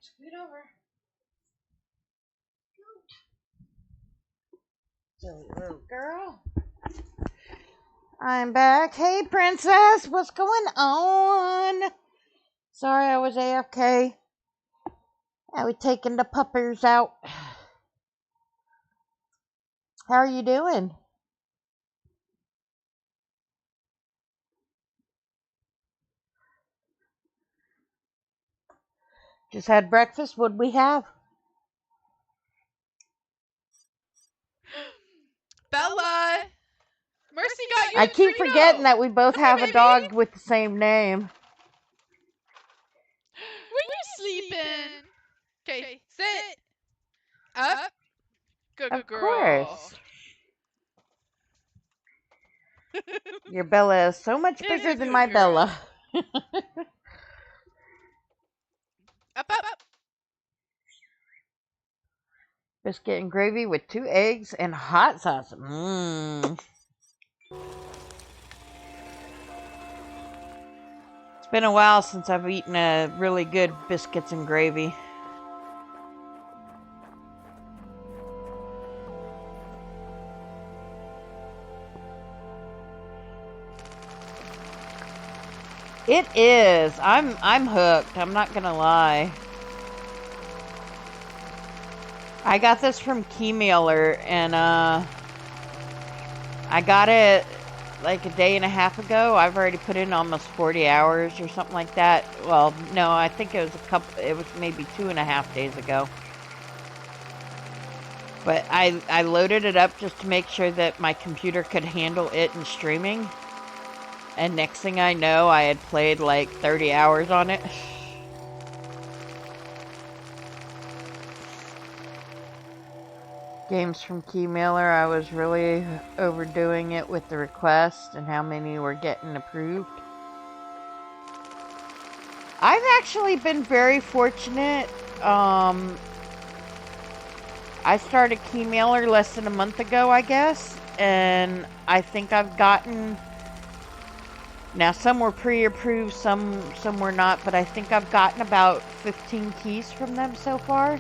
Scoot over. Silly little girl. I'm back. Hey, princess. What's going on? Sorry I was AFK. I was taking the puppers out. How are you doing? Just had breakfast. What'd we have? Bella! Mercy got you I a keep Dorito. forgetting that we both Come here, have a baby. dog with the same name. Were you sleeping? Okay, sit. Up. Good Of girl. course. Your Bella is so much You're bigger a than good my girl. Bella. Up, up. Biscuit and gravy with 2 eggs and hot sauce. Mmm. It's been a while since I've eaten a really good biscuits and gravy. It is. I'm hooked. I'm not gonna lie. I got this from Keymailer, and I got it like a day and a half ago. I've already put in almost 40 hours or something like that. Well, no, I think it was maybe 2.5 days ago. But I loaded it up just to make sure that my computer could handle it and streaming. And next thing I know, I had played like 30 hours on it. Games from Keymailer, I was really overdoing it with the request and how many were getting approved. I've actually been very fortunate. I started Keymailer less than a month ago, I guess, and I think I've gotten... Now, some were pre-approved, some were not, but I think I've gotten about 15 keys from them so far.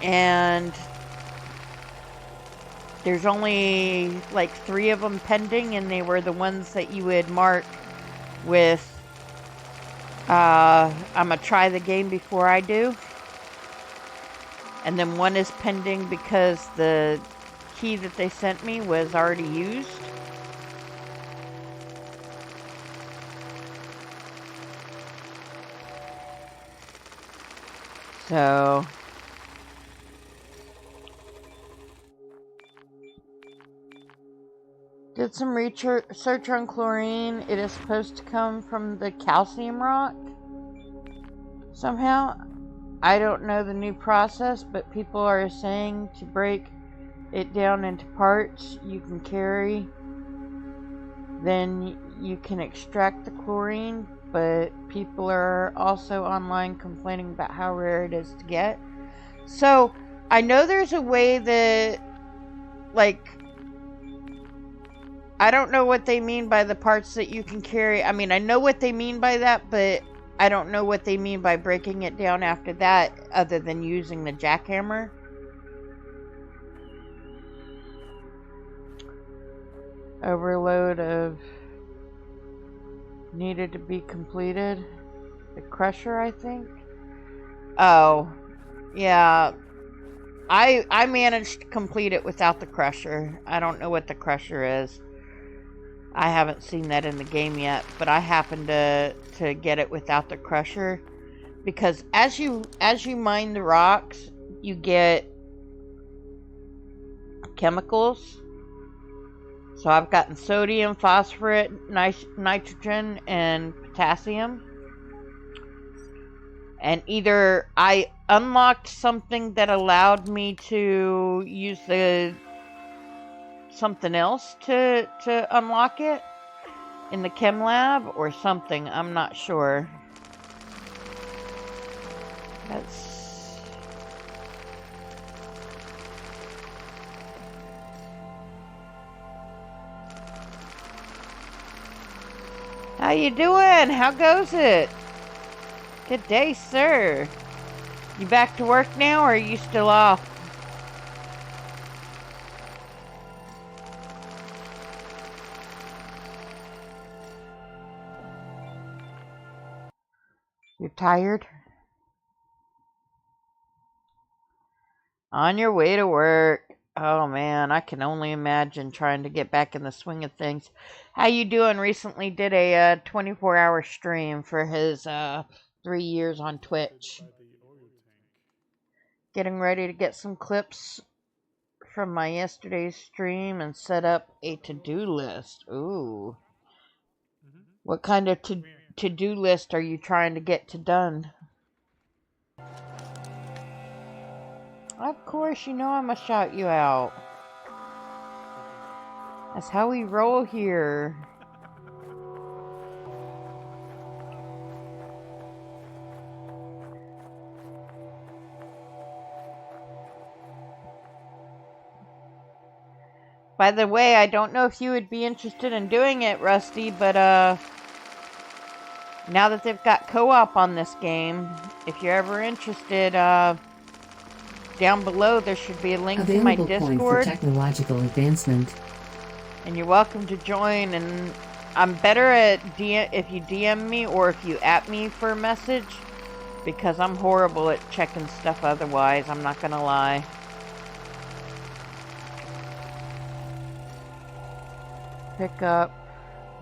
And there's only like 3 of them pending, and they were the ones that you would mark with, I'm gonna try the game before I do. And then one is pending because the key that they sent me was already used. So did some research on chlorine. It is supposed to come from the calcium rock somehow. I don't know the new process, but people are saying to break it down into parts you can carry. Then you can extract the chlorine, but people are also online complaining about how rare it is to get. So I know there's a way that, like, I don't know what they mean by the parts that you can carry. I mean, I know what they mean by that, but I don't know what they mean by breaking it down after that, other than using the jackhammer. Overload of needed to be completed. The crusher, I think. Oh, yeah. I managed to complete it without the crusher. I don't know what the crusher is. I haven't seen that in the game yet, but I happened to get it without the crusher, because as you mine the rocks, you get chemicals. So I've gotten sodium, phosphorus, nitrogen, and potassium. And either I unlocked something that allowed me to use something else to unlock it in the chem lab, or something. I'm not sure. That's... How you doing? How goes it? Good day, sir. You back to work now, or are you still off? You're tired? On your way to work. Oh man, I can only imagine trying to get back in the swing of things. How you doing? Recently did a 24-hour stream for his 3 years on Twitch. Getting ready to get some clips from my yesterday's stream and set up a to-do list. Ooh. What kind of to-do list are you trying to get done? Of course, you know I'm gonna shout you out. That's how we roll here. By the way, I don't know if you would be interested in doing it, Rusty, but now that they've got co-op on this game, if you're ever interested, down below there should be a link to my Discord. Point for technological advancement. And you're welcome to join. And I'm better at if you DM me or if you at me for a message, because I'm horrible at checking stuff otherwise, I'm not gonna lie. Pick up,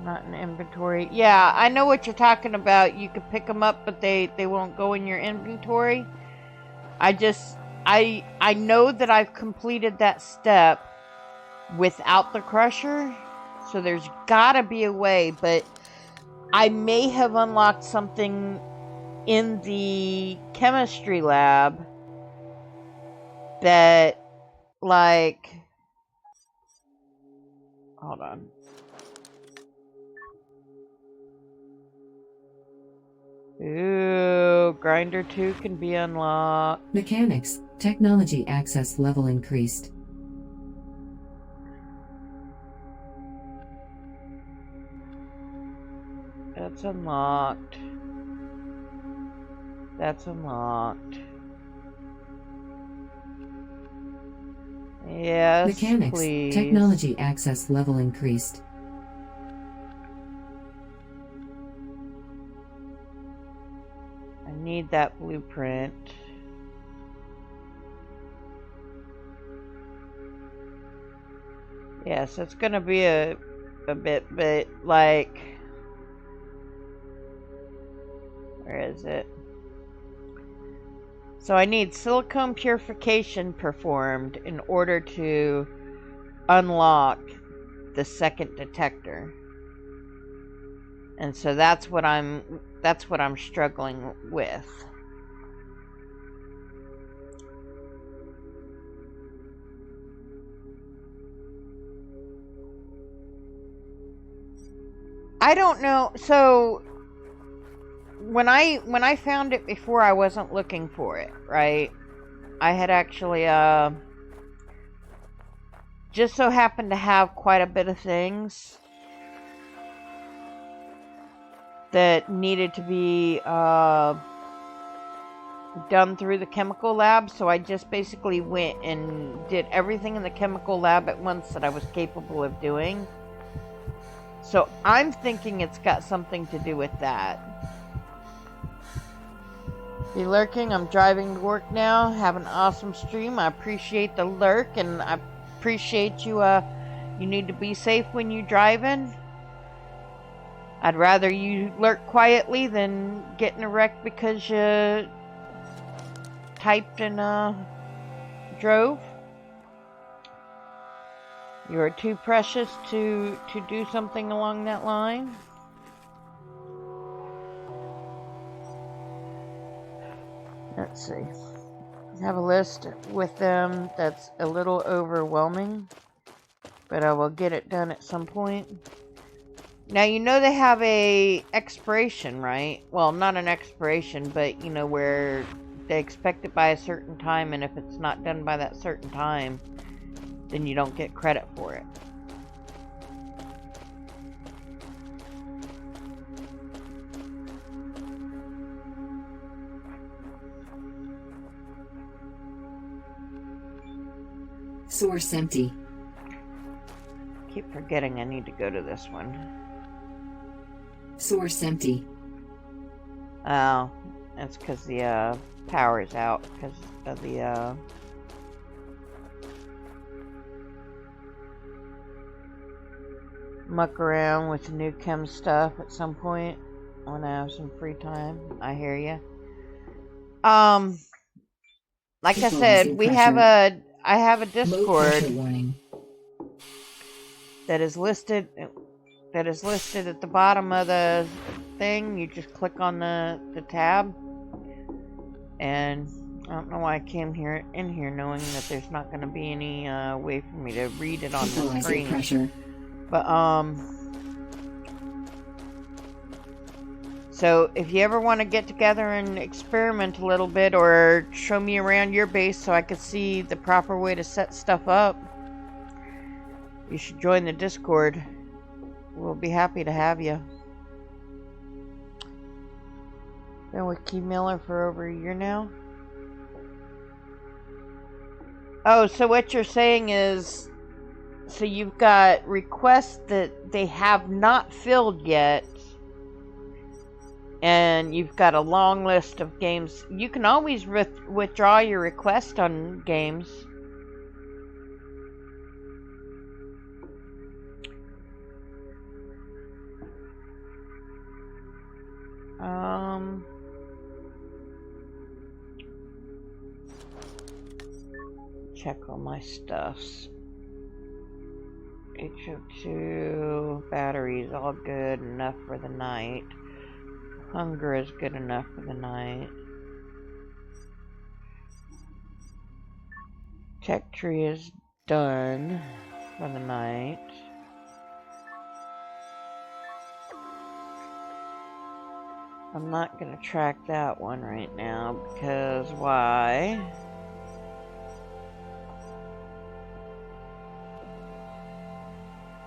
not in inventory. Yeah, I know what you're talking about. You could pick them up, but they won't go in your inventory. I know that I've completed that step without the crusher, so there's gotta be a way, but I may have unlocked something in the chemistry lab that, like, hold on. Ooh, Grinder 2 can be unlocked. Mechanics, technology access level increased. That's unlocked. That's unlocked. Yes, Mechanics, please. technology access level increased. I need that blueprint. Yes, it's gonna be a bit, but like, where is it? So I need silicone purification performed in order to unlock the second detector. And so that's what I'm struggling with. I don't know. So when I found it before, I wasn't looking for it, right? I had actually just so happened to have quite a bit of things that needed to be done through the chemical lab, so I just basically went and did everything in the chemical lab at once that I was capable of doing. So I'm thinking it's got something to do with that. Be lurking, I'm driving to work now. Have an awesome stream. I appreciate the lurk, and I appreciate you you need to be safe when you're driving. I'd rather you lurk quietly than get in a wreck because you typed and drove. You are too precious to do something along that line. Let's see. I have a list with them that's a little overwhelming, but I will get it done at some point. Now, you know they have a expiration, right? Well, not an expiration, but, you know, where they expect it by a certain time, and if it's not done by that certain time, then you don't get credit for it. Source empty. Keep forgetting I need to go to this one. Source empty. Oh, that's because the power's out because of the muck around with the new chem stuff at some point when I have some free time. I hear you. Like I said, we have I have a Low Discord pressure warning. that is listed at the bottom of the thing. You just click on the tab, and I don't know why I came in here knowing that there's not going to be any way for me to read it on the Equalizer screen. pressure. But so if you ever want to get together and experiment a little bit, or show me around your base so I can see the proper way to set stuff up, you should join the Discord. We'll be happy to have you. Been with Key Miller for over a year now. Oh, so what you're saying is, so you've got requests that they have not filled yet, and you've got a long list of games. You can always withdraw your request on games. Check all my stuffs. HO2, batteries, all good enough for the night. Hunger is good enough for the night. Tech tree is done for the night. I'm not going to track that one right now because why?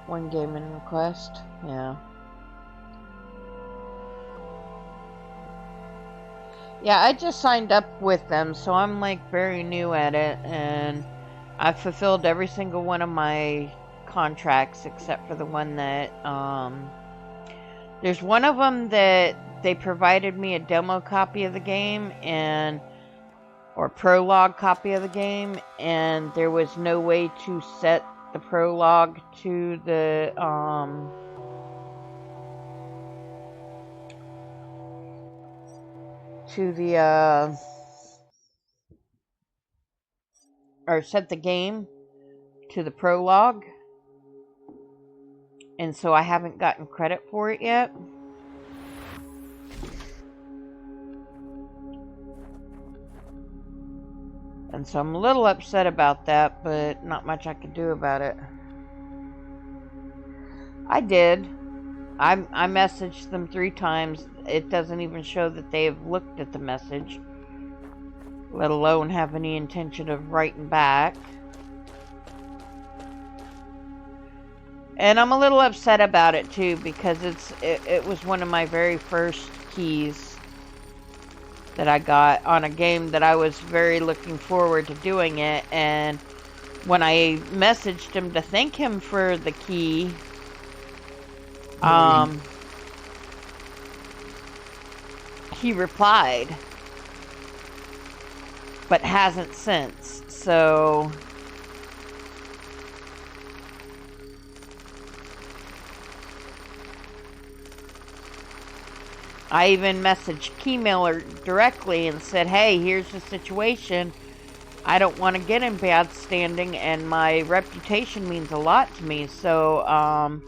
One game in request? Yeah. Yeah, I just signed up with them, so I'm like very new at it, and I've fulfilled every single one of my contracts except for the one that, there's one of them that they provided me a demo copy of the game or prologue copy of the game, and there was no way to set the prologue to the or set the game to the prologue, and so I haven't gotten credit for it yet. And so I'm a little upset about that, but not much I could do about it. I did. I messaged them 3 times. It doesn't even show that they have looked at the message, let alone have any intention of writing back. And I'm a little upset about it too, because it was one of my very first keys that I got on a game that I was very looking forward to doing it, and when I messaged him to thank him for the key, he replied, but hasn't since, so I even messaged Keymailer directly and said, hey, here's the situation. I don't want to get in bad standing, and my reputation means a lot to me. So,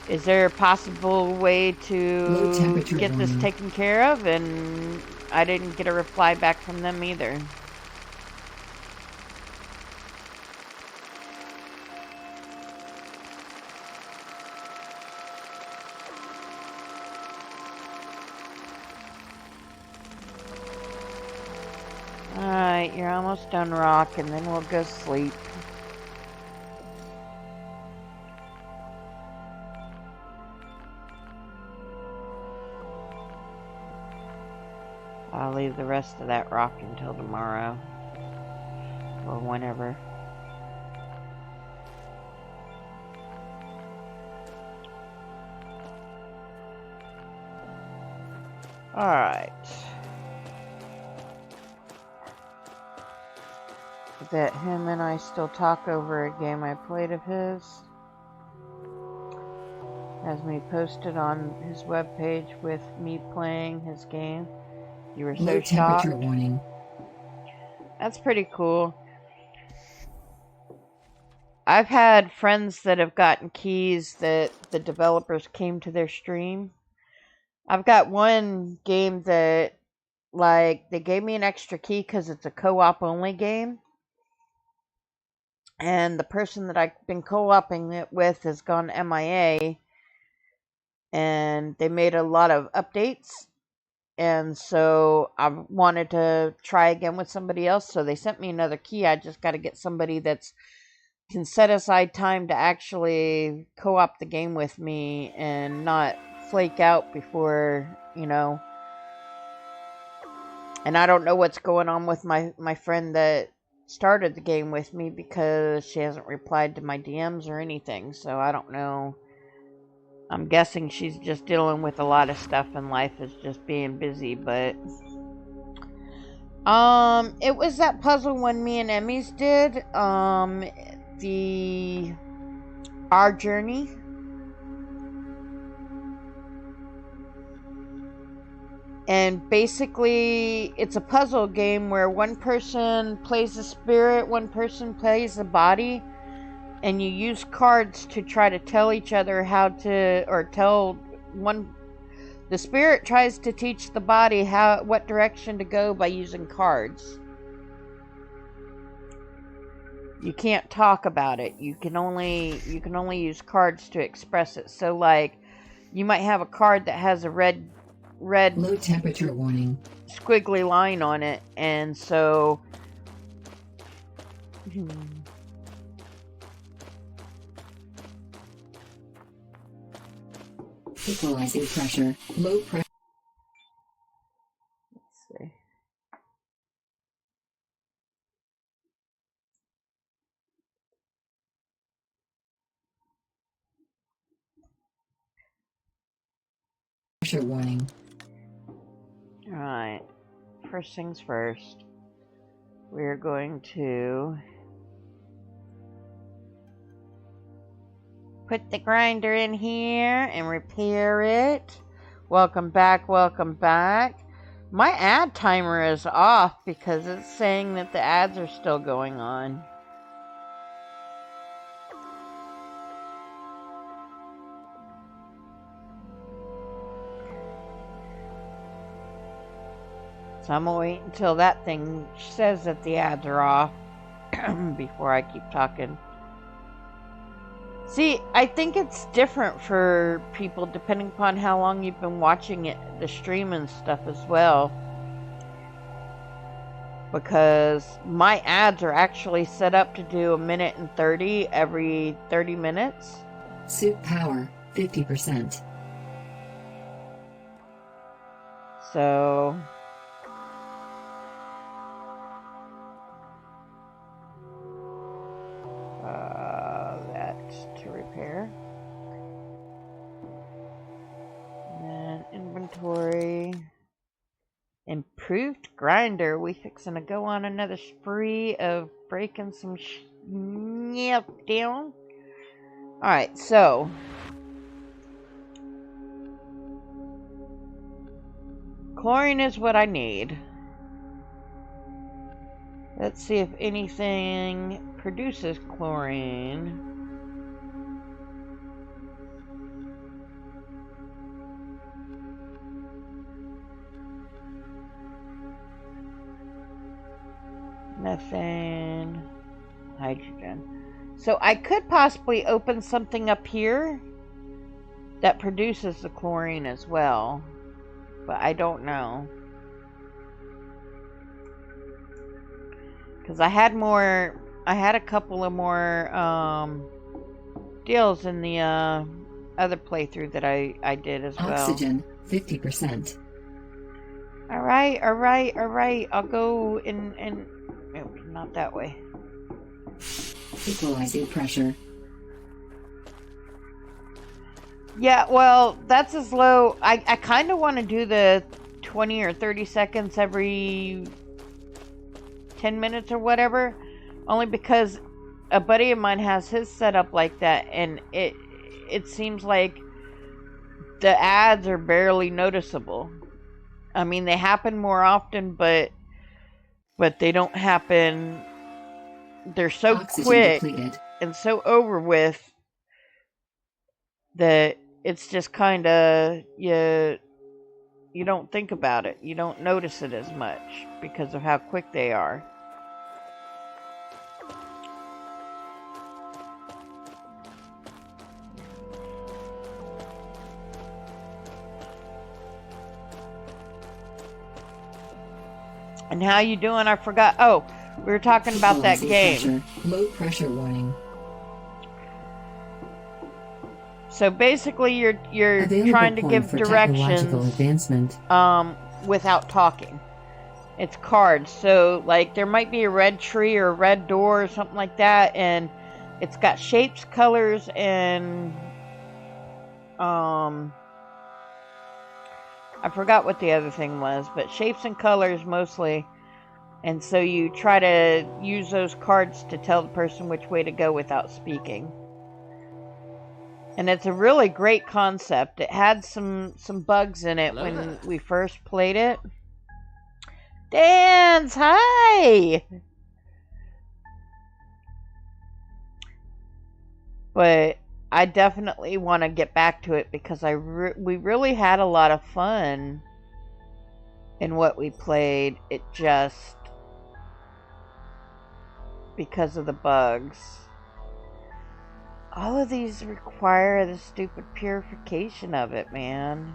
is there a possible way to get this taken care of? And I didn't get a reply back from them either. Alright, you're almost done, Rock, and then we'll go sleep. I'll leave the rest of that rock until tomorrow. Or whenever. Alright. That him and I still talk over a game I played of his. Has me posted on his webpage with me playing his game. You were so Low shocked. temperature warning. That's pretty cool. I've had friends that have gotten keys that the developers came to their stream. I've got one game that, like, they gave me an extra key because it's a co-op only game. And the person that I've been co-oping it with has gone MIA. And they made a lot of updates. And so I wanted to try again with somebody else. So they sent me another key. I just got to get somebody that's can set aside time to actually co-op the game with me and not flake out before, you know. And I don't know what's going on with my friend that started the game with me because she hasn't replied to my DMs or anything. So I don't know. I'm guessing she's just dealing with a lot of stuff and life is just being busy, but it was that puzzle one me and Emmys did. Our Journey. And basically, it's a puzzle game where one person plays the spirit, one person plays the body, and you use cards to try to tell each other how to, or tell one. The spirit tries to teach the body what direction to go by using cards. You can't talk about it. You can only use cards to express it. So, like, you might have a card that has a red Low temperature warning. squiggly line on it, and so Equalizing pressure. Low pressure. let's see. Pressure warning. Alright, first things first, we're going to put the grinder in here and repair it. Welcome back, welcome back. My ad timer is off because it's saying that the ads are still going on. So I'm gonna wait until that thing says that the ads are off before I keep talking. See, I think it's different for people depending upon how long you've been watching it, the stream and stuff as well. Because my ads are actually set up to do 1 minute and 30 every 30 minutes. Suit power, 50%. So that to repair. And then inventory. Improved grinder. We fixing to go on another spree of breaking some down. Alright, so chlorine is what I need. Let's see if anything produces chlorine. Methane, hydrogen. So I could possibly open something up here that produces the chlorine as well, but I don't know. Because I had a couple of more deals in the other playthrough that I did as well. Oxygen, 50%. Alright. I'll go in no, not that way. Equalizing pressure. Yeah, well, that's as low. I kind of want to do the 20 or 30 seconds every 10 minutes or whatever, only because a buddy of mine has his set up like that, and it seems like the ads are barely noticeable. I mean, they happen more often, but they don't happen. They're so Oxygen quick depleted. and so over with that it's just kind of you don't think about it. You don't notice it as much because of how quick they are. And how you doing? I forgot. Oh, we were talking about that Equalizing game. Pressure. Low pressure warning. So basically, you're Available trying to point give for technological directions advancement. without talking. It's cards. So like there might be a red tree or a red door or something like that, and it's got shapes, colors, and I forgot what the other thing was, but shapes and colors mostly. And so you try to use those cards to tell the person which way to go without speaking. And it's a really great concept. It had some bugs in it when we first played it. Dance, hi! But I definitely want to get back to it because we really had a lot of fun in what we played. It just, because of the bugs. All of these require the stupid purification of it, man.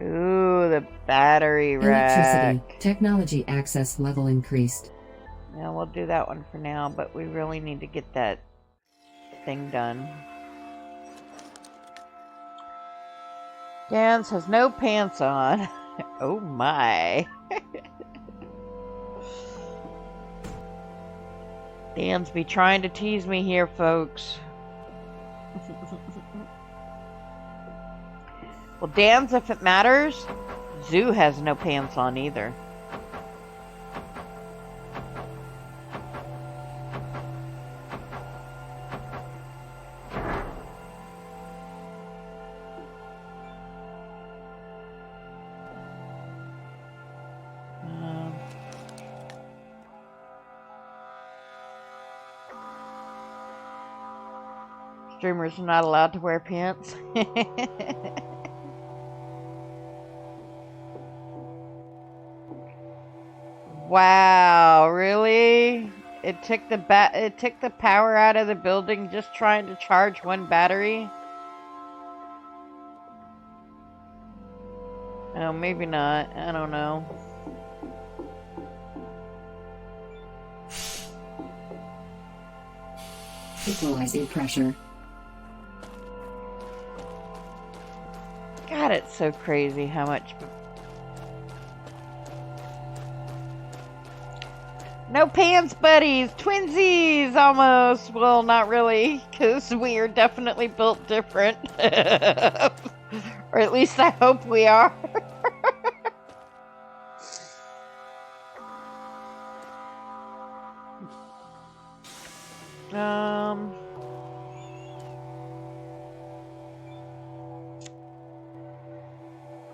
Ooh, the battery rack. Electricity. Technology access level increased. Yeah, we'll do that one for now, but we really need to get that thing done. Gans has no pants on. Oh my. Dan's be trying to tease me here, folks. Well, Dan's, if it matters, Zoo has no pants on either. Streamers are not allowed to wear pants. Wow, really? It took the power out of the building just trying to charge one battery? Oh, maybe not. I don't know. Equalizing pressure. God, it's so crazy how much... No pants, buddies! Twinsies, almost! Well, not really, because we are definitely built different. Or at least I hope we are.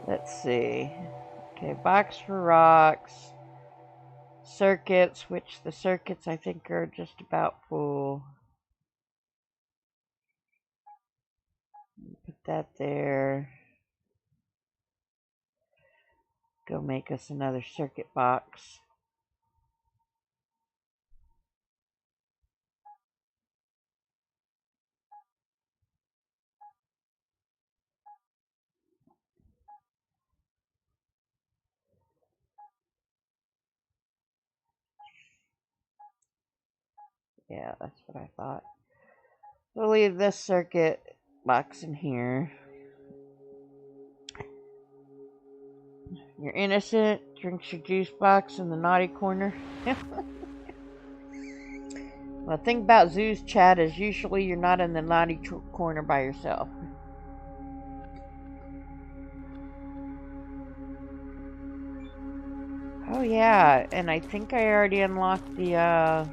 Let's see. Okay, box for rocks. Circuits, which the circuits I think are just about full. Put that there. Go make us another circuit box. Yeah, that's what I thought. We'll leave this circuit box in here. You're innocent, drinks your juice box in the naughty corner. Well, the thing about zoos, Chad, is usually you're not in the naughty corner by yourself. Oh yeah, and I think I already unlocked the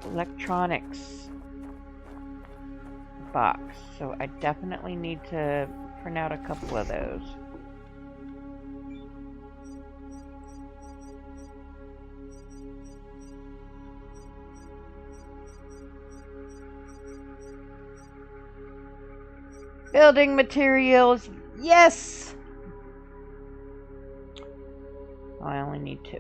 electronics box, so I definitely need to print out a couple of those. Building materials, yes! Oh, I only need 2.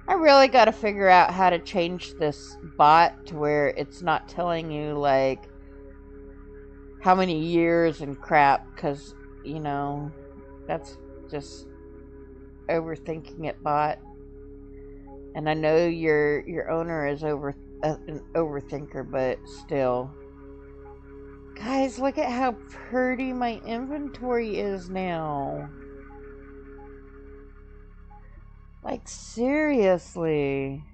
I really got to figure out how to change this bot to where it's not telling you, like, how many years and crap, because, you know, that's just overthinking it, bot. And I know your owner is an overthinker, but still. Guys, look at how pretty my inventory is now. Like, seriously.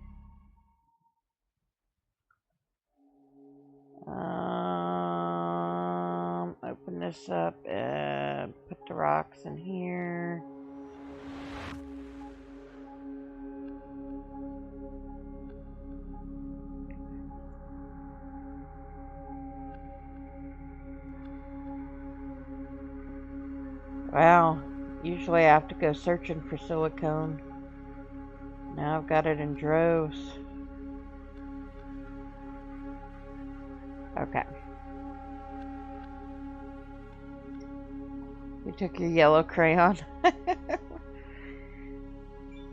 Open this up and put the rocks in here. Wow, usually I have to go searching for silicone. Now I've got it in droves. Okay. You took your yellow crayon.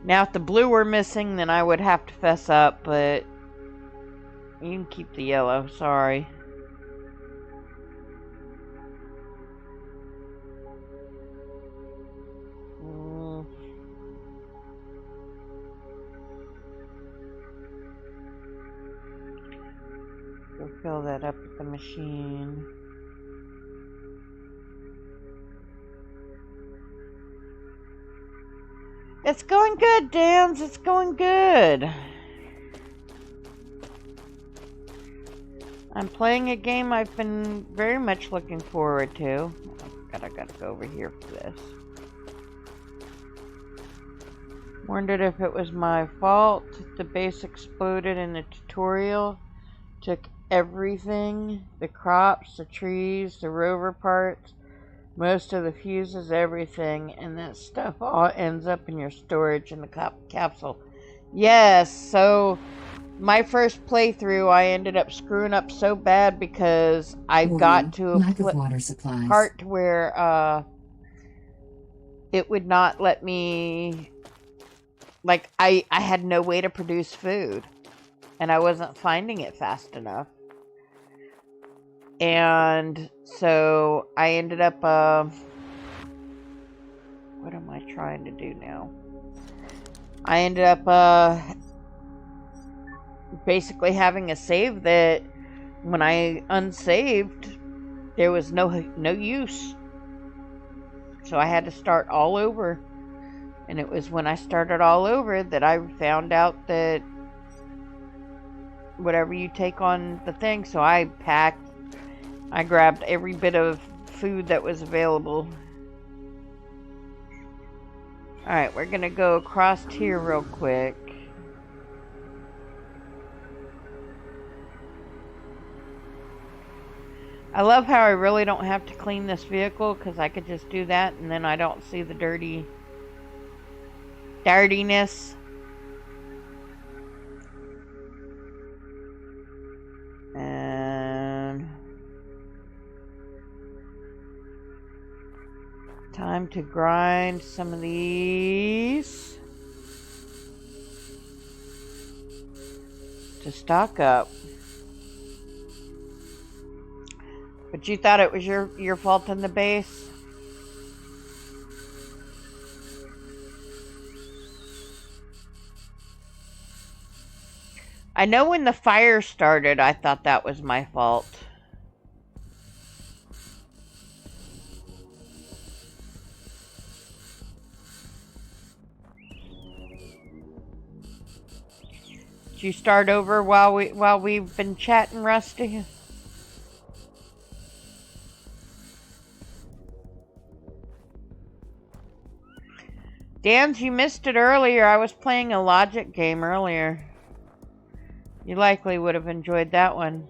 Now if the blue were missing, then I would have to fess up, but you can keep the yellow, sorry. Go fill that up with the machine. It's going good, Dans. It's going good. I'm playing a game I've been very much looking forward to. I gotta go over here for this. Wondered if it was my fault. The base exploded in the tutorial. Took everything. The crops, the trees, the rover parts. Most of the fuses, everything, and that stuff all ends up in your storage in the capsule. Yes, so my first playthrough, I ended up screwing up so bad because I got to a lack of water supplies. part where it would not let me, like, I had no way to produce food, and I wasn't finding it fast enough. And so I ended up, what am I trying to do now? I ended up, basically having a save that when I unsaved, there was no use. So I had to start all over. And it was when I started all over that I found out that whatever you take on the thing, so I grabbed every bit of food that was available. Alright, we're gonna go across here real quick. I love how I really don't have to clean this vehicle because I could just do that and then I don't see the dirtiness. And time to grind some of these to stock up. But you thought it was your fault in the base? I know when the fire started, I thought that was my fault. Did you start over while we've been chatting, Rusty? Dan's, you missed it earlier. I was playing a logic game earlier. You likely would have enjoyed that one.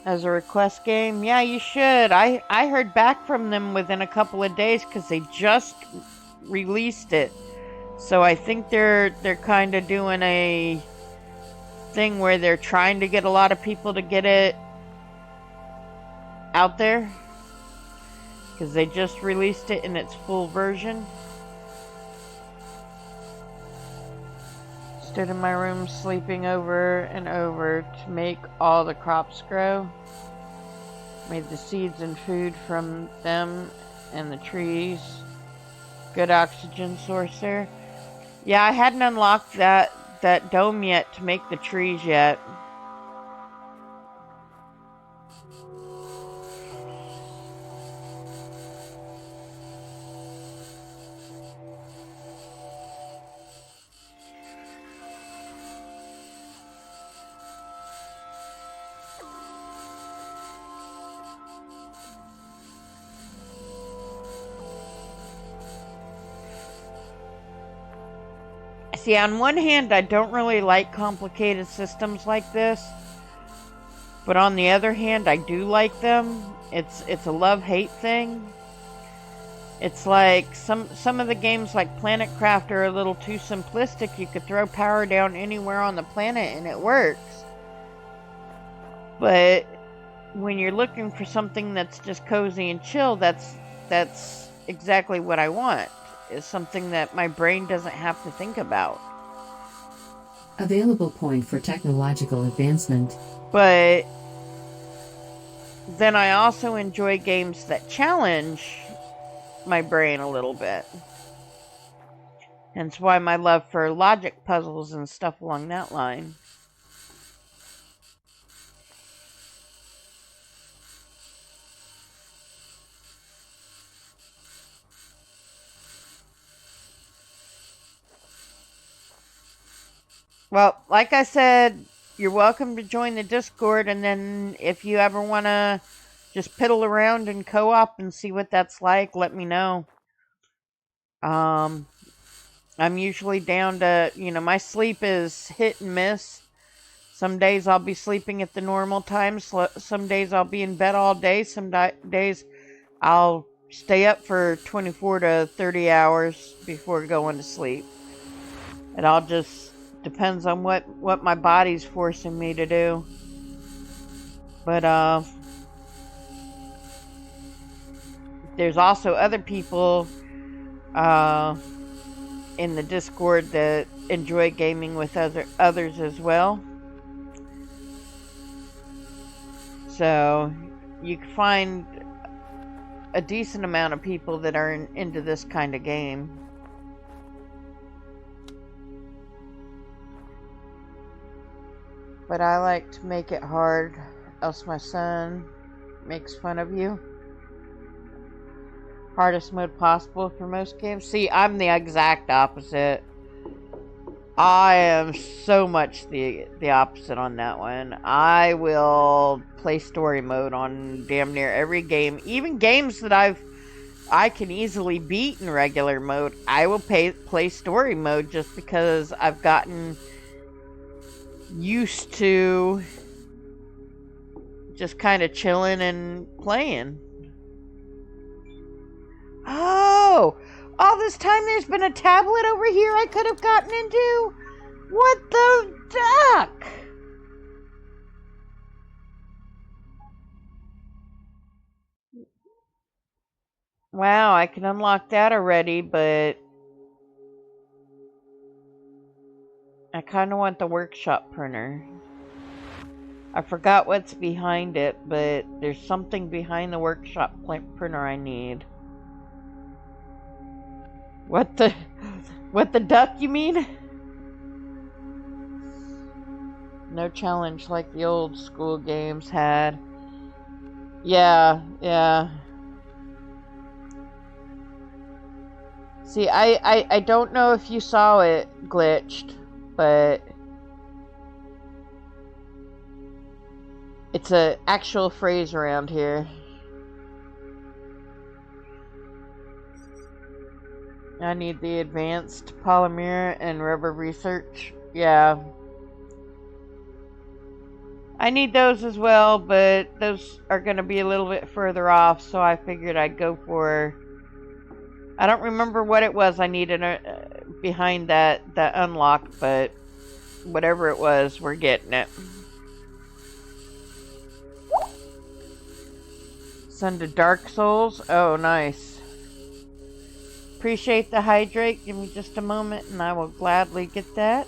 As a request game? Yeah, you should. I heard back from them within a couple of days because they just released it. So I think they're kind of doing a thing where they're trying to get a lot of people to get it out there. Because they just released it in its full version. Stood in my room sleeping over and over to make all the crops grow. Made the seeds and food from them and the trees. Good oxygen source there. Yeah, I hadn't unlocked that dome yet to make the trees yet. See, on one hand, I don't really like complicated systems like this. But on the other hand, I do like them. It's a love-hate thing. It's like some of the games like PlanetCraft are a little too simplistic. You could throw power down anywhere on the planet and it works. But when you're looking for something that's just cozy and chill, that's exactly what I want. Is something that my brain doesn't have to think about. Available point for technological advancement. But then I also enjoy games that challenge my brain a little bit. Hence why my love for logic puzzles and stuff along that line. Well, like I said, you're welcome to join the Discord, and then if you ever want to just piddle around and co-op and see what that's like, let me know. I'm usually down to, my sleep is hit and miss. Some days I'll be sleeping at the normal time. Some days I'll be in bed all day. Some days I'll stay up for 24 to 30 hours before going to sleep. It all just depends on what my body's forcing me to do. But there's also other people in the Discord that enjoy gaming with others as well. So you can find a decent amount of people that are into this kind of game. But I like to make it hard, else my son makes fun of you. Hardest mode possible for most games. See, I'm the exact opposite. I am so much the opposite on that one. I will play story mode on damn near every game. Even games that I can easily beat in regular mode, I will play story mode just because I've gotten used to just kind of chilling and playing. Oh, all this time there's been a tablet over here I could have gotten into? What the duck? Wow, I can unlock that already, but I kind of want the workshop printer. I forgot what's behind it, but there's something behind the workshop printer I need. What the duck you mean? No challenge like the old school games had. Yeah. See, I don't know if you saw it glitched, but it's a actual phrase around here. I need the advanced polymer and rubber research. Yeah. I need those as well, but those are going to be a little bit further off, so I figured I'd go for... I don't remember what it was I needed behind that unlock, but whatever it was, we're getting it. Send to Dark Souls. Oh, nice. Appreciate the hydrate. Give me just a moment and I will gladly get that.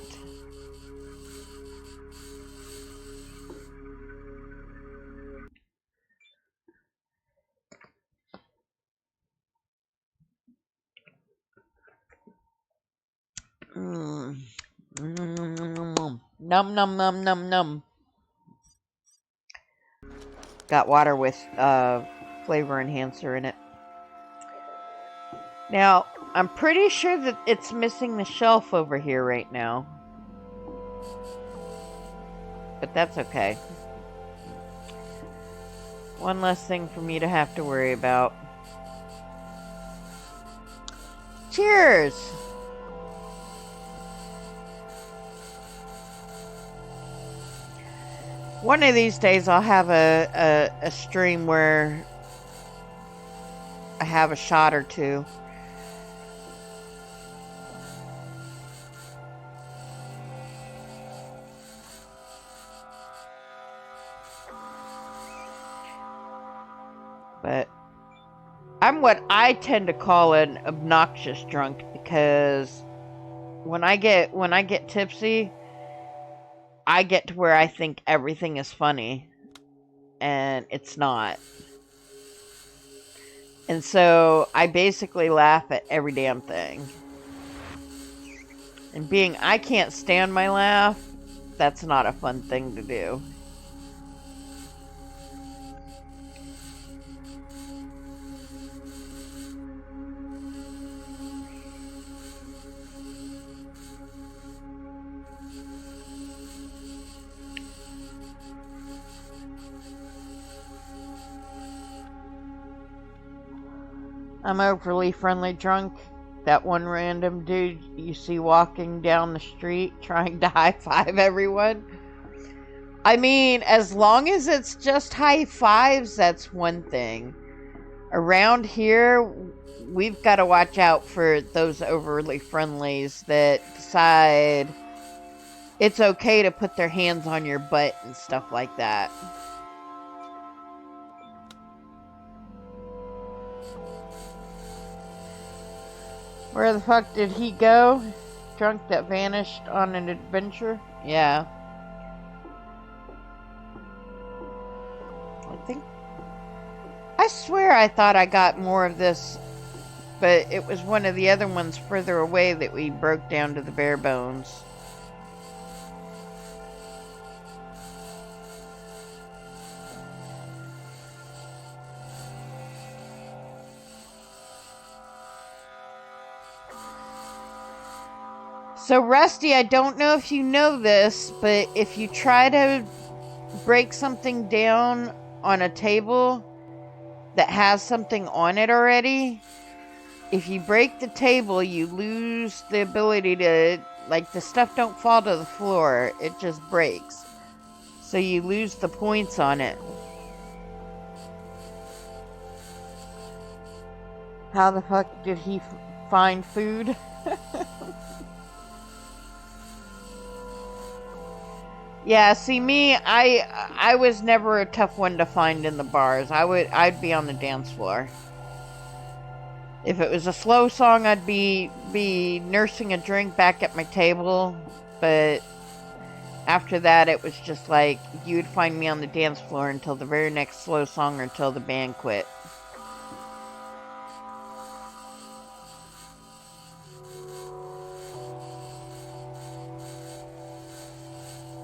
Num num num num num. Got water with flavor enhancer in it. Now, I'm pretty sure that it's missing the shelf over here right now. But that's okay. One less thing for me to have to worry about. Cheers! One of these days I'll have a stream where I have a shot or two. But I'm what I tend to call an obnoxious drunk, because when I get tipsy, I get to where I think everything is funny, and it's not. And so I basically laugh at every damn thing. And being I can't stand my laugh, that's not a fun thing to do. I'm overly friendly drunk. That one random dude you see walking down the street trying to high-five everyone. I mean, as long as it's just high fives, that's one thing. Around here, we've got to watch out for those overly friendlies that decide it's okay to put their hands on your butt and stuff like that. Where the fuck did he go? Drunk that vanished on an adventure? Yeah. I swear I thought I got more of this, but it was one of the other ones further away that we broke down to the bare bones. So Rusty, I don't know if you know this, but if you try to break something down on a table that has something on it already, if you break the table, you lose the ability to, like, the stuff don't fall to the floor, it just breaks. So you lose the points on it. How the fuck did he find food? Yeah, see me, I was never a tough one to find in the bars. I'd be on the dance floor. If it was a slow song, I'd be nursing a drink back at my table, but after that it was just like you'd find me on the dance floor until the very next slow song or until the band quit.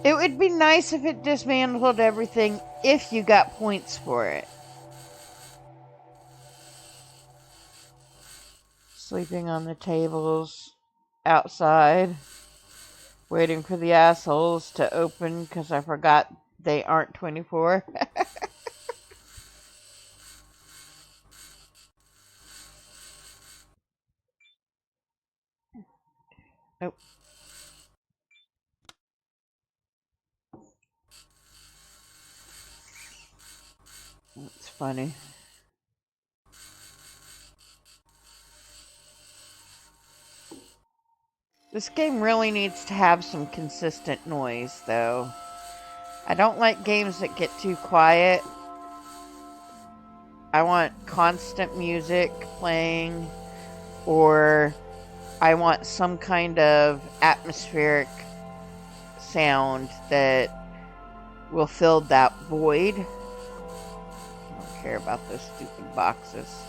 It would be nice if it dismantled everything if you got points for it. Sleeping on the tables outside, waiting for the assholes to open because I forgot they aren't 24. Nope. It's funny. This game really needs to have some consistent noise, though. I don't like games that get too quiet. I want constant music playing, or I want some kind of atmospheric sound that will fill that void. I don't care about those stupid boxes.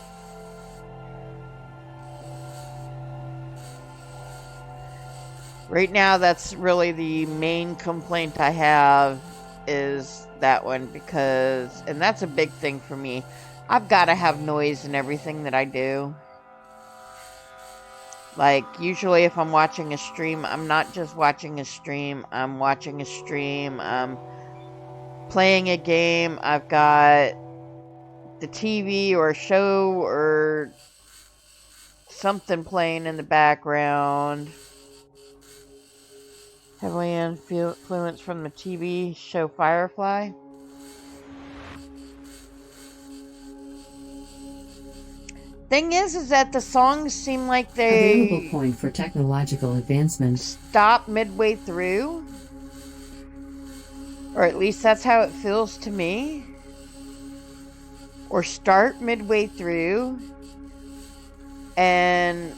Right now, that's really the main complaint I have is that one because, and that's a big thing for me. I've got to have noise in everything that I do. Like, usually if I'm watching a stream, I'm not just watching a stream. I'm watching a stream. I'm playing a game. I've got the TV or a show or something playing in the background. Heavily influenced from the TV show Firefly. Thing is that the songs seem like they Available point for technological advancement. Stop midway through, or at least that's how it feels to me. Or start midway through, and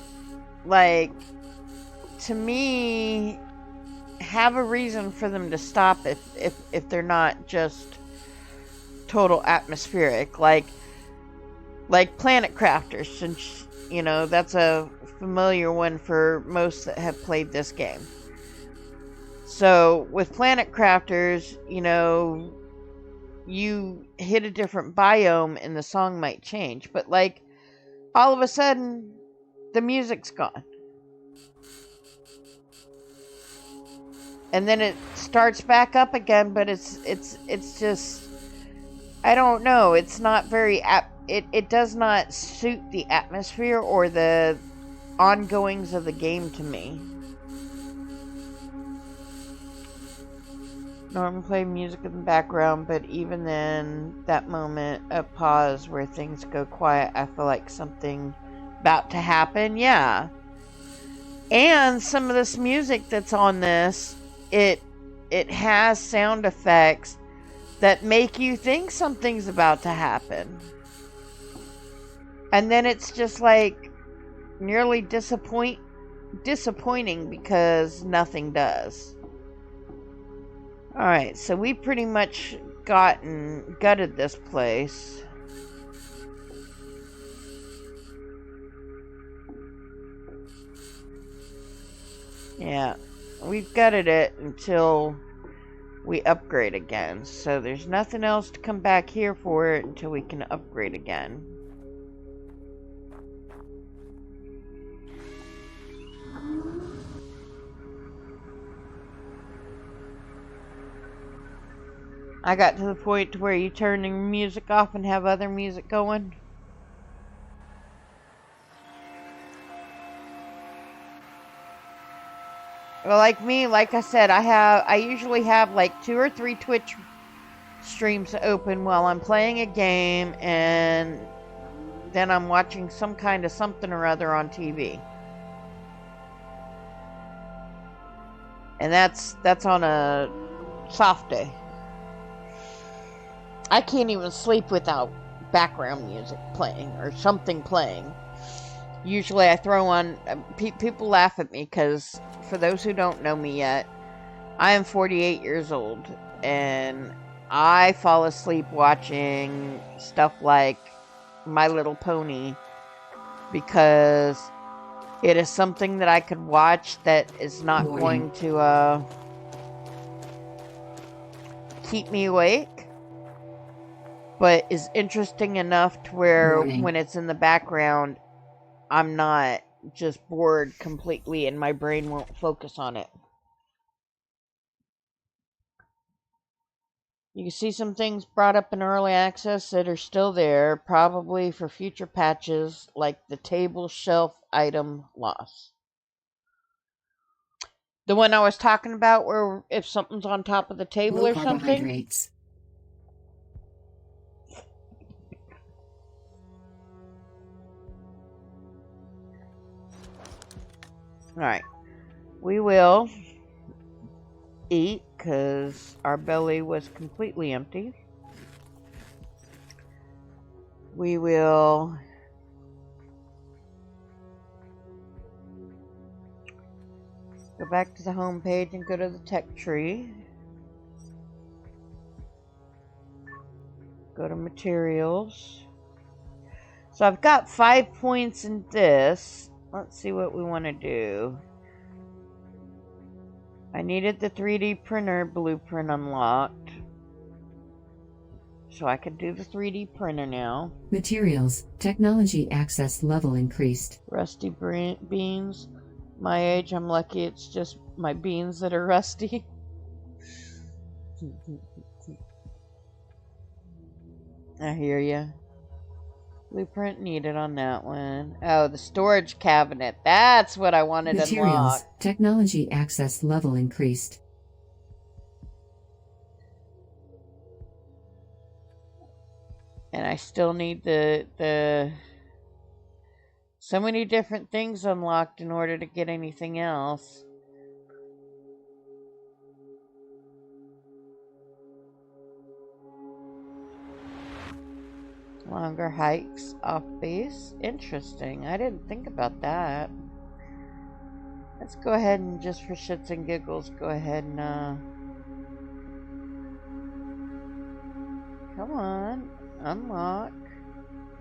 like to me, have a reason for them to stop if they're not just total atmospheric, like Planet Crafters, since you know that's a familiar one for most that have played this game. So with Planet Crafters, you know, you hit a different biome and the song might change, but like all of a sudden the music's gone. And then it starts back up again, but it's just, I don't know, it's not very it does not suit the atmosphere or the ongoings of the game to me. Normally play music in the background, but even then, that moment of pause where things go quiet, I feel like something about to happen, yeah. And some of this music that's on this, it has sound effects that make you think something's about to happen. And then it's just like nearly disappointing because nothing does. Alright, so we pretty much gutted this place. Yeah, we've gutted it until we upgrade again. So there's nothing else to come back here for it until we can upgrade again. I got to the point to where you turn the music off and have other music going. Well, like me, like I said, I usually have like 2 or 3 Twitch streams open while I'm playing a game, and then I'm watching some kind of something or other on TV. And that's on a soft day. I can't even sleep without background music playing or something playing. Usually I throw on, people laugh at me because, for those who don't know me yet, I am 48 years old, and I fall asleep watching stuff like My Little Pony because it is something that I could watch that is not Warning. going to keep me awake, but is interesting enough to where Warning. when it's in the background, I'm not just bored completely and my brain won't focus on it. You can see some things brought up in early access that are still there, probably for future patches, like the table shelf item loss. The one I was talking about where if something's on top of the table Low or something. carbohydrates. Alright. We will eat because our belly was completely empty. We will go back to the home page and go to the tech tree. Go to materials. So I've got 5 points in this. Let's see what we want to do. I needed the 3D printer blueprint unlocked. So I can do the 3D printer now. Materials. Technology access level increased. Rusty beans. My age, I'm lucky it's just my beans that are rusty. I hear ya. Blueprint needed on that one. Oh, the storage cabinet. That's what I wanted Materials. unlocked. Technology access level increased. And I still need the so many different things unlocked in order to get anything else. Longer hikes off base. Interesting. I didn't think about that. Let's go ahead and just for shits and giggles, go ahead and come on. Unlock.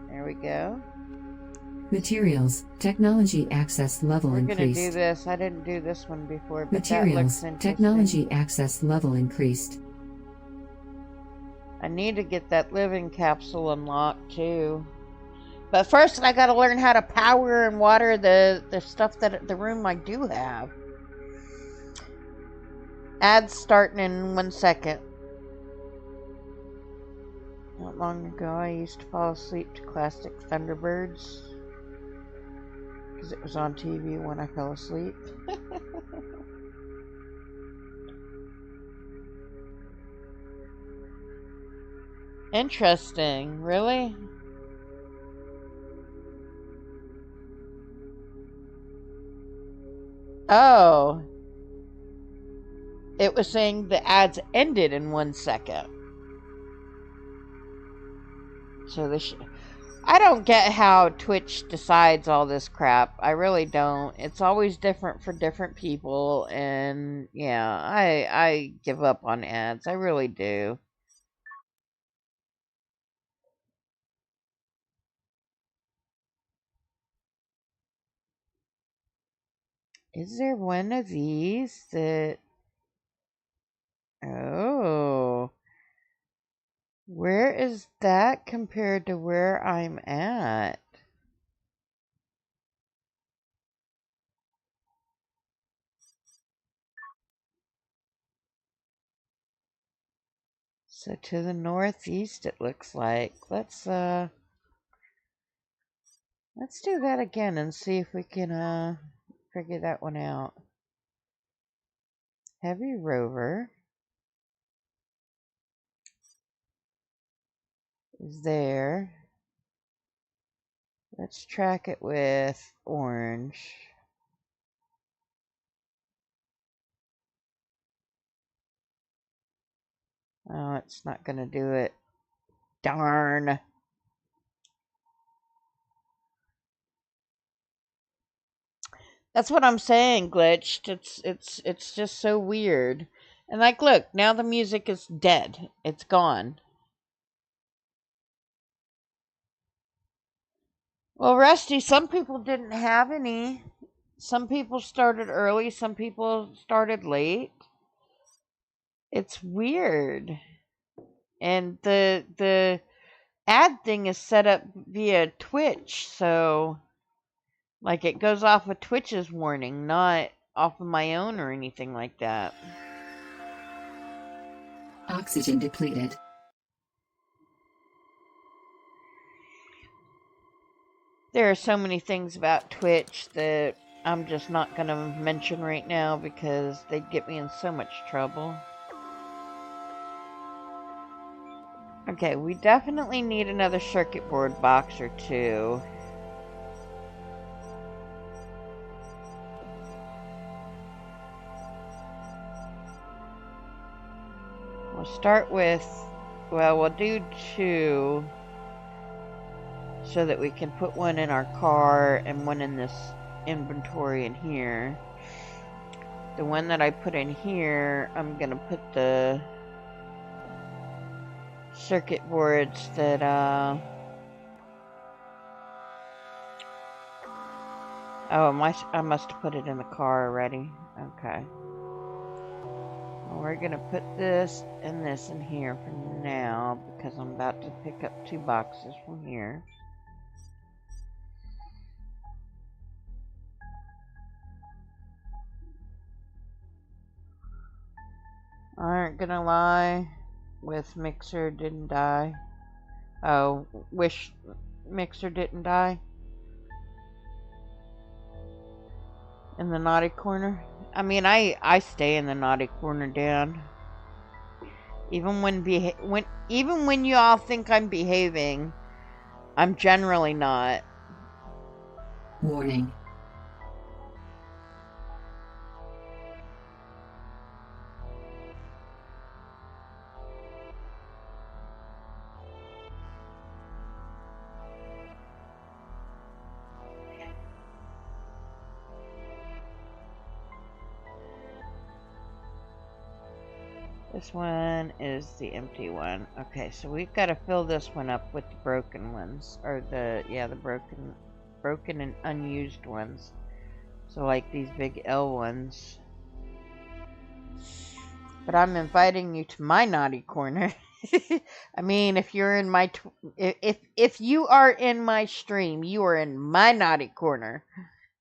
There we go. Materials. Technology access level We're gonna do increased. this. I didn't do this one before, but that looks Materials. interesting. Technology access level increased. I need to get that living capsule unlocked too. But first I gotta learn how to power and water the stuff that the room I do have. Ads starting in 1 second. Not long ago I used to fall asleep to classic Thunderbirds. Because it was on TV when I fell asleep. Interesting, really? Oh. It was saying the ads ended in 1 second. So I don't get how Twitch decides all this crap. I really don't. It's always different for different people, and yeah, I give up on ads. I really do. Is there one of these that... Oh. Where is that compared to where I'm at? So to the northeast it looks like. Let's do that again and see if we can figure that one out. Heavy rover is there. Let's track it with orange. Oh, it's not gonna do it. Darn. That's what I'm saying, glitched. It's just so weird. And like, look, now the music is dead. It's gone. Well, Rusty, some people didn't have any. Some people started early, some people started late. It's weird. And the ad thing is set up via Twitch, so like it goes off of Twitch's warning, not off of my own or anything like that. Oxygen depleted. There are so many things about Twitch that I'm just not going to mention right now because they'd get me in so much trouble. Okay, we definitely need another circuit board box or two. We'll start with, well, we'll do two so that we can put one in our car and one in this inventory in here. The one that I put in here, I'm gonna put the circuit boards that oh, I must have put it in the car already. Okay. Well, we're gonna put this and this in here for now because I'm about to pick up two boxes from here. I aren't gonna lie, with Mixer didn't die. Oh, wish Mixer didn't die. In the naughty corner. I mean, I stay in the naughty corner, Dan. Even when you all think I'm behaving, I'm generally not. Warning. This one is the empty one. Okay, so we've got to fill this one up with the broken ones, or the broken and unused ones. So like these big L ones. But I'm inviting you to my naughty corner. I mean, if you're in my if you are in my stream, you are in my naughty corner.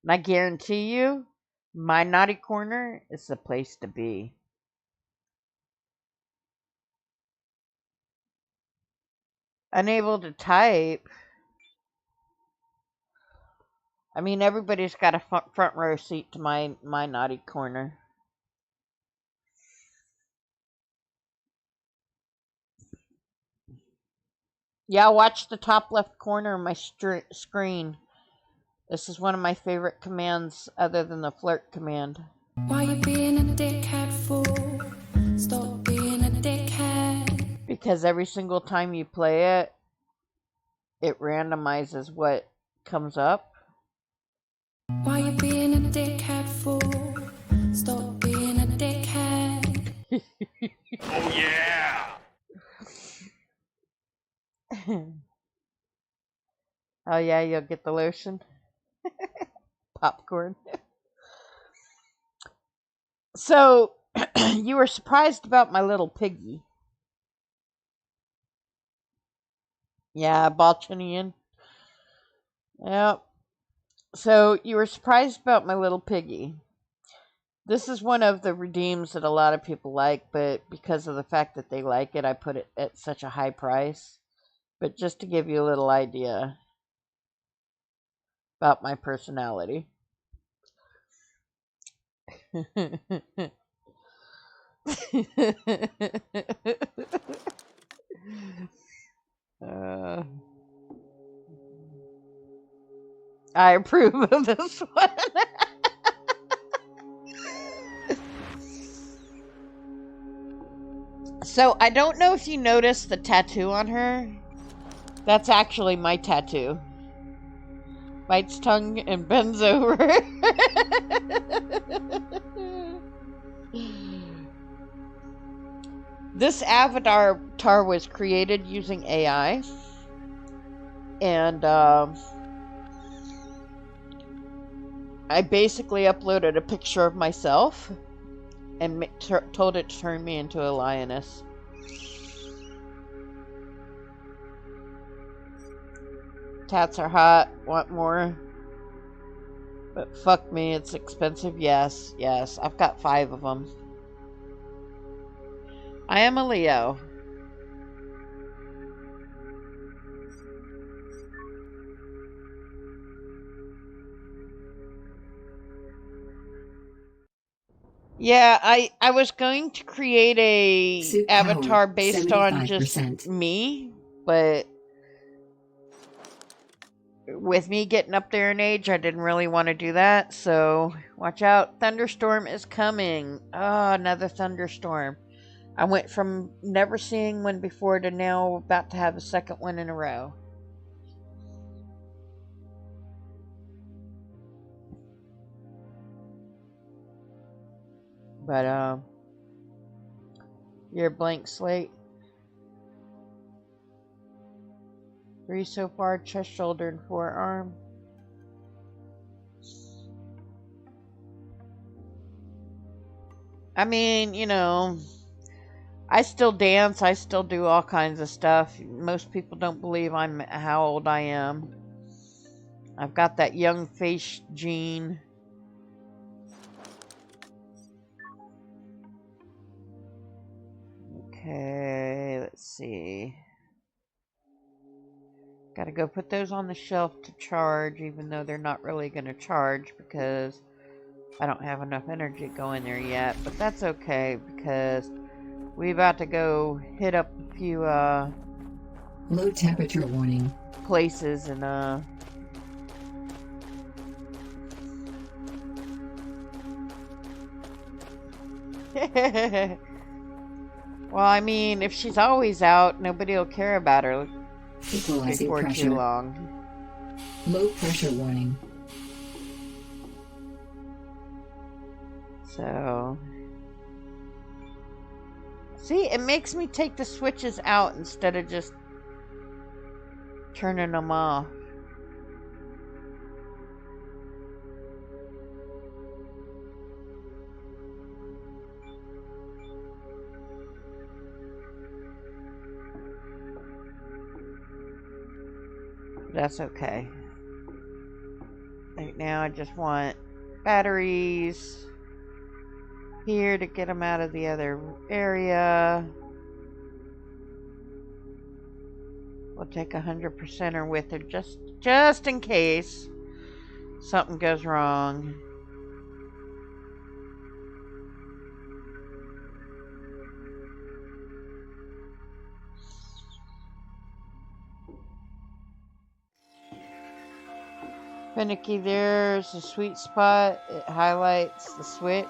And I guarantee you, my naughty corner is the place to be. Unable to type. I mean, everybody's got a front row seat to my naughty corner. Yeah, watch the top left corner of my screen. This is one of my favorite commands other than the flirt command. Why you being a dickhead for? Stop being a dickhead. Because every single time you play it, it randomizes what comes up. Why you being a dickhead for? Stop being a dickhead. Oh yeah! Oh yeah, you'll get the lotion. Popcorn. So, you were surprised about my little piggy. Yeah, Balchinian. Yep. So, you were surprised about my little piggy. This is one of the redeems that a lot of people like, but because of the fact that they like it, I put it at such a high price. But just to give you a little idea about my personality. I approve of this one. So, I don't know if you noticed the tattoo on her. That's actually my tattoo. Bites tongue and bends over. This avatar was created using AI. And, I basically uploaded a picture of myself and told it to turn me into a lioness. Tats are hot. Want more? But fuck me, it's expensive. Yes, yes. I've got 5 of them. I am a Leo. Yeah, I was going to create a Suit avatar power, based on just 75%. me, but with me getting up there in age, I didn't really want to do that, so watch out. Thunderstorm is coming. Oh, another thunderstorm. I went from never seeing one before to now about to have a second one in a row. But, you're a blank slate. 3 so far, chest, shoulder, and forearm. I mean, you know, I still dance, I still do all kinds of stuff. Most people don't believe I'm how old I am. I've got that young face gene. Okay, let's see. Gotta go put those on the shelf to charge, even though they're not really gonna charge because I don't have enough energy going there yet. But that's okay because we're about to go hit up a few Low temperature warning. places and well, I mean, if she's always out, nobody will care about her Equalizing before pressure. too long. Low pressure warning. So, see, it makes me take the switches out instead of just turning them off. That's okay. Right now I just want batteries here to get them out of the other area. We'll take 100%er with her just in case something goes wrong. Finicky, there's a sweet spot. It highlights the switch.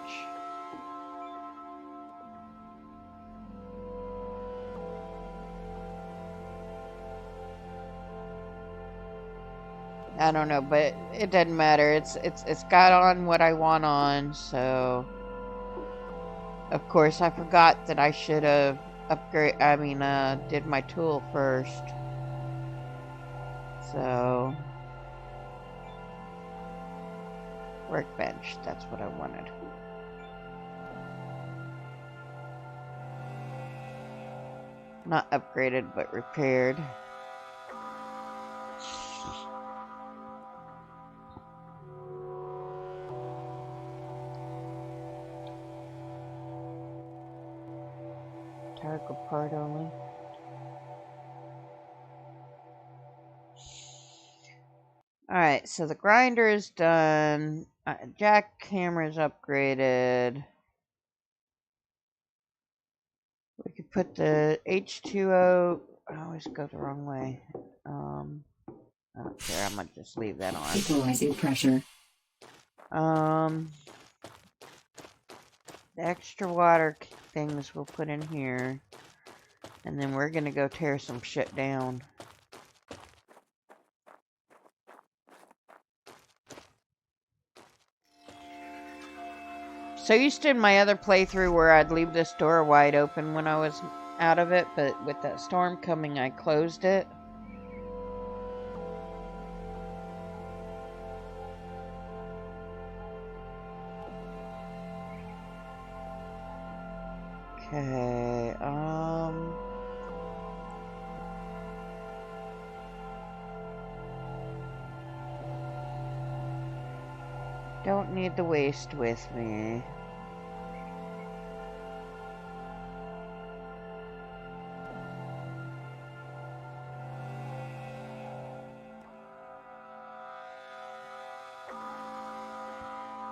I don't know, but it doesn't matter. It's got on what I want on, so of course I forgot that I should have did my tool first. So workbench, that's what I wanted. Not upgraded, but repaired. Target part only. Alright, so the grinder is done. Jackhammer is upgraded. We could put the H2O. I always go the wrong way. I don't care. I'm gonna just leave that on. Equalizing pressure. The extra water things we'll put in here. And then we're gonna go tear some shit down. So used to in my other playthrough where I'd leave this door wide open when I was out of it, but with that storm coming, I closed it. Okay, don't need the waste with me.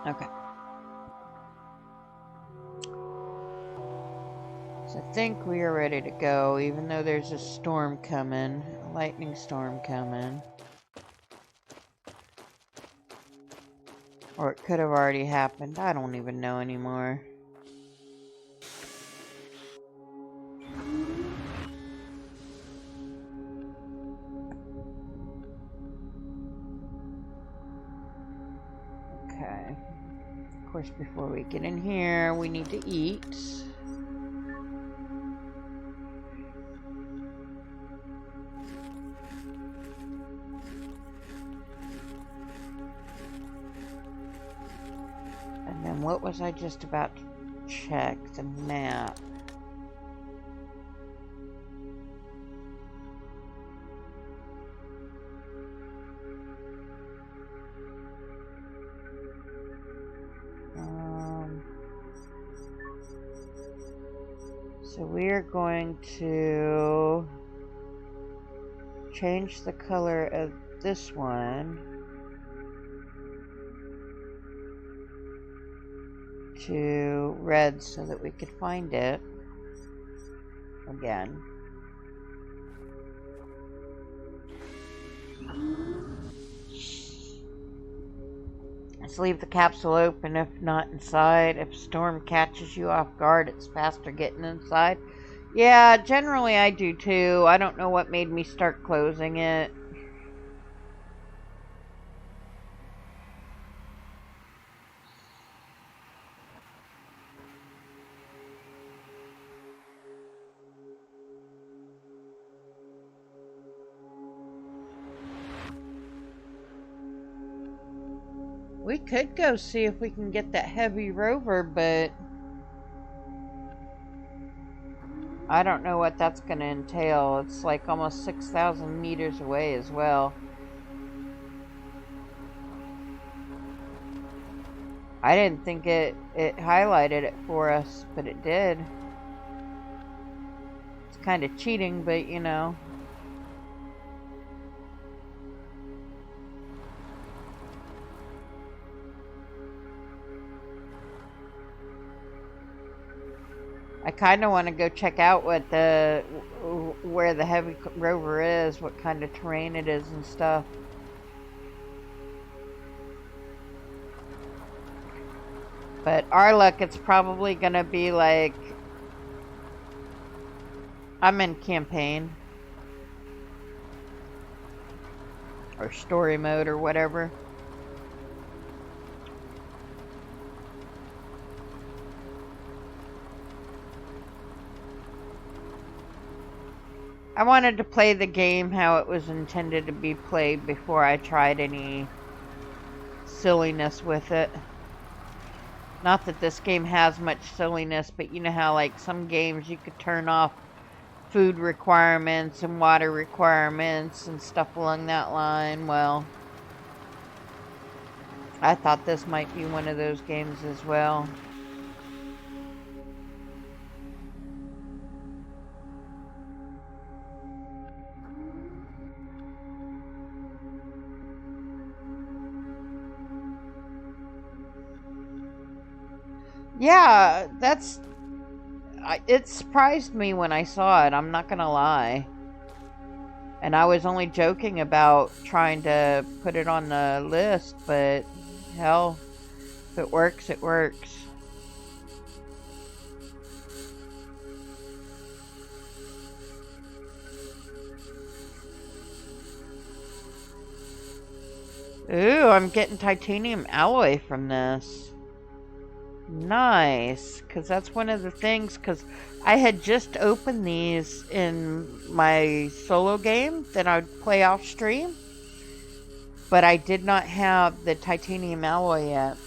Okay. So I think we are ready to go, even though there's a storm coming, a lightning storm coming. Or it could have already happened. I don't even know anymore. Okay. Of course, before we get in here, we need to eat. And then what was I just about to check? The map. So we are going to change the color of this one to red so that we could find it again. Let's leave the capsule open if not inside. If storm catches you off guard, it's faster getting inside. Yeah, generally I do too. I don't know what made me start closing it. We could go see if we can get that heavy rover, but I don't know what that's going to entail. It's like almost 6,000 meters away as well. I didn't think it highlighted it for us, but it did. It's kind of cheating, but you know. I kind of want to go check out where the heavy rover is, what kind of terrain it is and stuff. But our luck, it's probably going to be like, I'm in campaign. Or story mode or whatever. I wanted to play the game how it was intended to be played before I tried any silliness with it. Not that this game has much silliness, but you know how like some games you could turn off food requirements and water requirements and stuff along that line. Well, I thought this might be one of those games as well. Yeah, it surprised me when I saw it, I'm not gonna lie. And I was only joking about trying to put it on the list, but hell, if it works, it works. Ooh, I'm getting titanium alloy from this. Nice, because that's one of the things, because I had just opened these in my solo game that I'd play off stream, but I did not have the titanium alloy yet.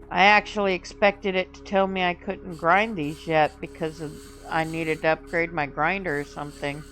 I actually expected it to tell me I couldn't grind these yet because I needed to upgrade my grinder or something.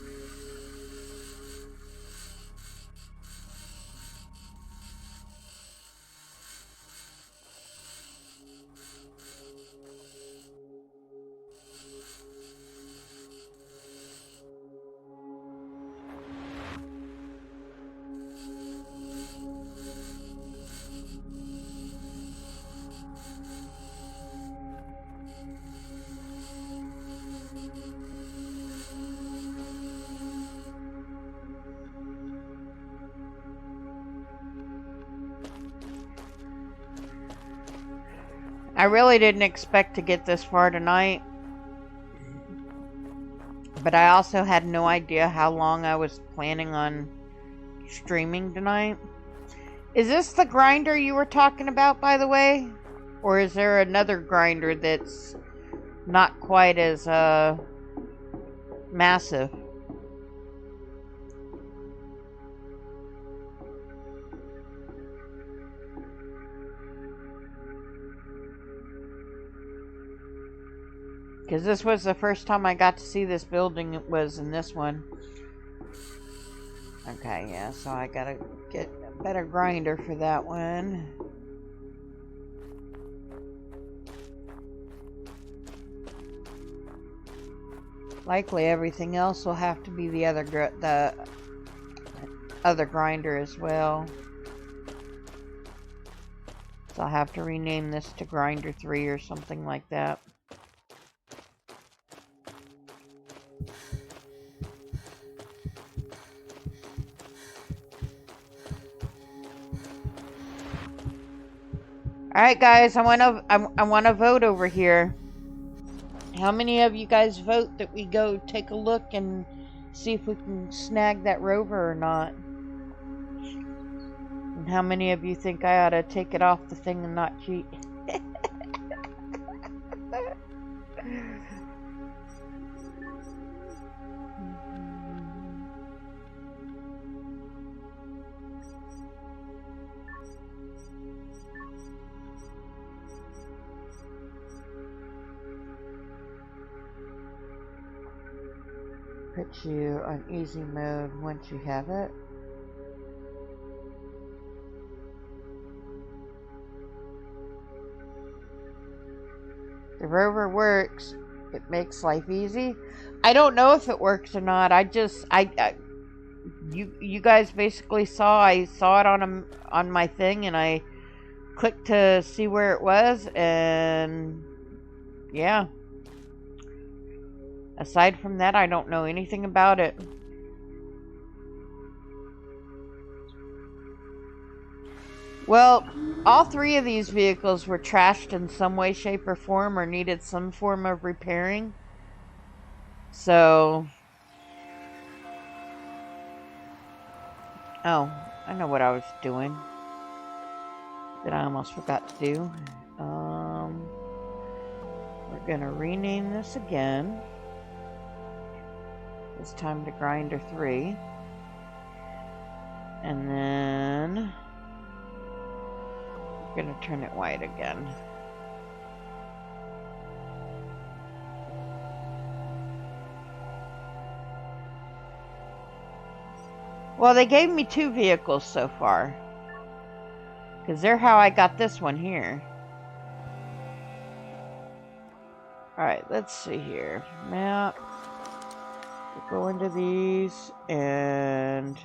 I really didn't expect to get this far tonight, but I also had no idea how long I was planning on streaming tonight. Is this the grinder you were talking about, by the way? Or is there another grinder that's not quite as massive? Because this was the first time I got to see this building, it was in this one. Okay, yeah, so I gotta get a better grinder for that one. Likely everything else will have to be the other grinder as well. So I'll have to rename this to Grinder 3 or something like that. Alright guys, I wanna vote over here. How many of you guys vote that we go take a look and see if we can snag that rover or not? And how many of you think I ought to take it off the thing and not cheat? Put you on easy mode once you have it. The rover works. It makes life easy. I don't know if it works or not. You guys basically I saw it on my thing, and I clicked to see where it was, and yeah. Aside from that, I don't know anything about it. Well, all three of these vehicles were trashed in some way, shape, or form, or needed some form of repairing. So... Oh, I know what I was doing that I almost forgot to do. We're gonna rename this again. This time to Grinder 3. And then we're gonna turn it white again. Well, they gave me 2 vehicles so far, because they're how I got this one here. Alright, let's see here. Map. We'll go into these, and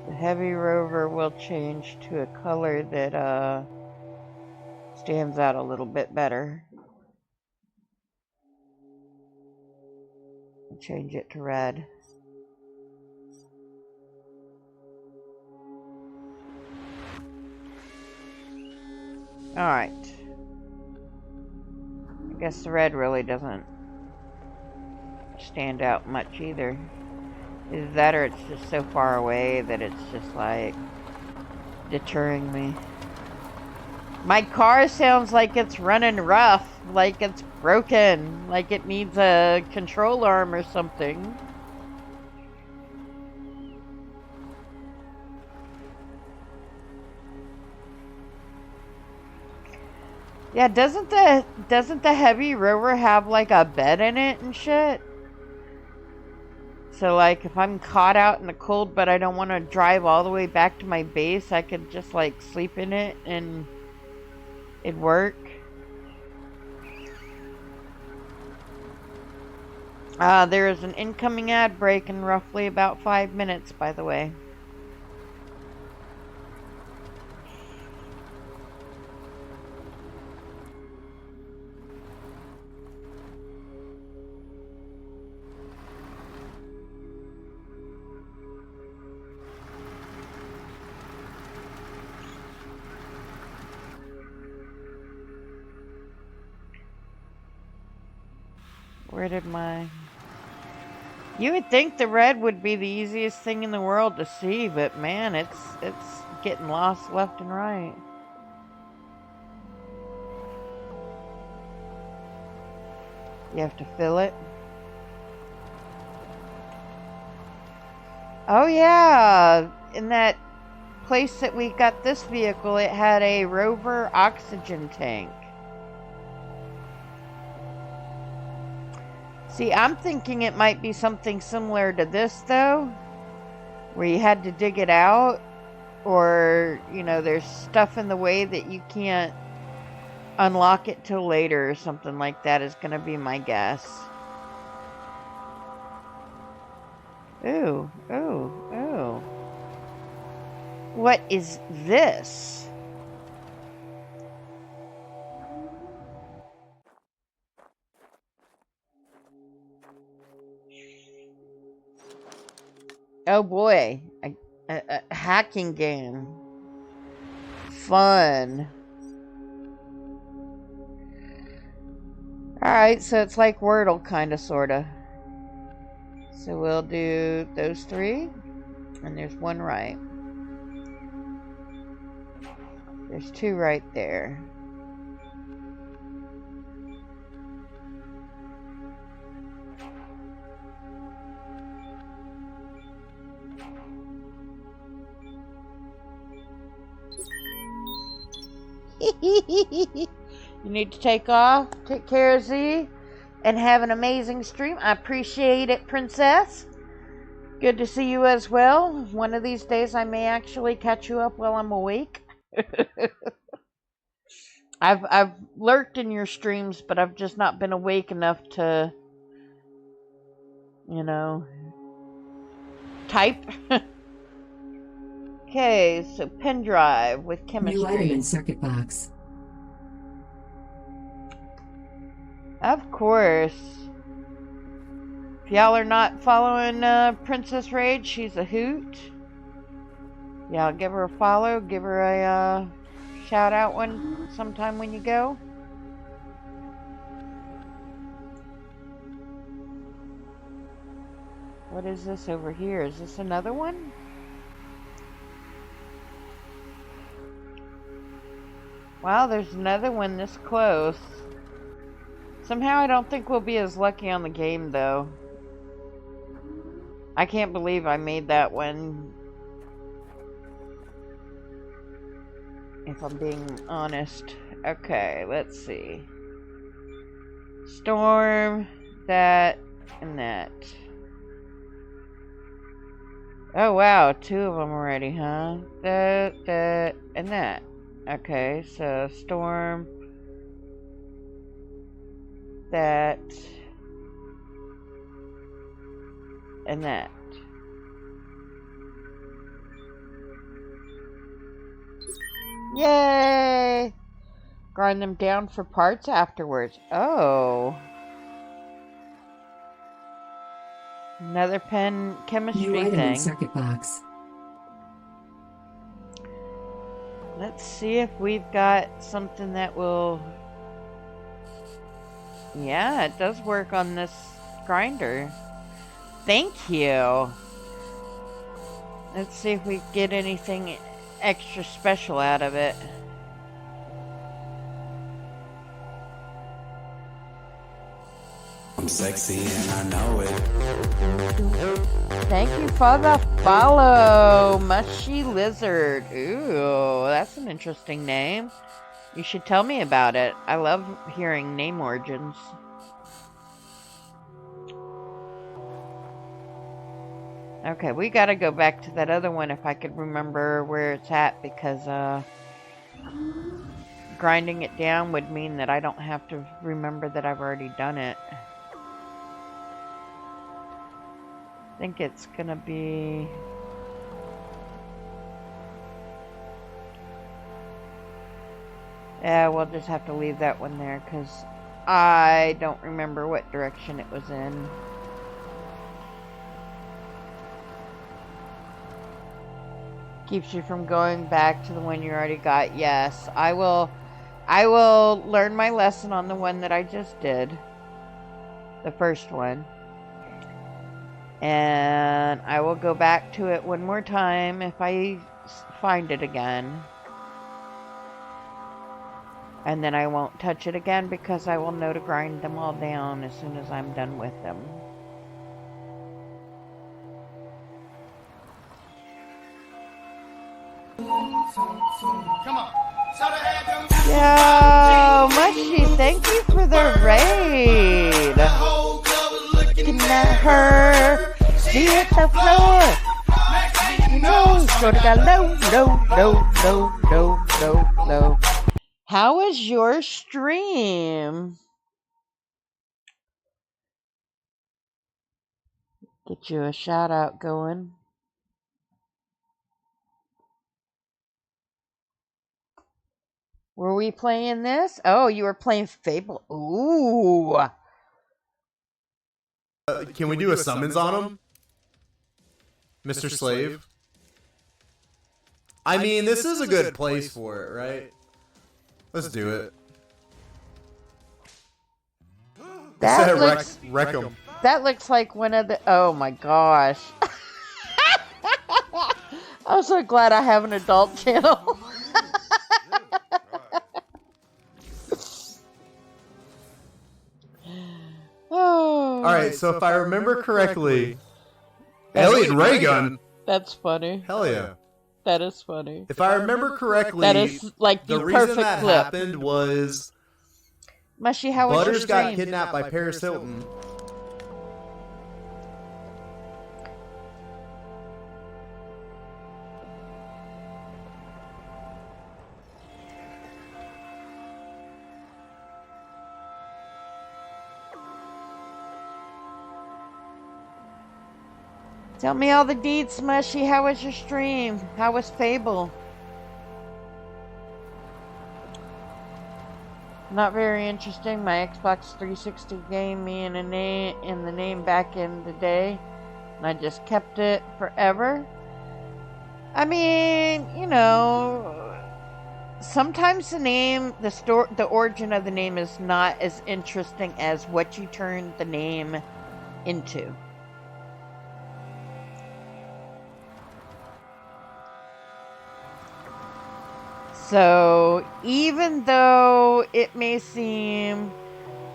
the heavy rover will change to a color that stands out a little bit better. I'll change it to red. Alright. Guess the red really doesn't stand out much either. Is that or it's just so far away that it's just like deterring me. My car sounds like it's running rough, like it's broken, like it needs a control arm or something. Yeah, doesn't the heavy rover have like a bed in it and shit? So like if I'm caught out in the cold but I don't want to drive all the way back to my base, I could just like sleep in it and it'd work. There is an incoming ad break in roughly about 5 minutes, by the way. Where did my... You would think the red would be the easiest thing in the world to see, but man, it's getting lost left and right. You have to fill it. Oh yeah, in that place that we got this vehicle, it had a rover oxygen tank. See, I'm thinking it might be something similar to this, though, where you had to dig it out, or, you know, there's stuff in the way that you can't unlock it till later, or something like that is going to be my guess. Ooh, ooh, ooh. What is this? Oh boy, a hacking game. Fun. Alright, so it's like Wordle, kinda, sorta. So we'll do those 3, and there's 1 right. There's 2 right there. You need to take off. Take care, Z, and have an amazing stream. I appreciate it, Princess. Good to see you as well. One of these days I may actually catch you up while I'm awake. I've lurked in your streams, but I've just not been awake enough to, you know, type. Okay, so pen drive with chemistry. New item in circuit box. Of course. If y'all are not following Princess Rage, she's a hoot. Y'all give her a follow, give her a shout out sometime when you go. What is this over here? Is this another one? Wow, there's another one this close. Somehow I don't think we'll be as lucky on the game, though. I can't believe I made that one. If I'm being honest. Okay, let's see. Storm, that, and that. Oh wow, 2 of them already, huh? That, and that. Okay, so storm, that, and that. Yay! Grind them down for parts afterwards. Oh. Another pen chemistry New item in thing. circuit box. Let's see if we've got something that will Yeah, it does work on this grinder. Thank you. Let's see if we get anything extra special out of it. I'm sexy and I know it. Thank you for the follow, Mushy Lizard. Ooh, that's an interesting name. You should tell me about it. I love hearing name origins. Okay, we gotta go back to that other one if I could remember where it's at, because grinding it down would mean that I don't have to remember that I've already done it. I think it's gonna be... Yeah, we'll just have to leave that one there because I don't remember what direction it was in. Keeps you from going back to the one you already got. Yes, I will learn my lesson on the one that I just did. The first one. And I will go back to it one more time if I find it again. And then I won't touch it again because I will know to grind them all down as soon as I'm done with them. Yo, Mushy, thank you for the raid. Looking at her, see at the floor. No, sort of got low. How was your stream? Get you a shout out going. Were we playing this? Oh, you were playing Fable. Ooh. Can we do a summons on him? Mr. Slave? I mean, this is a good place for it, right? Let's do it. That looks, wreck him. that looks like one of the... Oh my gosh. I'm so glad I have an adult channel. Oh, Alright, so if I remember correctly, Elliot Raygun. that's funny. Hell yeah. That is funny. If I remember correctly, That is like the the reason perfect that clip. happened was Mushy, how was your Butters got stream? kidnapped by Paris Hilton. Tell me all the deeds, Mushy. How was your stream? How was Fable? Not very interesting. My Xbox 360 gave me in the name back in the day, and I just kept it forever. I mean, you know, sometimes the name, the origin of the name is not as interesting as what you turn the name into. So, even though it may seem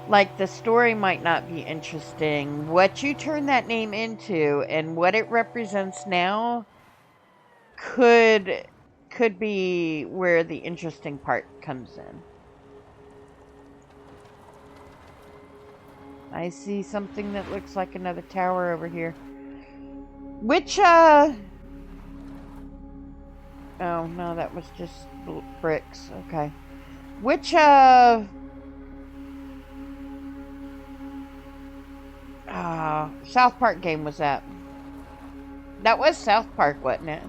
like the story might not be interesting, what you turn that name into and what it represents now could be where the interesting part comes in. I see something that looks like another tower over here. Which, oh, no, that was just bricks. Okay. Which, South Park game was that? That was South Park, wasn't it?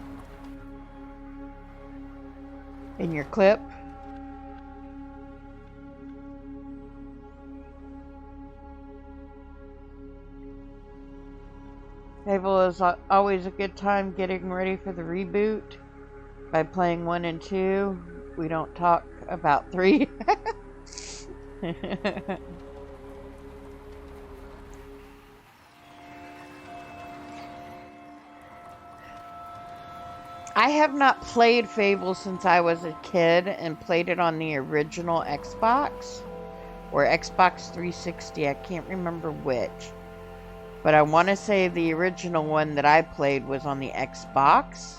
In your clip? Fable is always a good time getting ready for the reboot. By playing 1 and 2, we don't talk about 3. I have not played Fable since I was a kid and played it on the original Xbox or Xbox 360. I can't remember which. But I want to say the original one that I played was on the Xbox.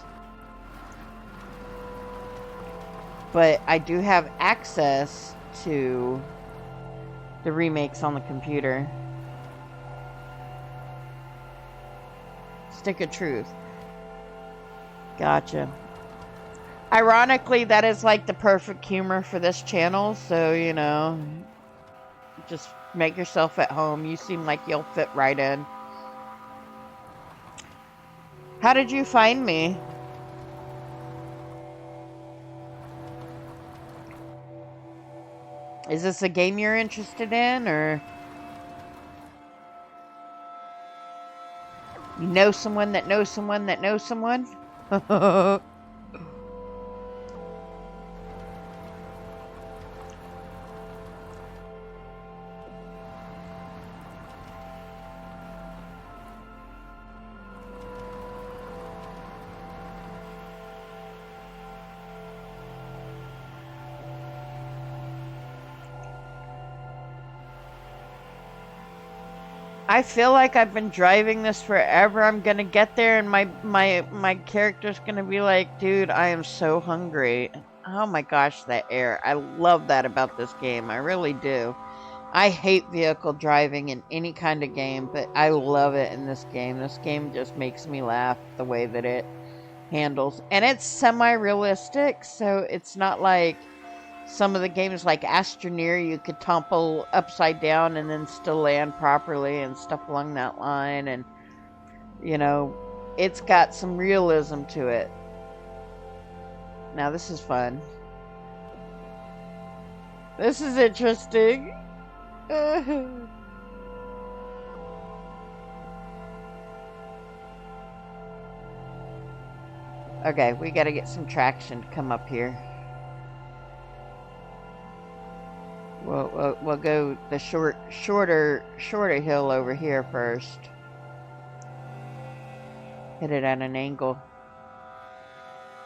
But I do have access to the remakes on the computer. Stick of Truth. Gotcha. Ironically, that is like the perfect humor for this channel, so, you know, just make yourself at home. You seem like you'll fit right in. How did you find me? Is this a game you're interested in, or you know someone that knows someone that knows someone? I feel like I've been driving this forever. I'm gonna get there and my character's gonna be like, dude, I am so hungry. Oh my gosh, that air. I love that about this game. I really do. I hate vehicle driving in any kind of game, but I love it in this game. This game just makes me laugh the way that it handles. And it's semi-realistic, so it's not like some of the games like Astroneer, you could topple upside down and then still land properly and stuff along that line. And, you know, it's got some realism to it. Now, this is fun. This is interesting. Okay, we gotta get some traction to come up here. We'll go the shorter hill over here first. Hit it at an angle.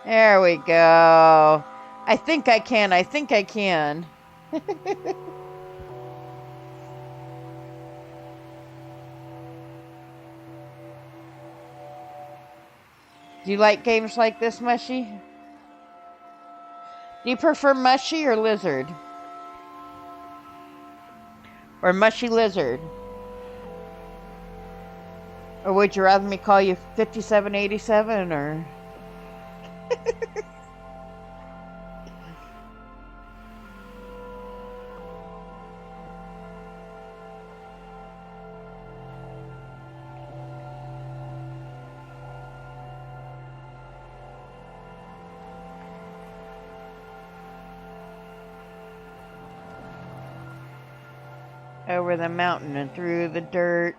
There we go. I think I can. Do you like games like this, Mushy? Do you prefer Mushy or Lizard? Or Mushy Lizard? Or would you rather me call you 5787 or... Over the mountain and through the dirt.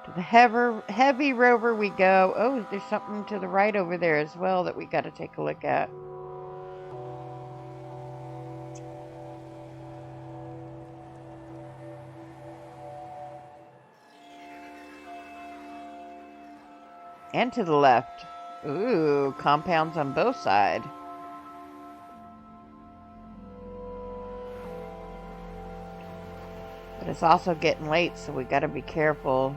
To the heavy rover we go. Oh, there's something to the right over there as well that we got to take a look at. And to the left. Ooh, compounds on both sides. But it's also getting late, so we gotta be careful.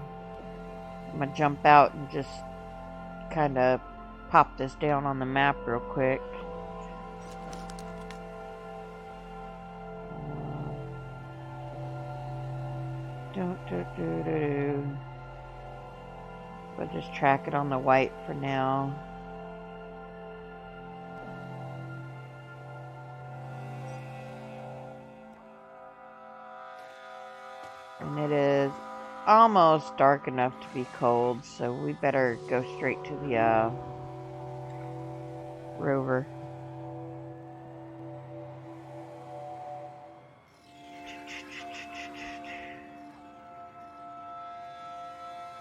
I'm gonna jump out and just kind of pop this down on the map real quick. We'll just track it on the white for now. And it is almost dark enough to be cold, so we better go straight to the rover.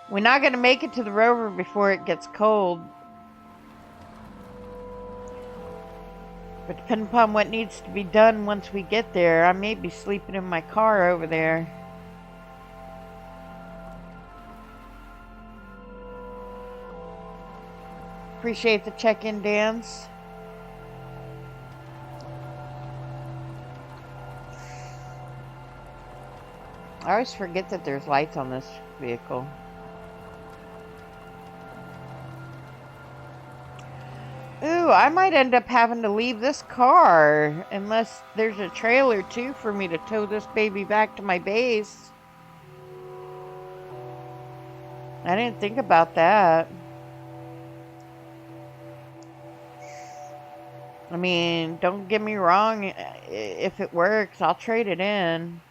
We're not going to make it to the rover before it gets cold. But depending upon what needs to be done once we get there, I may be sleeping in my car over there. appreciate the check-in dance. I always forget that there's lights on this vehicle. Ooh, I might end up having to leave this car unless there's a trailer too for me to tow this baby back to my base. I didn't think about that. I mean, don't get me wrong, if it works, I'll trade it in.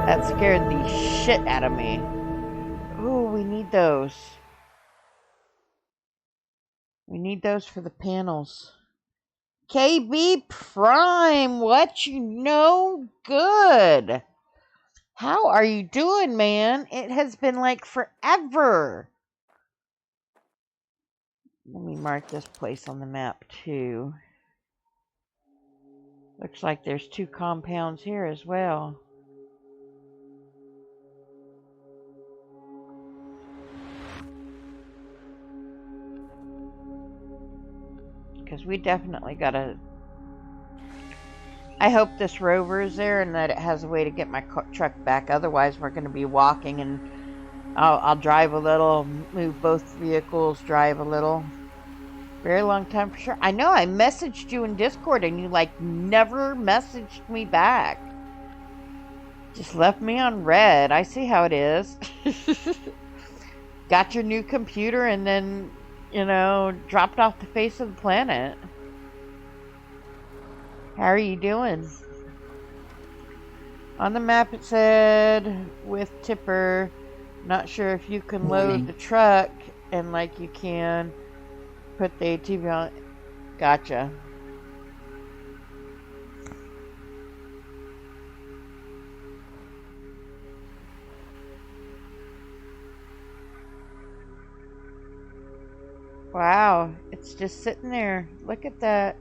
That scared the shit out of me. Ooh, we need those. We need those for the panels. KB Prime, what you know? Good. How are you doing, man? It has been like forever. Let me mark this place on the map too. Looks like there's 2 compounds here as well. Because we definitely gotta... I hope this Rover is there and that it has a way to get my truck back. Otherwise, we're going to be walking, and I'll drive a little, move both vehicles, drive a little. Very long time for sure. I know I messaged you in Discord and you like never messaged me back. Just left me on red. I see how it is. Got your new computer and then, you know, dropped off the face of the planet. How are you doing? On the map it said with tipper. Not sure if you can load the truck and like you can put the ATV on. Gotcha. Wow, it's just sitting there. Look at that.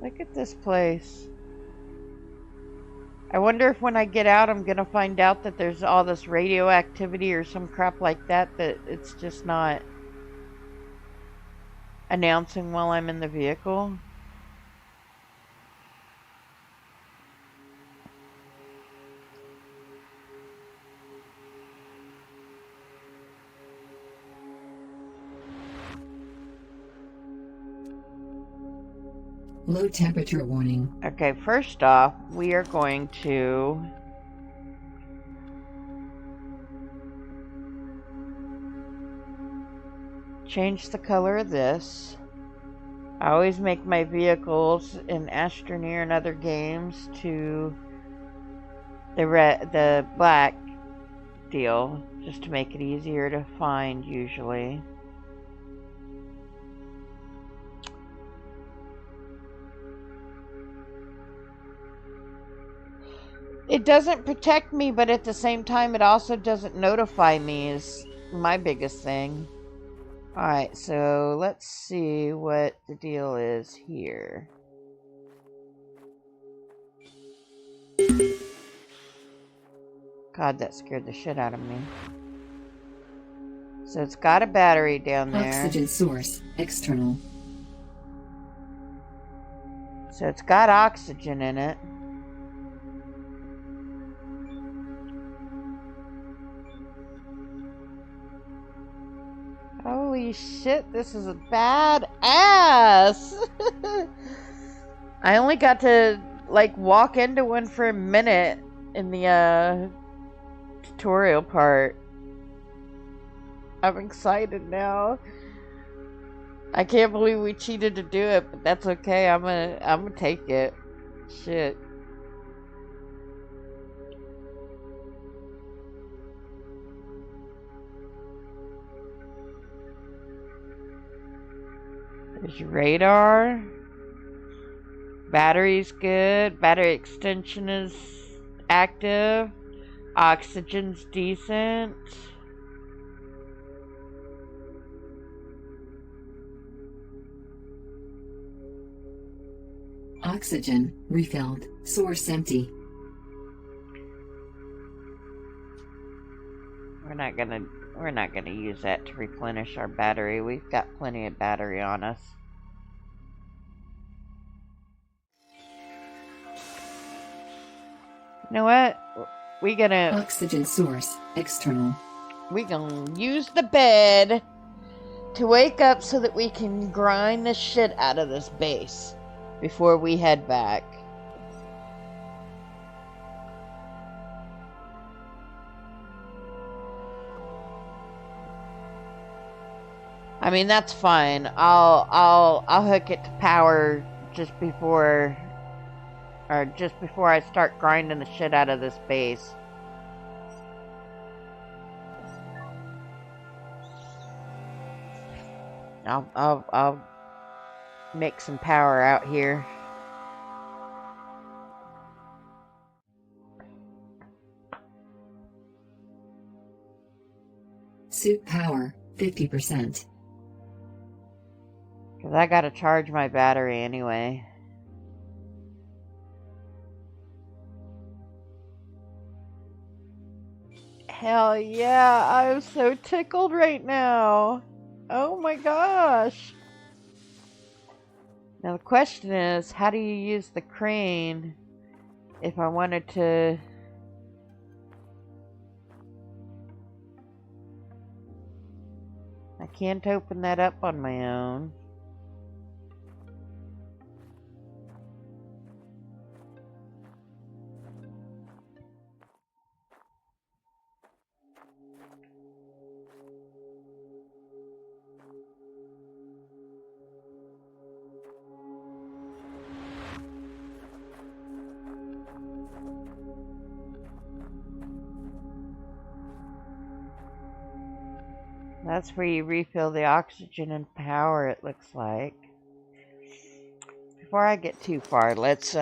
Look at this place. I wonder if when I get out I'm gonna find out that there's all this radioactivity or some crap like that, that it's just not announcing while I'm in the vehicle. Low temperature warning. Okay, first off, we are going to change the color of this. I always make my vehicles in Astroneer and other games to the black deal, just to make it easier to find usually. It doesn't protect me, but at the same time, it also doesn't notify me is my biggest thing. Alright, so let's see what the deal is here. God, that scared the shit out of me. So it's got a battery down there. Oxygen source, external. So it's got oxygen in it. Holy shit, this is a bad ass. I only got to like walk into one for a minute in the tutorial part. I'm excited now. I can't believe we cheated to do it, but that's okay. I'm gonna take it. Shit. There's your radar. Battery's good. Battery extension is active. Oxygen's decent. Oxygen refilled. Source empty. We're not gonna use that to replenish our battery. We've got plenty of battery on us. You know what? We gonna Oxygen source external. use the bed to wake up so that we can grind the shit out of this base before we head back. I mean, that's fine. I'll hook it to power just before I start grinding the shit out of this base. I'll make some power out here. Suit power 50%. Cause I gotta charge my battery anyway. Hell yeah, I'm so tickled right now. Oh my gosh. Now the question is, how do you use the crane if I wanted to... I can't open that up on my own. That's where you refill the oxygen and power, it looks like. Before I get too far, let's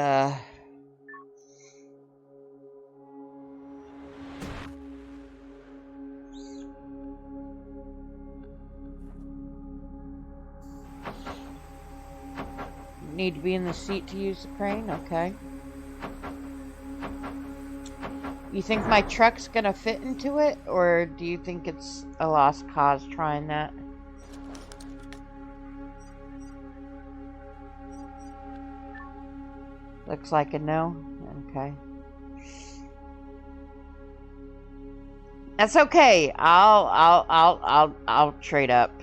need to be in the seat to use the crane? Okay. You think my truck's gonna fit into it, or do you think it's a lost cause trying that? Looks like a no. Okay. That's okay. I'll trade up.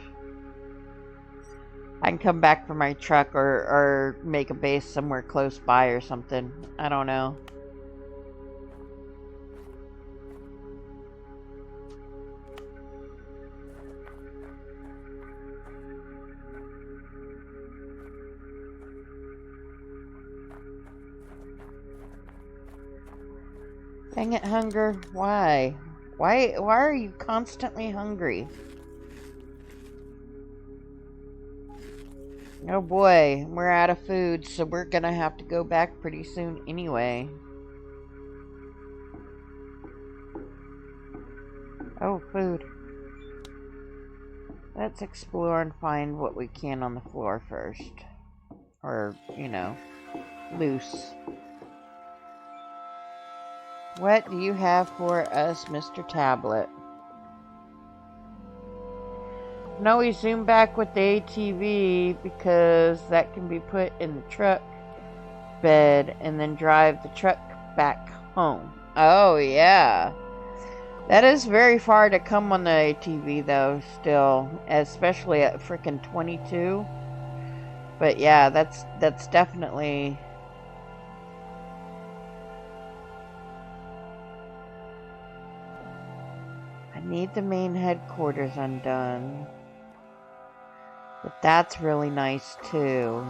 I can come back for my truck or make a base somewhere close by or something. I don't know. Dang it, hunger. Why? Why are you constantly hungry? Oh boy, we're out of food, so we're gonna have to go back pretty soon anyway. Oh, food. Let's explore and find what we can on the floor first. Or, you know, loose. What do you have for us, Mr. Tablet? No, we zoom back with the ATV because that can be put in the truck bed and then drive the truck back home. Oh, yeah. That is very far to come on the ATV, though, still. Especially at frickin' 22. But yeah, that's definitely... I need the main headquarters undone. But that's really nice too.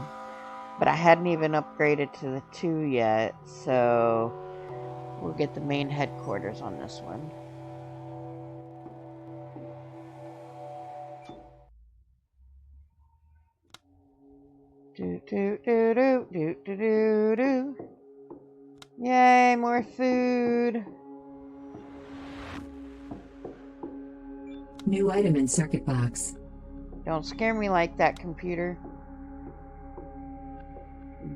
But I hadn't even upgraded to the 2 yet, so we'll get the main headquarters on this one. Do do do do do do do do. Yay, more food. New item in circuit box. Don't scare me like that, computer.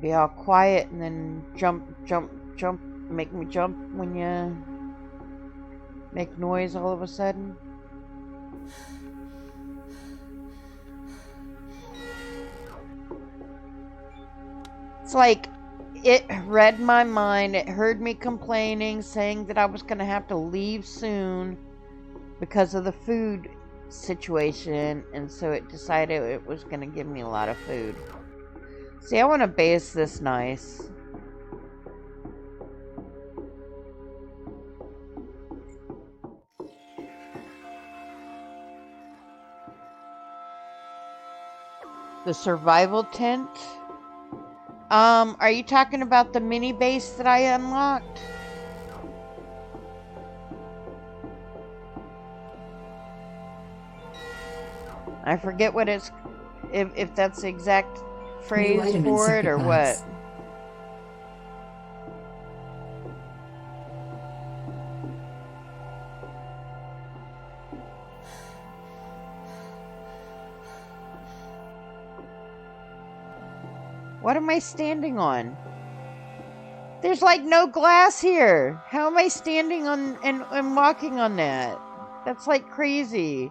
Be all quiet and then jump, make me jump when you make noise all of a sudden. It's like it read my mind. It heard me complaining, saying that I was going to have to leave soon because of the food situation, and so it decided it was going to give me a lot of food. See, I want to base this nice. The survival tent. Are you talking about the mini base that I unlocked? I forget what it's, if that's the exact phrase item in for it Secret or Box. what. What am I standing on? There's like no glass here. How am I standing on and walking on that? That's like crazy.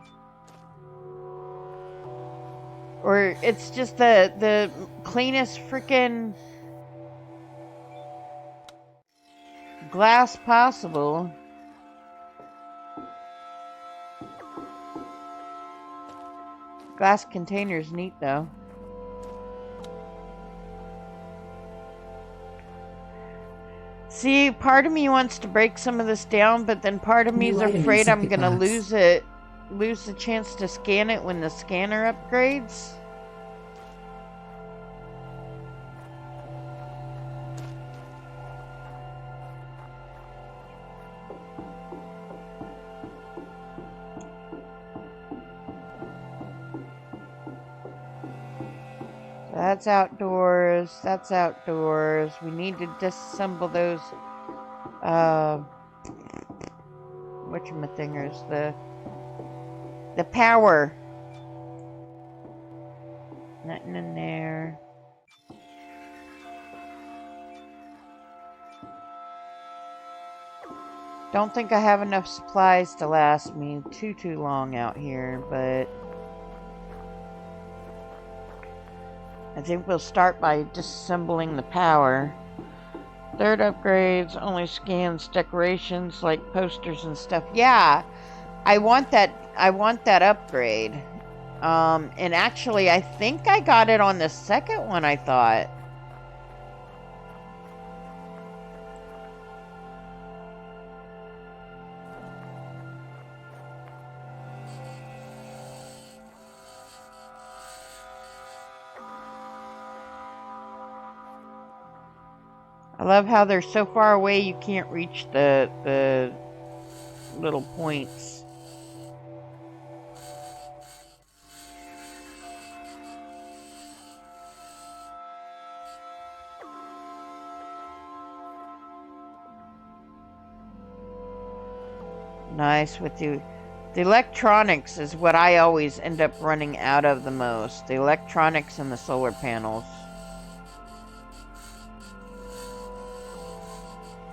Or it's just the cleanest freaking glass possible. Glass container's neat though. See, part of me wants to break some of this down, but then part of me is New item in afraid I'm Secret gonna Box. lose the chance to scan it when the scanner upgrades. That's outdoors. That's outdoors. We need to disassemble those, whatchamethingers, the power. Nothing in there. Don't think I have enough supplies to last me too long out here, but I think we'll start by disassembling the power. Third upgrades only scans decorations like posters and stuff. Yeah, I want that upgrade. And actually I think I got it on the second one, I thought. I love how they're so far away you can't reach the little points. Nice with the electronics is what I always end up running out of the most. The electronics and the solar panels.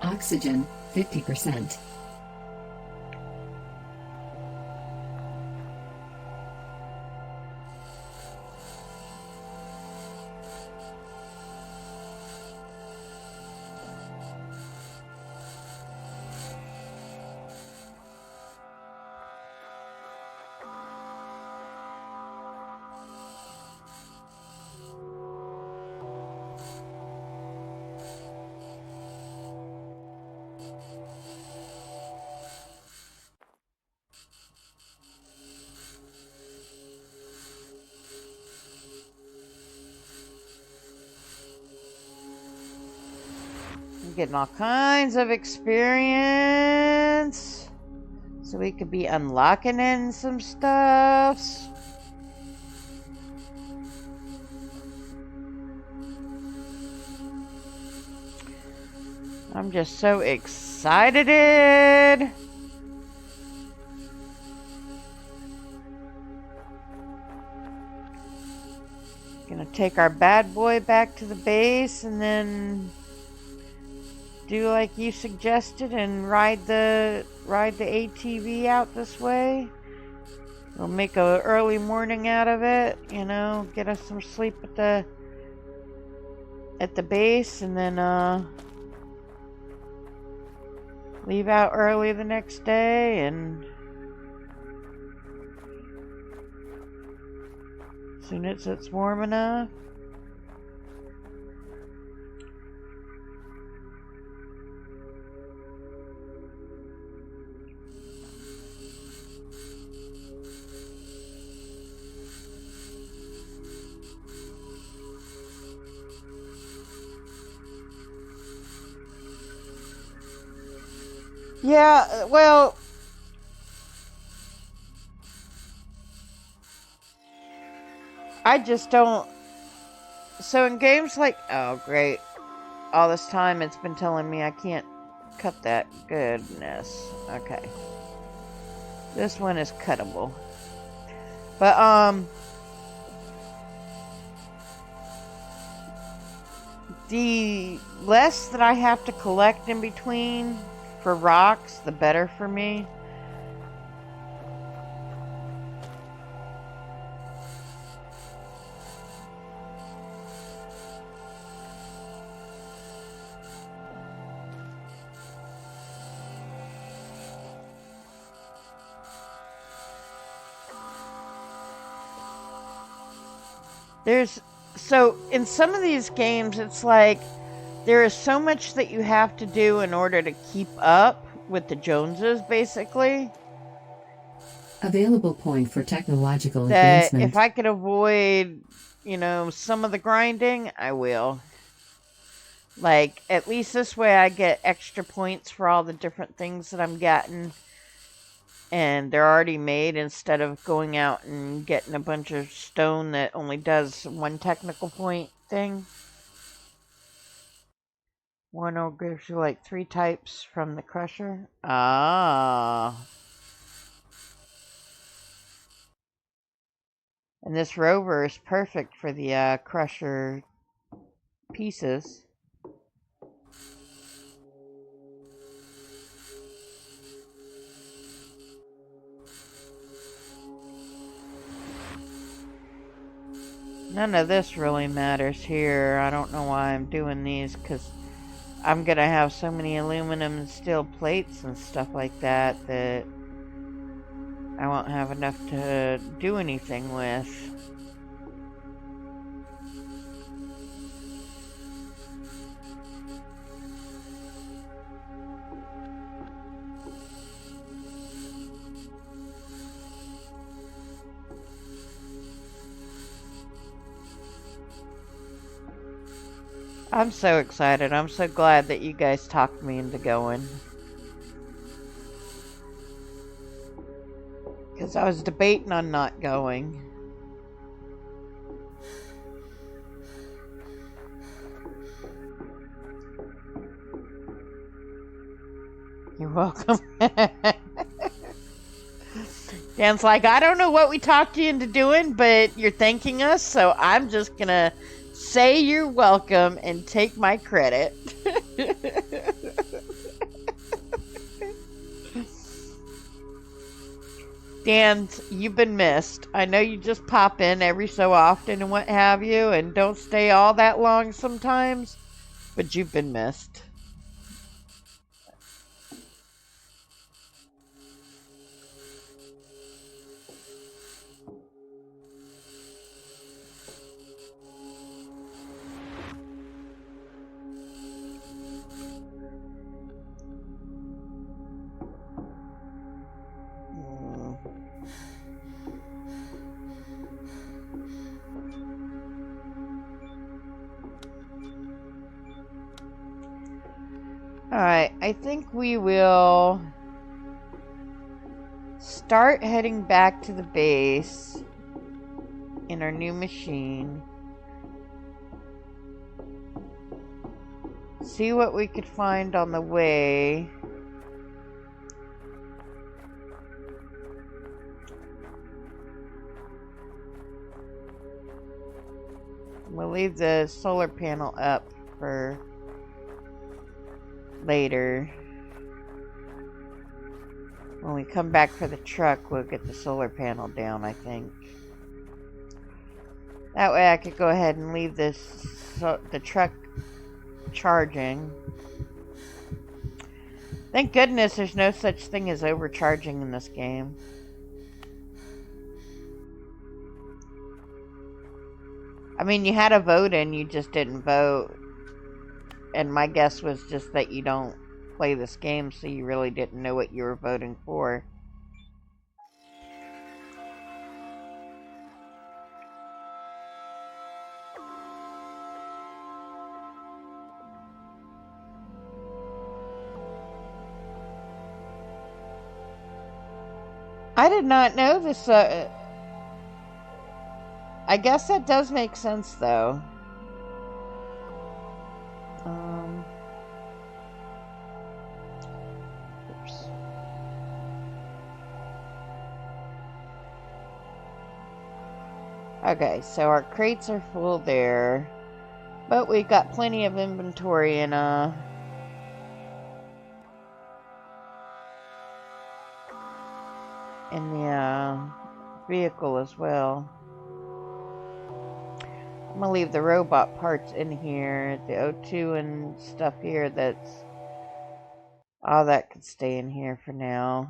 Oxygen, 50%. I'm getting all kinds of experience. So we could be unlocking in some stuffs. I'm just so excited. Gonna take our bad boy back to the base and then do like you suggested and ride the ATV out this way. We'll make a early morning out of it, you know, get us some sleep at the base, and then leave out early the next day, and as soon as it's warm enough. Yeah, well, I just don't. So in games like, oh great, all this time it's been telling me I can't cut that. Goodness. Okay. This one is cuttable. But the less that I have to collect in between for rocks, the better for me. So in some of these games, it's like there is so much that you have to do in order to keep up with the Joneses, basically. Available point for technological That advancement. if I could avoid, you know, some of the grinding, I will. Like, at least this way I get extra points for all the different things that I'm getting. And they're already made, instead of going out and getting a bunch of stone that only does one technical point thing. One will gives you like 3 types from the crusher. Ah. And this rover is perfect for the crusher pieces. None of this really matters here. I don't know why I'm doing these, because I'm going to have so many aluminum and steel plates and stuff like that that I won't have enough to do anything with. I'm so excited. I'm so glad that you guys talked me into going. Because I was debating on not going. You're welcome. Dan's like, I don't know what we talked you into doing, but you're thanking us, so I'm just gonna say you're welcome and take my credit. Dan, you've been missed. I know you just pop in every so often and what have you, and don't stay all that long sometimes, but you've been missed. Alright, I think we will start heading back to the base in our new machine. See what we could find on the way. We'll leave the solar panel up for later. When we come back for the truck, we'll get the solar panel down, I think. That way I could go ahead and leave the truck charging. Thank goodness there's no such thing as overcharging in this game. I mean, you had a vote in, you just didn't vote. And my guess was just that you don't play this game, so you really didn't know what you were voting for. I did not know this. I guess that does make sense, though. Oops. Okay, so our crates are full there, but we've got plenty of inventory in the vehicle as well. I'm gonna leave the robot parts in here, the O2 and stuff here. All that could stay in here for now.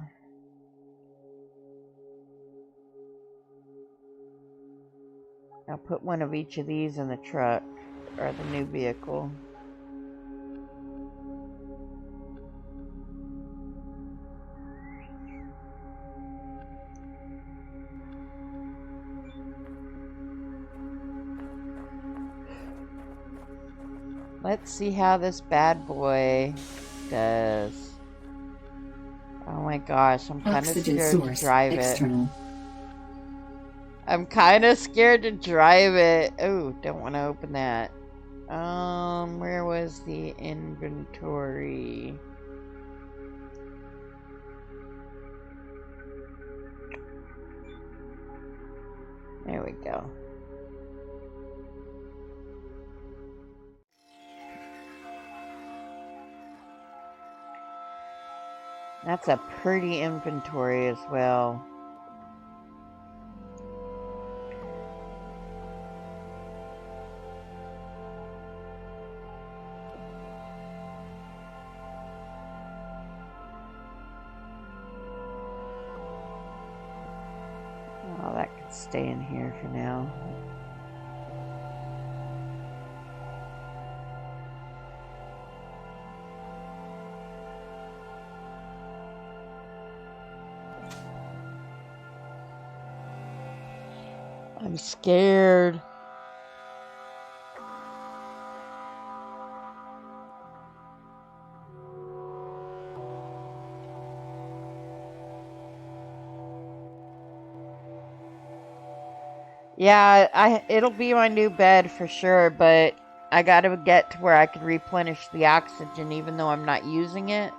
I'll put one of each of these in the truck, or the new vehicle. Let's see how this bad boy does. Oh my gosh, I'm kind of Oxygen scared to source drive external. it. I'm kind of scared to drive it. Oh, don't want to open that. Where was the inventory? There we go. That's a pretty inventory as well. Oh, that could stay in here for now. I'm scared. Yeah, it'll be my new bed for sure, but I gotta get to where I can replenish the oxygen even though I'm not using it.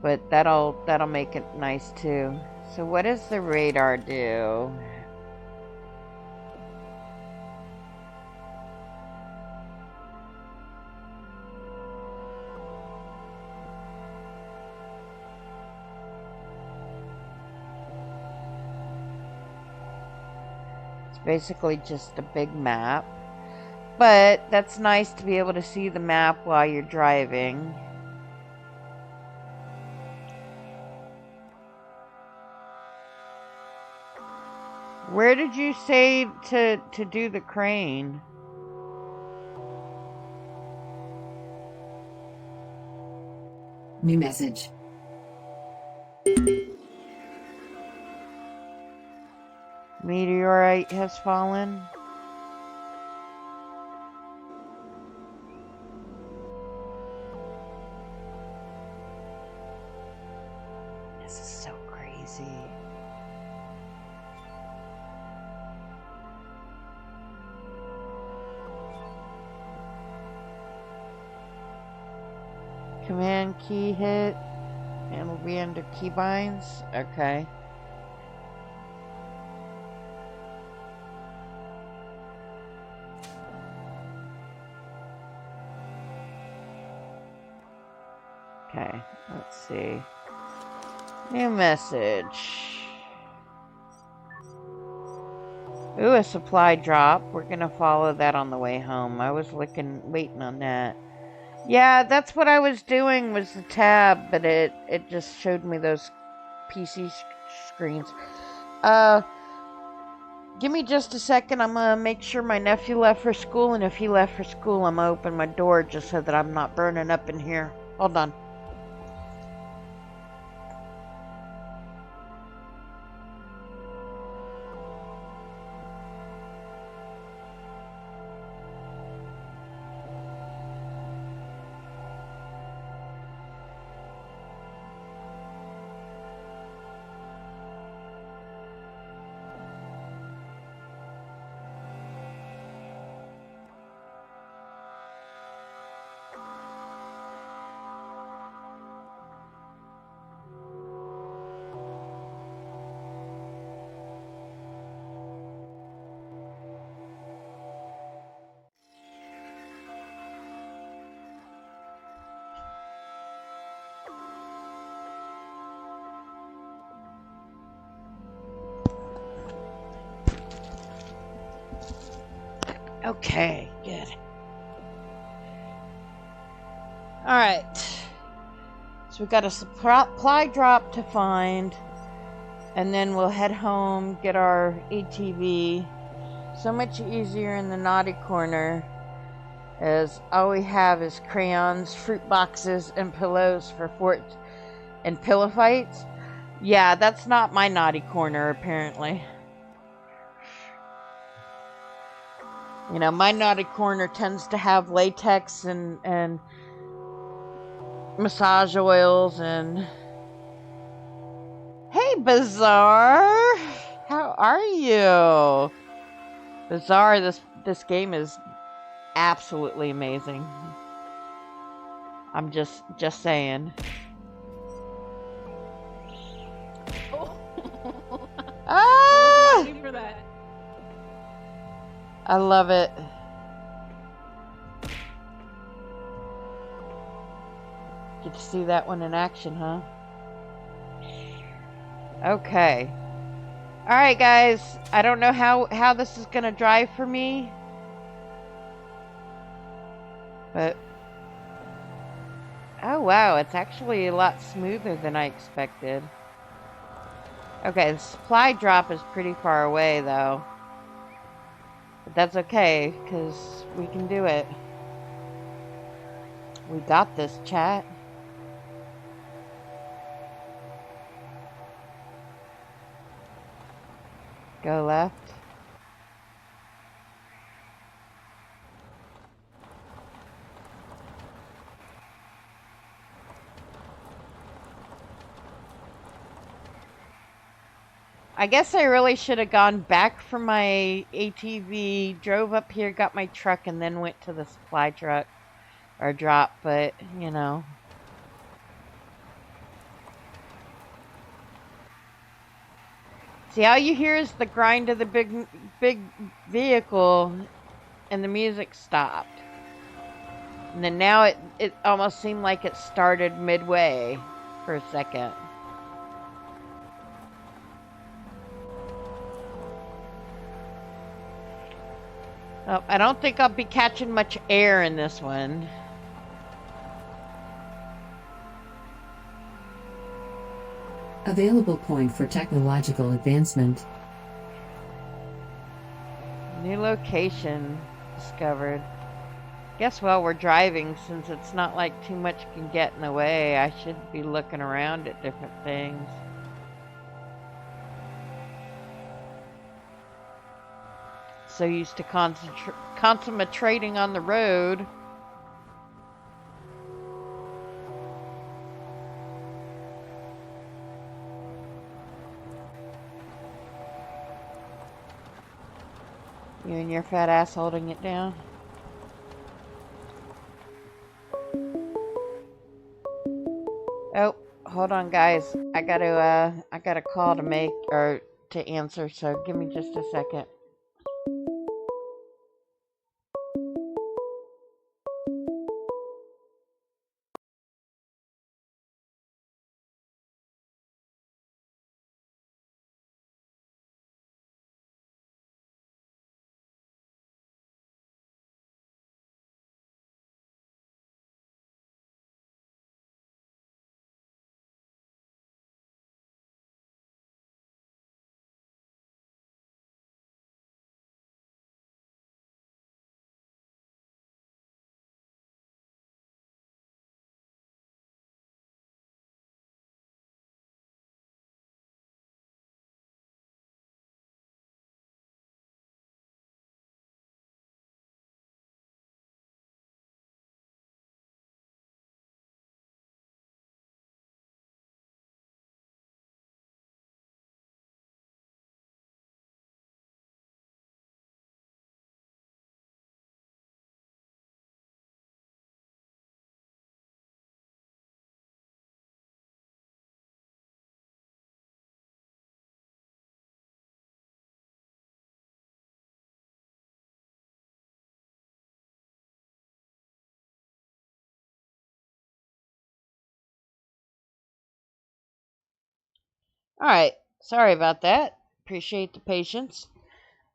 But that'll make it nice too. So what does the radar do? It's basically just a big map. But that's nice to be able to see the map while you're driving. Where did you say to do the crane? New message. Meteorite has fallen. This is so crazy. Command key hit, and we'll be under keybinds. Okay. Let's see. New message. Ooh, a supply drop. We're gonna follow that on the way home. I was waiting on that. Yeah, that's what I was doing was the tab, but it just showed me those PC screens. Give me just a second. I'm gonna make sure my nephew left for school, and if he left for school, I'm gonna open my door just so that I'm not burning up in here. Hold on. Okay, good. Alright. So we got a supply drop to find. And then we'll head home, get our ATV. So much easier in the naughty corner, as all we have is crayons, fruit boxes, and pillows for forts and pillow fights. Yeah, that's not my naughty corner, apparently. You know, my naughty corner tends to have latex and massage oils and... Hey, Bazaar! How are you? Bazaar, this game is absolutely amazing. I'm just saying. Ah! For that. I love it. Get to see that one in action, huh? Okay. Alright, guys. I don't know how this is gonna drive for me. But... oh, wow. It's actually a lot smoother than I expected. Okay, the supply drop is pretty far away, though. But that's okay, because we can do it. We got this, chat. Go left. I guess I really should have gone back for my ATV, drove up here, got my truck, and then went to the supply truck or drop, but, you know. See, all you hear is the grind of the big vehicle, and the music stopped. And then now it almost seemed like it started midway for a second. Oh, I don't think I'll be catching much air in this one. Available point for technological advancement. New location discovered. Guess while we're driving, since it's not like too much can get in the way, I should be looking around at different things. So used to concentrating on the road. You and your fat ass holding it down. Oh, hold on, guys. I got a call to make or to answer, so give me just a second. Alright, sorry about that. Appreciate the patience.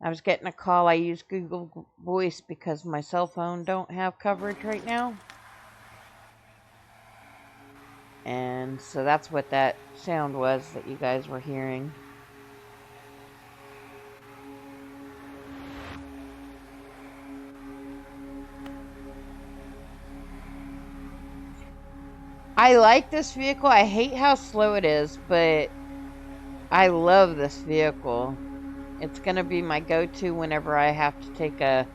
I was getting a call. I use Google Voice because my cell phone don't have coverage right now. And so that's what that sound was that you guys were hearing. I like this vehicle. I hate how slow it is, but I love this vehicle. It's going to be my go-to whenever I have to take a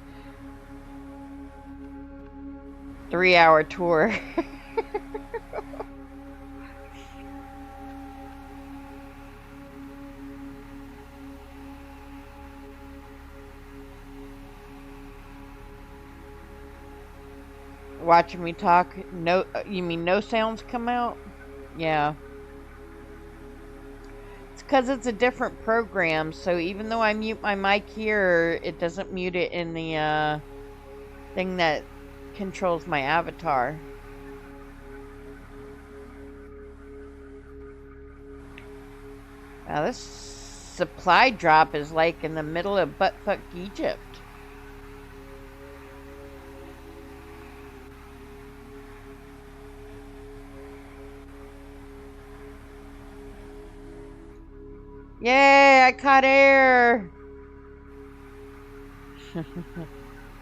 3-hour tour. Watching me talk, no, you mean no sounds come out? Yeah. It's because it's a different program, so even though I mute my mic here, it doesn't mute it in the thing that controls my avatar. Now this supply drop is like in the middle of buttfuck Egypt. Yay, I caught air!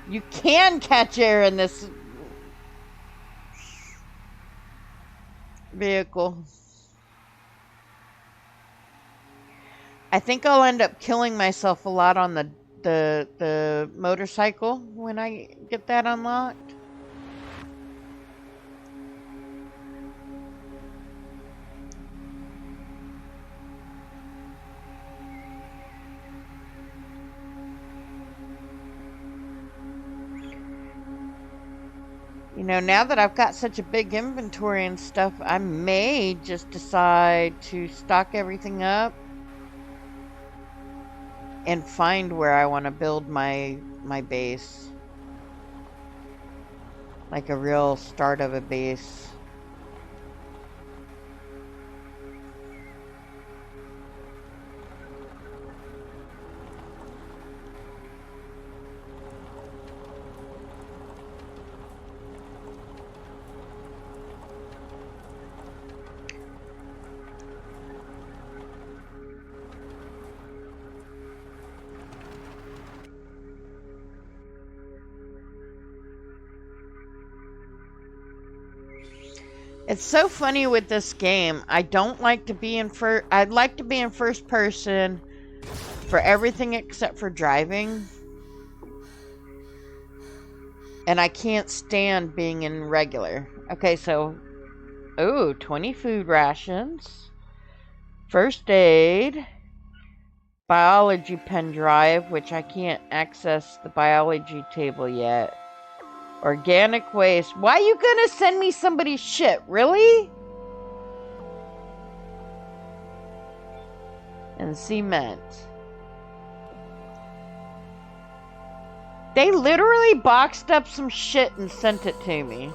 You can catch air in this vehicle. I think I'll end up killing myself a lot on the motorcycle when I get that unlocked. You know, now that I've got such a big inventory and stuff, I may just decide to stock everything up and find where I want to build my base. Like a real start of a base. It's so funny with this game. I don't like to be in I'd like to be in first person for everything except for driving. And I can't stand being in regular. Okay, so... Ooh, 20 food rations. First aid. Biology pen drive, which I can't access the biology table yet. Organic waste. Why are you gonna send me somebody's shit? Really? And cement. They literally boxed up some shit and sent it to me.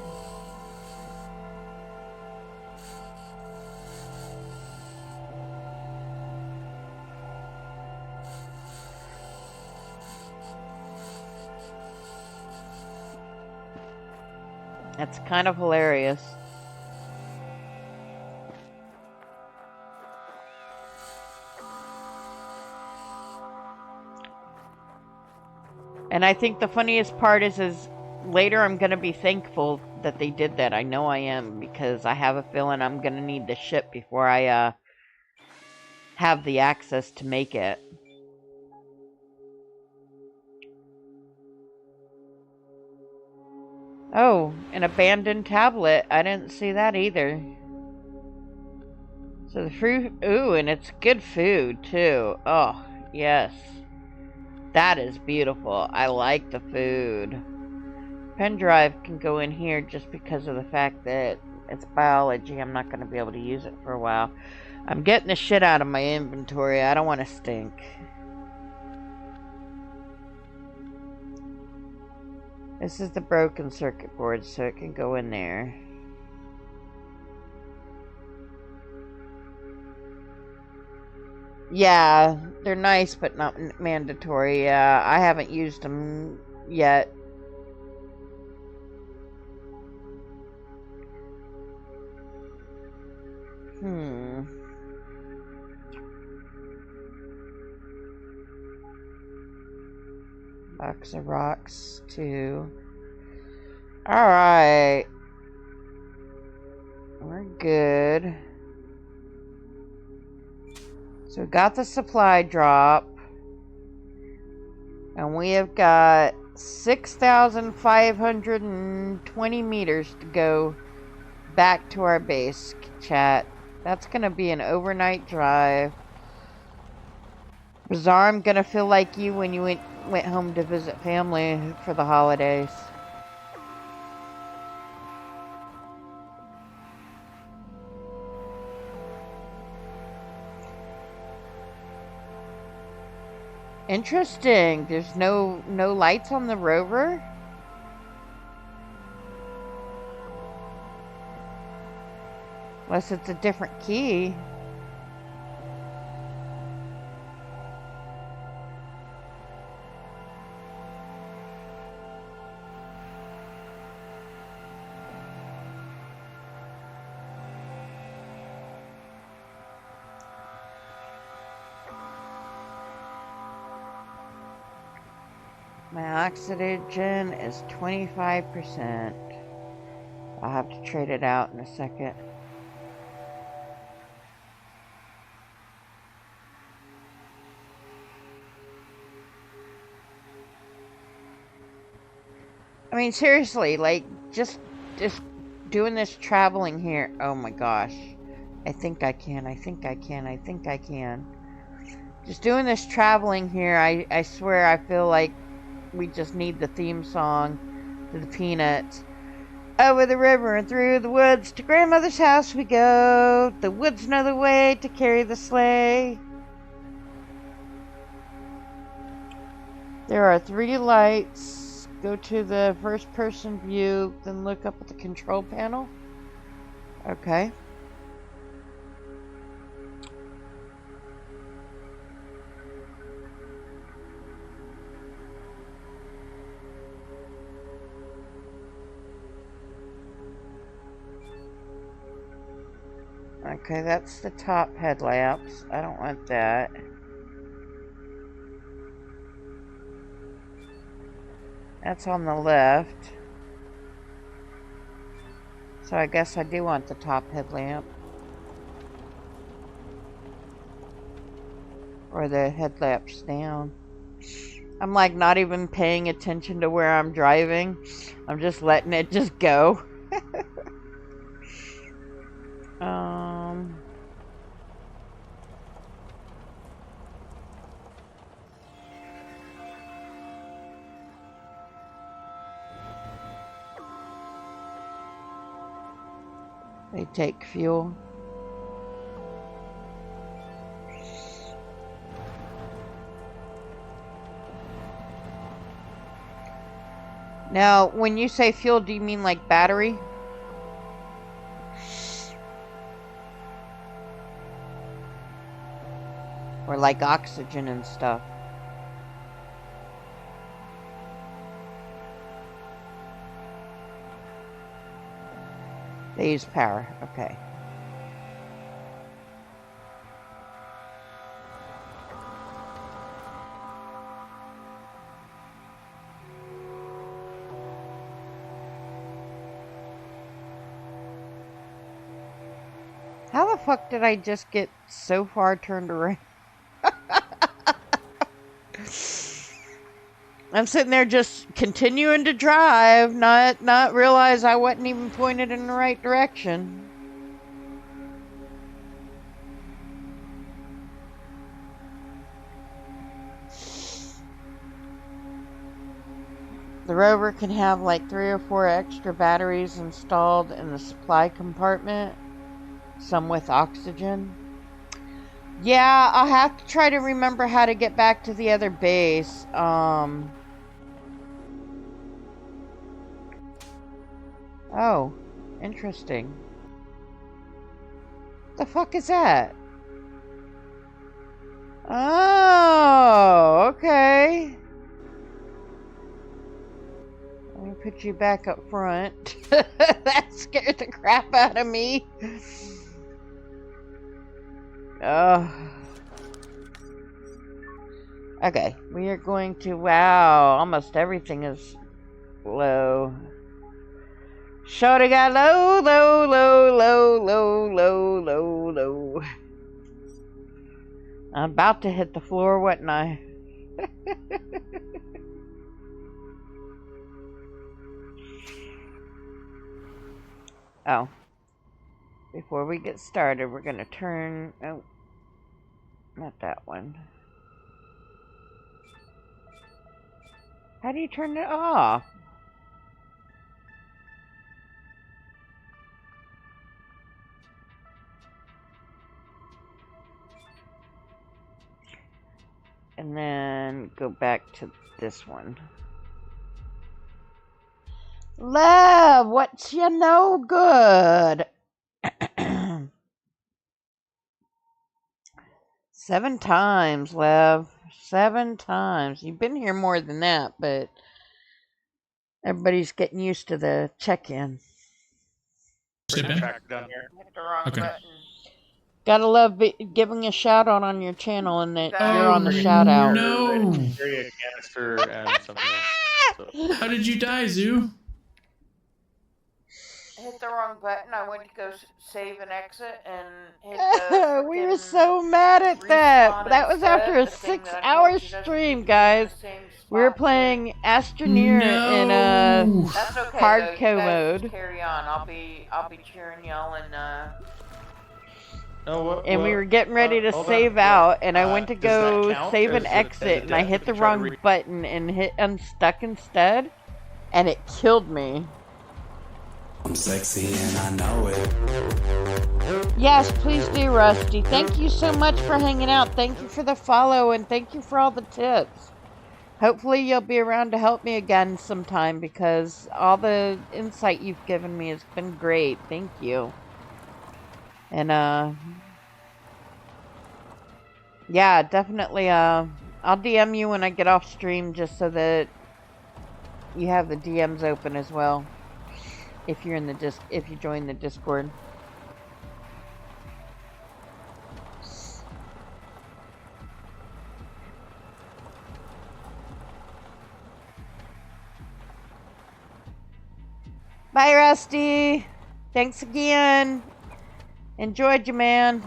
That's kind of hilarious. And I think the funniest part is later I'm going to be thankful that they did that. I know I am, because I have a feeling I'm going to need the ship before I have the access to make it. Oh, an abandoned tablet. I didn't see that either. So the fruit... Ooh, and it's good food, too. Oh, yes. That is beautiful. I like the food. Pen drive can go in here just because of the fact that it's biology. I'm not going to be able to use it for a while. I'm getting the shit out of my inventory. I don't want to stink. This is the broken circuit board, so it can go in there. Yeah, they're nice, but not mandatory. Yeah, I haven't used them yet. Box of rocks, too. Alright. We're good. So we got the supply drop. And we have got 6,520 meters to go back to our base, chat. That's gonna be an overnight drive. Bizarre, I'm gonna feel like you when you went home to visit family for the holidays. Interesting. There's no lights on the rover? Unless it's a different key. My oxygen is 25%. I'll have to trade it out in a second. I mean, seriously, like, just doing this traveling here. Oh my gosh. I think I can. Just doing this traveling here, I swear I feel like we just need the theme song to the Peanuts. Over the river and through the woods to grandmother's house we go. The woods know the way to carry the sleigh. There are 3 lights. Go to the first person view, then look up at the control panel. Okay. Okay, that's the top headlamps. I don't want that. That's on the left. So I guess I do want the top headlamp. Or the headlamps down. I'm like not even paying attention to where I'm driving. I'm just letting it just go. They take fuel. Now, when you say fuel, do you mean like battery? Or like oxygen and stuff? They use power, okay. How the fuck did I just get so far turned around? I'm sitting there just continuing to drive, not realize I wasn't even pointed in the right direction. The rover can have like 3 or 4 extra batteries installed in the supply compartment, some with oxygen. Yeah, I'll have to try to remember how to get back to the other base. Oh, interesting. The fuck is that? Oh, okay. Let me put you back up front. That scared the crap out of me. Oh. Okay, we are going to, wow, almost everything is low. Shorty got low, low, low, low, low, low, low, low. I'm about to hit the floor, wasn't I? Oh. Before we get started, we're going to turn... Oh. Not that one. How do you turn it off? And then go back to this one. Love, what's you no good? 7 times, Lev. 7 times. You've been here more than that, but everybody's getting used to the check-in. Track down here. Hit the wrong Okay. button. Gotta love giving a shout out on your channel and that you're on the Oh, shout out. no. Carry a canister and something else. So. How did you die, Zoo? Hit the wrong button. I went to go save and exit and hit the We were frickin' so mad at that. respawn That was instead, after a the thing that I 6-hour told you doesn't stream, keep you in guys. the same We were spot, playing Astroneer in No. That's okay. hardcore though. You guys mode. just carry on. I'll be cheering y'all and And we were getting ready to hold save on. out, and I went to Does that go count, save or and is it exit, and I death hit if the you try to wrong button and hit unstuck instead, and it killed me. I'm sexy and I know it. Yes, please do, Rusty. Thank you so much for hanging out. Thank you for the follow, and thank you for all the tips. Hopefully you'll be around to help me again sometime, because all the insight you've given me has been great. Thank you. And, yeah, definitely, I'll DM you when I get off stream just so that you have the DMs open as well. If you're in the if you join the Discord. Bye, Rusty. Thanks again. Enjoyed you, man.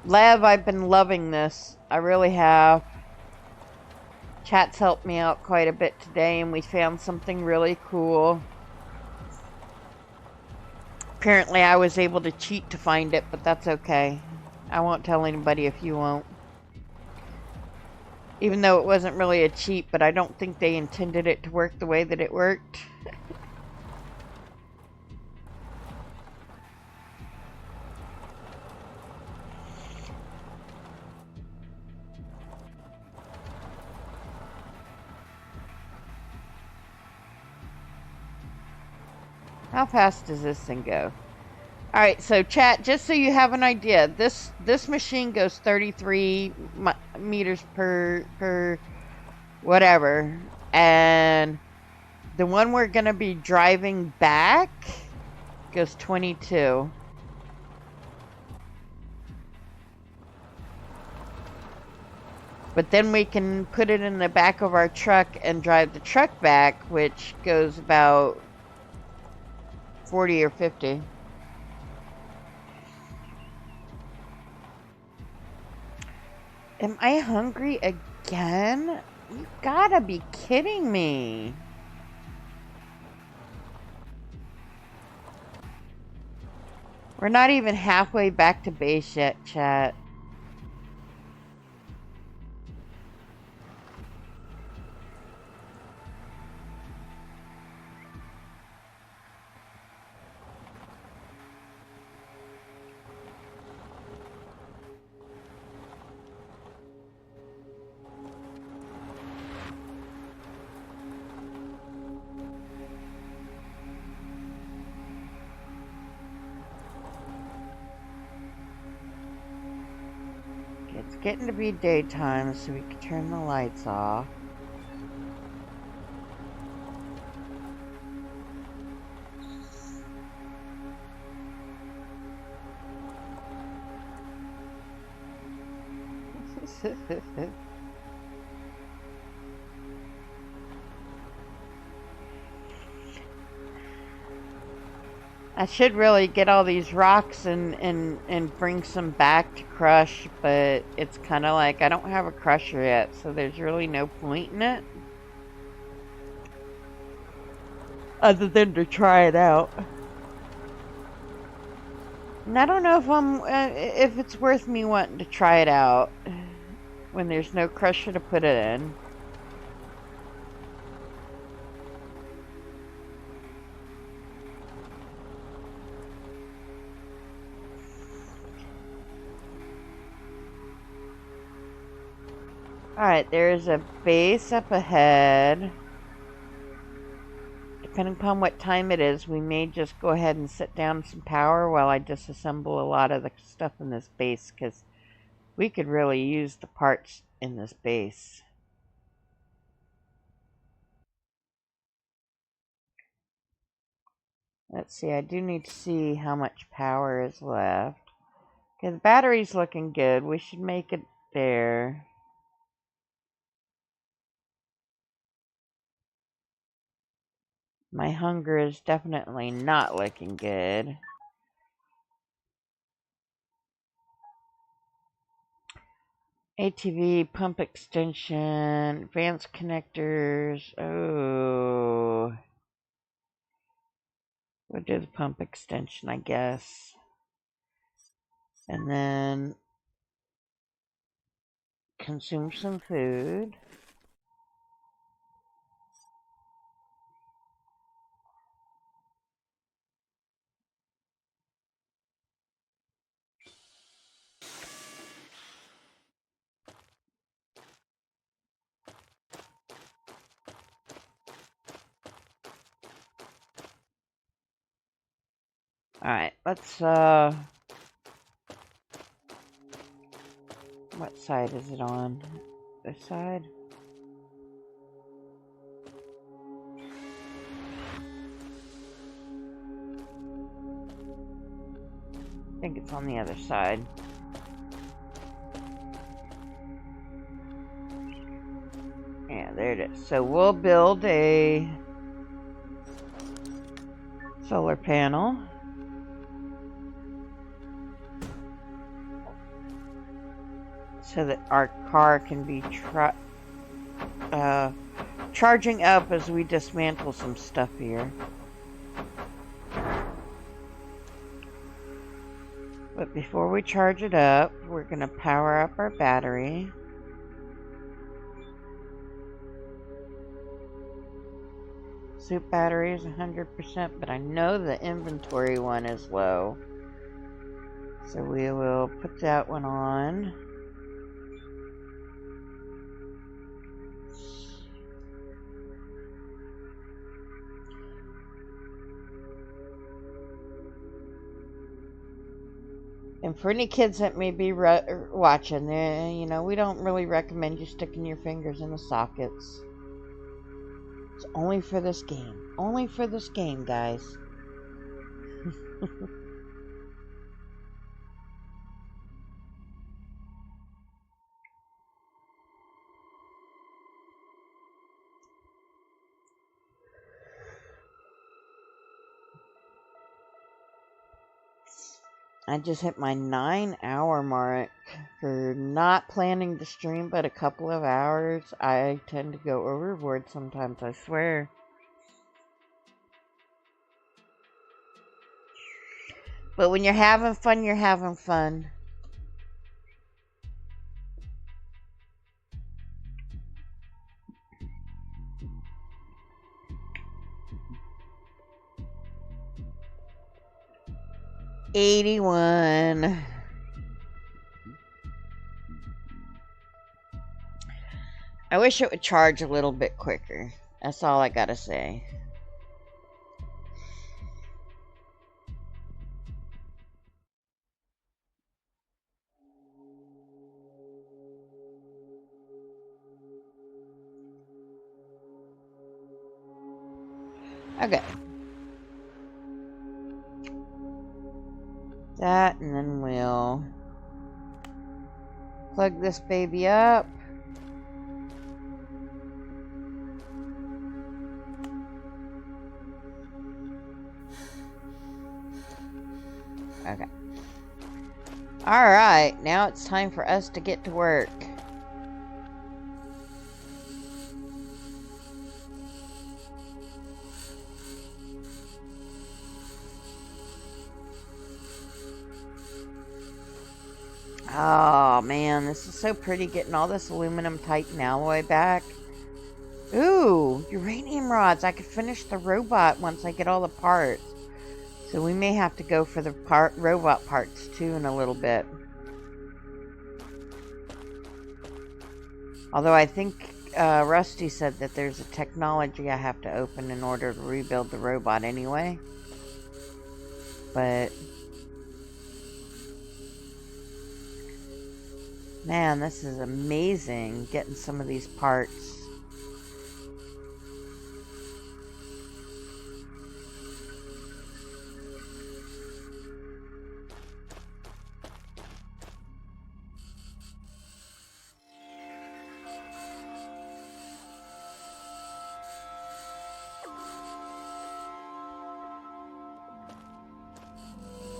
Lev, I've been loving this. I really have. Chat's helped me out quite a bit today, and we found something really cool. Apparently, I was able to cheat to find it, but that's okay. I won't tell anybody if you won't. Even though it wasn't really a cheat, but I don't think they intended it to work the way that it worked. How fast does this thing go? Alright, so chat, just so you have an idea, this machine goes 33 meters per whatever, and the one we're going to be driving back goes 22. But then we can put it in the back of our truck and drive the truck back, which goes about 40 or 50. Am I hungry again? You gotta be kidding me. We're not even halfway back to base yet, chat. getting to be daytime, so we can turn the lights off. I should really get all these rocks and bring some back to crush, but it's kind of like I don't have a crusher yet, so there's really no point in it. Other than to try it out. And I don't know if it's worth me wanting to try it out when there's no crusher to put it in. Alright, there's a base up ahead. Depending upon what time it is, we may just go ahead and set down some power while I disassemble a lot of the stuff in this base, because we could really use the parts in this base. Let's see, I do need to see how much power is left. Okay, the battery's looking good. We should make it there. My hunger is definitely not looking good. ATV, pump extension, advanced connectors. Oh. We'll do the pump extension, I guess. And then consume some food. Alright, let's, what side is it on? This side? I think it's on the other side. Yeah, there it is. So we'll build a solar panel. So that our car can be charging up as we dismantle some stuff here. But before we charge it up, we're going to power up our battery. Soup battery is 100%, but I know the inventory one is low. So we will put that one on. And for any kids that may be watching, you know, we don't really recommend you sticking your fingers in the sockets. It's only for this game. Only for this game, guys. I just hit my 9-hour mark for not planning to stream but a couple of hours. I tend to go overboard sometimes, I swear. But when you're having fun, you're having fun. $81. I wish it would charge a little bit quicker. That's all I gotta say. Okay. That, and then we'll plug this baby up. Okay. Alright, now it's time for us to get to work. Oh man, this is so pretty getting all this aluminum titan alloy back. Ooh, uranium rods. I could finish the robot once I get all the parts. So we may have to go for the robot parts too in a little bit. Although I think Rusty said that there's a technology I have to open in order to rebuild the robot anyway. But man, this is amazing, getting some of these parts.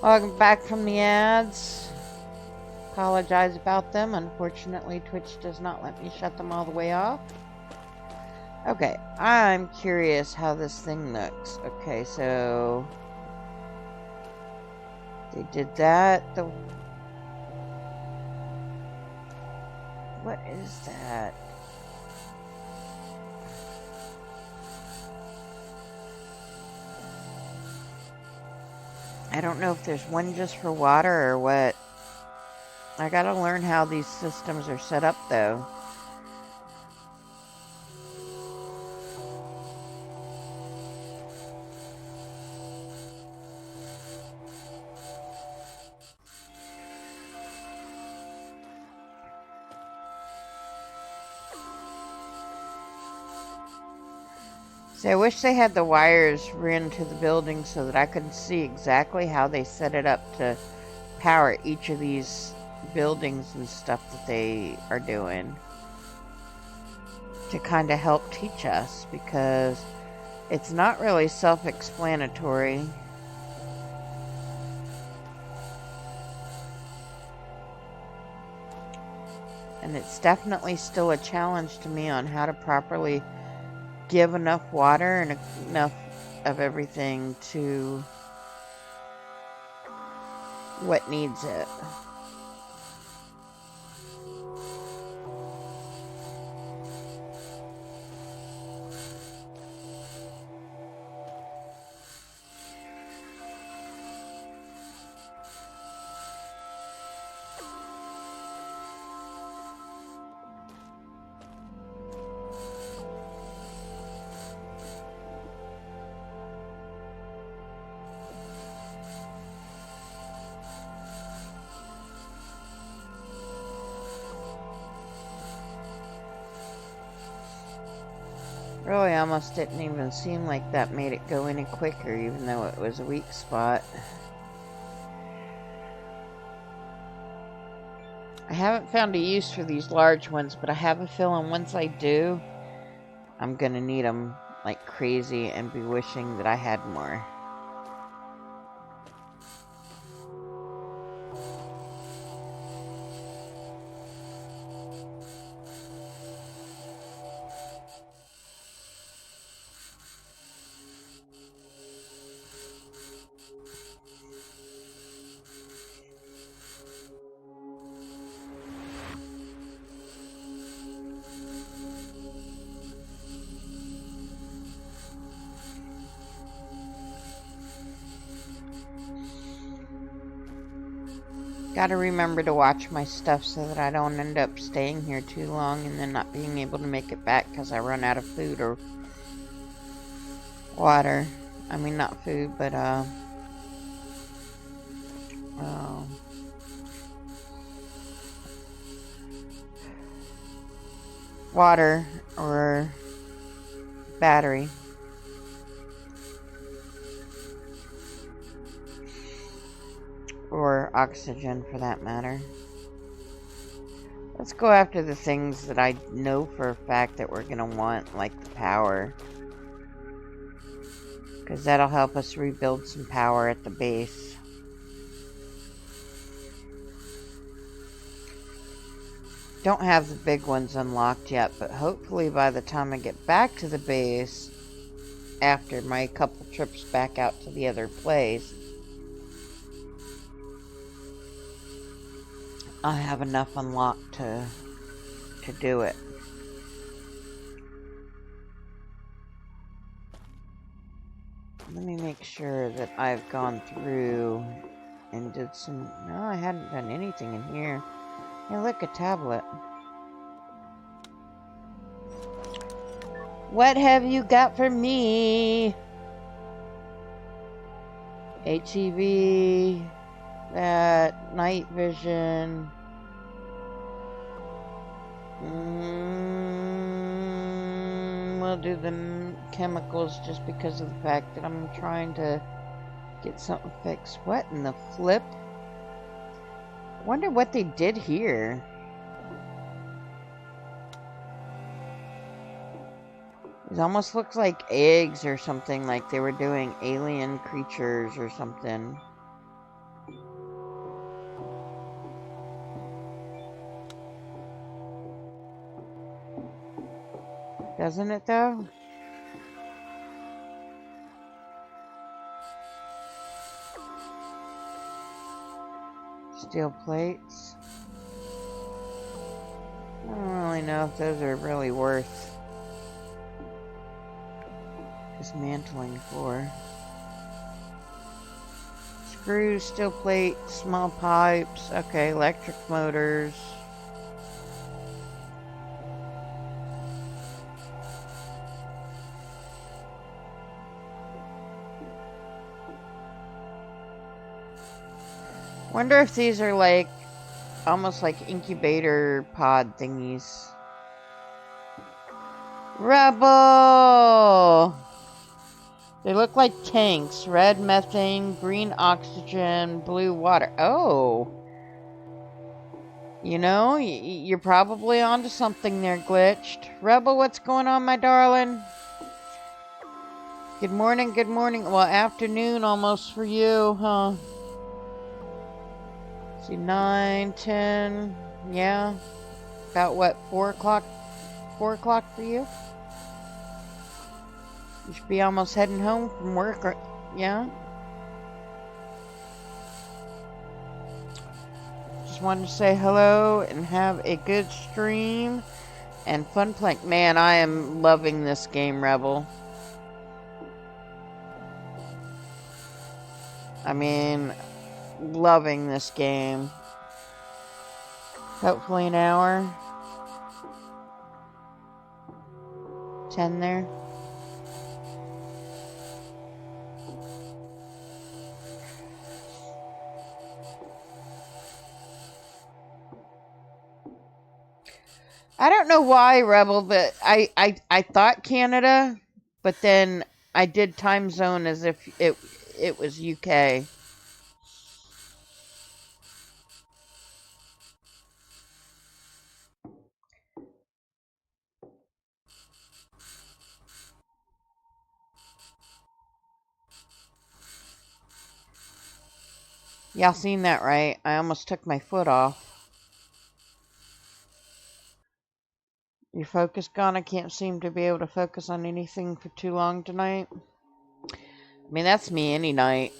Welcome back from the ads. Apologize about them. Unfortunately, Twitch does not let me shut them all the way off. Okay, I'm curious how this thing looks. Okay, so they did that. What is that? I don't know if there's one just for water or what. I gotta learn how these systems are set up, though. See, I wish they had the wires ran to the building so that I could see exactly how they set it up to power each of these buildings and stuff that they are doing, to kind of help teach us, because it's not really self-explanatory. And it's definitely still a challenge to me on how to properly give enough water and enough of everything to what needs it. Really almost didn't even seem like that made it go any quicker, even though it was a weak spot. I haven't found a use for these large ones, but I have a feeling once I do, I'm gonna need them like crazy and be wishing that I had more. Gotta remember to watch my stuff so that I don't end up staying here too long and then not being able to make it back because I run out of food or water. I mean, not food, but, water or battery. Or oxygen, for that matter. Let's go after the things that I know for a fact that we're gonna want, like the power. Because that'll help us rebuild some power at the base. Don't have the big ones unlocked yet, but hopefully by the time I get back to the base, after my couple trips back out to the other place, I'll have enough unlocked to do it. Let me make sure that I've gone through and did some... No, I hadn't done anything in here. Hey, look, a tablet. What have you got for me? HEV, that, night vision. We'll do the chemicals just because of the fact that I'm trying to get something fixed. What in the flip? Wonder what they did here. It almost looks like eggs or something, like they were doing alien creatures or something. Doesn't it though? Steel plates. I don't really know if those are really worth dismantling for. Screws, steel plate, small pipes. Okay, electric motors. Wonder if these are like almost like incubator pod thingies. Rebel! They look like tanks. Red methane, green oxygen, blue water. Oh! You know, you're probably onto something there, Glitched. Rebel, what's going on, my darling? Good morning, good morning. Well, afternoon almost for you, huh? See, 9, 10, yeah. About what, 4 o'clock? 4 o'clock for you? You should be almost heading home from work, or, yeah? Just wanted to say hello and have a good stream and fun playing. Man, I am loving this game, Rebel. I mean... loving this game. Hopefully an hour. 10 there. I don't know why, Rebel, but I thought Canada, but then I did time zone as if it was UK. Y'all seen that, right? I almost took my foot off. Your focus gone? I can't seem to be able to focus on anything for too long tonight. I mean, that's me any night.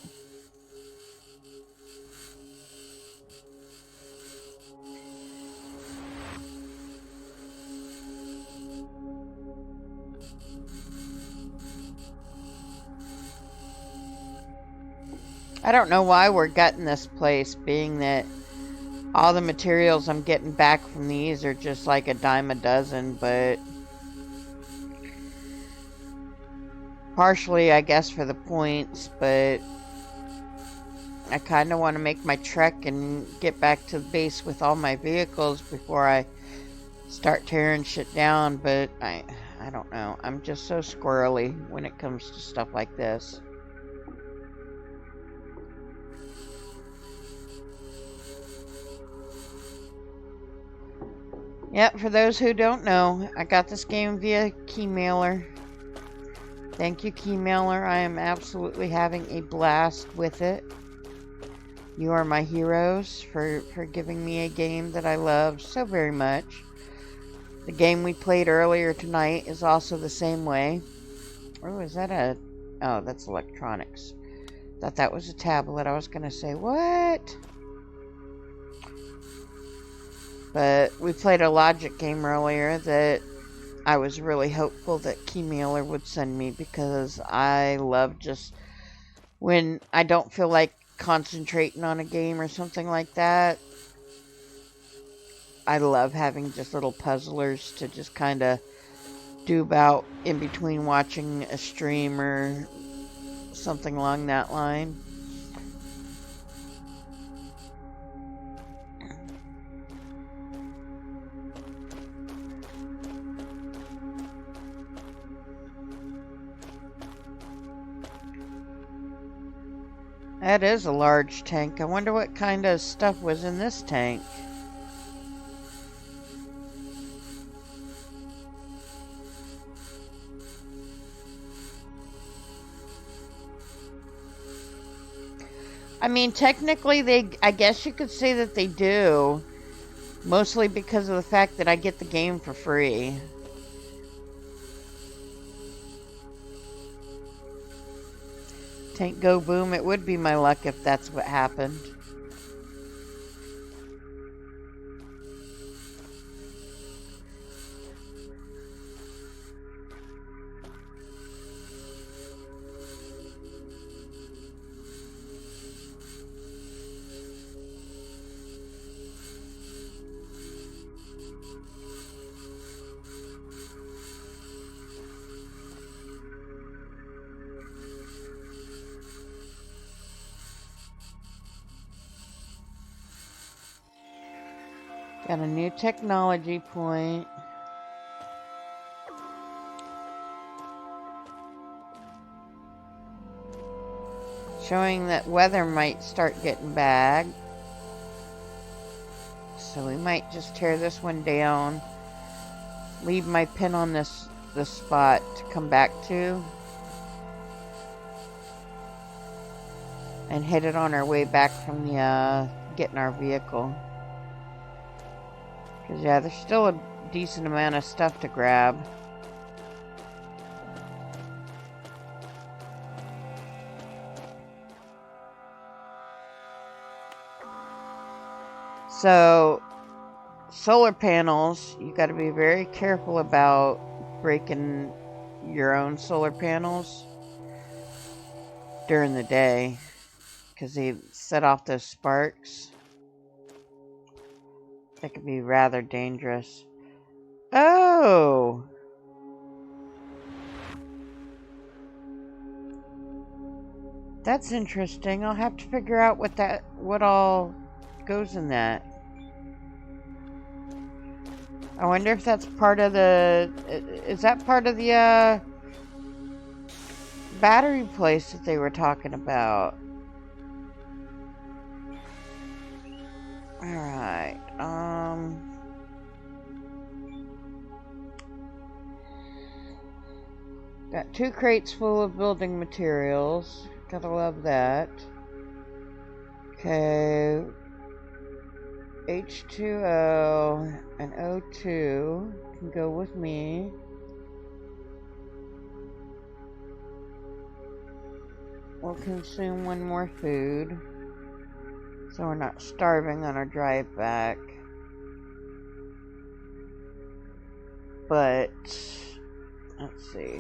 I don't know why we're gutting this place, being that all the materials I'm getting back from these are just like a dime a dozen, but partially, I guess, for the points, but I kind of want to make my trek and get back to the base with all my vehicles before I start tearing shit down, but I don't know. I'm just so squirrely when it comes to stuff like this. Yep, for those who don't know, I got this game via Keymailer. Thank you, Keymailer. I am absolutely having a blast with it. You are my heroes for giving me a game that I love so very much. The game we played earlier tonight is also the same way. Oh, is that a... Oh, that's electronics. Thought that was a tablet. I was going to say, what? But we played a logic game earlier that I was really hopeful that Keymailer would send me, because I love just when I don't feel like concentrating on a game or something like that. I love having just little puzzlers to just kind of do about in between watching a stream or something along that line. That is a large tank. I wonder what kind of stuff was in this tank. I mean, technically, I guess you could say that they do. Mostly because of the fact that I get the game for free. Tank go boom, it would be my luck if that's what happened. Got a new technology point. Showing that weather might start getting bad. So we might just tear this one down. Leave my pin on this spot to come back to. And hit it on our way back from the getting our vehicle. Because, yeah, there's still a decent amount of stuff to grab. So, solar panels, you got to be very careful about breaking your own solar panels during the day. Because they set off those sparks. That could be rather dangerous. Oh! That's interesting. I'll have to figure out what all goes in that. I wonder if that's part of the... Is that part of the, battery place that they were talking about? Alright, got 2 crates full of building materials. Gotta love that. Okay. H2O and O2 can go with me. We'll consume 1 more food, so we're not starving on our drive back. But, let's see.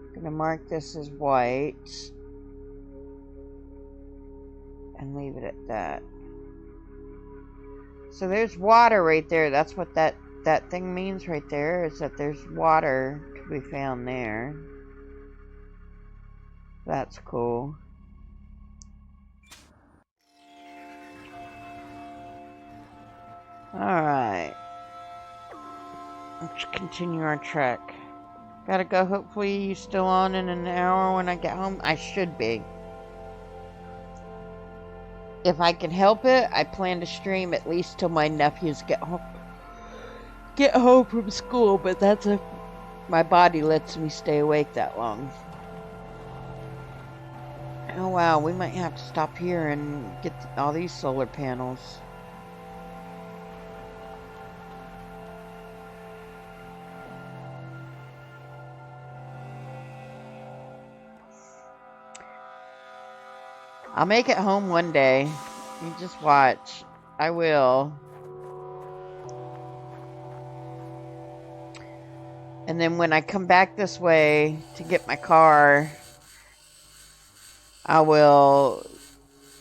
I'm gonna mark this as white. And leave it at that. So there's water right there. That's what that thing means right there, is that there's water to be found there. That's cool. Alright. Let's continue our trek. Gotta go. Hopefully you're still on in an hour when I get home. I should be. if I can help it, I plan to stream at least till my nephews get home from school, but that's if my body lets me stay awake that long. Oh wow, we might have to stop here and get all these solar panels. I'll make it home one day. You just watch. I will. And then when I come back this way to get my car, I will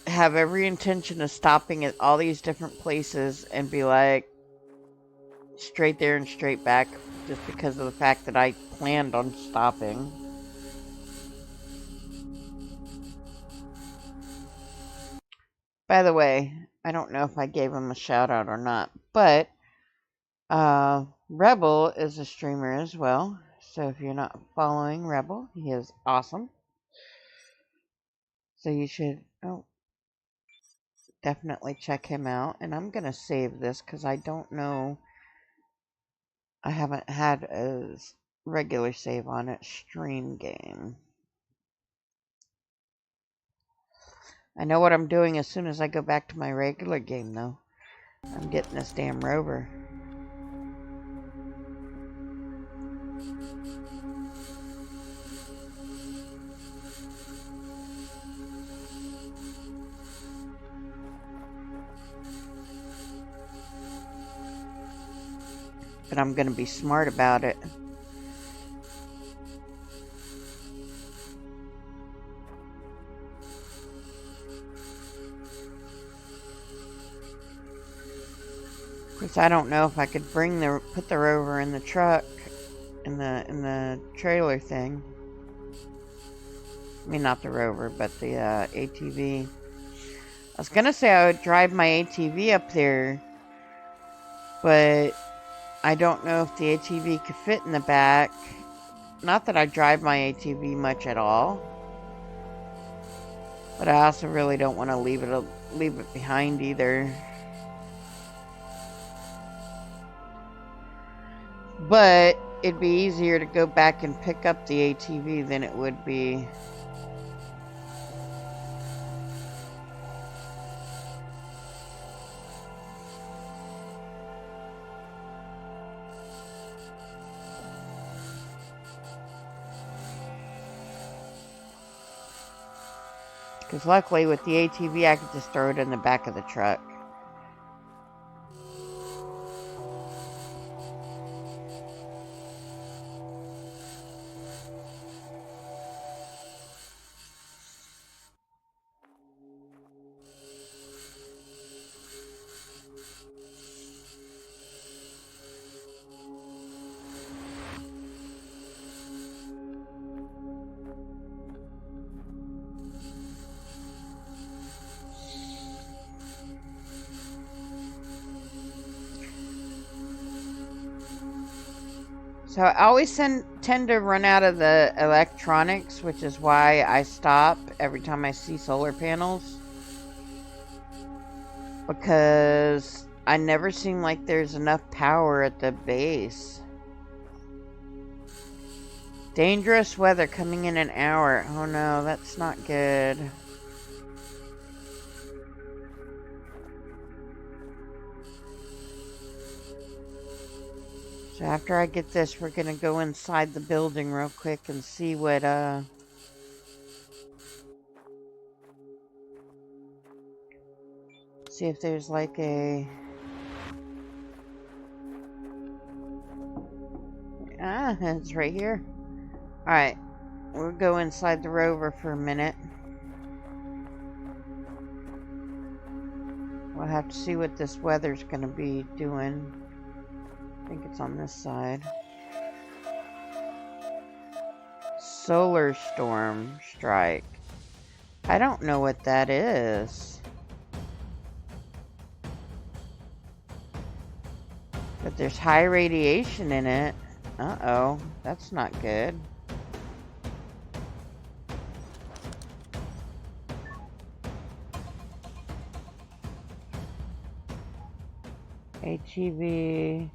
have every intention of stopping at all these different places and be like, straight there and straight back, just because of the fact that I planned on stopping. By the way, I don't know if I gave him a shout out or not, but Rebel is a streamer as well. So if you're not following Rebel, he is awesome. So you should definitely check him out. And I'm going to save this because I don't know. I haven't had a regular save on it. Stream game. I know what I'm doing as soon as I go back to my regular game, though. I'm getting this damn rover. But I'm gonna be smart about it. Because I don't know if I could put the rover in the truck, in the trailer thing. I mean, not the rover, but the ATV. I was gonna say I would drive my ATV up there, but I don't know if the ATV could fit in the back. Not that I drive my ATV much at all, but I also really don't want to leave it behind either. But it'd be easier to go back and pick up the ATV than it would be. Because luckily with the ATV I could just throw it in the back of the truck. So I always tend to run out of the electronics, which is why I stop every time I see solar panels. Because I never seem like there's enough power at the base. Dangerous weather coming in an hour. Oh no, that's not good. So after I get this, we're gonna go inside the building real quick and see what, see if there's like a... Ah, it's right here. Alright, we'll go inside the rover for a minute. We'll have to see what this weather's gonna be doing. I think it's on this side. Solar storm strike. I don't know what that is. But there's high radiation in it. Uh-oh, that's not good. ATV.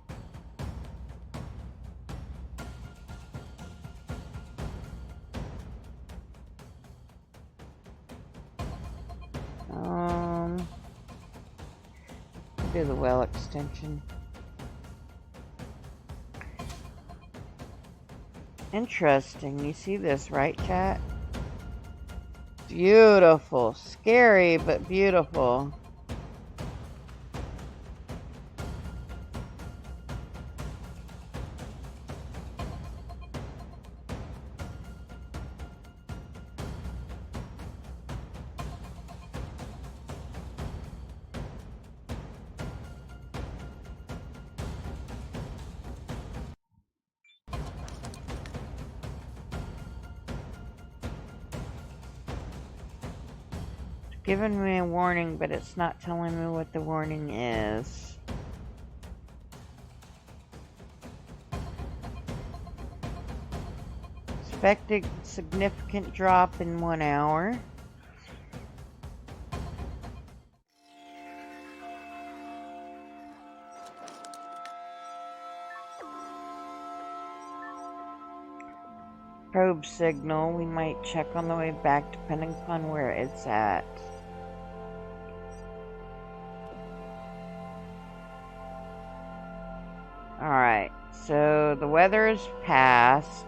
Do the well extension. Interesting. You see this, right, chat? Beautiful. Scary, but beautiful. Giving me a warning, but it's not telling me what the warning is. Expected significant drop in 1 hour. Probe signal. We might check on the way back depending upon where it's at. Alright, so the weather is past.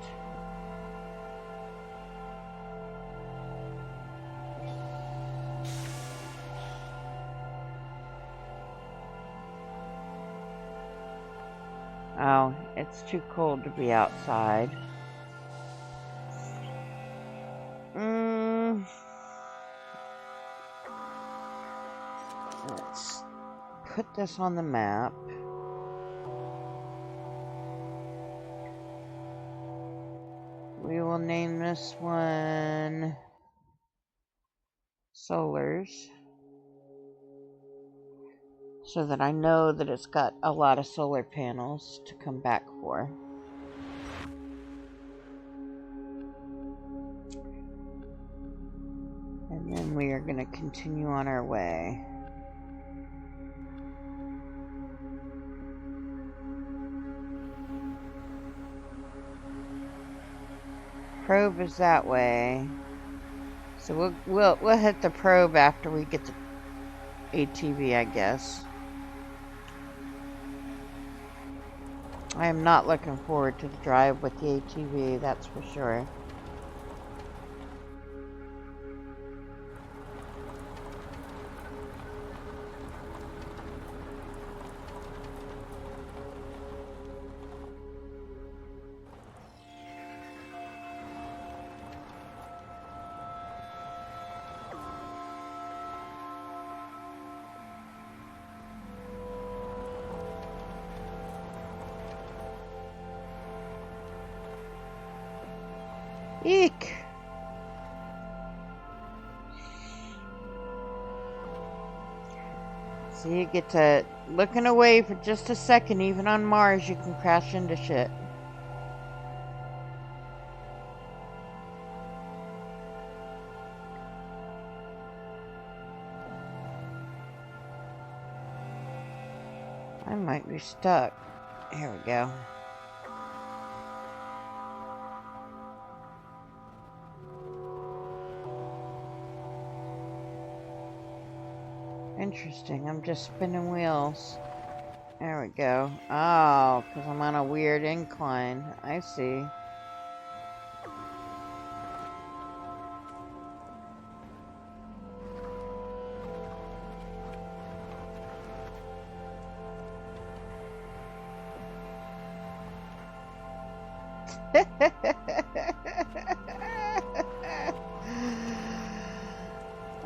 Oh, it's too cold to be outside. Let's put this on the map. We will name this one Solars, so that I know that it's got a lot of solar panels to come back for. And then we are going to continue on our way. Probe is that way, so we'll hit the probe after we get the ATV, I guess. I am not looking forward to the drive with the ATV, that's for sure. Eek! So you get to looking away for just a second, even on Mars, you can crash into shit. I might be stuck. Here we go. Interesting, I'm just spinning wheels. There we go. Oh, because I'm on a weird incline. I see.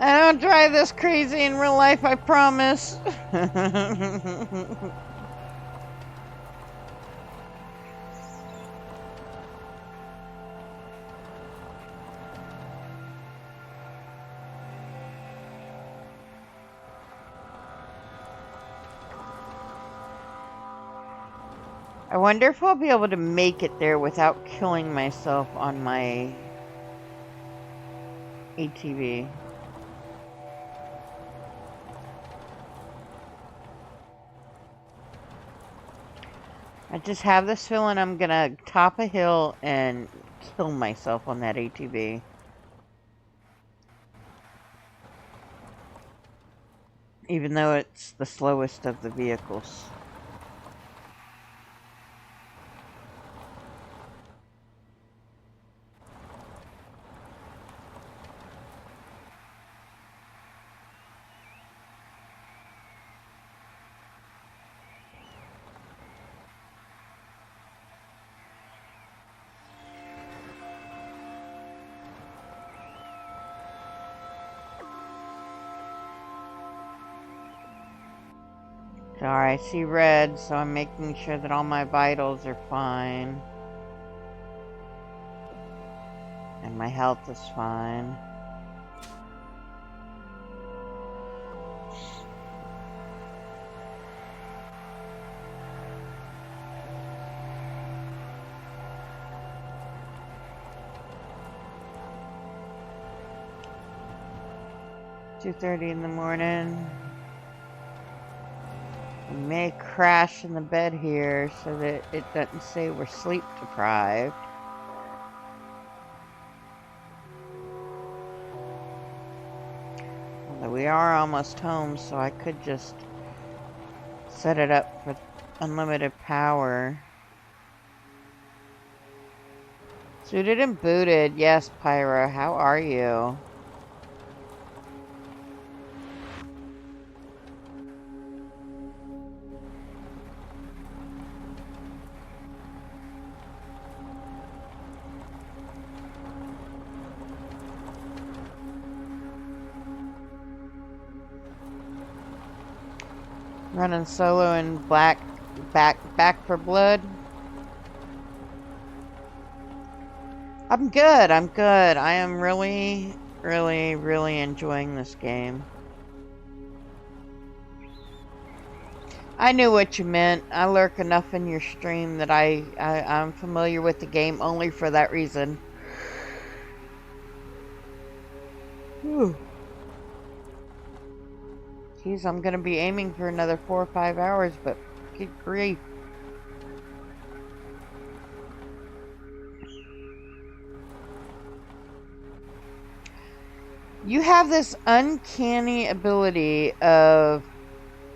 I don't drive this crazy in real life, I promise. I wonder if I'll be able to make it there without killing myself on my ATV. I just have this feeling I'm gonna top a hill and kill myself on that ATV. Even though it's the slowest of the vehicles. Alright, I see red, so I'm making sure that all my vitals are fine. And my health is fine. "2:30 in the morning. We may crash in the bed here so that it doesn't say we're sleep deprived. Although we are almost home, so I could just set it up for unlimited power. Suited and booted. Yes, Pyra. How are you? Running solo in back for blood. I'm good. I'm good. I am really, really, really enjoying this game. I knew what you meant. I lurk enough in your stream that I'm familiar with the game only for that reason. Whew. Geez, I'm gonna be aiming for another 4 or 5 hours, but good grief. You have this uncanny ability of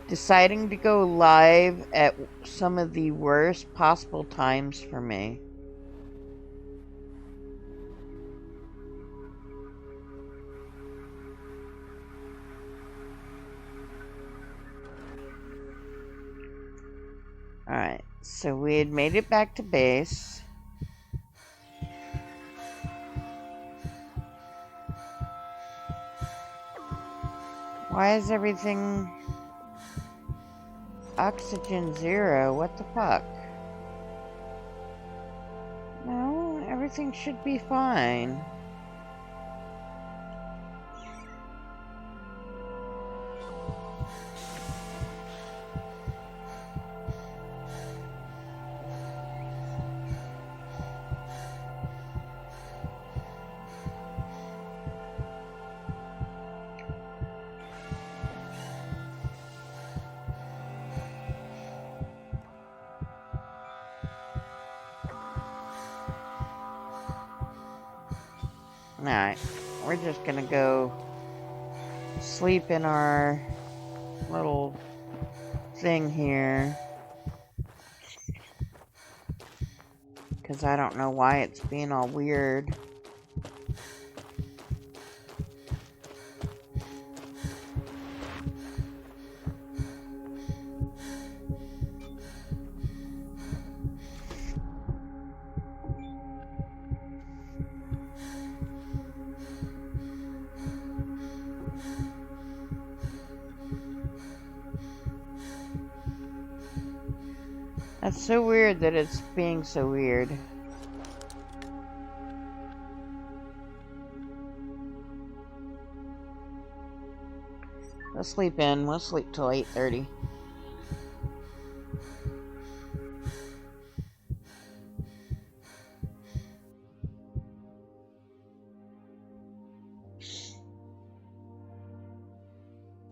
deciding to go live at some of the worst possible times for me. Alright, so we had made it back to base. Why is everything oxygen 0? What the fuck? No, everything should be fine. Alright, we're just gonna go sleep in our little thing here. Because I don't know why it's being all weird. That's so weird that it's being so weird. Let's sleep in. We'll sleep till 8:30.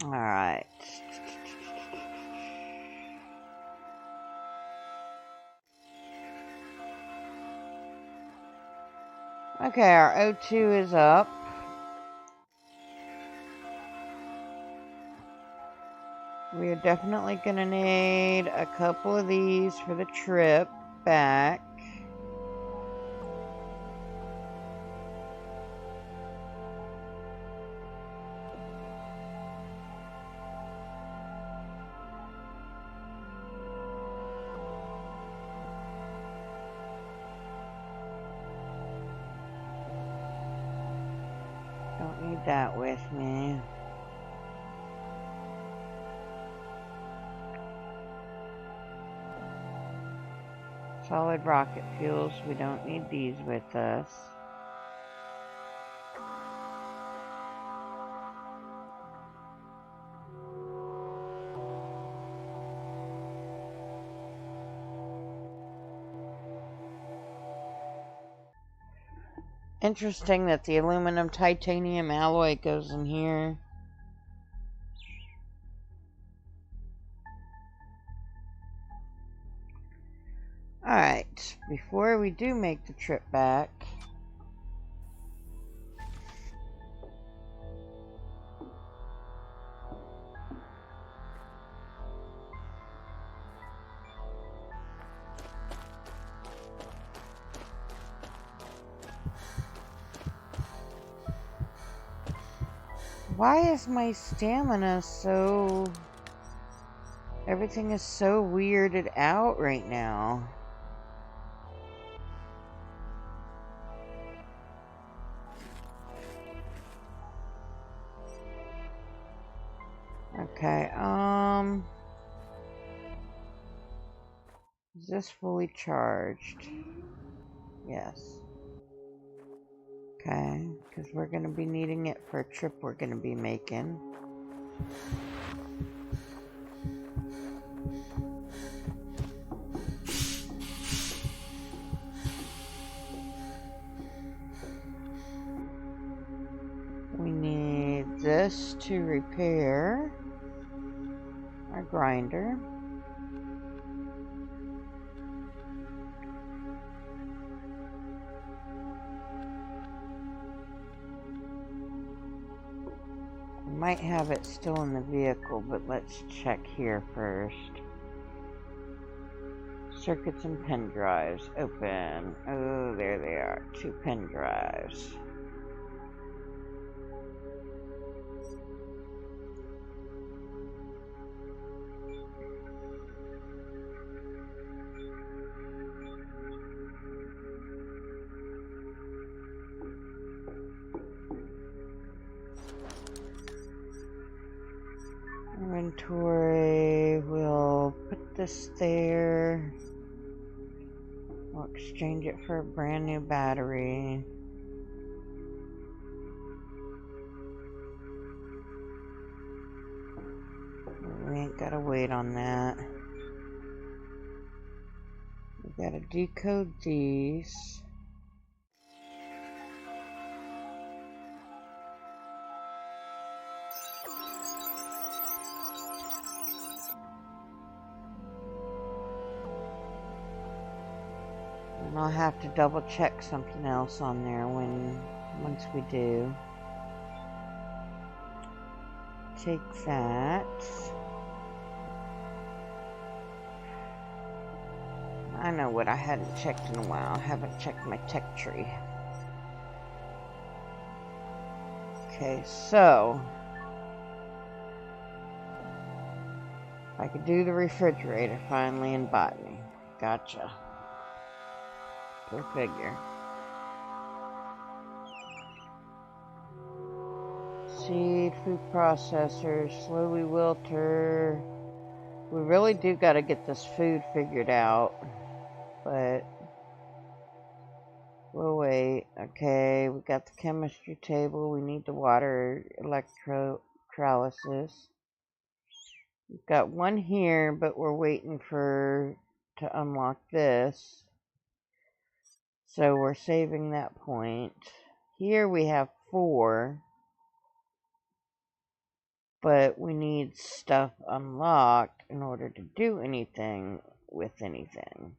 Alright. Okay, our O2 is up. We are definitely going to need a couple of these for the trip back. Don't need that with me. Solid rocket fuels, we don't need these with us. Interesting that the aluminum titanium alloy goes in here. Alright, before we do make the trip back, why is my stamina so... Everything is so weirded out right now. Okay, is this fully charged? Yes. Okay, because we're going to be needing it for a trip we're going to be making. We need this to repair our grinder. Might have it still in the vehicle, but let's check here first. Circuits and pen drives. Open. Oh, there they are. 2 pen drives. Inventory, we'll put this there. We'll exchange it for a brand new battery. We ain't gotta wait on that. We gotta decode these. And I'll have to double check something else on there once we do. Take that. I know what I hadn't checked in a while. I haven't checked my tech tree. Okay, so I could do the refrigerator finally in botany. Gotcha. Go figure. Seed, food processors, slowly wilter. We really do got to get this food figured out, but we'll wait. Okay, we got the chemistry table. We need the water electrolysis. We've got one here, but we're waiting to unlock this. So we're saving that point. Here we have 4. But we need stuff unlocked in order to do anything with anything.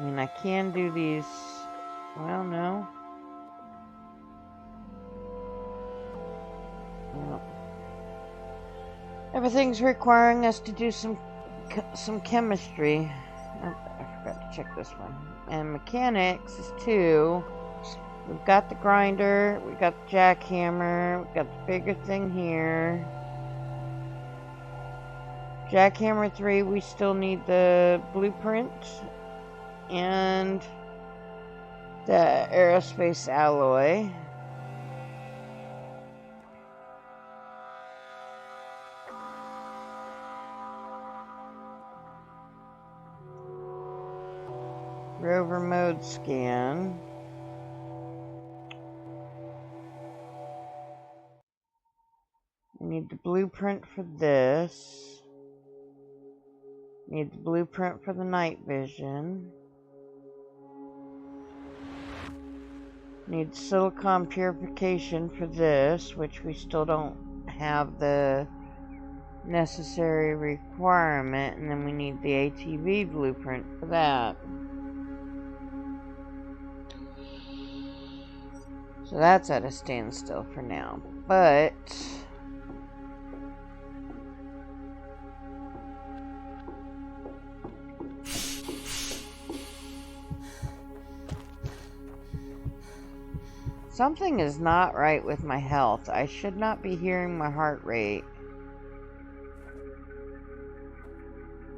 mean, I can do these. Well, no. Well, everything's requiring us to do some chemistry. Oh, I forgot to check this one. And mechanics is 2. We've got the grinder, we got the jackhammer, we got the bigger thing here. Jackhammer 3, we still need the blueprint and the aerospace alloy. Rover mode scan. I need the blueprint for this. Need the blueprint for the night vision. Need silicon purification for this, which we still don't have the necessary requirement. And then we need the ATV blueprint for that. So that's at a standstill for now. But something is not right with my health. I should not be hearing my heart rate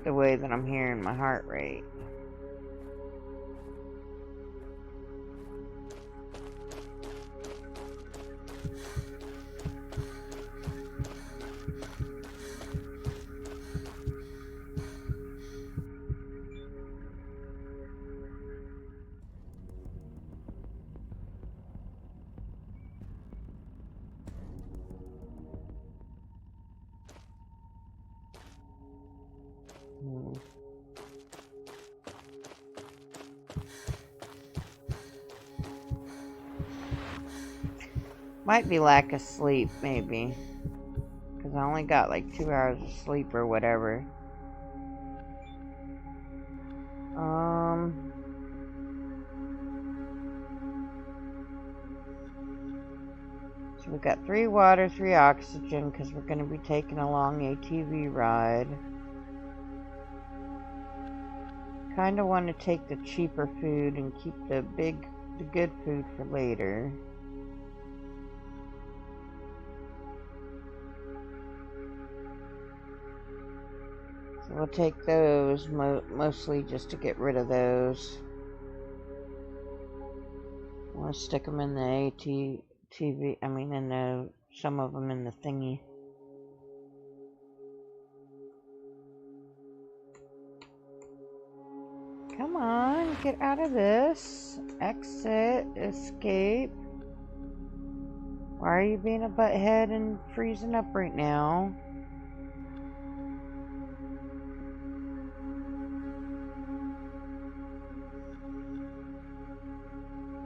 the way that I'm hearing my heart rate. Might be lack of sleep, maybe. Because I only got like 2 hours of sleep or whatever. So we got 3 water, 3 oxygen, because we're going to be taking a long ATV ride. Kind of want to take the cheaper food and keep the good food for later. So we'll take those mostly just to get rid of those. I want to stick them in the ATV. I mean, in some of them in the thingy. Come on, get out of this. Exit, escape. Why are you being a butthead and freezing up right now?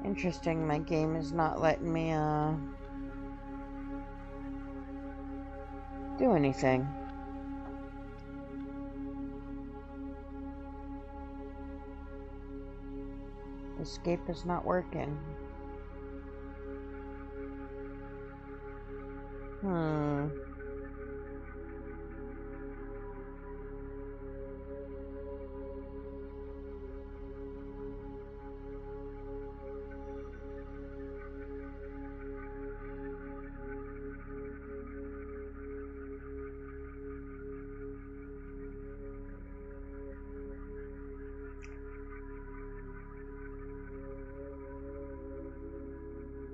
Interesting, my game is not letting me, do anything. Escape is not working.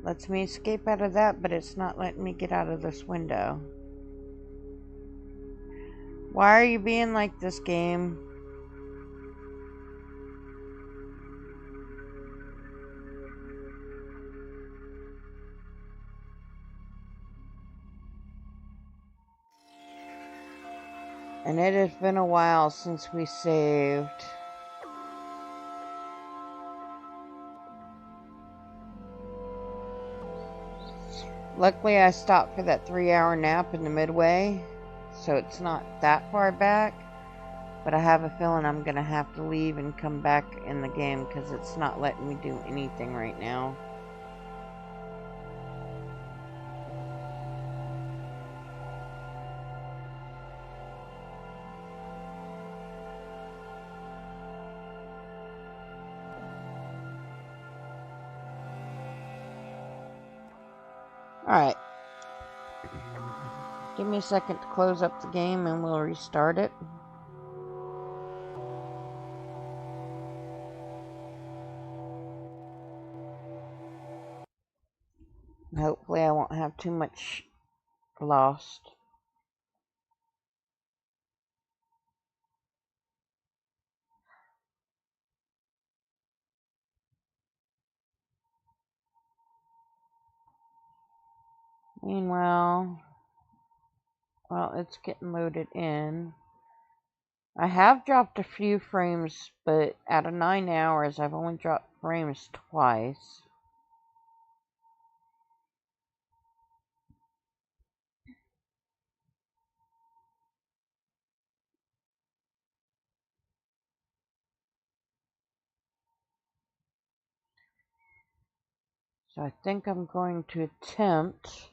Lets me escape out of that, but it's not letting me get out of this window. Why are you being like this, game? And it has been a while since we saved. Luckily, I stopped for that 3-hour nap in the midway, so it's not that far back. But I have a feeling I'm gonna have to leave and come back in the game because it's not letting me do anything right now. Alright. Give me a second to close up the game and we'll restart it. Hopefully I won't have too much lost. Meanwhile, well, it's getting loaded in. I have dropped a few frames, but out of 9 hours, I've only dropped frames twice. So I think I'm going to attempt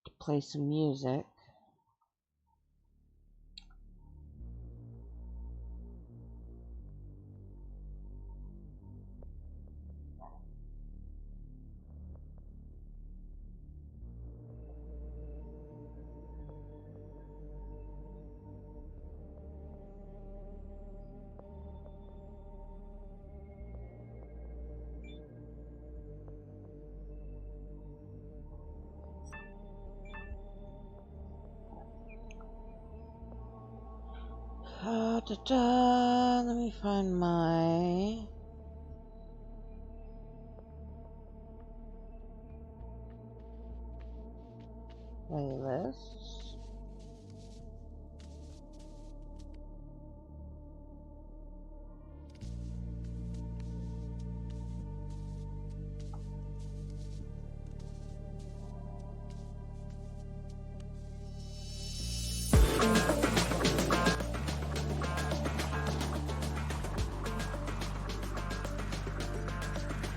to play some music. Let me find my playlists.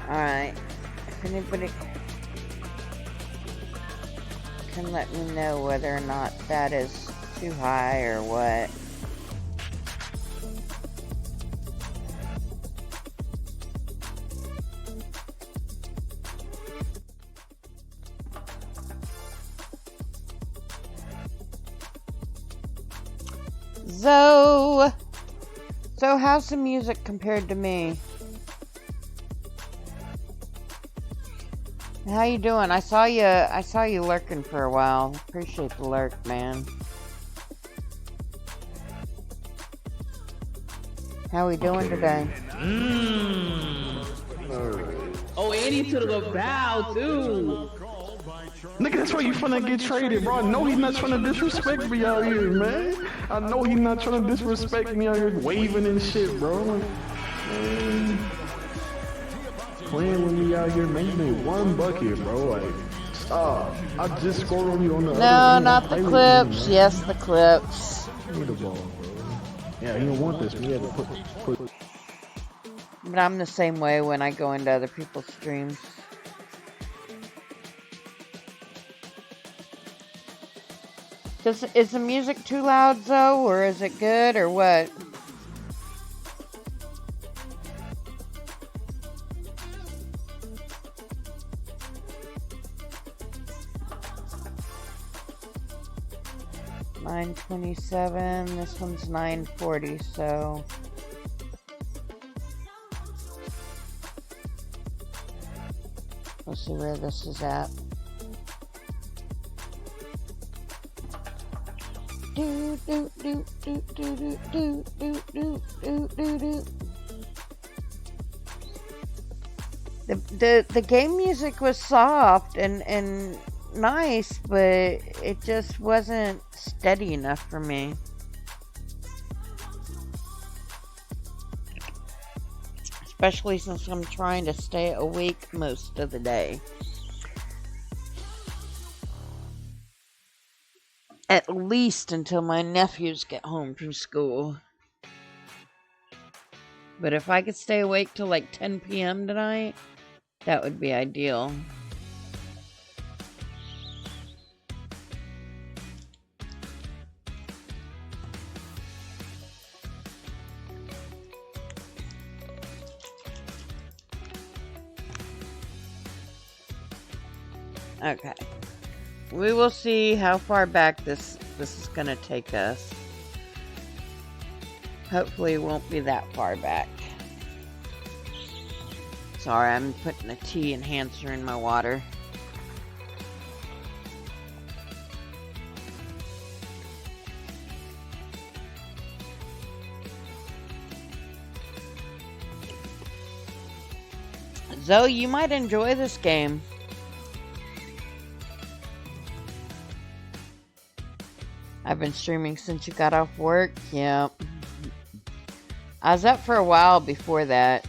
Alright, if anybody can let me know whether or not that is too high or what. So how's the music compared to me? How you doing? I saw you lurking for a while. Appreciate the lurk, man. How we doing today? Oh, and he took a bow too. Nigga, that's why you finna get traded, bro. I know he's not trying to disrespect me out here, man. I know he's not trying to disrespect me out here waving and shit, bro. Man. Playing with me out here, making me one bucket, bro. Like, stop. I just scored on you on the other No, end. not the clips. Yes, the clips. Give me the ball, bro. Yeah, he don't want this. We had to put. But I'm the same way when I go into other people's streams. Is the music too loud, though, or is it good, or what? $9.27. This one's $9.40. So let's see where this is at. Do do do do do do do do do do do. The game music was soft and nice, but it just wasn't steady enough for me. Especially since I'm trying to stay awake most of the day. At least until my nephews get home from school. But if I could stay awake till like 10 p.m. tonight, that would be ideal. Okay. We will see how far back this is going to take us. Hopefully it won't be that far back. Sorry, I'm putting a tea enhancer in my water. Zoe, you might enjoy this game. I've been streaming since you got off work. Yep. I was up for a while before that.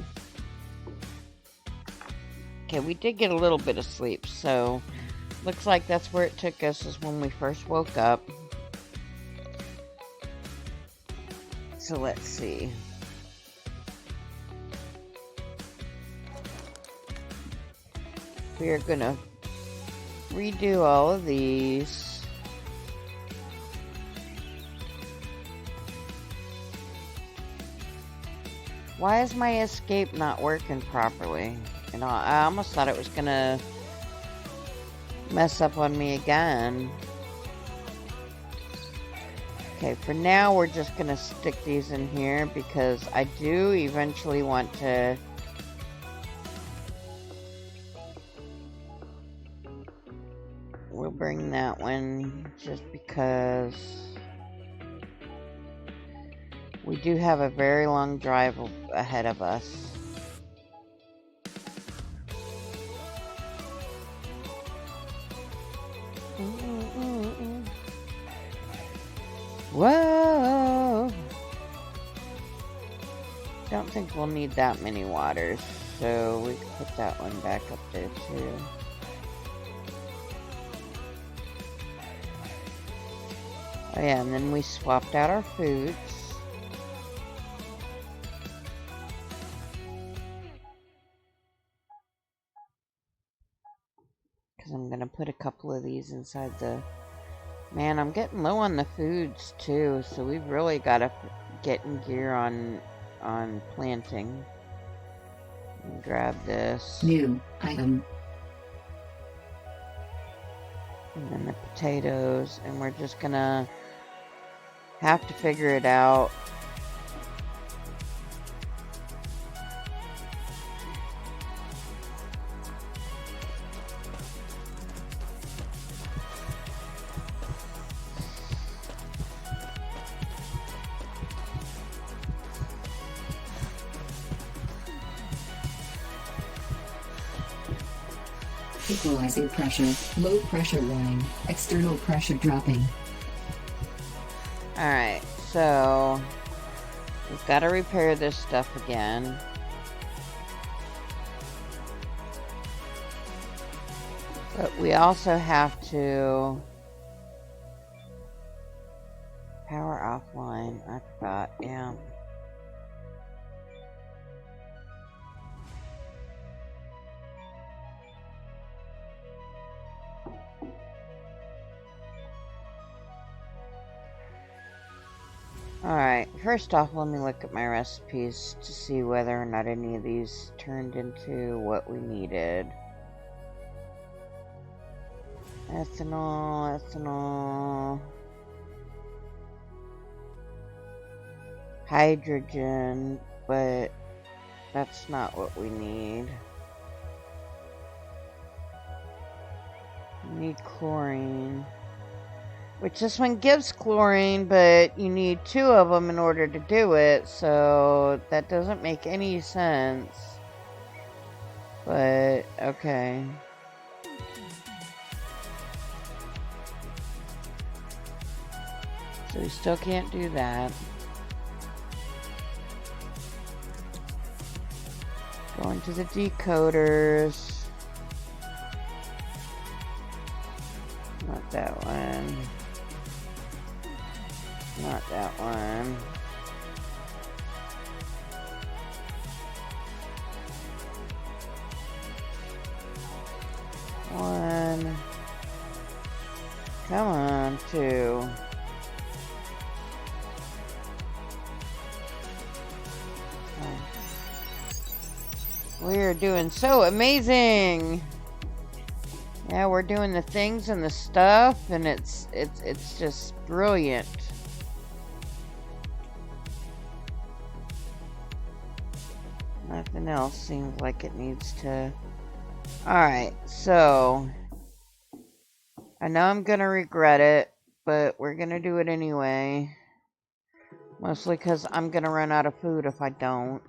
Okay, we did get a little bit of sleep, so looks like that's where it took us, is when we first woke up. So let's see. We are gonna redo all of these. Why is my escape not working properly? You know, I almost thought it was gonna mess up on me again. Okay, for now we're just gonna stick these in here because I do eventually want to we'll bring that one just because we do have a very long drive ahead of us. Whoa! Don't think we'll need that many waters, so we can put that one back up there too. Oh yeah, and then we swapped out our foods. I'm gonna put a couple of these inside the... Man, I'm getting low on the foods too, so we've really gotta get in gear on planting. Grab this. New item. And then the potatoes, and we're just gonna have to figure it out. Equalizing pressure. Low pressure warning. External pressure dropping. Alright, so we've got to repair this stuff again. But we also have to power offline. I forgot, yeah. Alright, first off, let me look at my recipes to see whether or not any of these turned into what we needed. Ethanol, ethanol. Hydrogen, but that's not what we need. We need chlorine. Which this one gives chlorine, but you need 2 of them in order to do it, so that doesn't make any sense. But, okay. So we still can't do that. Going to the decoders. Not that one. Not that one. One. Come on, two. We are doing so amazing. Yeah, we're doing the things and the stuff, and it's just brilliant. Nothing else seems like it needs to. Alright, so I know I'm gonna regret it, but we're gonna do it anyway. Mostly because I'm gonna run out of food if I don't.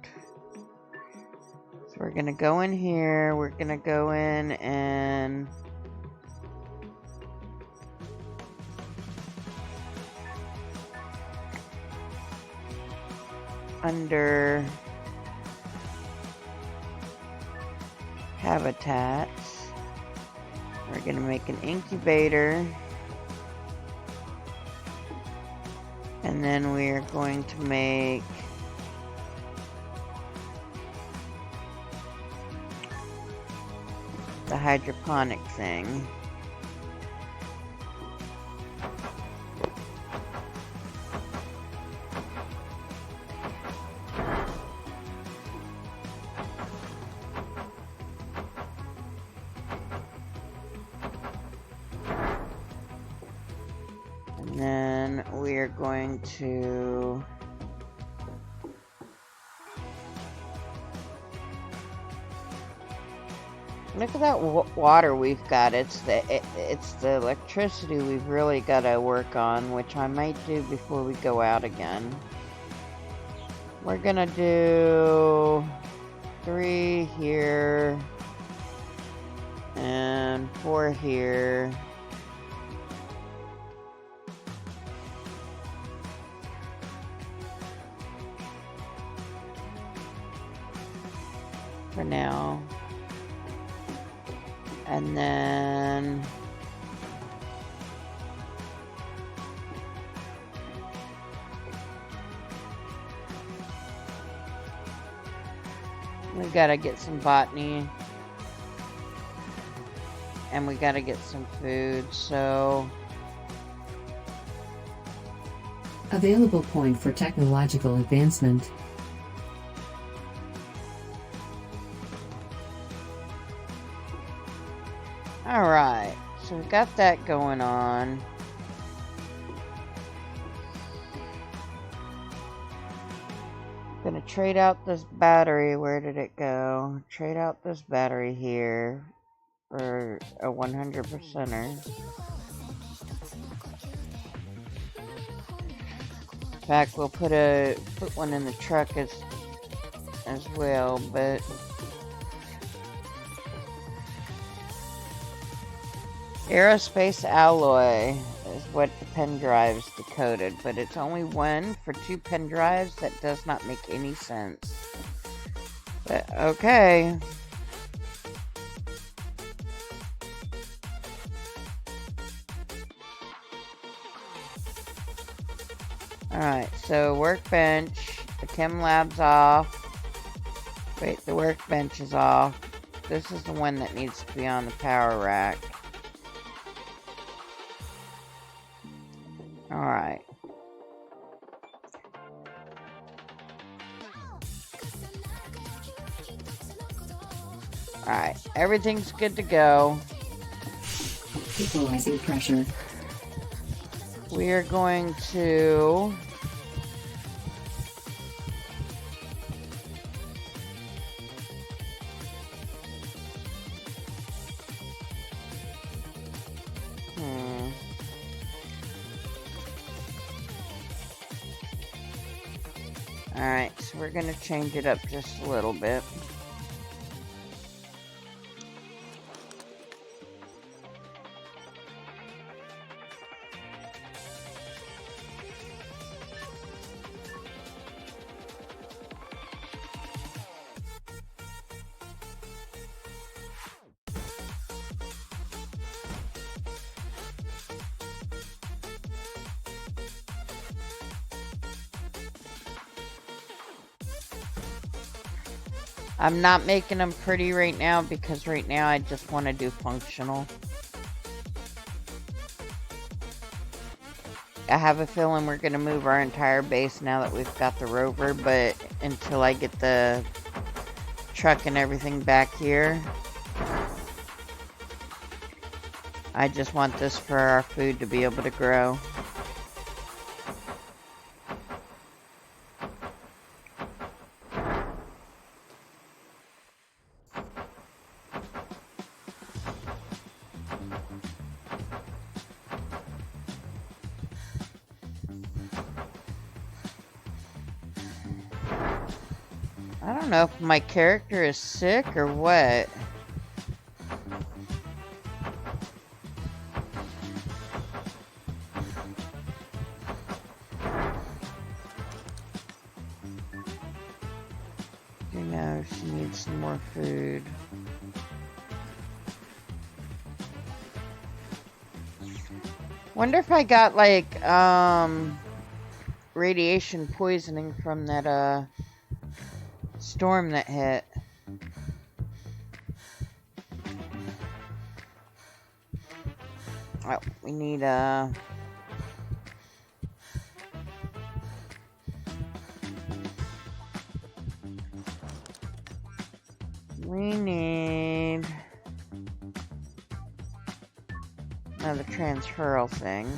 So we're gonna go in here, we're gonna go in and under habitats. We're gonna make an incubator. And then we're going to make the hydroponic thing. And then we're going to look at that water we've got. It's the electricity we've really got to work on, which I might do before we go out again. We're gonna do 3 here and 4 here. For now. And then we gotta get some botany and we gotta get some food, so Available point for technological advancement. alright, so we got that going on. Gonna trade out this battery. Where did it go? Trade out this battery here for a 100%er. In fact, we'll put one in the truck as well, but aerospace alloy is what the pen drive's decoded, but it's only 1 for 2 pen drives. That does not make any sense. But okay. Alright, so workbench, the chem lab's off. Wait, the workbench is off. This is the one that needs to be on the power rack. Alright. Alright, everything's good to go. Equalizing pressure. We are going to Alright, so we're gonna change it up just a little bit. I'm not making them pretty right now because right now I just want to do functional. I have a feeling we're going to move our entire base now that we've got the rover, but until I get the truck and everything back here, I just want this for our food to be able to grow. I don't know if my character is sick or what. You know, she needs some more food. Wonder if I got like radiation poisoning from that storm that hit. Oh, we need another transferal thing.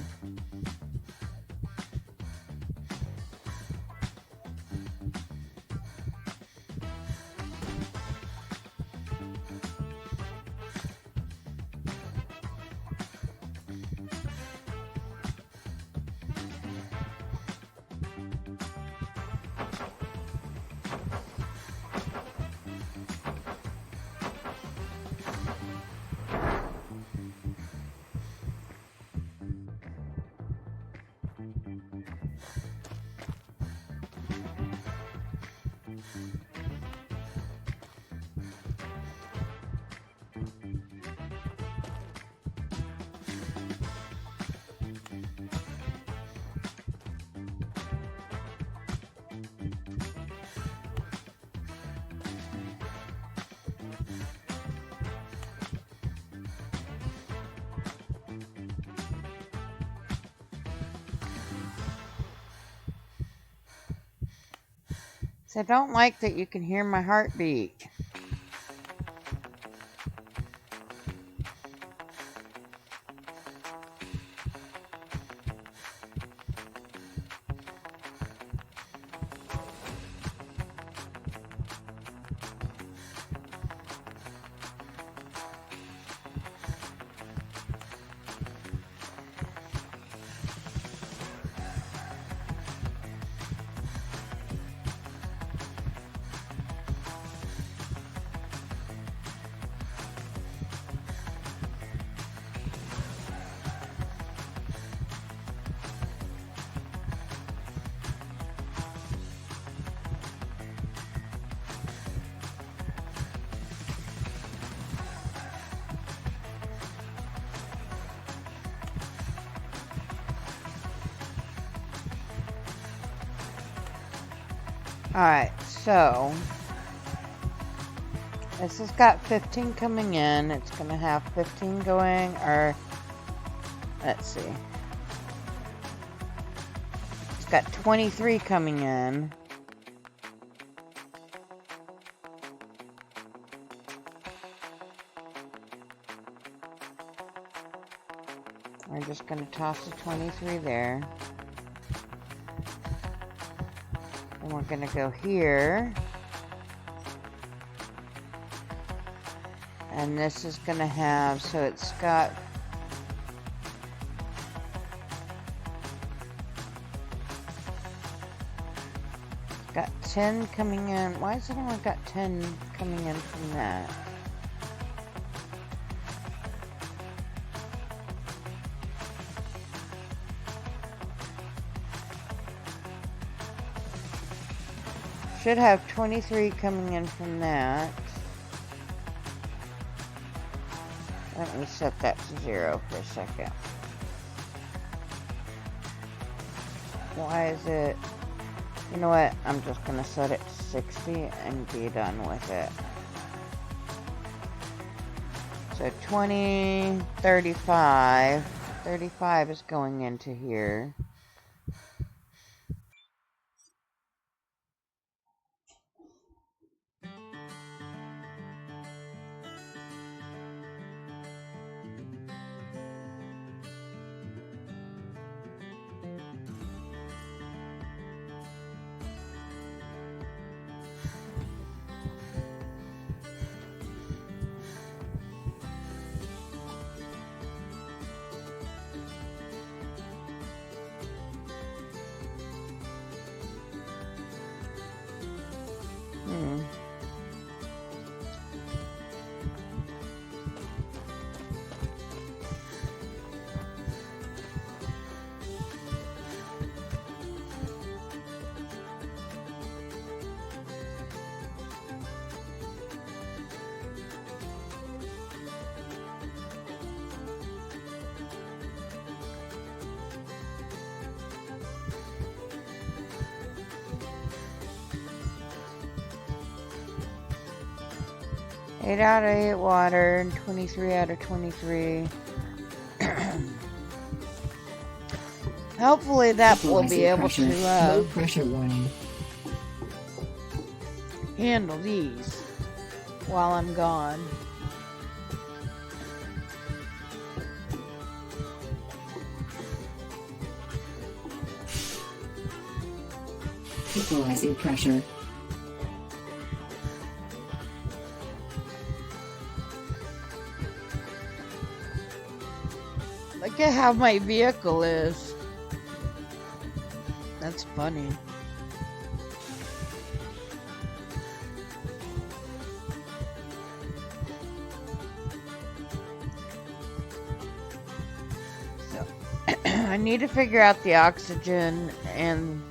So I don't like that you can hear my heartbeat. Alright, so this has got 15 coming in. It's going to have 15 going, or let's see. It's got 23 coming in. We're just going to toss the 23 there. And we're going to go here. And this is going to have, so it's got got 10 coming in. Why is it only got 10 coming in from that? Should have 23 coming in from that. Let me set that to 0 for a second. Why is it? You know what? I'm just going to set it to 60 and be done with it. So 20, 35. 35 is going into here. Eight out of 8 water and 23 out of 23. Hopefully that will be able pressure. to Low pressure warning. handle these while I'm gone. Equalizing pressure. Look at how my vehicle is. That's funny. So, I need to figure out the oxygen, and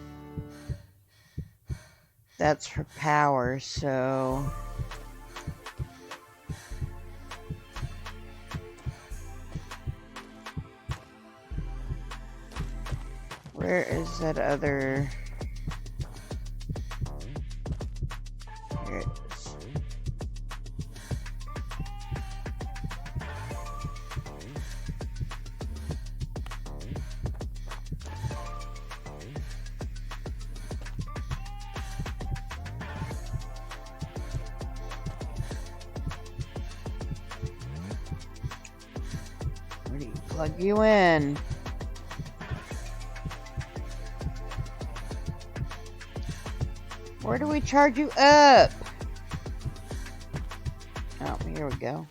that's for power, so... Where is that other... Here it is. Where do you plug you in? Where do we charge you up? Oh, here we go.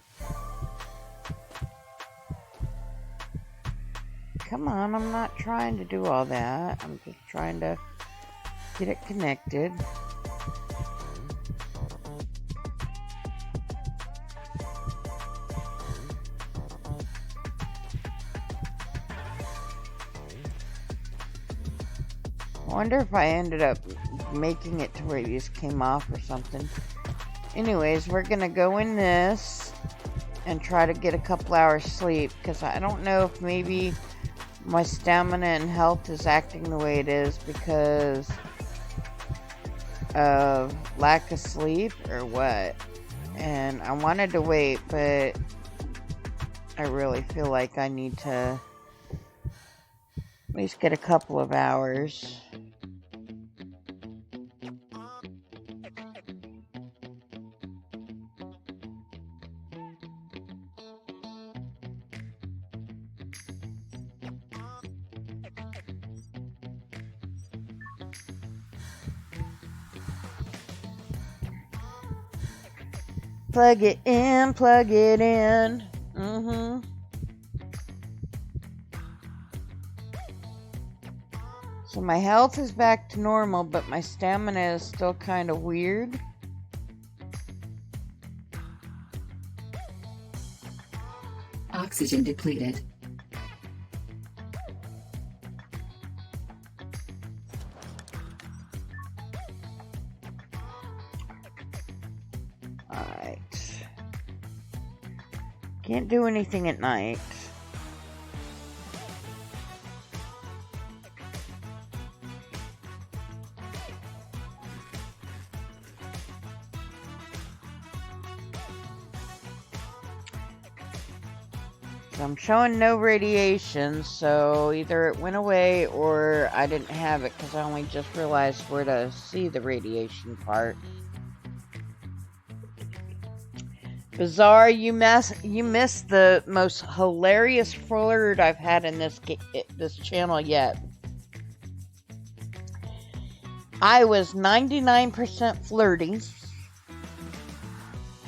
Come on, I'm not trying to do all that. I'm just trying to get it connected. I wonder if I ended up making it to where these came off or something. Anyways, we're gonna go in this and try to get a couple hours sleep, because I don't know if maybe my stamina and health is acting the way it is because of lack of sleep or what. And I wanted to wait, but I really feel like I need to at least get a couple of hours. Plug it in, plug it in. So my health is back to normal, but my stamina is still kind of weird. Oxygen depleted. Alright. Can't do anything at night. So I'm showing no radiation, so either it went away or I didn't have it because I only just realized where to see the radiation part. Bizarre, you missed the most hilarious flirt I've had in this channel yet. I was 99% flirty.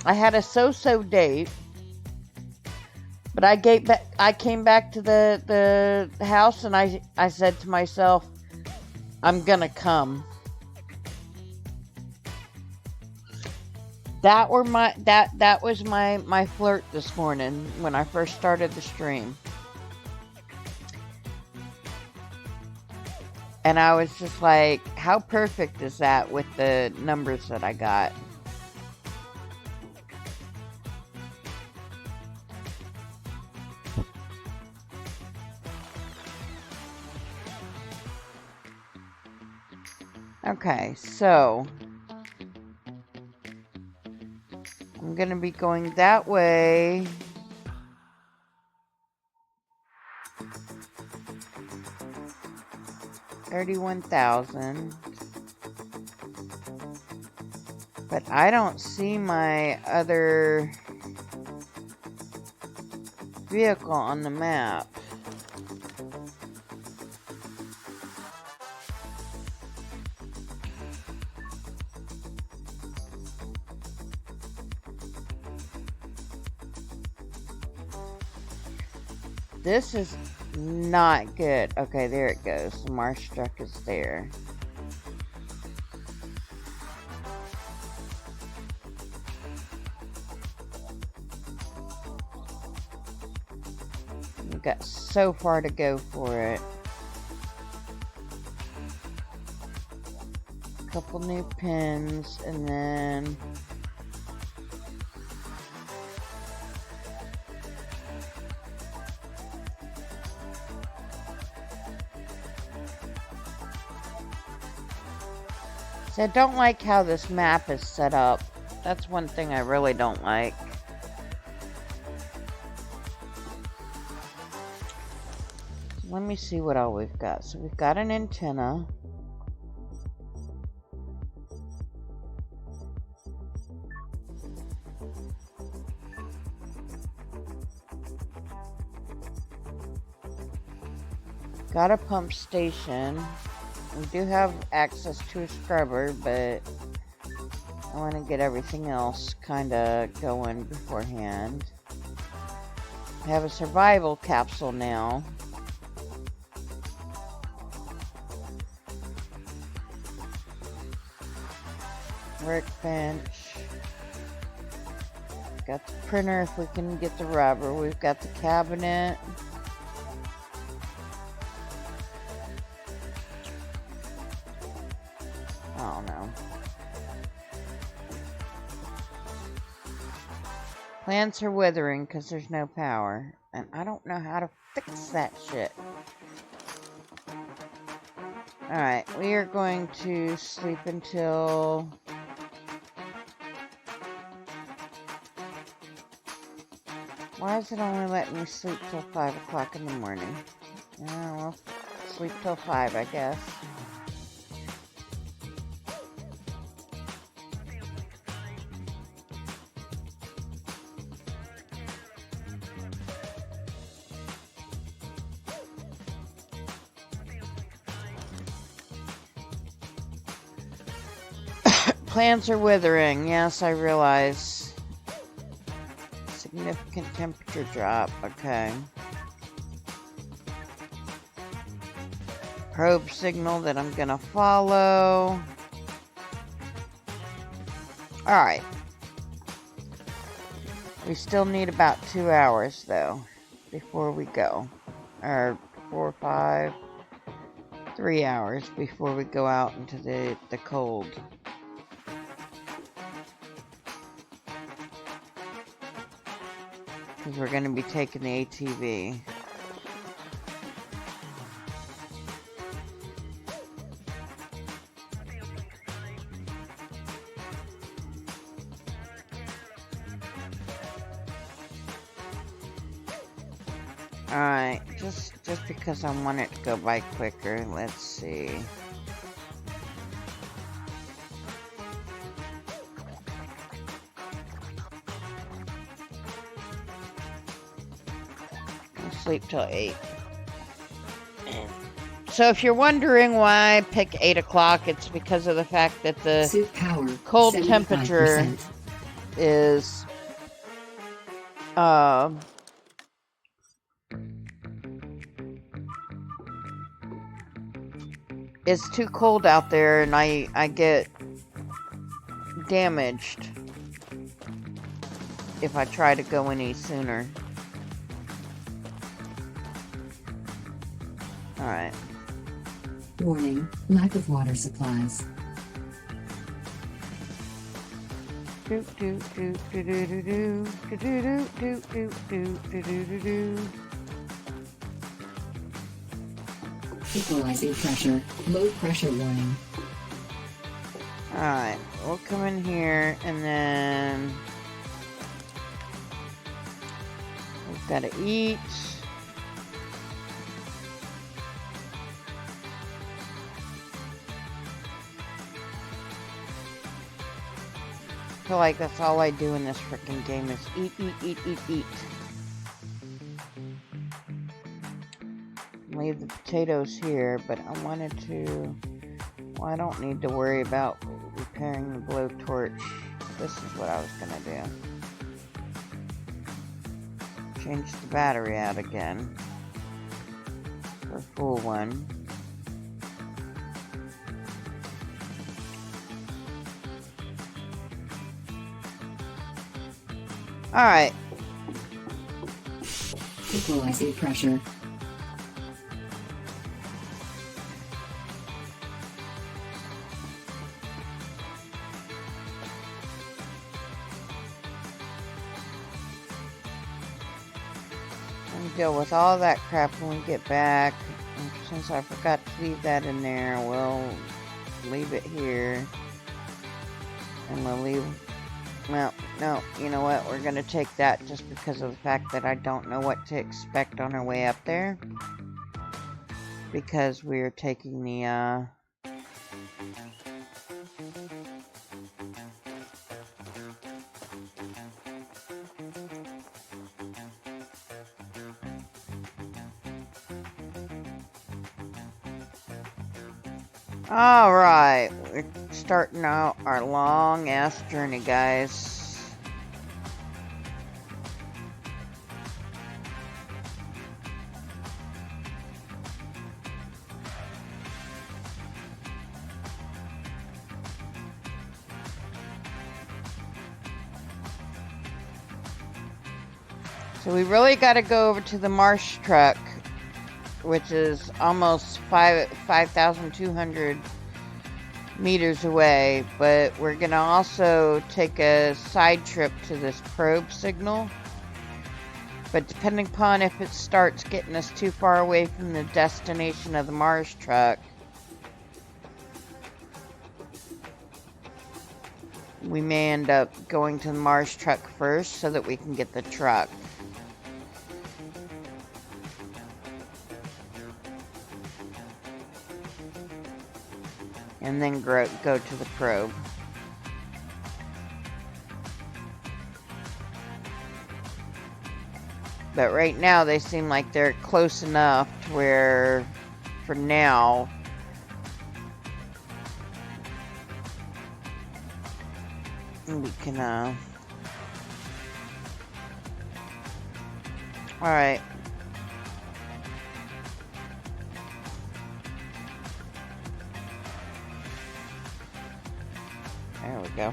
I had a so-so date, but I came back to the house and I said to myself, I'm gonna come. That was my flirt this morning when I first started the stream. And I was just like, how perfect is that with the numbers that I got? Okay, so I'm gonna be going that way. $31,000. But I don't see my other vehicle on the map. This is not good. Okay, there it goes. The marsh truck is there. We've got so far to go for it. A couple new pins and then I don't like how this map is set up. That's one thing I really don't like. Let me see what all we've got. So we've got an antenna. Got a pump station. We do have access to a scrubber, but I want to get everything else kind of going beforehand. I have a survival capsule now. Workbench. Got the printer if we can get the rubber. We've got the cabinet. Oh no. Plants are withering because there's no power. And I don't know how to fix that shit. Alright, we are going to sleep until... Why is it only letting me sleep till 5 o'clock in the morning? Oh, well, sleep till 5, I guess. Plants are withering. Yes, I realize. Significant temperature drop. Okay. Probe signal that I'm gonna follow. Alright. We still need about 2 hours, though, before we go. Or 4 or 5. 3 hours before we go out into the cold. Because we're going to be taking the ATV. Alright, just because I want it to go by quicker, let's see. I'll sleep till 8. So if you're wondering why I pick 8 o'clock, it's because of the fact that the Suit power. cold 75%. temperature is it's too cold out there, and I get damaged if I try to go any sooner. Alright. Warning, lack of water supplies. Do do do do do do do do do do do do do do do. Equalizing pressure. Low pressure warning. Alright, we'll come in here and then we've got to eat. I feel like that's all I do in this freaking game is eat, eat, eat, eat, eat. Leave the potatoes here, but I wanted to... Well, I don't need to worry about repairing the blowtorch. This is what I was gonna do. Change the battery out again. For a full one. Alright. Equalizing pressure. And deal with all that crap when we get back. And since I forgot to leave that in there, we'll leave it here. And we'll leave... Well, no, you know what? We're gonna take that just because of the fact that I don't know what to expect on our way up there. Because we're taking the, Alright, we're starting out our long-ass journey, guys. So we really got to go over to the marsh truck, which is almost 5,200 meters away, but we're gonna also take a side trip to this probe signal. But depending upon if it starts getting us too far away from the destination of the Mars truck, we may end up going to the Mars truck first so that we can get the truck. And then go to the probe. But right now they seem like they're close enough to where, for now, we can, alright. There we go.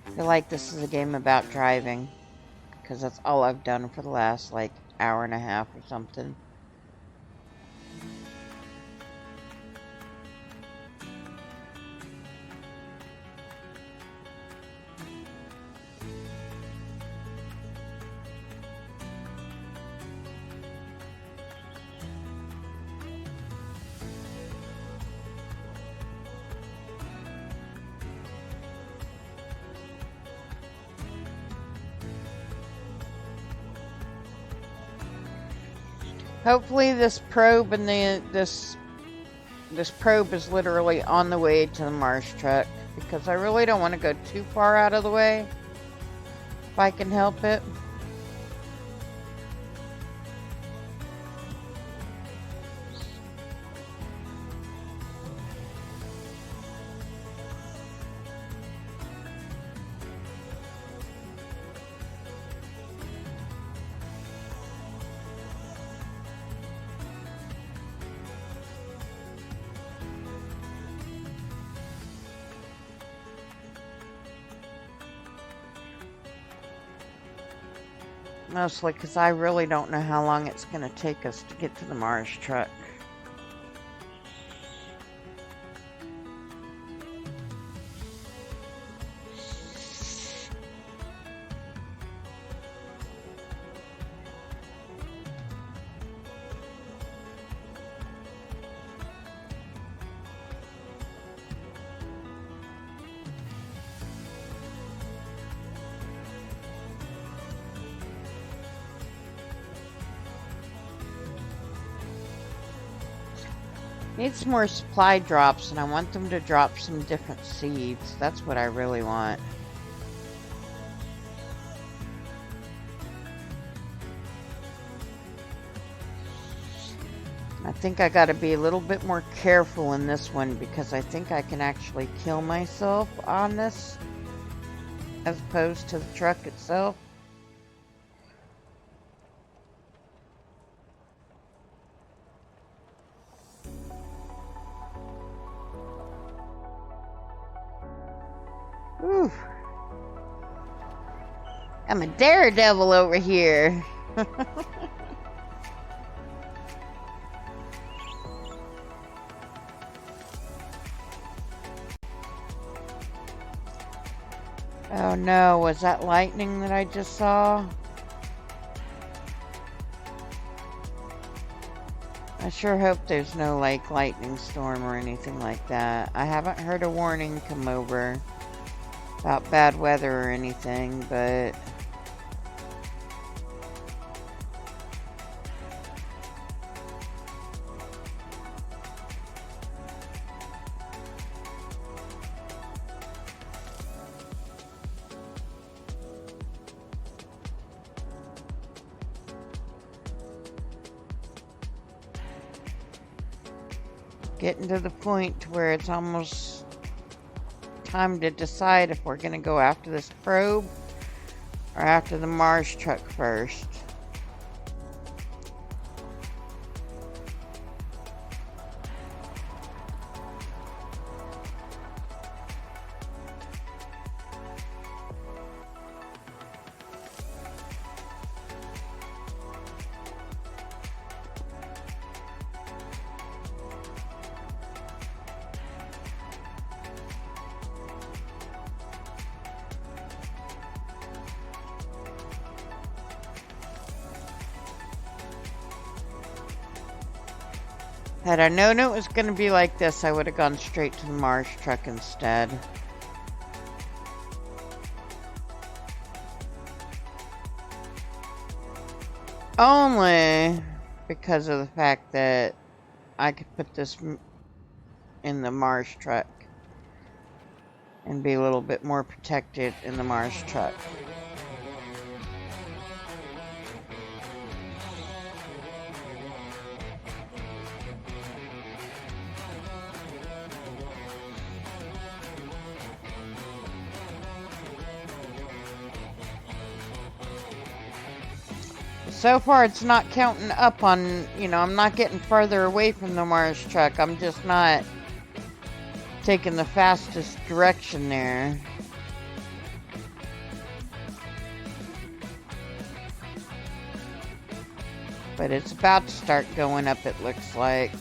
I feel like this is a game about driving, because that's all I've done for the last, like, hour and a half or something. Hopefully this probe and this probe is literally on the way to the Mars truck, because I really don't want to go too far out of the way if I can help it. Mostly because I really don't know how long it's going to take us to get to the Mars truck. Need some more supply drops, and I want them to drop some different seeds. That's what I really want. I think I gotta be a little bit more careful in this one, because I think I can actually kill myself on this as opposed to the truck itself. Whew. I'm a daredevil over here. Oh no, was that lightning that I just saw? I sure hope there's no like lightning storm or anything like that. I haven't heard a warning come over about bad weather or anything, but getting to the point where it's almost time to decide if we're going to go after this probe or after the Mars truck first. Had I known it was going to be like this, I would have gone straight to the Mars truck instead. Only because of the fact that I could put this in the Mars truck and be a little bit more protected in the Mars truck. So far, it's not counting up on, you know, I'm not getting further away from the Mars truck. I'm just not taking the fastest direction there. But it's about to start going up, it looks like.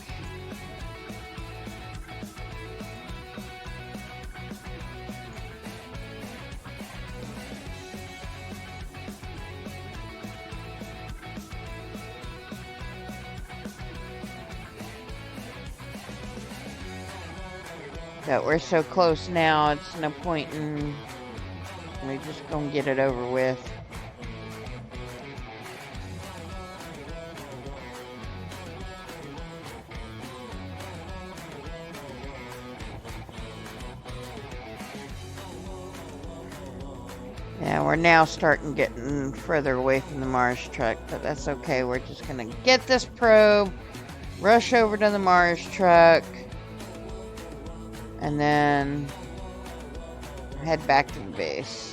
But we're so close now, it's no point in... We're just gonna get it over with. Yeah, we're now starting getting further away from the Mars truck, but that's okay. We're just gonna get this probe, rush over to the Mars truck, and then head back to the base.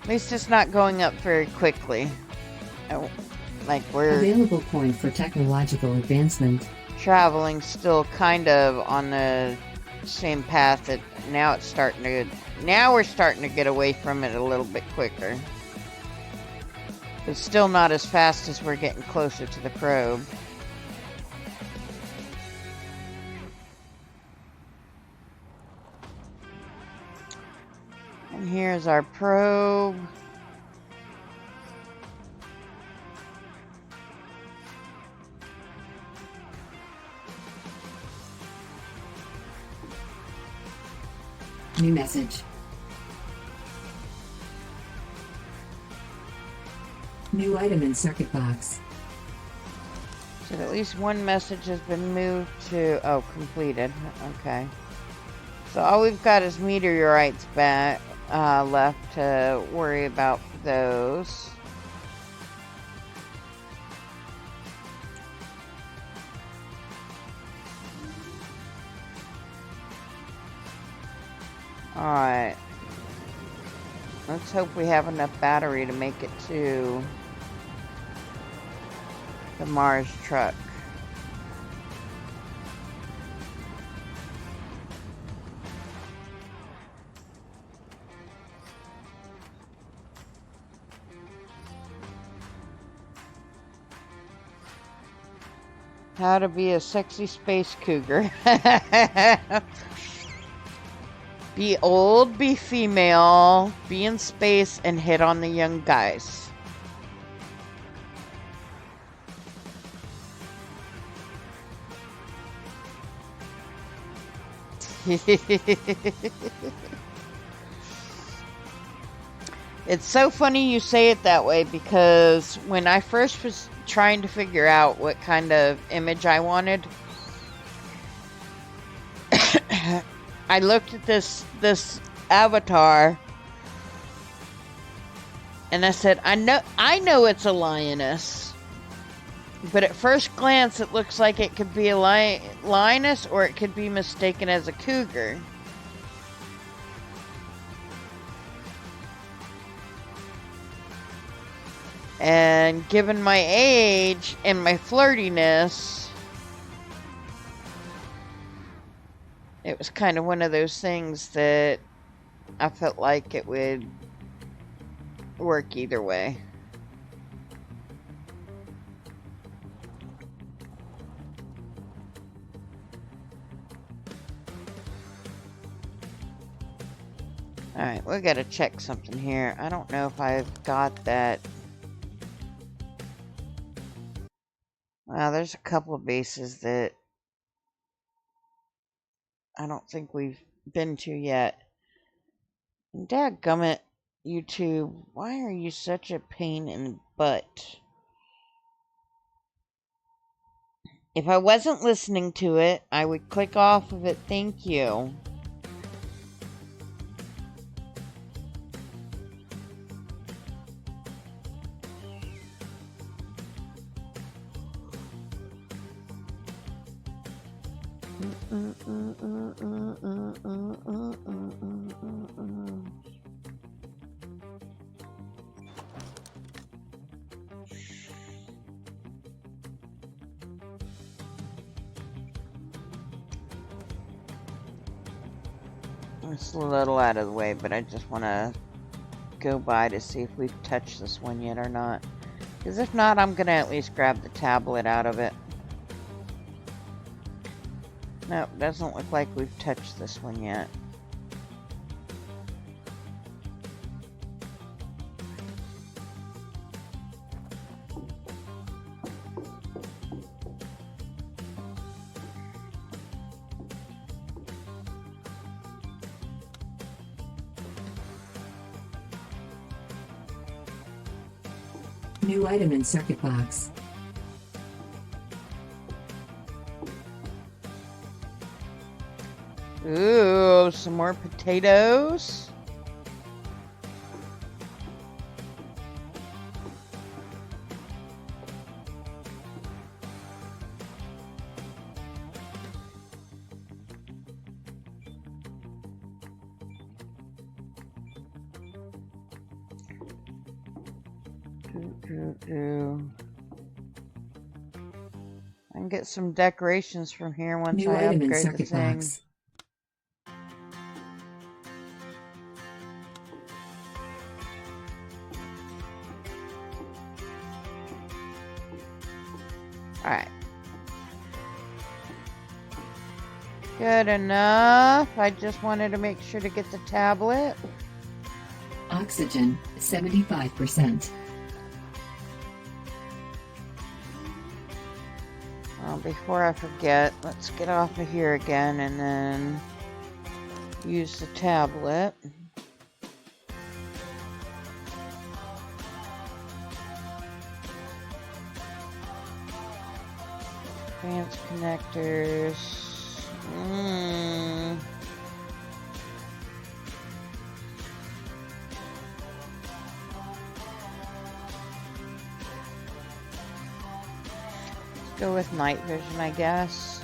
At least it's not going up very quickly. Oh, like we're Available point for technological advancement. traveling still kind of on the same path that now it's starting to, now we're starting to get away from it a little bit quicker. But still not as fast as we're getting closer to the probe. And here's our probe. New message. New item in circuit box. So at least one message has been moved to, oh, completed. Okay. So all we've got is meteorites back left to worry about for those. Alright. Let's hope we have enough battery to make it to the Mars truck. How to be a sexy space cougar. Be old, be female, be in space, and hit on the young guys. It's so funny you say it that way, because when I first was trying to figure out what kind of image I wanted, I looked at this avatar and I said, I know it's a lioness, but at first glance it looks like it could be a lioness, or it could be mistaken as a cougar. And given my age and my flirtiness, it was kind of one of those things that I felt like it would work either way. Alright, we gotta check something here. I don't know if I've got that. Well, there's a couple of bases that I don't think we've been to yet. Dadgummit, YouTube, why are you such a pain in the butt? If I wasn't listening to it, I would click off of it. Thank you. It's a little out of the way, but I just want to go by to see if we've touched this one yet or not. Because if not, I'm going to at least grab the tablet out of it. Nope, doesn't look like we've touched this one yet. New item in circuit box. Ooh, some more potatoes. I can get some decorations from here once New I item in upgrade the circuit thing. box. Alright. Good enough. I just wanted to make sure to get the tablet. Oxygen, 75%. Well, before I forget, let's get off of here again and then use the tablet. Advanced connectors. Let's go with night vision, I guess.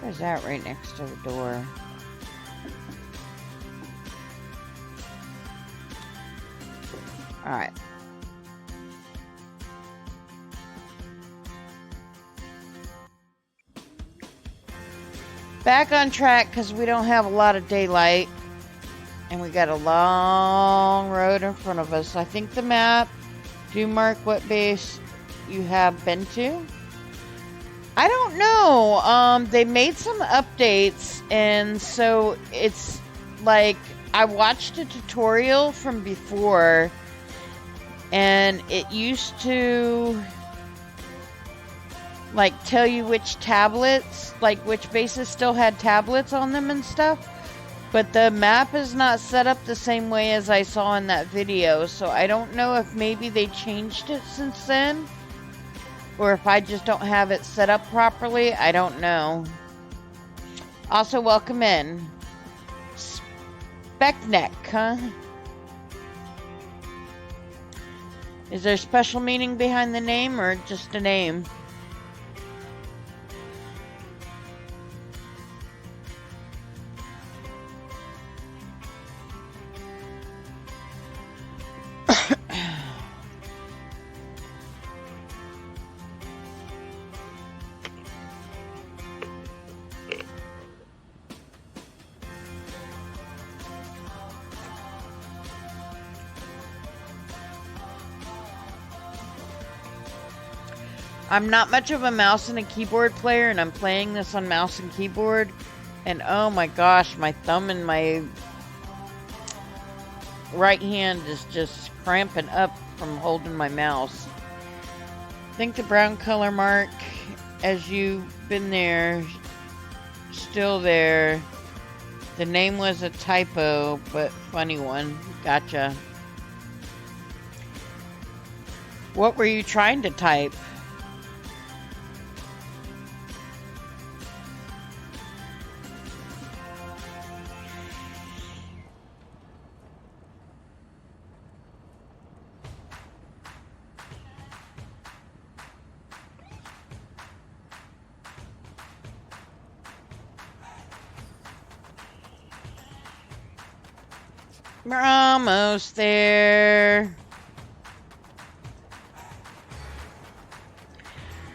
Where's that? Right next to the door. Alright. Back on track because we don't have a lot of daylight. And we got a long road in front of us. I think the map do mark what base you have been to. I don't know. They made some updates, and so it's like I watched a tutorial from before, and it used to like tell you which tablets, like which bases still had tablets on them and stuff. But the map is not set up the same way as I saw in that video, so I don't know if maybe they changed it since then. Or if I just don't have it set up properly, I don't know. Also, welcome in. Speckneck, huh? Is there special meaning behind the name or just a name? I'm not much of a mouse and a keyboard player, and I'm playing this on mouse and keyboard, and oh my gosh, my thumb and my right hand is just cramping up from holding my mouse. I think the brown color mark, as you've been there, still there. The name was a typo, but funny one. Gotcha. What were you trying to type? We're almost there.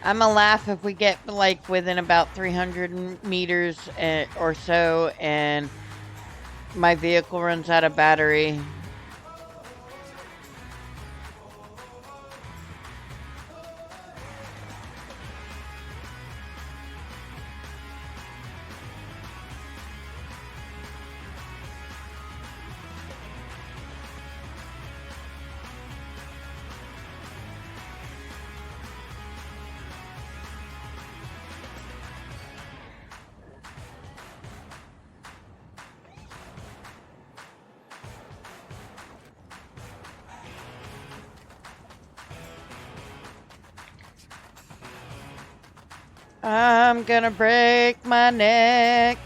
I'm gonna laugh if we get like within about 300 meters or so and my vehicle runs out of battery. I'm gonna break my neck.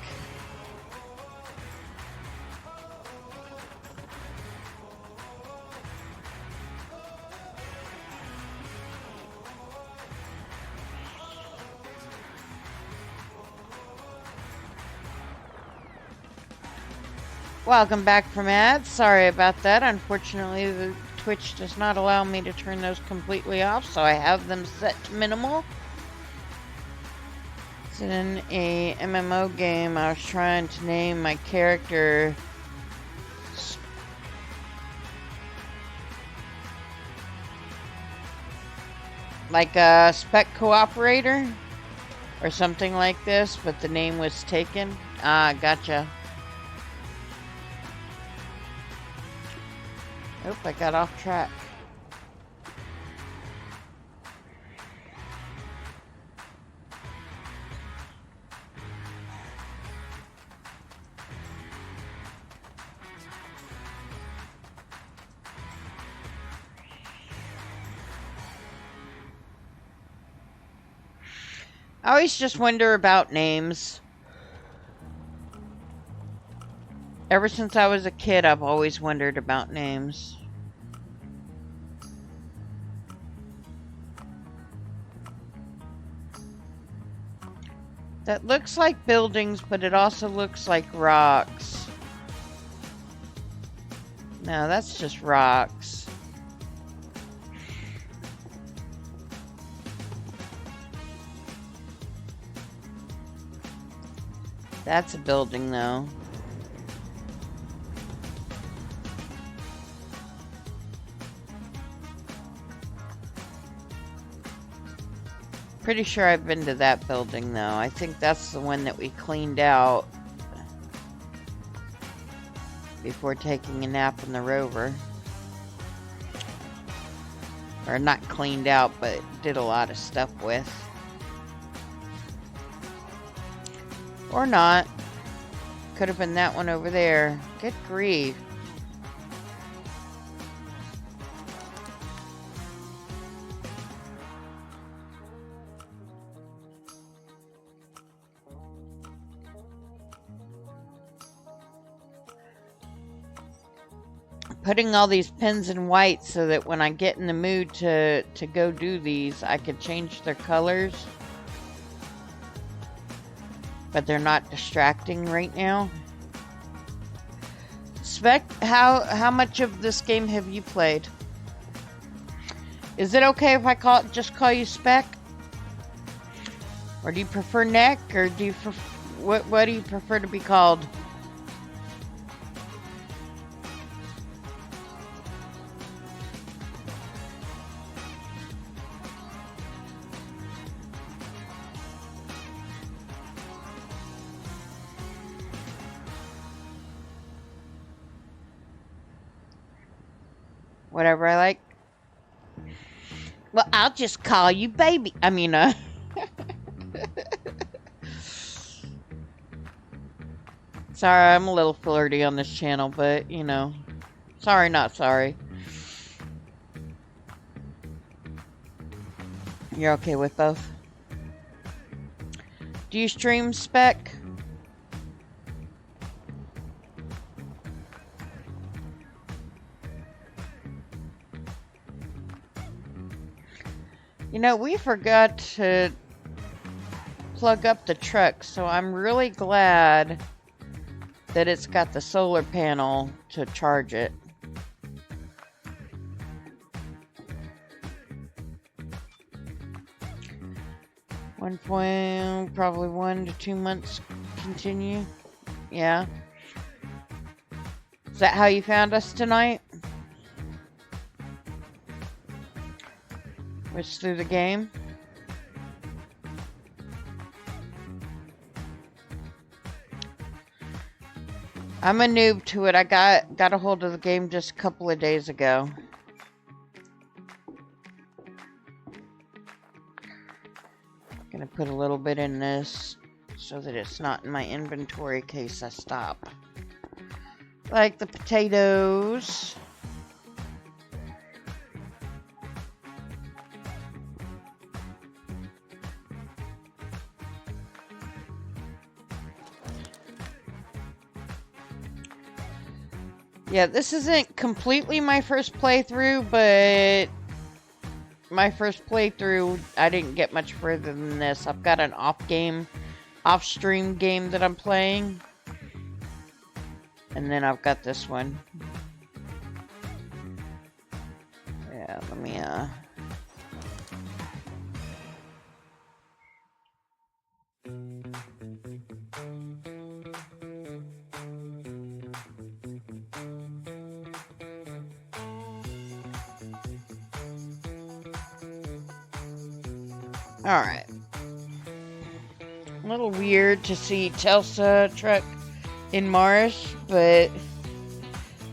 Welcome back from ads. Sorry about that. Unfortunately, the Twitch does not allow me to turn those completely off, so I have them set to minimal. It's in a MMO game. I was trying to name my character like a spec cooperator or something like this, but the name was taken. Ah, gotcha. Oop, I got off track. I always just wonder about names. Ever since I was a kid, I've always wondered about names. That looks like buildings, but it also looks like rocks. No, that's just rocks. That's a building, though. Pretty sure I've been to that building, though. I think that's the one that we cleaned out before taking a nap in the rover. Or not cleaned out, but did a lot of stuff with. Or not. Could have been that one over there. Good grief. Putting all these pins in white so that when I get in the mood to go do these, I could change their colors. But they're not distracting right now. Spec, how much of this game have you played? Is it okay if I just call you Spec? Or do you prefer Neck? Or do you what do you prefer to be called? Whatever I like. Well, I'll just call you baby. I mean, sorry, I'm a little flirty on this channel, but, you know, sorry, not sorry. You're okay with both? Do you stream, Spec? You know, we forgot to plug up the truck, so I'm really glad that it's got the solar panel to charge it. Probably 1 to 2 months continue. Yeah. Is that how you found us tonight? Was through the game? I'm a noob to it. I got a hold of the game just a couple of days ago. I'm gonna put a little bit in this so that it's not in my inventory in case I stop. Like the potatoes. Yeah, this isn't completely my first playthrough, but my first playthrough, I didn't get much further than this. I've got an off-stream game that I'm playing. And then I've got this one. Yeah, let me, Alright. A little weird to see Telsa truck in Mars, but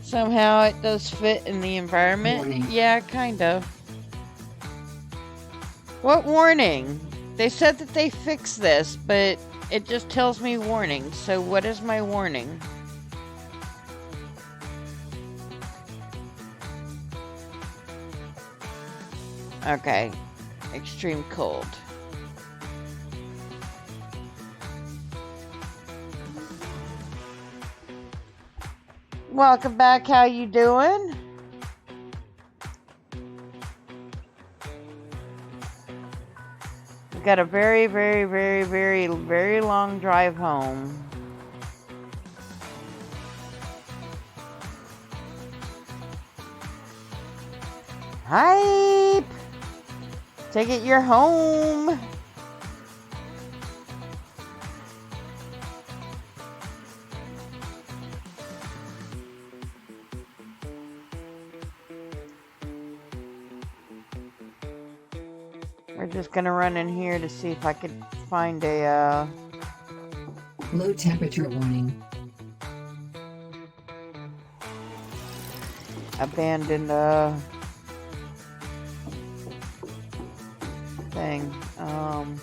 somehow it does fit in the environment. Warning. Yeah, kind of. What warning? They said that they fixed this, but it just tells me warning. So what is my warning? Okay. Extreme cold. Welcome back. How you doing? We've got a very, very, very, very, very long drive home. Hype! Take it you're home. We're just gonna run in here to see if I could find a Low temperature warning. abandoned thing,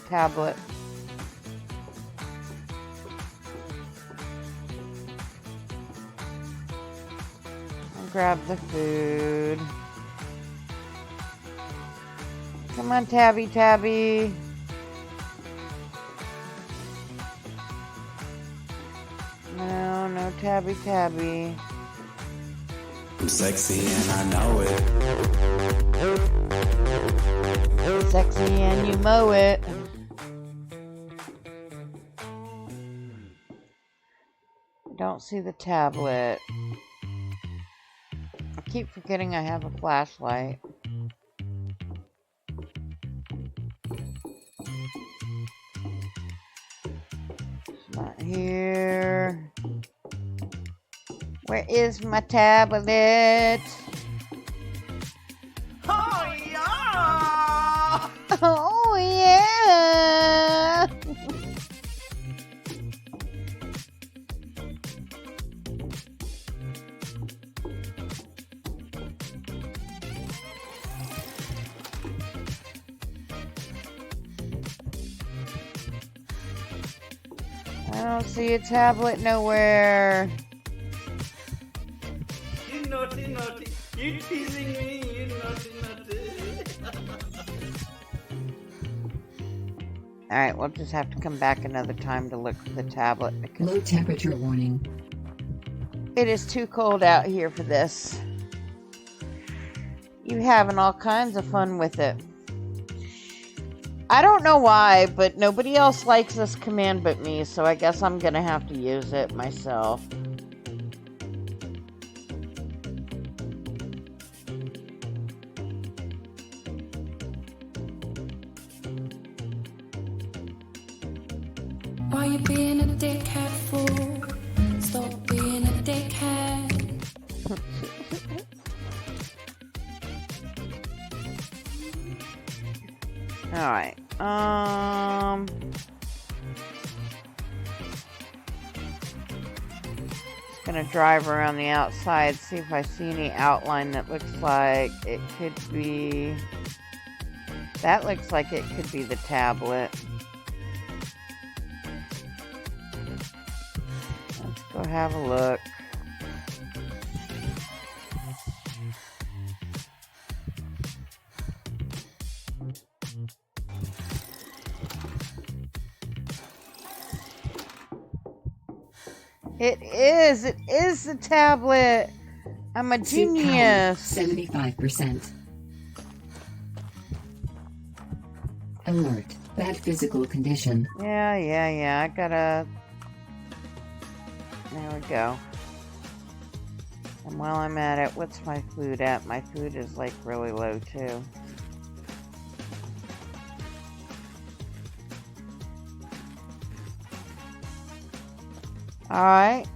tablet. I'll grab the food. Come on, Tabby, Tabby. No, no, Tabby, Tabby. I'm sexy and I know it. Sexy and you mow it. Don't see the tablet. I keep forgetting I have a flashlight. It's not here. Where is my tablet? Oh yeah! Oh yeah! I don't see a tablet nowhere. You naughty, naughty. You teasing me, you naughty, naughty. Alright, we'll just have to come back another time to look for the tablet because Low temperature warning. it is too cold out here for this. You having all kinds of fun with it. I don't know why, but nobody else likes this command but me, so I guess I'm gonna have to use it myself. Why you being a dickhead for? Stop being a dickhead. Alright, just gonna drive around the outside, see if I see any outline that looks like it could be... That looks like it could be the tablet. Let's go have a look. It is the tablet. I'm a Suit power, genius. 75%. Alert. Bad physical condition. Yeah. I gotta... There we go. And while I'm at it, what's my food at? My food is like really low too. Alright.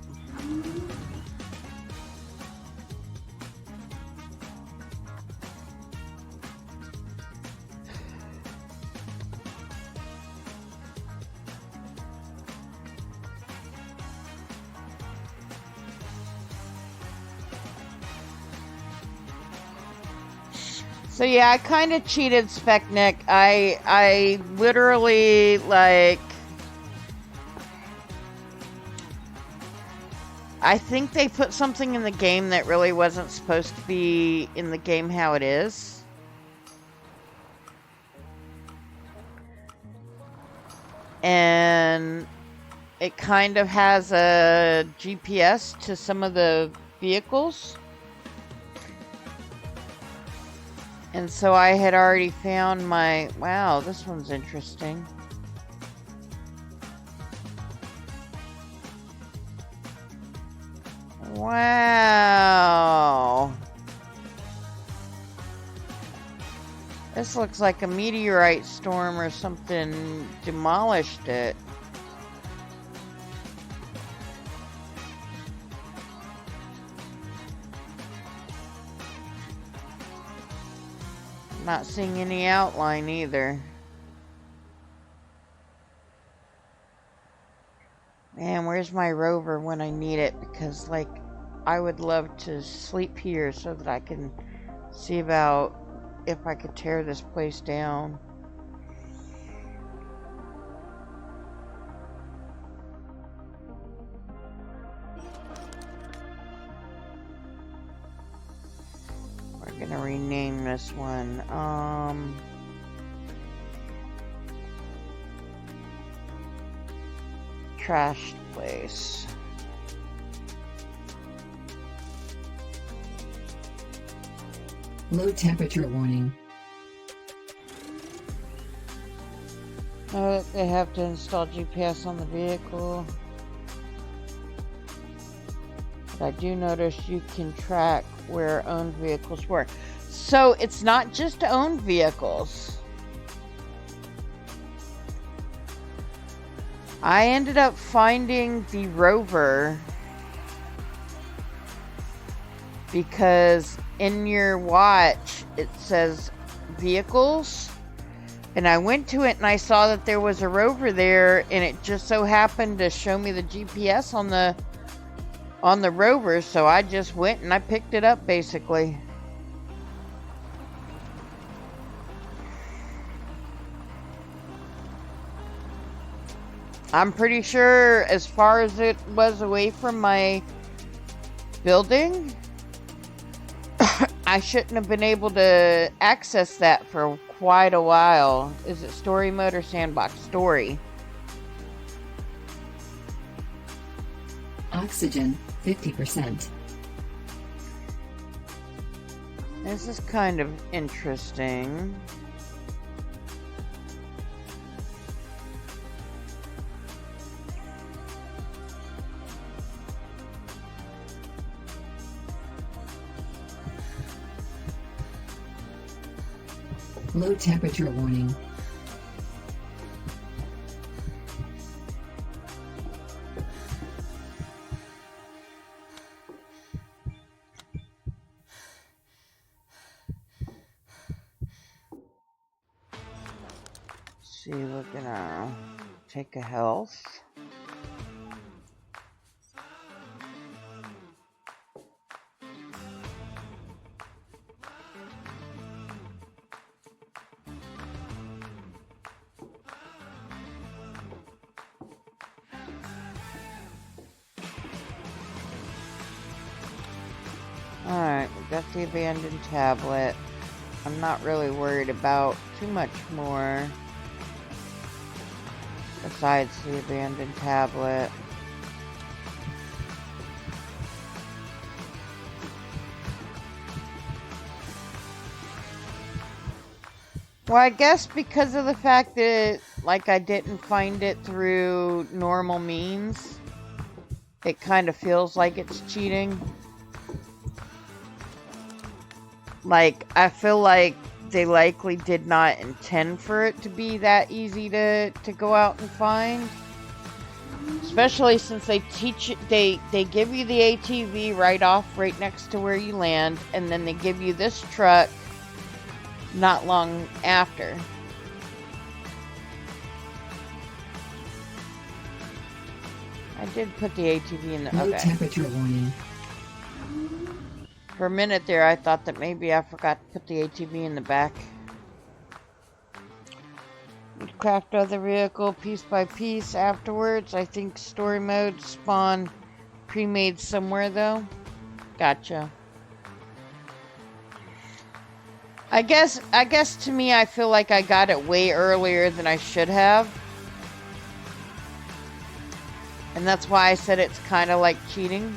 So yeah, I kind of cheated, Specknick. I literally, like... I think they put something in the game that really wasn't supposed to be in the game how it is. And it kind of has a GPS to some of the vehicles. And so I had already found my... Wow, this one's interesting. Wow. This looks like a meteorite storm or something demolished it. Not seeing any outline either. Man, where's my rover when I need it? Because, like, I would love to sleep here so that I can see about if I could tear this place down. We're gonna rename this one. Trash place. Low temperature warning. Oh, they have to install GPS on the vehicle. But I do notice you can track where owned vehicles were. So it's not just owned vehicles. I ended up finding the rover because in your watch it says vehicles, and I went to it and I saw that there was a rover there, and it just so happened to show me the GPS on the rover, so I just went and I picked it up basically. I'm pretty sure as far as it was away from my building, I shouldn't have been able to access that for quite a while. Is it story mode or sandbox? Story. Oxygen, 50%. This is kind of interesting. Low temperature warning. See, we're gonna take a health. Alright, we got the abandoned tablet. I'm not really worried about too much more besides the abandoned tablet. Well, I guess because of the fact that, like, I didn't find it through normal means, it kind of feels like it's cheating. Like, I feel like they likely did not intend for it to be that easy to go out and find. Especially since they they give you the ATV right next to where you land, and then they give you this truck not long after. I did put the ATV in the... Low Okay. temperature warning. For a minute there, I thought that maybe I forgot to put the ATV in the back. You'd craft other vehicle piece by piece afterwards. I think story mode spawn pre-made somewhere though. Gotcha. I guess to me, I feel like I got it way earlier than I should have. And that's why I said it's kind of like cheating.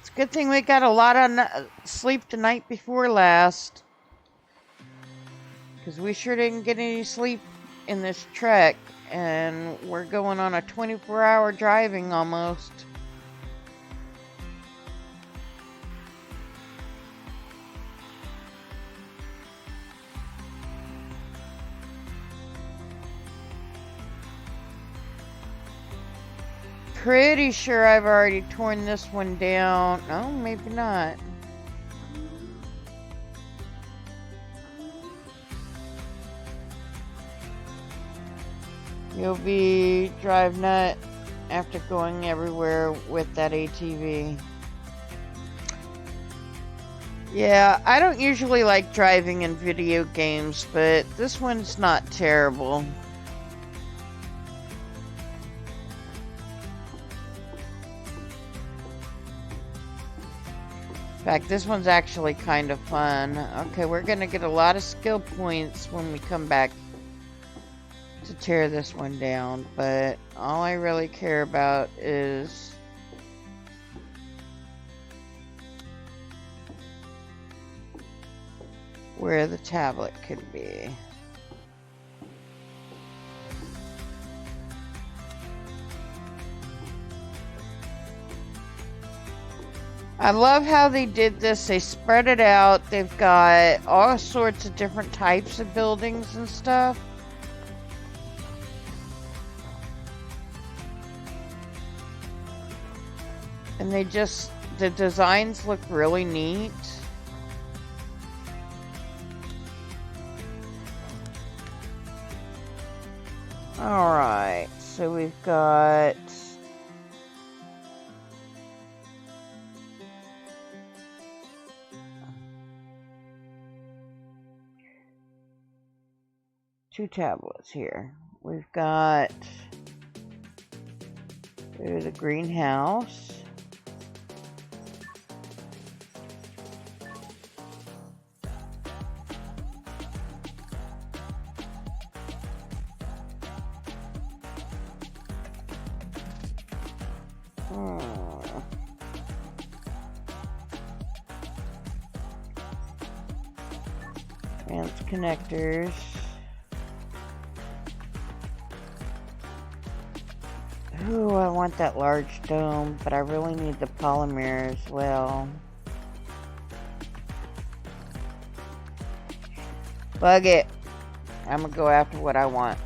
It's a good thing we got a lot of sleep the night before last. Because we sure didn't get any sleep in this trek. And we're going on a 24-hour driving almost. Pretty sure I've already torn this one down. No, maybe not. You'll be drive nut after going everywhere with that ATV. Yeah, I don't usually like driving in video games, but this one's not terrible. In fact, this one's actually kind of fun. Okay, we're gonna get a lot of skill points when we come back to tear this one down, but all I really care about is where the tablet could be. I love how they did this. They spread it out. They've got all sorts of different types of buildings and stuff. And the designs look really neat. Alright, so we've got two tablets here. We've got the greenhouse. And it's connectors. Ooh, I want that large dome, but I really need the polymer as well. Bug it. I'm gonna go after what I want.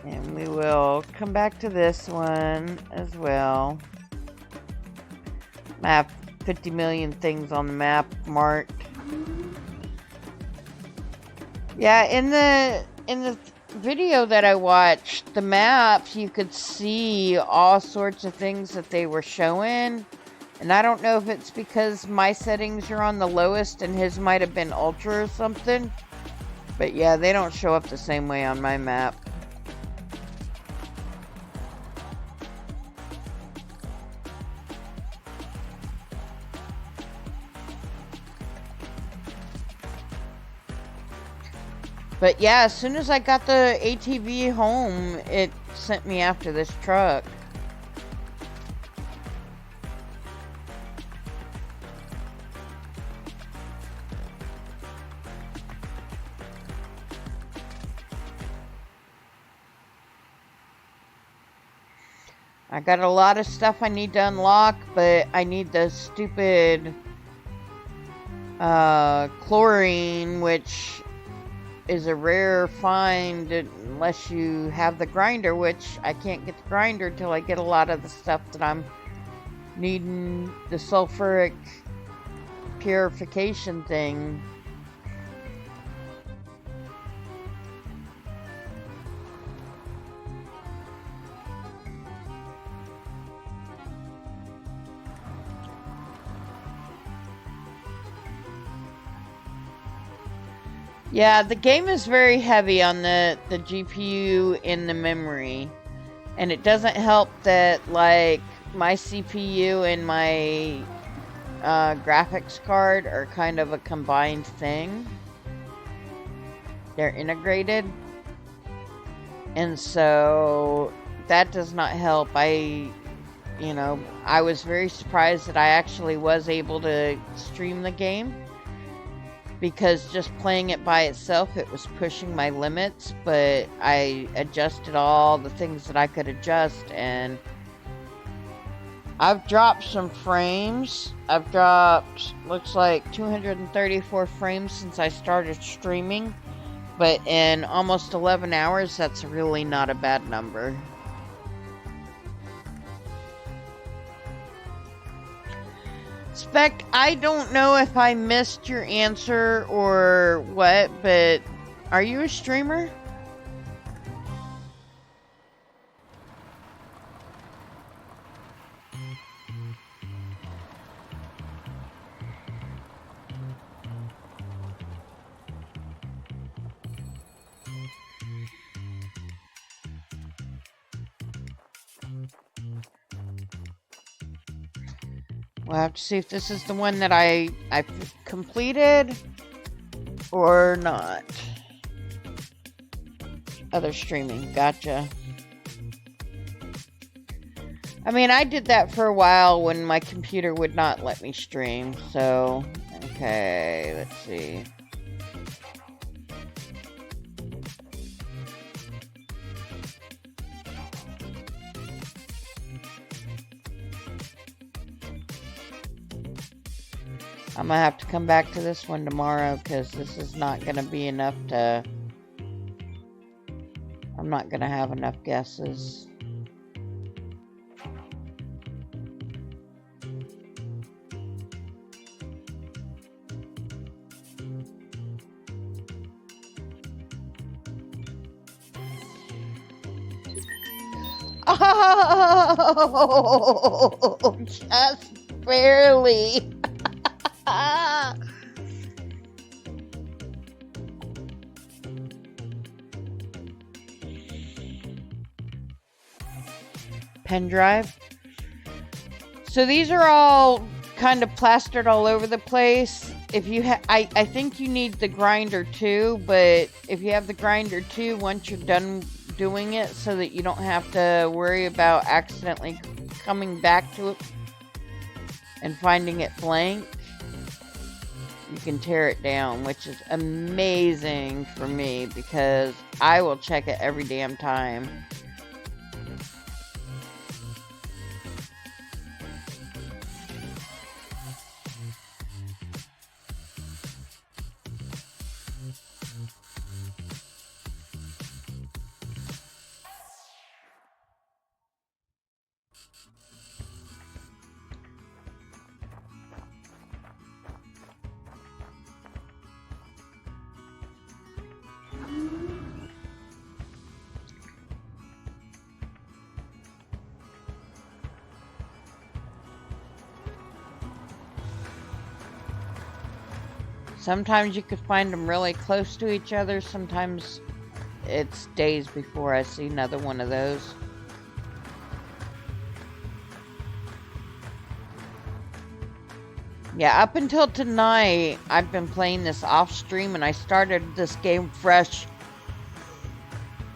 And we will come back to this one as well. I have 50 million things on the map marked. Yeah, in the video that I watched, the maps, you could see all sorts of things that they were showing. And I don't know if it's because my settings are on the lowest and his might have been ultra or something. But yeah, they don't show up the same way on my map. But yeah, as soon as I got the ATV home, it sent me after this truck. I got a lot of stuff I need to unlock, but I need the stupid chlorine, which is a rare find unless you have the grinder, which I can't get the grinder till I get a lot of the stuff that I'm needing, the sulfuric purification thing. Yeah, the game is very heavy on the GPU and the memory. And it doesn't help that, like, my CPU and my graphics card are kind of a combined thing. They're integrated. And so that does not help. I was very surprised that I actually was able to stream the game. Because just playing it by itself, it was pushing my limits, but I adjusted all the things that I could adjust, and I've dropped some frames. I've dropped, looks like 234 frames since I started streaming, but in almost 11 hours, that's really not a bad number. Spec, I don't know if I missed your answer or what, but are you a streamer? We'll have to see if this is the one that I completed or not. Other streaming, gotcha. I mean, I did that for a while when my computer would not let me stream, so, okay, let's see. I'm gonna have to come back to this one tomorrow because this is not gonna be enough to... I'm not gonna have enough guesses. Oh, just barely. Pen drive. So these are all kind of plastered all over the place. If you I think you need the grinder too, but if you have the grinder too, once you're done doing it, so that you don't have to worry about accidentally coming back to it and finding it blank, you can tear it down, which is amazing for me because I will check it every damn time. Sometimes you could find them really close to each other. Sometimes it's days before I see another one of those. Yeah, up until tonight, I've been playing this off stream, and I started this game fresh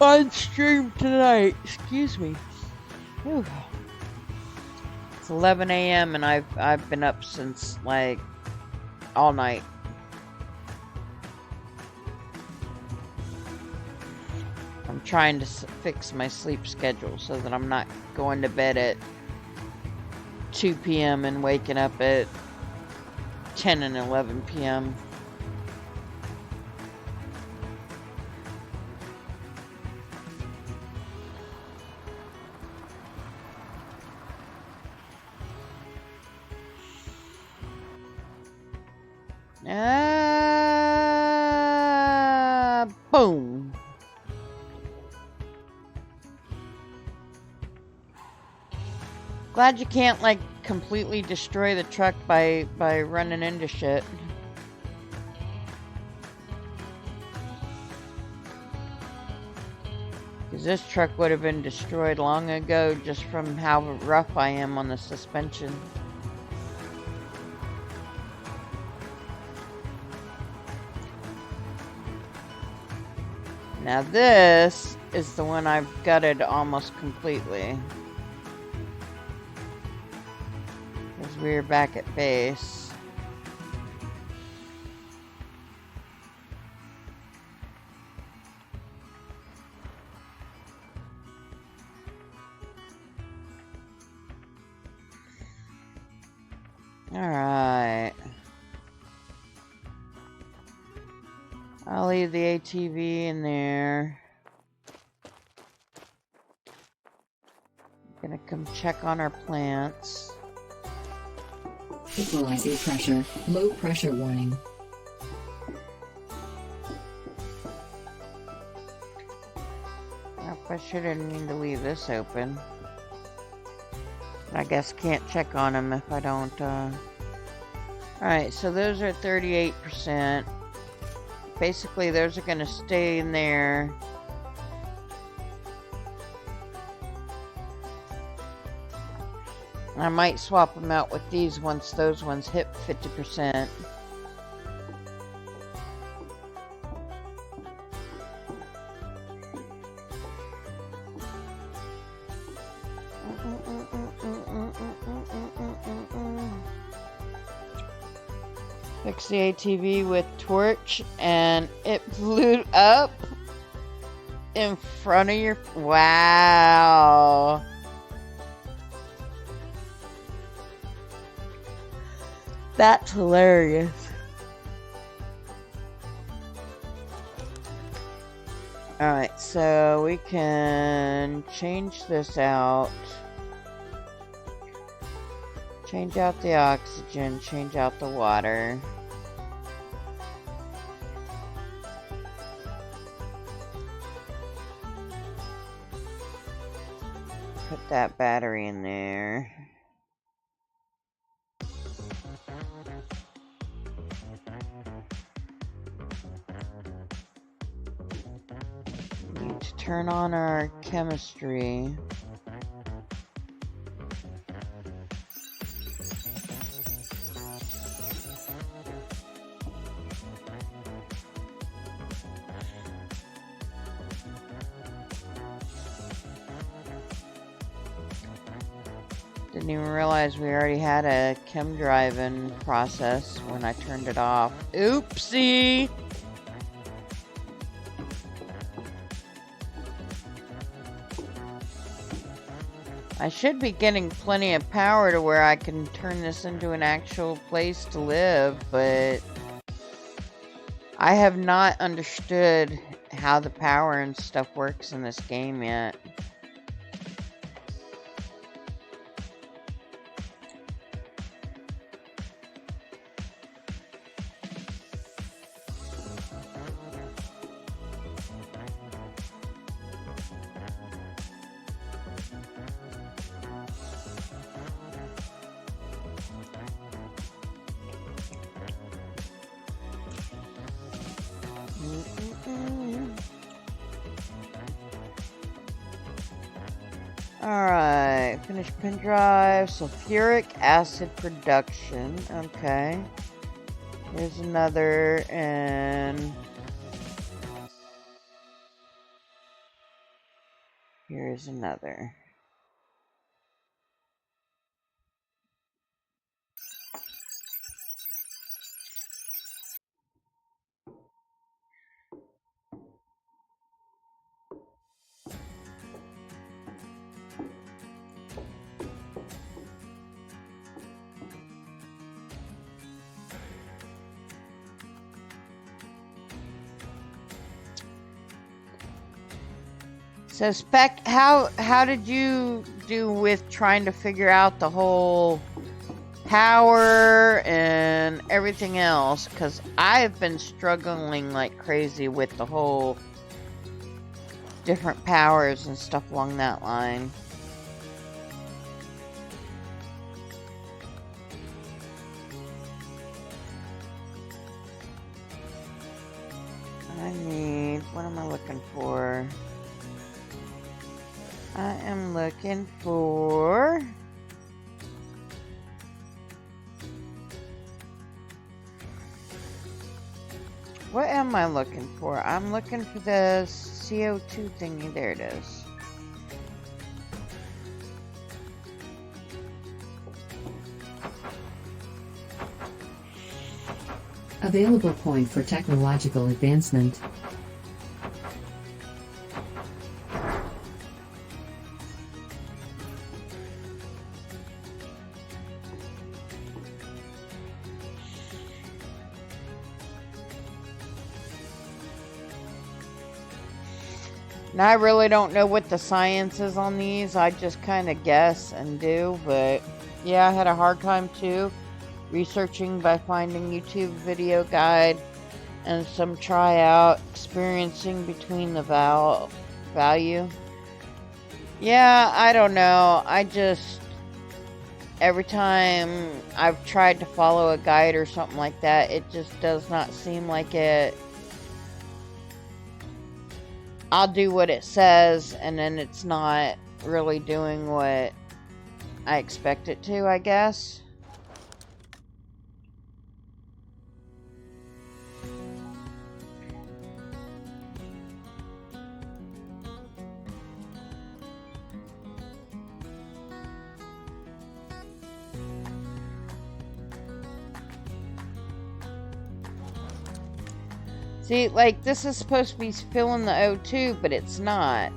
on stream tonight. Excuse me. Whew. It's 11 a.m. and I've been up since like all night. I'm trying to fix my sleep schedule so that I'm not going to bed at 2 p.m. and waking up at 10 and 11 p.m. Boom. Glad you can't, like, completely destroy the truck by running into shit. Because this truck would have been destroyed long ago just from how rough I am on the suspension. Now this is the one I've gutted almost completely. Because we're back at base. Alright. I'll leave the ATV in there. Gonna come check on our plants. Equalizing pressure. Low pressure warning. I shouldn't mean to leave this open. I guess can't check on them if I don't, Alright, so those are 38%. Basically, those are gonna stay in there. I might swap them out with these once those ones hit 50%. Fix the ATV with torch and it blew up in front of your... Wow. That's hilarious. Alright, so we can change this out. Change out the oxygen, change out the water. Put that battery in there. Need to turn on our chemistry. Didn't even realize we already had a chem drive in process when I turned it off. Oopsie! I should be getting plenty of power to where I can turn this into an actual place to live, but I have not understood how the power and stuff works in this game yet. Alright, finish pin drive, sulfuric acid production, okay. Here's another, and Here's another. So Spec, how did you do with trying to figure out the whole power and everything else? Because I've been struggling like crazy with the whole different powers and stuff along that line. I need, what am I looking for? I am looking for what am I looking for? I'm looking for the CO2 thingy. There it is. Available point for technological advancement. Now, I really don't know what the science is on these. I just kind of guess and do, but yeah, I had a hard time too researching by finding YouTube video guide and some tryout experiencing between the value. Yeah, I don't know. I just, every time I've tried to follow a guide or something like that, it just does not seem like it. I'll do what it says, and then it's not really doing what I expect it to, I guess. See, like, this is supposed to be filling the O2, but it's not.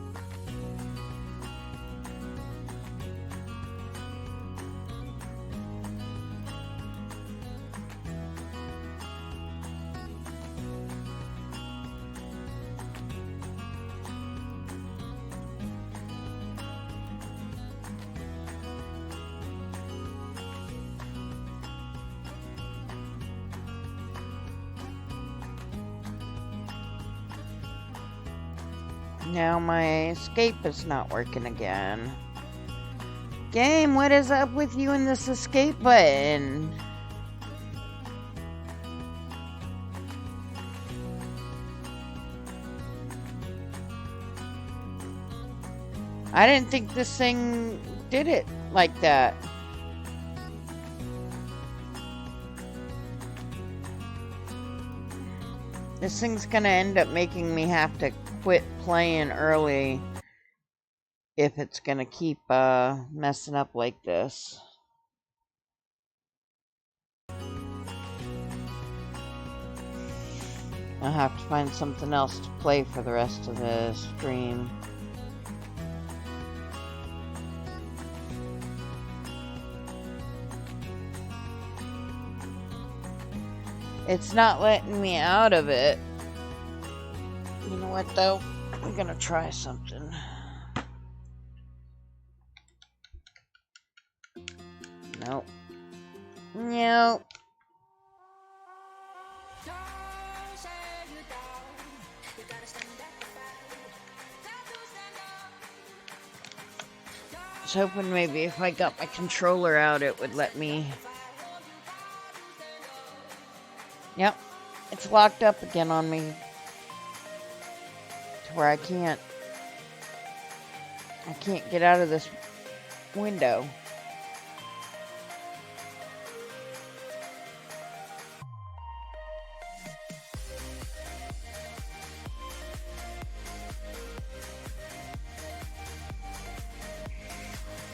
Now my escape is not working again. Game, what is up with you and this escape button? I didn't think this thing did it like that. This thing's gonna end up making me have to quit playing early if it's gonna keep messing up like this. I'll have to find something else to play for the rest of the stream. It's not letting me out of it. You know what, though? I'm gonna try something. Nope. Nope. I was hoping maybe if I got my controller out, it would let me. Yep. It's locked up again on me. To where I can't get out of this window.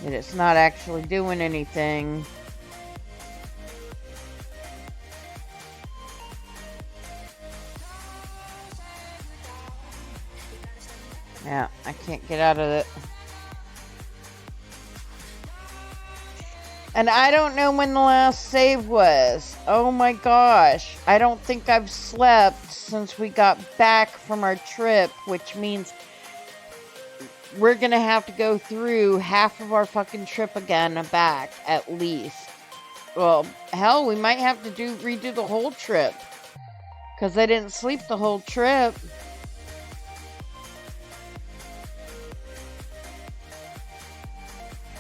that it's not actually doing anything. Yeah, I can't get out of it. And I don't know when the last save was. Oh my gosh. I don't think I've slept since we got back from our trip, which means we're gonna have to go through half of our fucking trip again back, at least. Well, hell, we might have to redo the whole trip. Because I didn't sleep the whole trip.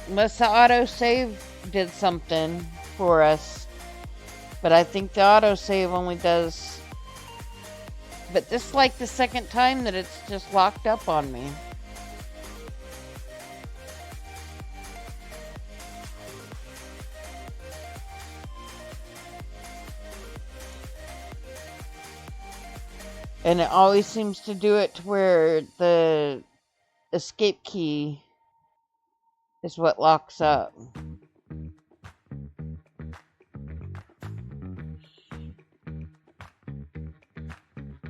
Unless the autosave did something for us. But I think the autosave only does... But this is like the second time that it's just locked up on me. And it always seems to do it to where the escape key is what locks up.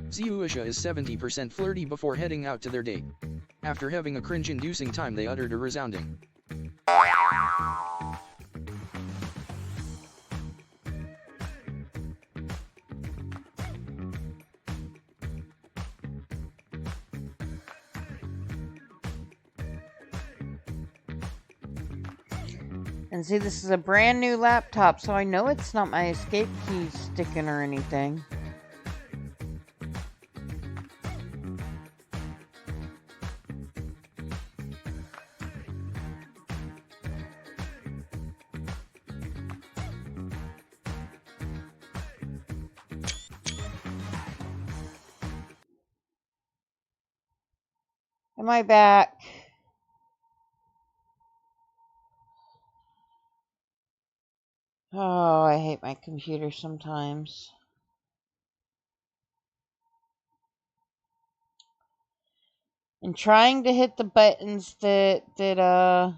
Ziuisha is 70% flirty before heading out to their date. After having a cringe-inducing time, they uttered a resounding And see, this is a brand new laptop, so I know it's not my escape key sticking or anything. Am I back? Oh, I hate my computer sometimes. And trying to hit the buttons that are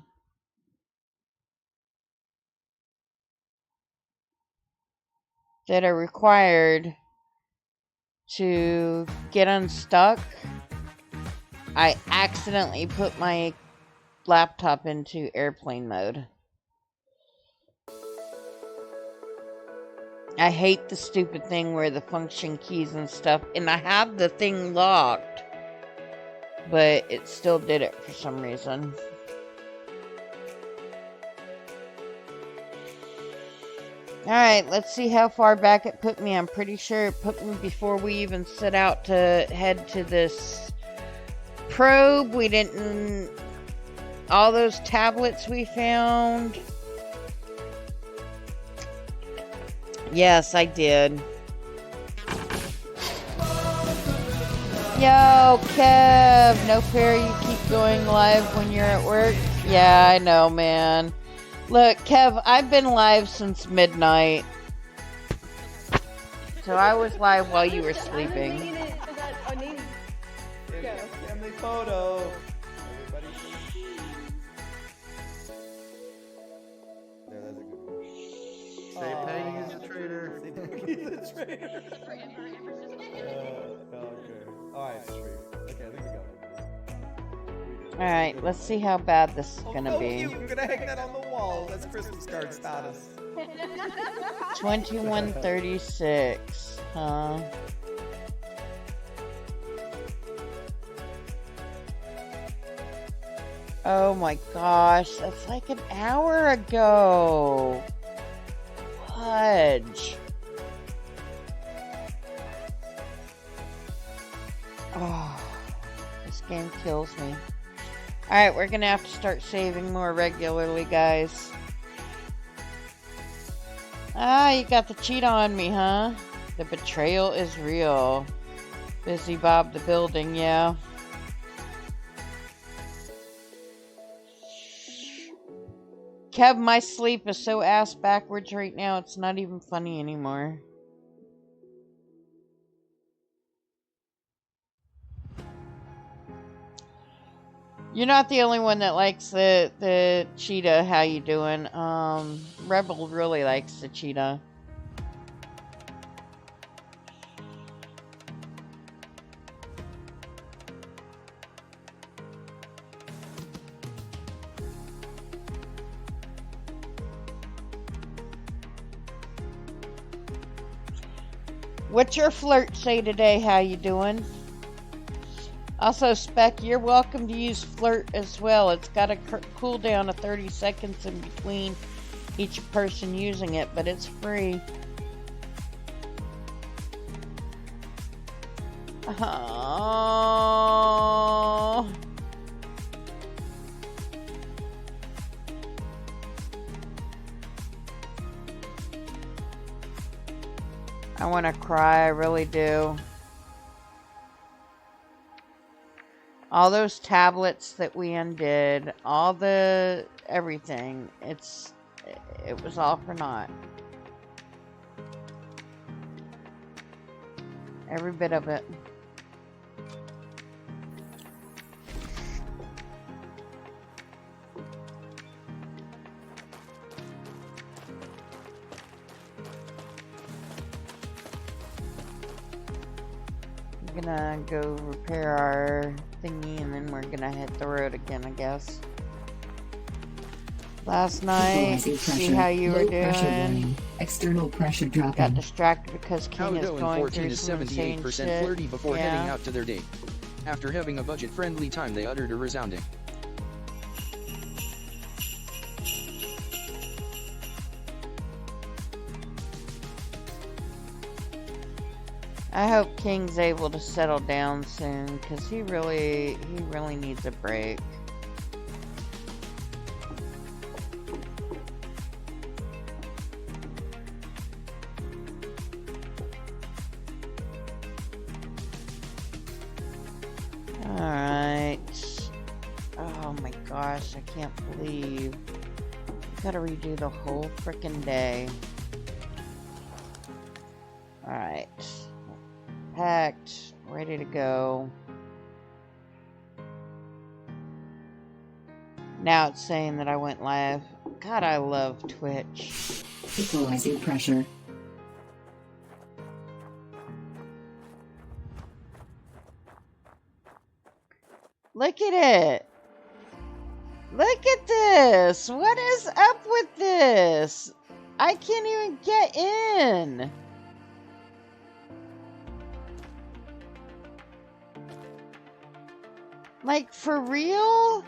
required to get unstuck, I accidentally put my laptop into airplane mode. I hate the stupid thing where the function keys and stuff, and I have the thing locked, but it still did it for some reason. Alright, let's see how far back it put me. I'm pretty sure it put me before we even set out to head to this probe. We didn't... All those tablets we found... Yes, I did. Yo, Kev! No fair you keep going live when you're at work? Yeah, I know, man. Look, Kev, I've been live since midnight. So I was live while you were sleeping. Family photo. Everybody. There, that's a good one. Say Peggy is a traitor. Say Peggy's a traitor. Okay. Alright, sweet. Okay, I think we got it. Alright, let's see how bad this is gonna be. Cute. We're gonna hang that on the wall. That's Christmas card status. 2136, huh? Oh my gosh, that's like an hour ago. Fudge. Oh, this game kills me. Alright, we're gonna have to start saving more regularly, guys. Ah, you got the cheat on me, huh? The betrayal is real. Busy Bob the Building, yeah. Kev, my sleep is so ass backwards right now, it's not even funny anymore. You're not the only one that likes the cheetah. How you doing? Rebel really likes the cheetah. What's your flirt say today? How you doing? Also, Spec, you're welcome to use flirt as well. It's got a cooldown of 30 seconds in between each person using it, but it's free. Oh. I want to cry, I really do. All those tablets that we undid, all the everything, it was all for naught. Every bit of it. I'm gonna go repair our thingy and then we're gonna hit the road again, I guess. Last night, see how you were doing. External pressure dropping. Got distracted because King is Howdo going 14 through is some insane 78% shit. flirty before heading out to their date. After having a budget-friendly time, they uttered a resounding. I hope King's able to settle down soon, because he really needs a break. Alright. Oh my gosh, I can't believe. Gotta redo the whole frickin' day. Alright. Packed, ready to go. Now it's saying that I went live. God, I love Twitch. Equalizing pressure. Look at it. Look at this. What is up with this? I can't even get in. Like, for real?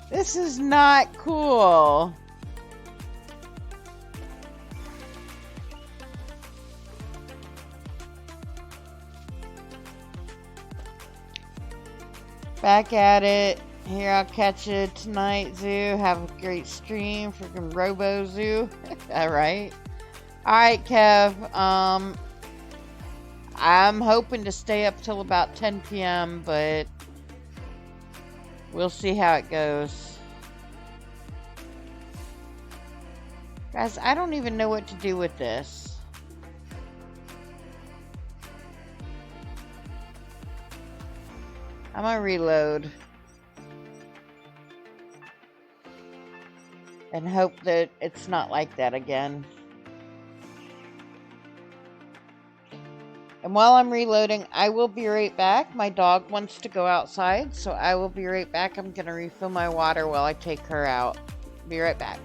This is not cool. Back at it. Here, I'll catch you tonight, Zoo. Have a great stream. Freaking Robo Zoo. Alright. Alright, Kev. I'm hoping to stay up till about 10 p.m., but we'll see how it goes. Guys, I don't even know what to do with this. I'm gonna reload. And hope that it's not like that again. And while I'm reloading, I will be right back. My dog wants to go outside, so I will be right back. I'm gonna refill my water while I take her out. Be right back.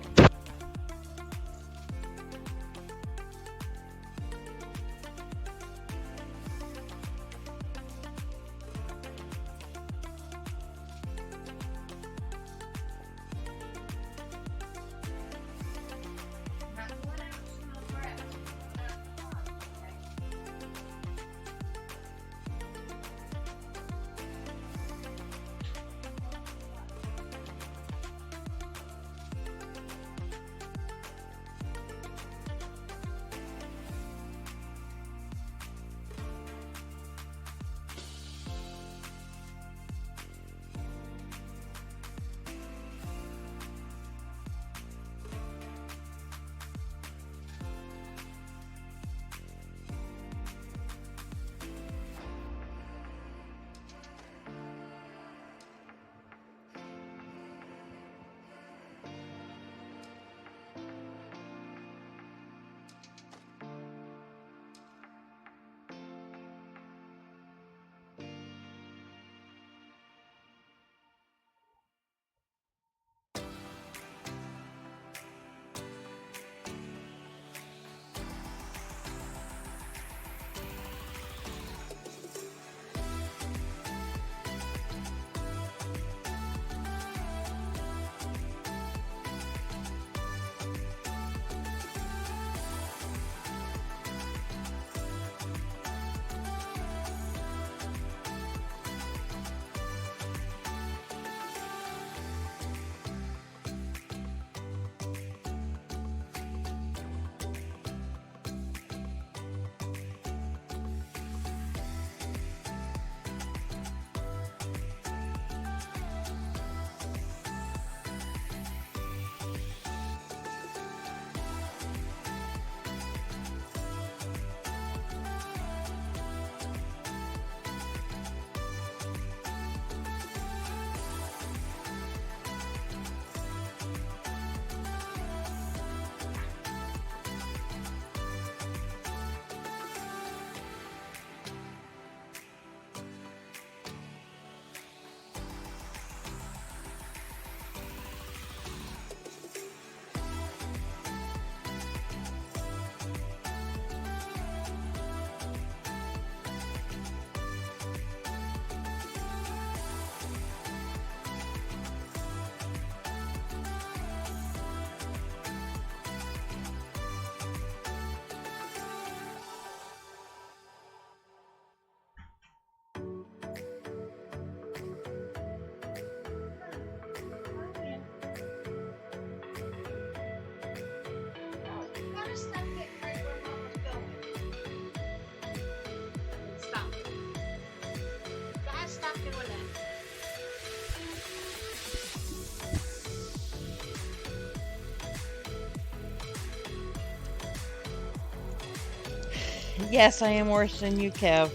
yes, I am worse than you, Kev.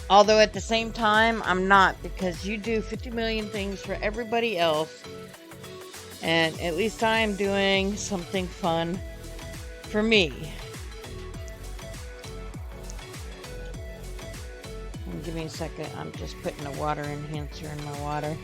Although at the same time, I'm not, because you do 50 million things for everybody else. And at least I am doing something fun for me. Give me a second. I'm just putting a water enhancer in my water.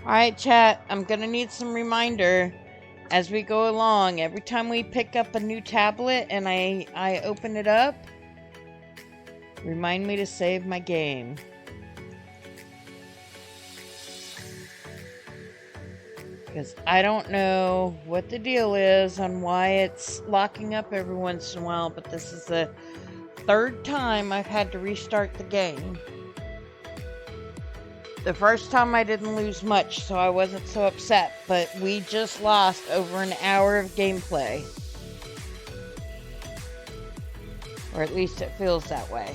Alright, chat. I'm gonna need some reminder as we go along. Every time we pick up a new tablet and I open it up, remind me to save my game. Because I don't know what the deal is on why it's locking up every once in a while, but this is the third time I've had to restart the game. The first time I didn't lose much, so I wasn't so upset, but we just lost over an hour of gameplay. Or at least it feels that way.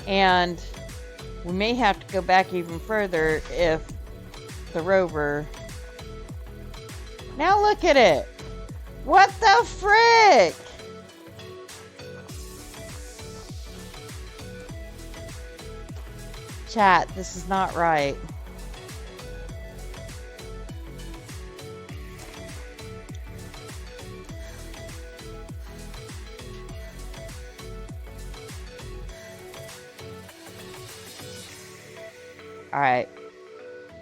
And we may have to go back even further if the rover... Now look at it! What the frick? Chat, this is not right. Alright.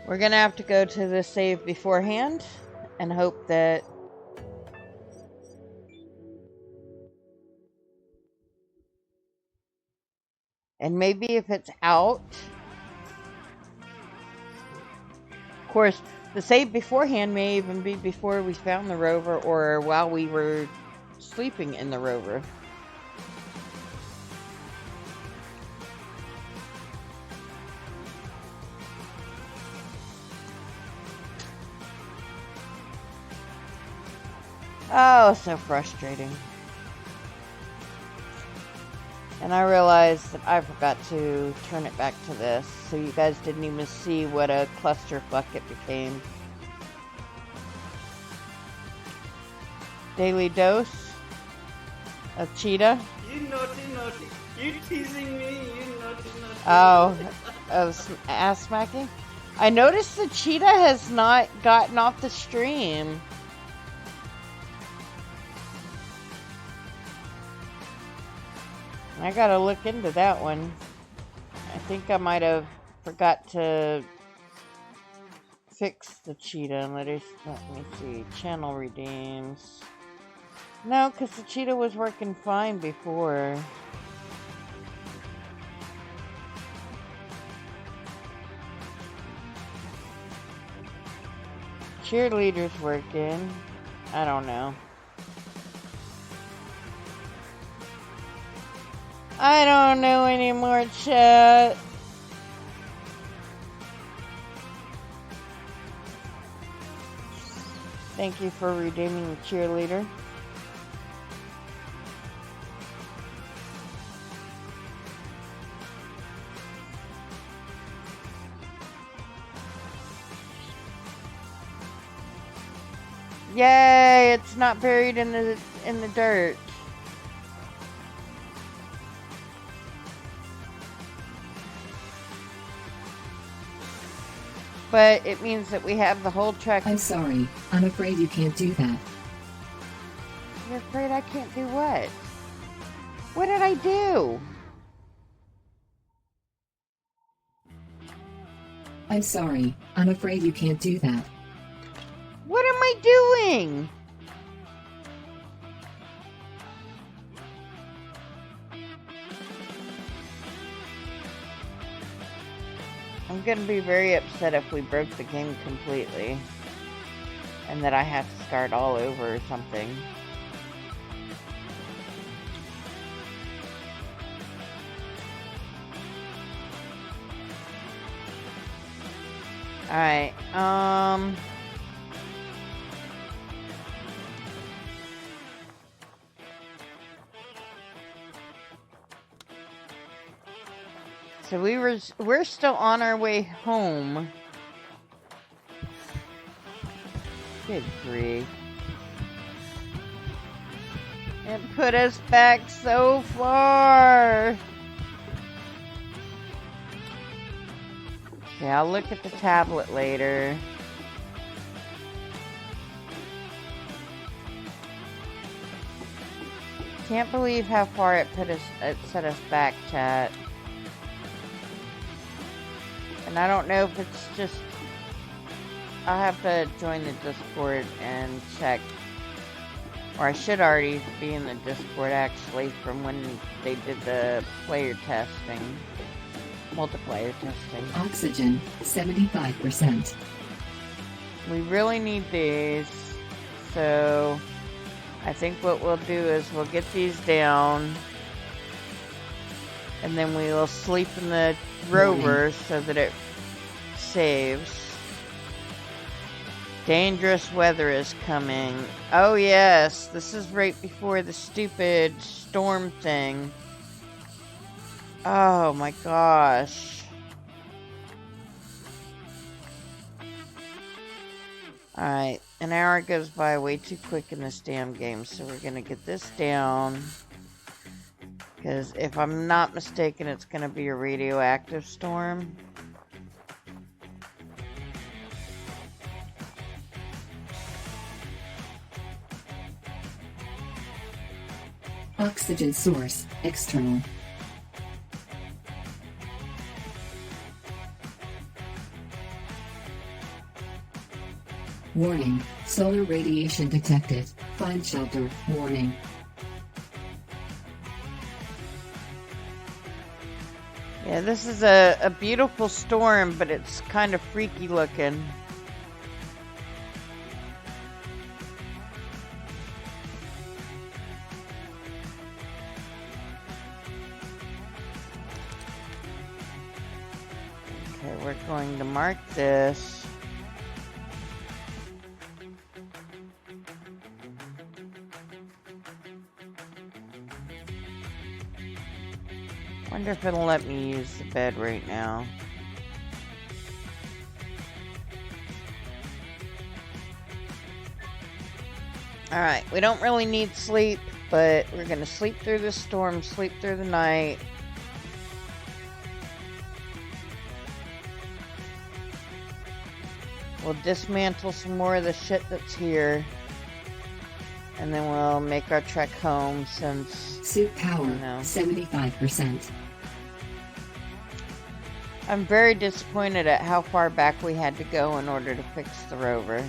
We're gonna have to go to the save beforehand and hope that and maybe if it's out, of course, the save beforehand may even be before we found the rover or while we were sleeping in the rover. Oh, so frustrating. And I realized that I forgot to turn it back to this, so you guys didn't even see what a clusterfuck it became. Daily dose of cheetah. You naughty. You teasing me, you naughty. Oh, of ass smacking? I noticed the cheetah has not gotten off the stream. I gotta look into that one. I think I might have forgot to fix the cheetah. Let me see. Channel redeems. No, because the cheetah was working fine before. Cheerleader's working. I don't know. I don't know anymore, chat. Thank you for redeeming the cheerleader. Yay, it's not buried in the dirt. But it means that we have the whole track. I'm sorry. I'm afraid you can't do that. You're afraid I can't do what? What did I do? I'm sorry. I'm afraid you can't do that. What am I doing? I'm gonna be very upset if we broke the game completely and that I have to start all over or something. Alright, So we're still on our way home. Good grief. It put us back so far. Okay, I'll look at the tablet later. Can't believe how far it set us back, chat. And I don't know if it's just... I'll have to join the Discord and check. Or I should already be in the Discord, actually, from when they did the player testing. Multiplayer testing. Oxygen, 75%. We really need these. So, I think what we'll do is we'll get these down. And then we will sleep in the rover so that it saves. Dangerous weather is coming. Oh yes, this is right before the stupid storm thing. Oh my gosh. Alright, an hour goes by way too quick in this damn game, so we're gonna get this down. Because if I'm not mistaken, it's gonna be a radioactive storm. Oxygen source, external. Warning, solar radiation detected. Find shelter, warning. Yeah, this is a beautiful storm, but it's kind of freaky looking. Okay, we're going to mark this. Wonder if it'll let me use the bed right now. Alright, we don't really need sleep, but we're gonna sleep through the storm, sleep through the night. We'll dismantle some more of the shit that's here. And then we'll make our trek home since... Suit power, 75%. I'm very disappointed at how far back we had to go in order to fix the rover.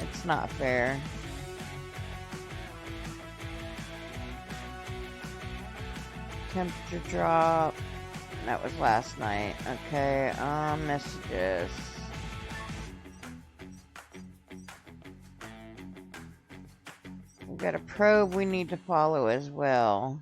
It's not fair. Temperature drop. That was last night. Okay, messages. We've got a probe we need to follow as well.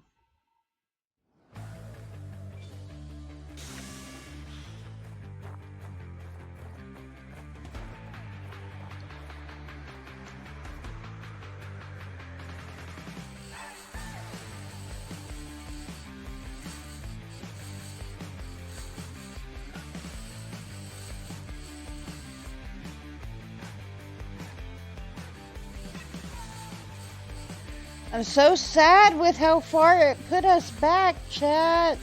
I'm so sad with how far it put us back, chat.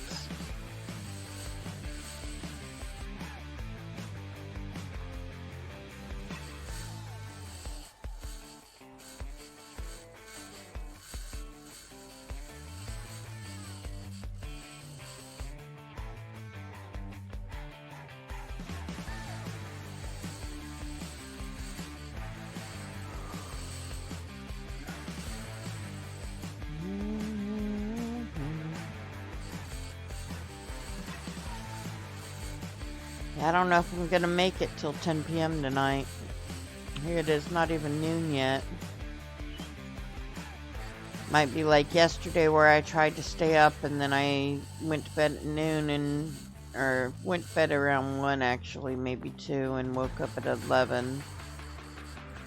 I don't know if I'm gonna make it till 10 p.m. tonight. Here it is, not even noon yet. Might be like yesterday where I tried to stay up and then I went to bed at noon or went to bed around 1 actually, maybe 2, and woke up at 11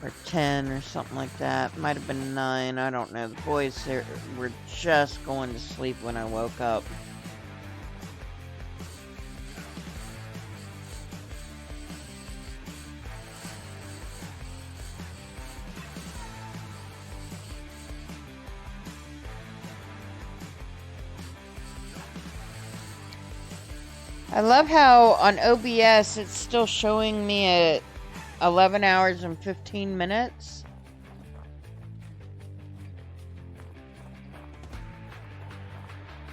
or 10 or something like that. Might have been 9, I don't know. The boys were just going to sleep when I woke up. I love how on OBS it's still showing me at 11 hours and 15 minutes.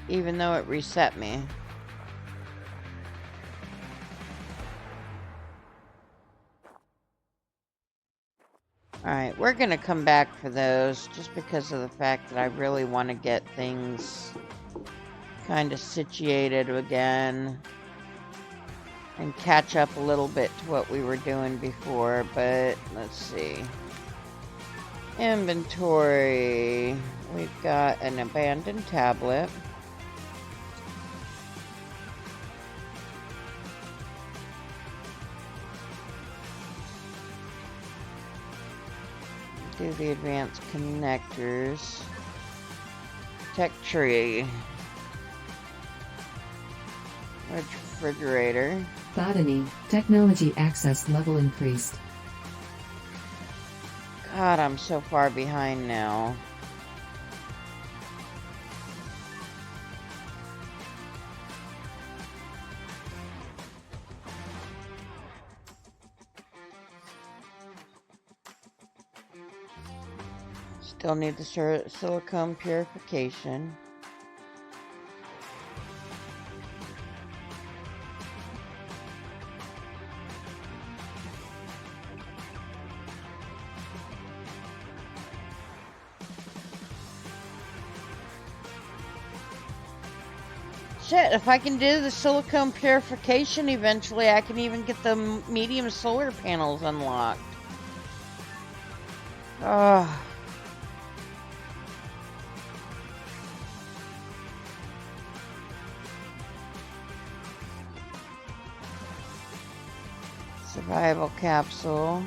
Even though it reset me. Alright, we're gonna come back for those just because of the fact that I really want to get things kind of situated again and catch up a little bit to what we were doing before, but let's see. Inventory. We've got an abandoned tablet. Do the advanced connectors. Tech tree. Refrigerator. Botany. Technology access level increased. God, I'm so far behind now. Still need the silicone purification. Shit, if I can do the silicone purification eventually, I can even get the medium solar panels unlocked. Oh. Survival capsule.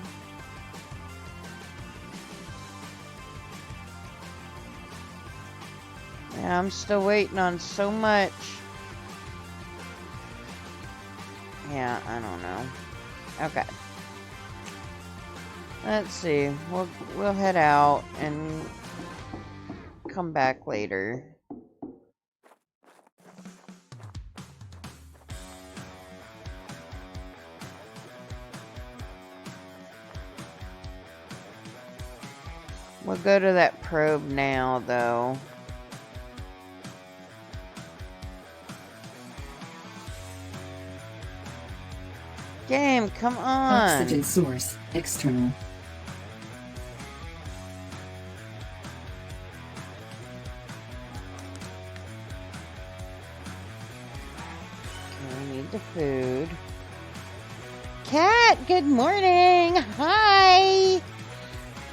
Yeah, I'm still waiting on so much. Yeah, I don't know. Okay. Let's see. We'll head out and come back later. We'll go to that probe now, though. Game, come on! Oxygen source, external. I need the food. Cat, good morning! Hi!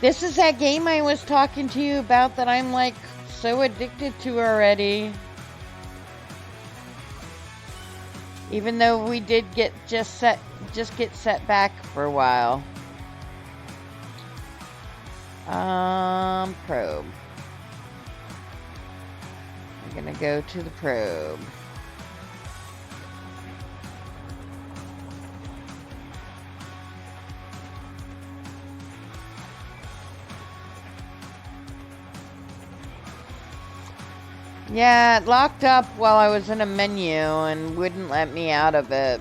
This is that game I was talking to you about that I'm like so addicted to already. Even though we did get get set back for a while. Probe. I'm gonna go to the probe. Yeah, it locked up while I was in a menu and wouldn't let me out of it.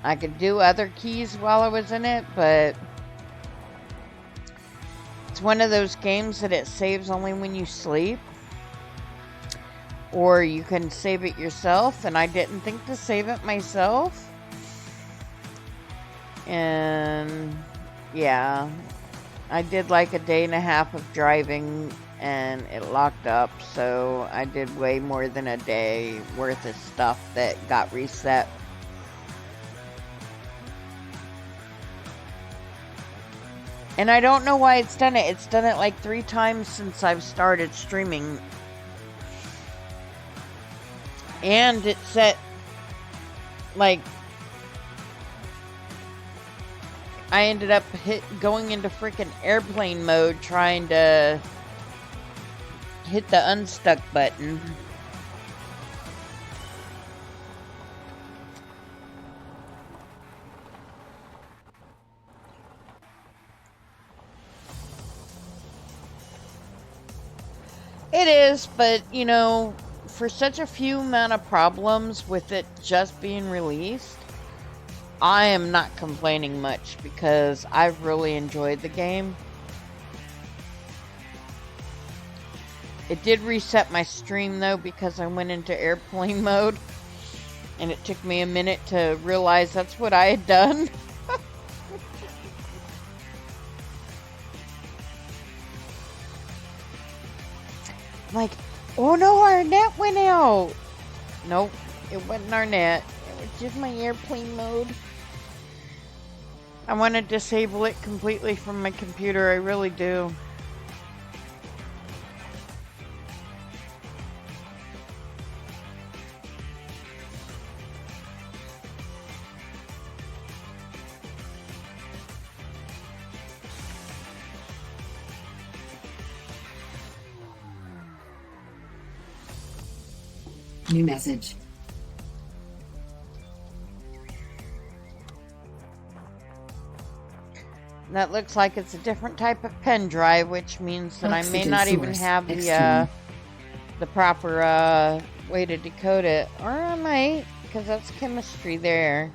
I could do other keys while I was in it, but it's one of those games that it saves only when you sleep. Or you can save it yourself, and I didn't think to save it myself. And yeah, I did like a day and a half of driving and it locked up, so I did way more than a day worth of stuff that got reset. And I don't know why it's done it. It's done it like 3 times since I've started streaming. And it set, like, I ended up going into freaking airplane mode trying to hit the unstuck button. It is, but you know, for such a few amount of problems with it just being released, I am not complaining much because I've really enjoyed the game. It did reset my stream though because I went into airplane mode and it took me a minute to realize that's what I had done. Like, oh no, our net went out. Nope, it wasn't our net. It was just my airplane mode. I want to disable it completely from my computer. I really do. New message. That looks like it's a different type of pen drive, which means that I may not even have the proper way to decode it. Or I might, because that's chemistry there.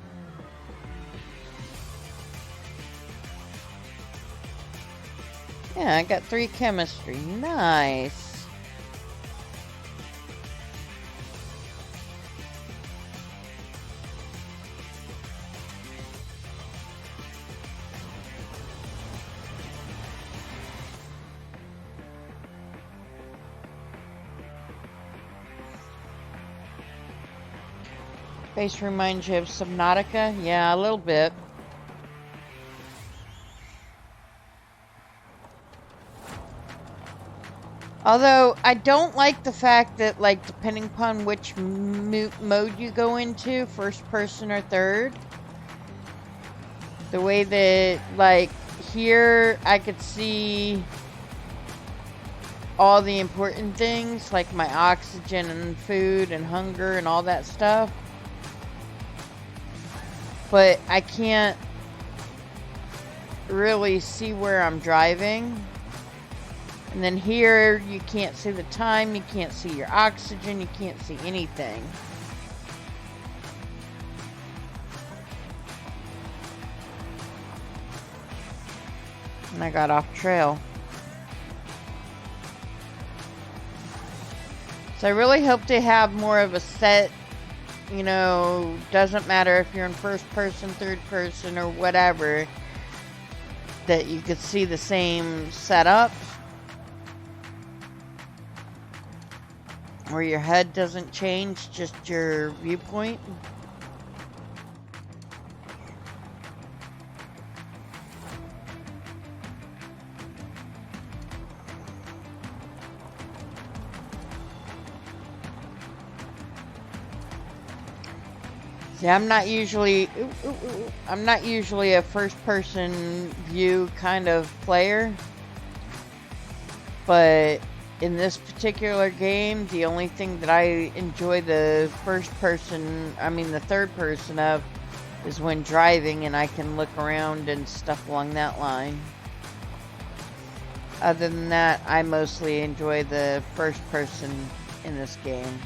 Yeah, I got 3 chemistry. Nice. Face reminds you of Subnautica? Yeah, a little bit. Although, I don't like the fact that, like, depending upon which mode you go into, first person or third, the way that, like, here I could see all the important things, like my oxygen and food and hunger and all that stuff. But I can't really see where I'm driving. And then here, you can't see the time, you can't see your oxygen, you can't see anything. And I got off trail. So I really hope to have more of a set, you know, doesn't matter if you're in first person, third person, or whatever, that you could see the same setup. Where your head doesn't change, just your viewpoint. See, I'm not usually a first-person view kind of player, but in this particular game, the only thing that I enjoy the third person of, is when driving and I can look around and stuff along that line. Other than that, I mostly enjoy the first person in this game.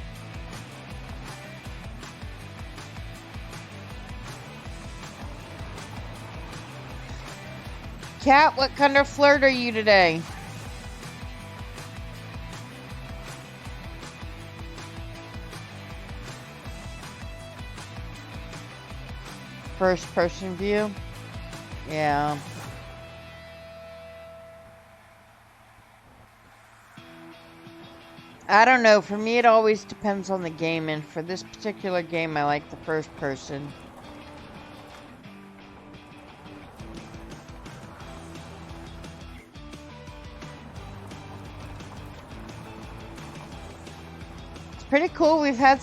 Cat, what kind of flirt are you today? First person view? Yeah. I don't know, for me it always depends on the game, and for this particular game I like the first person. It's pretty cool, we've had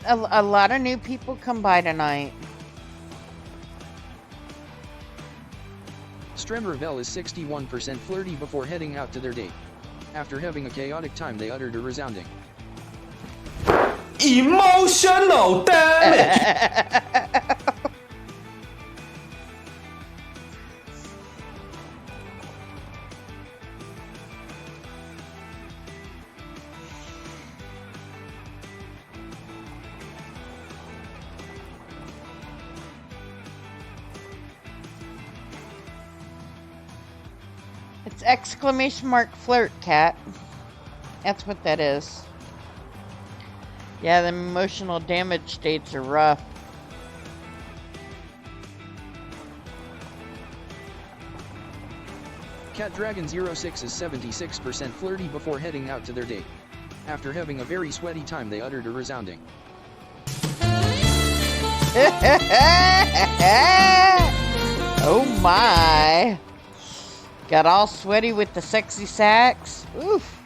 a lot of new people come by tonight. Stremmervel is 61% flirty before heading out to their date. After having a chaotic time, they uttered a resounding emotional damage. It's exclamation mark flirt, cat. That's what that is. Yeah, the emotional damage states are rough. Cat Dragon 06 is 76% flirty before heading out to their date. After having a very sweaty time, they uttered a resounding Oh my. Got all sweaty with the sexy sax. Oof.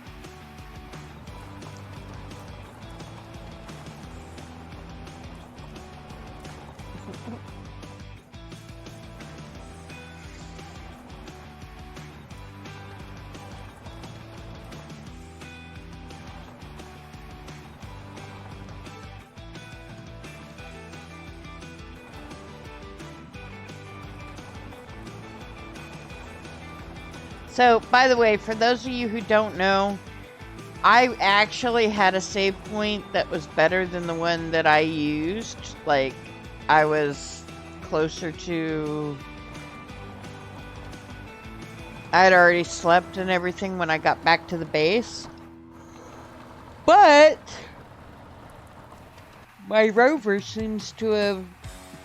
So, by the way, for those of you who don't know, I actually had a save point that was better than the one that I used. Like, I was closer to... I had already slept and everything when I got back to the base. But... my rover seems to have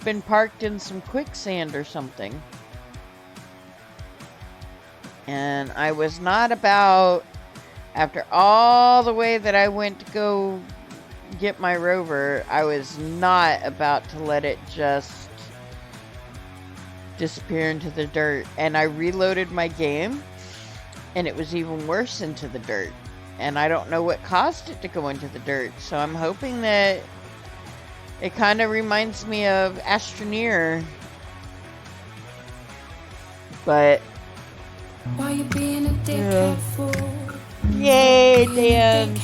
been parked in some quicksand or something. And I was not about, after all the way that I went to go get my rover, I was not about to let it just disappear into the dirt. And I reloaded my game, and it was even worse into the dirt. And I don't know what caused it to go into the dirt. So I'm hoping that it kind of reminds me of Astroneer. But... why you being a dickhead for? Yay, Dan!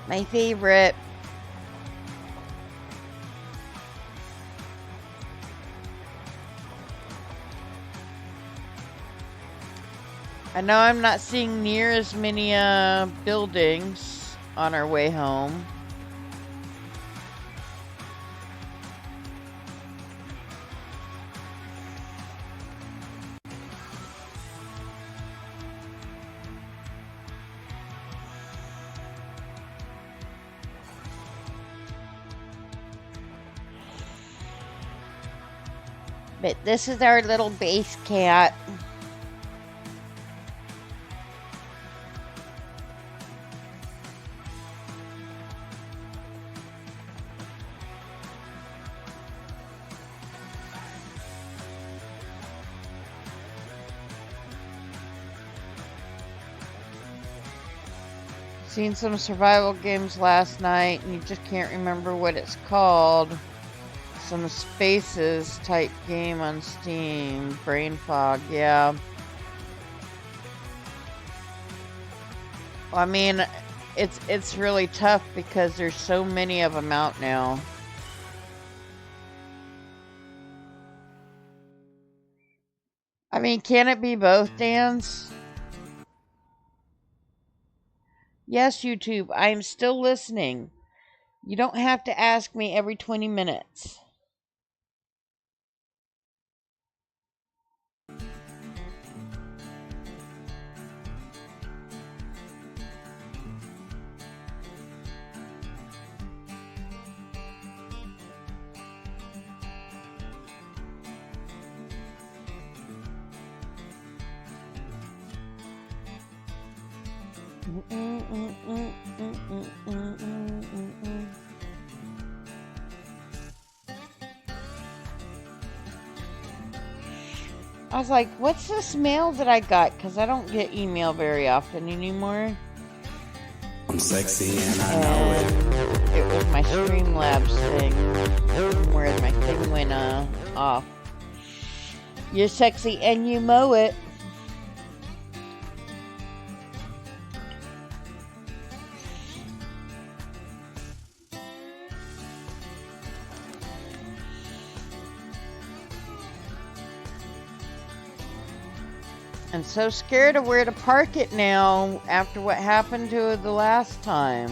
My favorite. I know I'm not seeing near as many buildings on our way home. But this is our little base cat. Seen some survival games last night and you just can't remember what it's called. Some Spaces type game on Steam. Brain fog, yeah. Well, I mean, it's really tough because there's so many of them out now. I mean, can it be both, Dans? Yes, YouTube, I am still listening. You don't have to ask me every 20 minutes. I was like, what's this mail that I got? Because I don't get email very often anymore. I'm sexy and I know it. It was my Streamlabs thing where my thing went off. You're sexy and you mow it. I'm so scared of where to park it now after what happened to it the last time.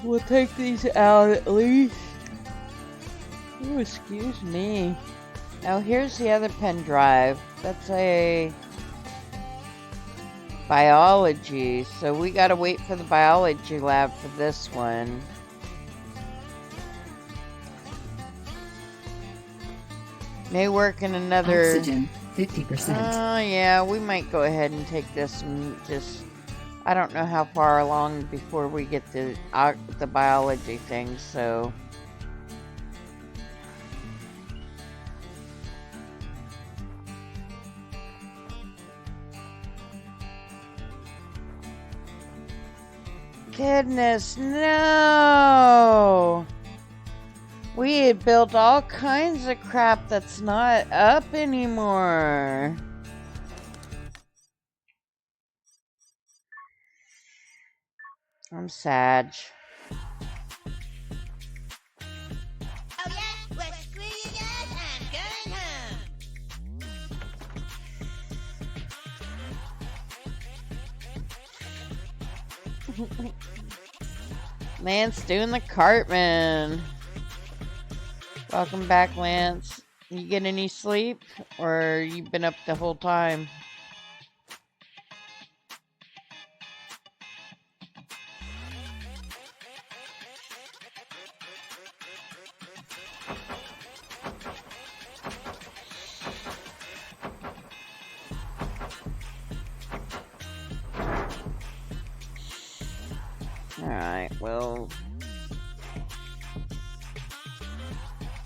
We'll take these out at least. Ooh, excuse me. Now here's the other pen drive. That's a biology. So we gotta wait for the biology lab for this one. May work in another... Oxygen, 50%. Oh, yeah, we might go ahead and take this and just... I don't know how far along before we get the biology thing, so... Goodness, no! We had built all kinds of crap that's not up anymore. I'm sad. Oh yeah, well screw you guys, I'm going home. Lance doing the Cartman. Welcome back, Lance. You get any sleep? Or you've been up the whole time? Alright, well...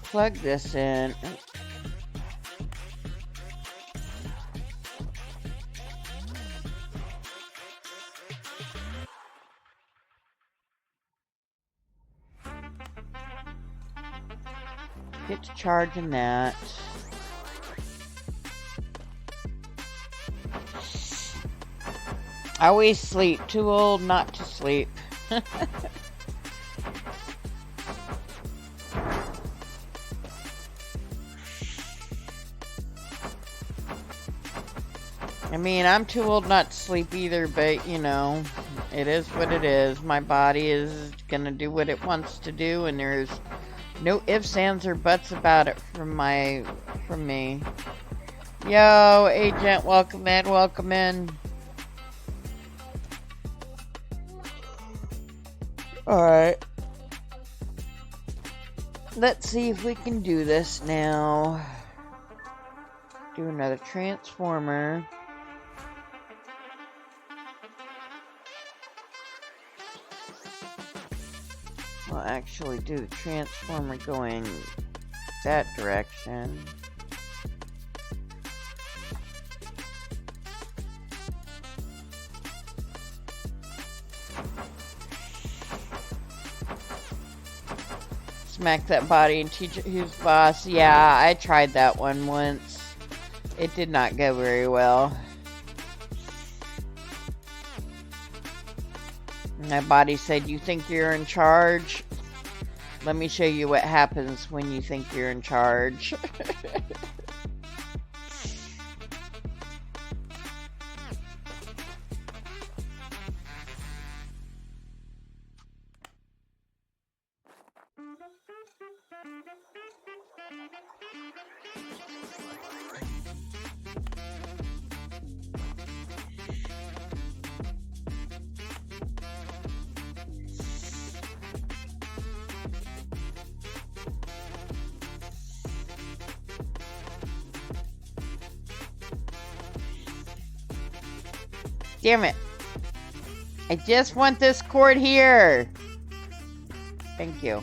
plug this in. Get to charging that. I always sleep. Too old not to sleep. I mean, I'm too old not to sleep either, but, you know, it is what it is. My body is gonna do what it wants to do, and there's no ifs, ands, or buts about it from me. Yo, Agent, welcome in, welcome in. Alright. Let's see if we can do this now. Do another transformer. We'll actually do the transformer going that direction. Smack that body and teach it who's boss. Yeah, I tried that one once. It did not go very well. My body said, "You think you're in charge? Let me show you what happens when you think you're in charge." Damn it. I just want this cord here. Thank you.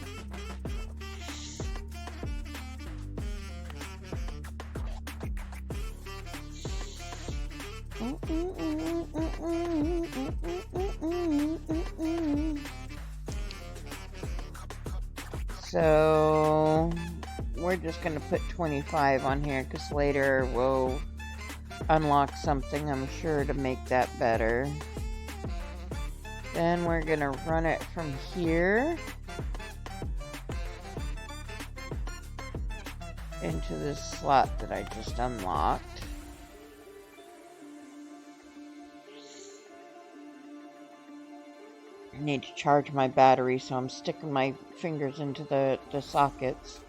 So we're just gonna put 25 on here because later we'll unlock something, I'm sure, to make that better. Then we're gonna run it from here into this slot that I just unlocked. I need to charge my battery, so I'm sticking my fingers into the sockets.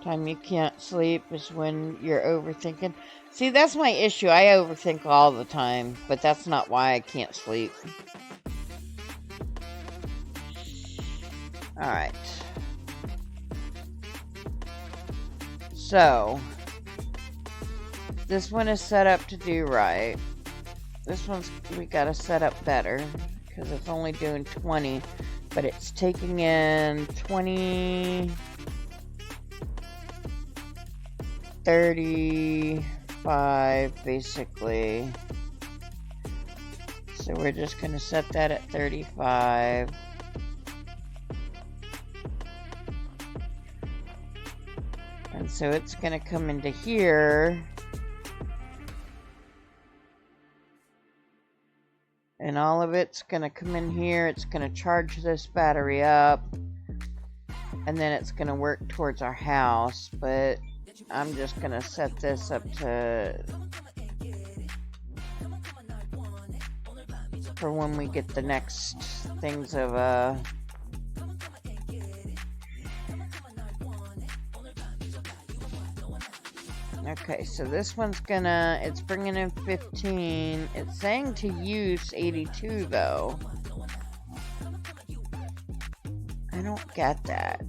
Time you can't sleep is when you're overthinking. See, that's my issue. I overthink all the time, but that's not why I can't sleep. Alright. So, this one is set up to do right. This one's, we gotta set up better, because it's only doing 20, but it's taking in 20, 35, basically. So we're just gonna set that at 35. And so it's gonna come into here. And all of it's gonna come in here. It's gonna charge this battery up. And then it's gonna work towards our house. But I'm just gonna set this up to... for when we get the next things of, Okay, so this one's gonna, it's bringing in 15. It's saying to use 82 though. I don't get that.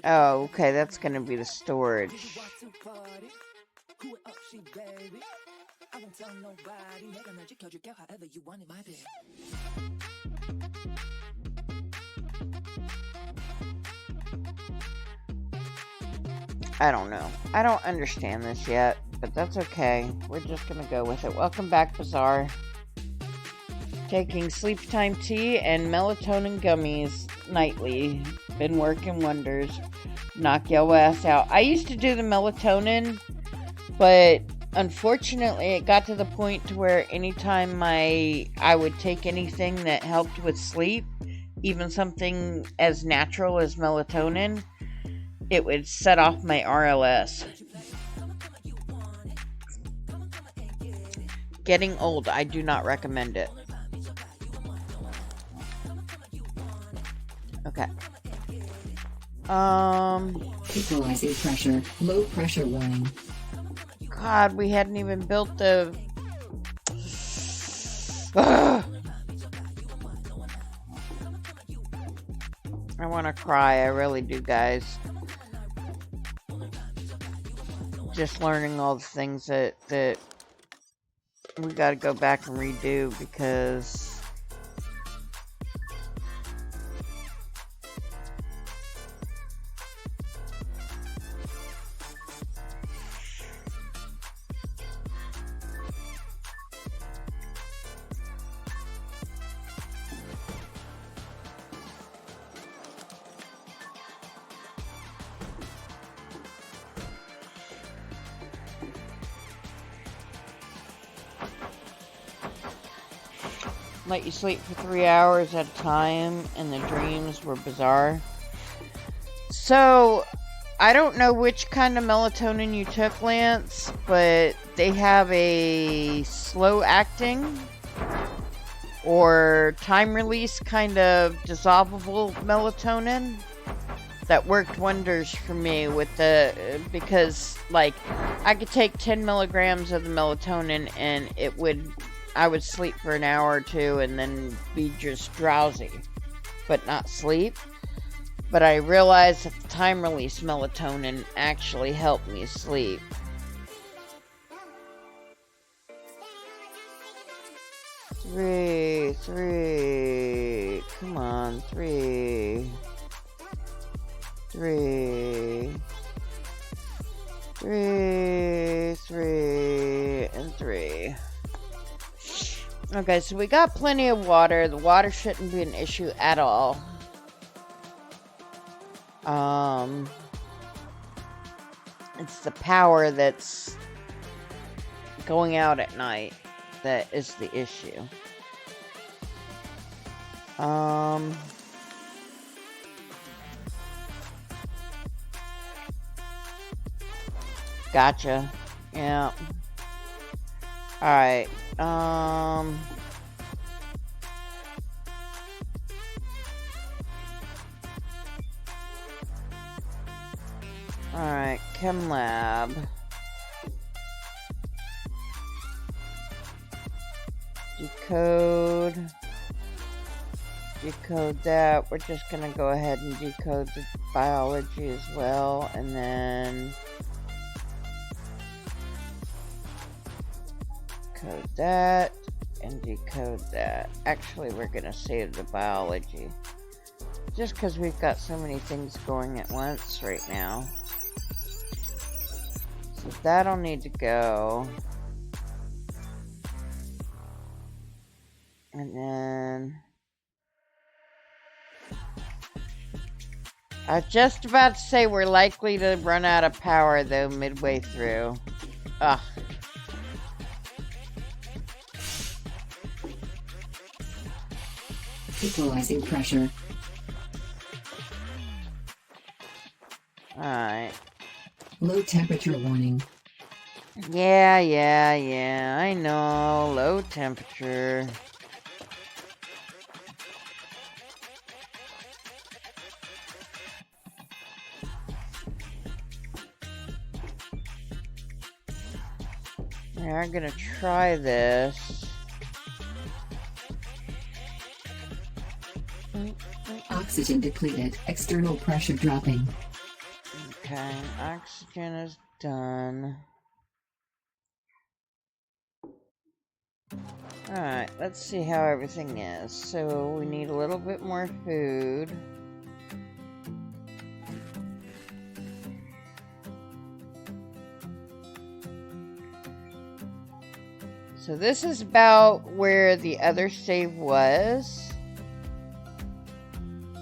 Oh, okay, that's gonna be the storage. I won't tell nobody. 내가 널 지켜줄게 however you want it, my baby. I don't know. I don't understand this yet, but that's okay. We're just gonna go with it. Welcome back, Bazaar. Taking sleep time tea and melatonin gummies nightly. Been working wonders. Knock your ass out. I used to do the melatonin, but unfortunately, it got to the point to where anytime I would take anything that helped with sleep, even something as natural as melatonin, it would set off my RLS. Getting old, I do not recommend it. Okay. Equalizing pressure. Low pressure warning. God, we hadn't even built the... Ugh. I want to cry, I really do, guys. Just learning all the things that we gotta go back and redo because... let you sleep for 3 hours at a time, and the dreams were bizarre. So, I don't know which kind of melatonin you took, Lance, but they have a slow acting or time release kind of dissolvable melatonin that worked wonders for me with the, because like I could take 10 milligrams of the melatonin and I would sleep for an hour or two and then be just drowsy, but not sleep. But I realized that the time release melatonin actually helped me sleep. Three. Come on, 3. 3, and 3. Okay, so we got plenty of water. The water shouldn't be an issue at all. It's the power that's going out at night that is the issue. Gotcha. Yeah. Alright. Alright, Chem Lab. Decode that. We're just gonna go ahead and decode the biology as well, and then code that and decode that. Actually, we're gonna save the biology just because we've got so many things going at once right now. So that'll need to go. And then I was just about to say we're likely to run out of power though midway through. Ugh. Equalizing pressure. Alright. Low temperature warning. Yeah, I know. Low temperature. We're gonna try this. Oxygen depleted. External pressure dropping. Okay, oxygen is done. Alright, let's see how everything is. So we need a little bit more food. So this is about where the other save was.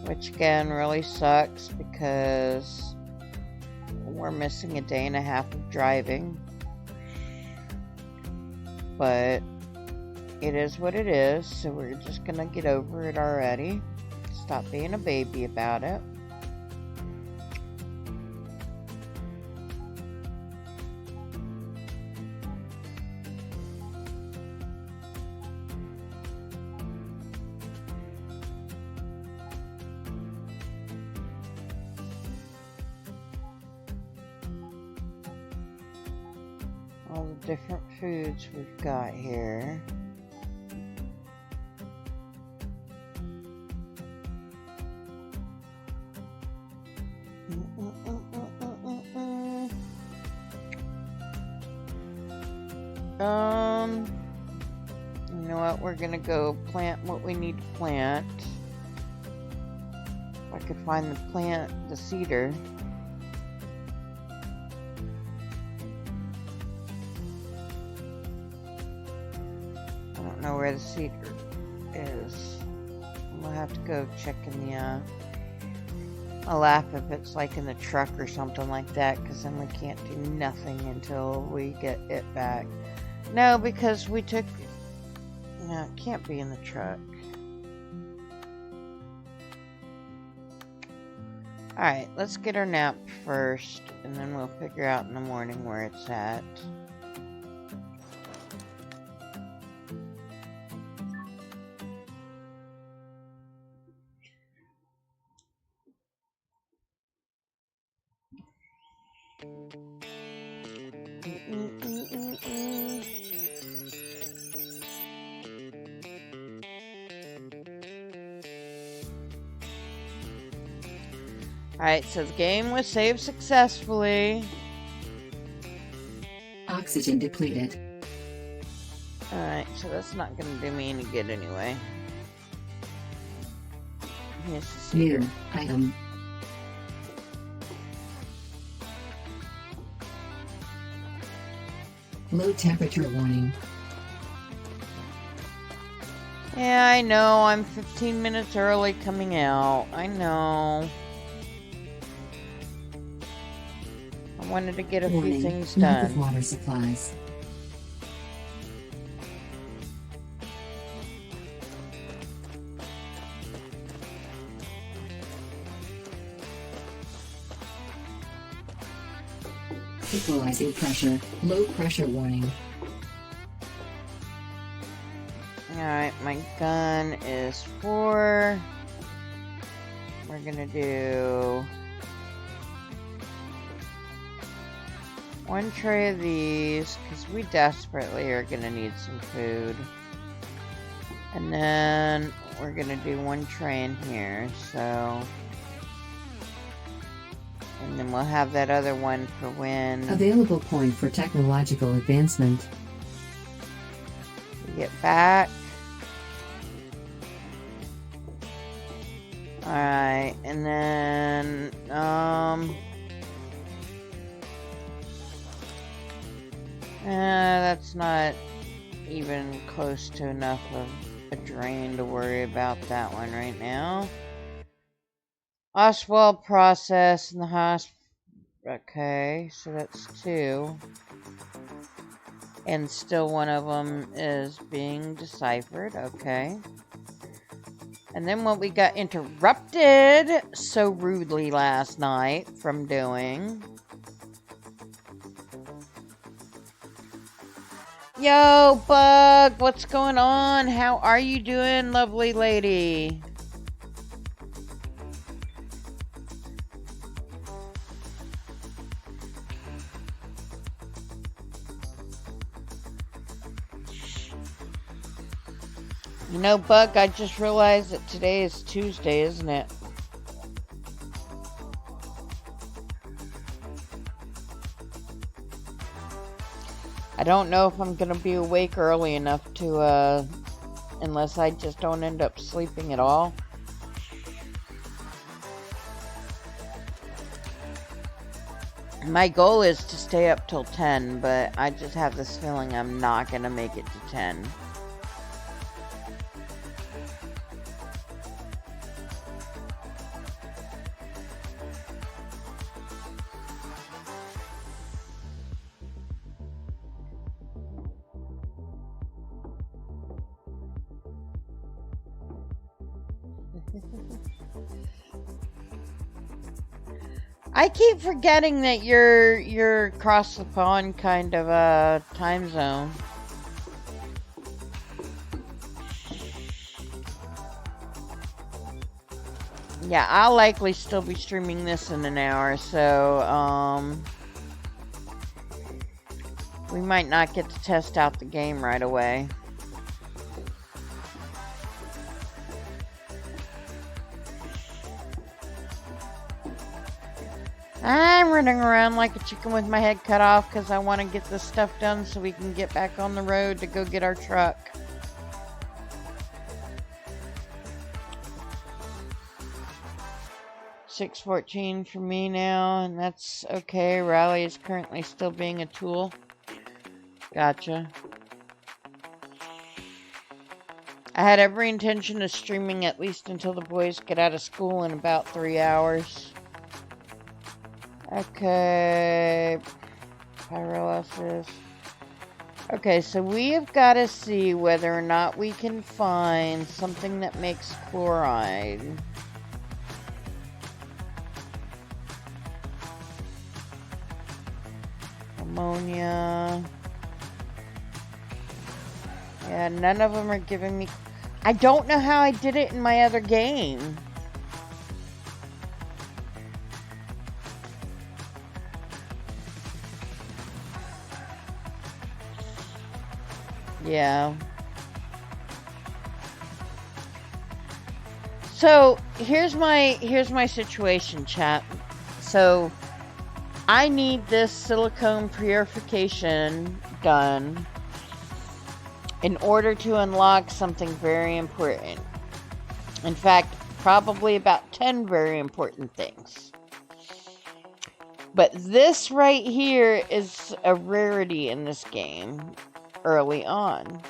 Which again really sucks because we're missing a day and a half of driving. But it is what it is, so we're just gonna get over it already. Stop being a baby about it. All the different foods we've got here. You know what? We're gonna go plant what we need to plant. If I could find the cedar. I don't know where the cedar is. We'll have to go check in the, I'll laugh if it's like in the truck or something like that, because then we can't do nothing until we get it back. No, because we took... No, it can't be in the truck. Alright, let's get our nap first, and then we'll figure out in the morning where it's at. Alright, so the game was saved successfully. Oxygen depleted. Alright, so that's not gonna do me any good anyway. Here's the cedar. New item. Low temperature warning. Yeah, I know. I'm 15 minutes early coming out. I know. I wanted to get a few Warning. things Lack of done. water supplies. Equalizing pressure. Low pressure warning. Alright, my gun is 4. We're gonna do 1 tray of these, because we desperately are gonna need some food. And then we're gonna do 1 tray in here, so... And then we'll have that other one for when Available point for technological advancement. we get back. Alright, and then, that's not even close to enough of a drain to worry about that one right now. Oswald process in the hospital. Okay, so that's 2. And still one of them is being deciphered. Okay. And then what we got interrupted so rudely last night from doing. Yo, Bug, what's going on? How are you doing, lovely lady? You know, Bug, I just realized that today is Tuesday, isn't it? I don't know if I'm gonna be awake early enough to, unless I just don't end up sleeping at all. My goal is to stay up till 10, but I just have this feeling I'm not gonna make it to 10. I keep forgetting that you're across the pond kind of time zone. Yeah, I'll likely still be streaming this in an hour, so we might not get to test out the game right away. I'm running around like a chicken with my head cut off because I want to get this stuff done so we can get back on the road to go get our truck. $6.14 for me now, and that's okay. Riley is currently still being a tool. Gotcha. I had every intention of streaming at least until the boys get out of school in about 3 hours. Okay, pyrolysis. Okay, so we have got to see whether or not we can find something that makes chloride. Ammonia. Yeah, none of them are giving me... I don't know how I did it in my other game. Yeah. So here's my situation, chat. So I need this silicone purification done in order to unlock something very important. In fact, probably about 10 very important things. But this right here is a rarity in this game early on.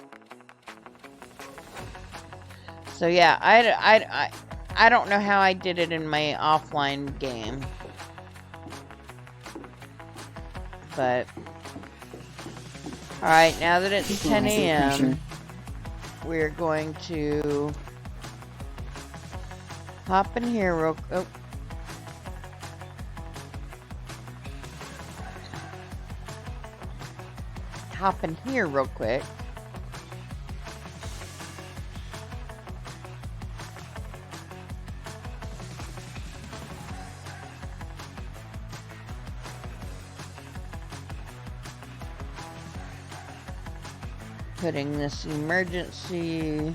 So yeah, I don't know how I did it in my offline game. But alright, now that it's 10 a.m., we're going to hop in here real quick. hop in here real quick. Putting this emergency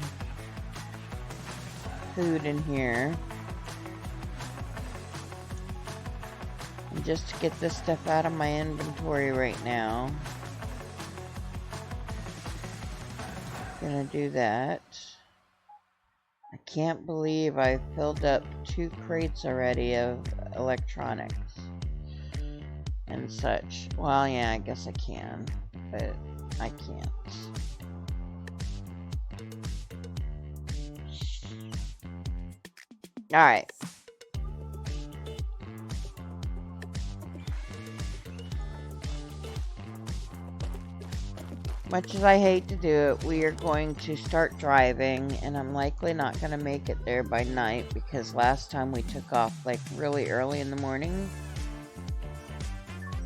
food in here. And just to get this stuff out of my inventory right now. Gonna do that. I can't believe I filled up 2 crates already of electronics and such. Well, yeah, I guess I can, but I can't. Alright. Much as I hate to do it, we are going to start driving, and I'm likely not going to make it there by night because last time we took off like really early in the morning.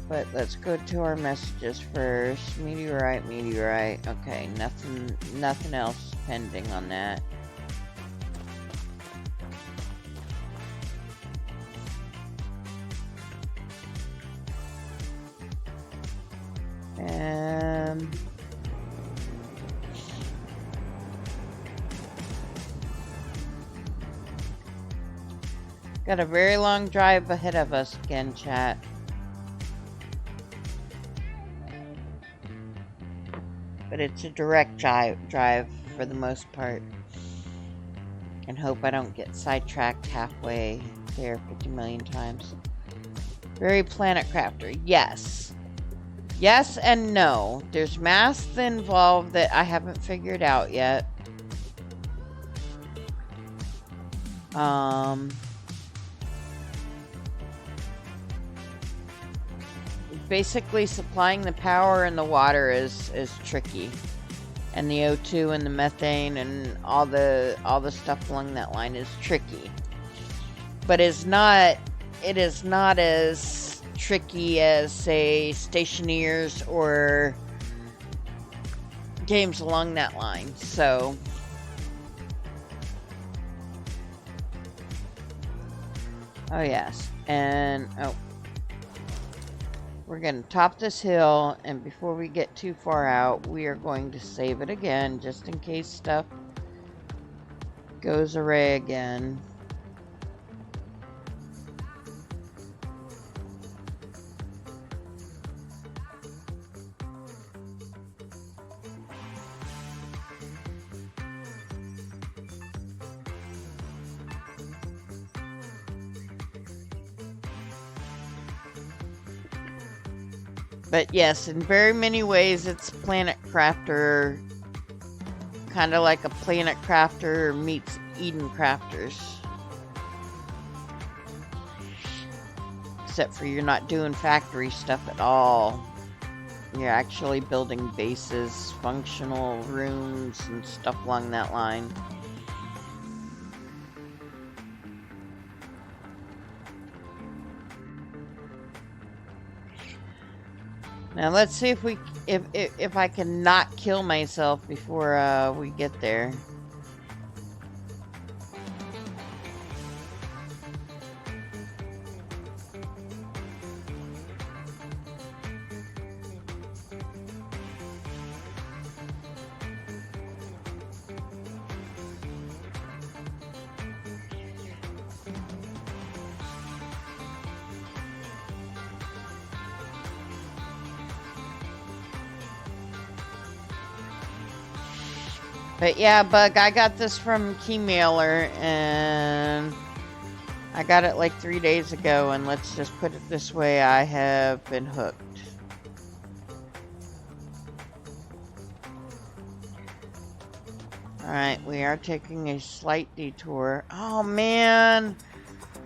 But let's go to our messages first. Meteorite, meteorite. Okay, nothing else pending on that. Got a very long drive ahead of us again, chat. But it's a direct drive for the most part. And hope I don't get sidetracked halfway there 50 million times. Very Planet Crafter, yes. Yes and no. There's math involved that I haven't figured out yet. Basically supplying the power and the water is tricky. And the O2 and the methane and all the stuff along that line is tricky. But it is not as tricky as, say, Stationeers or games along that line. So oh yes. And we're going to top this hill, and before we get too far out, we are going to save it again, just in case stuff goes awry again. But yes, in very many ways, it's Planet Crafter, kind of like a Planet Crafter meets Eden Crafters. Except for you're not doing factory stuff at all. You're actually building bases, functional rooms, and stuff along that line. Now let's see if I can not kill myself before we get there. But yeah, Bug, I got this from Keymailer, and I got it like 3 days ago, and let's just put it this way, I have been hooked. Alright, we are taking a slight detour. Oh man!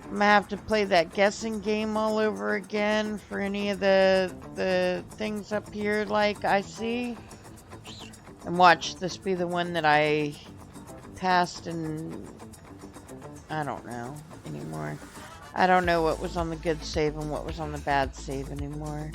I'm gonna have to play that guessing game all over again for any of the things up here like I see. And watch this be the one that I passed, and I don't know anymore. I don't know what was on the good save and what was on the bad save anymore.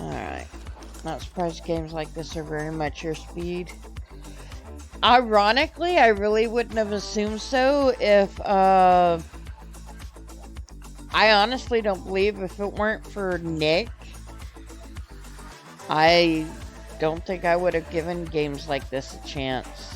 Alright. Not surprised games like this are very much your speed. Ironically, I really wouldn't have assumed so if, I honestly don't believe if it weren't for Nick, I don't think I would have given games like this a chance.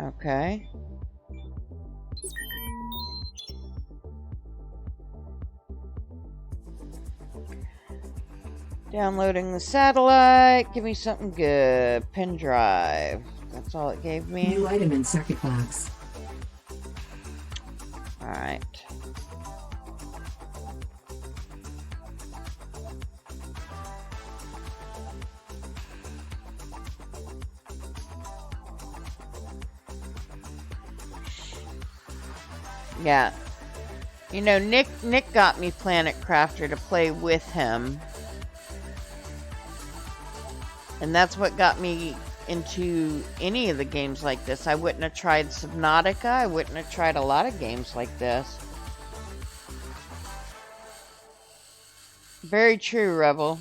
Okay. Downloading the satellite. Give me something good. Pen drive. That's all it gave me. New item in circuit box. Alright. Yeah. You know, Nick got me Planet Crafter to play with him. And that's what got me into any of the games like this. I wouldn't have tried Subnautica. I wouldn't have tried a lot of games like this. Very true, Rebel.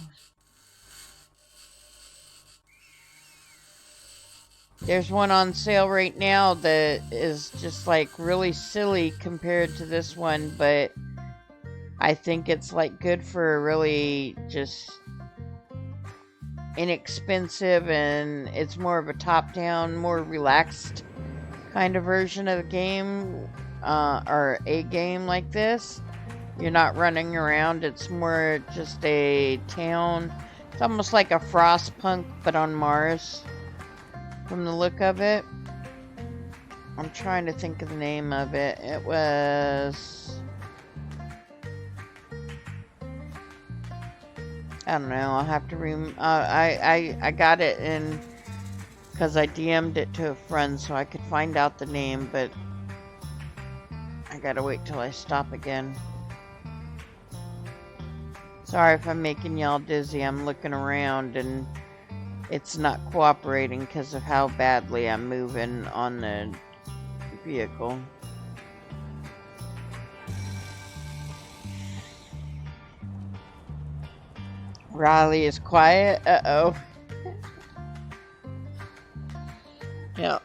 There's one on sale right now that is just like really silly compared to this one, but I think it's like good for a really just inexpensive, and it's more of a top-down, more relaxed kind of version of the game, or a game like this. You're not running around, it's more just a town. It's almost like a Frostpunk, but on Mars, from the look of it. I'm trying to think of the name of it. It was... I don't know. I'll have to I got it in because I DM'd it to a friend so I could find out the name, but I gotta wait till I stop again. Sorry if I'm making y'all dizzy. I'm looking around and it's not cooperating because of how badly I'm moving on the vehicle. Riley is quiet. Uh-oh. Yeah.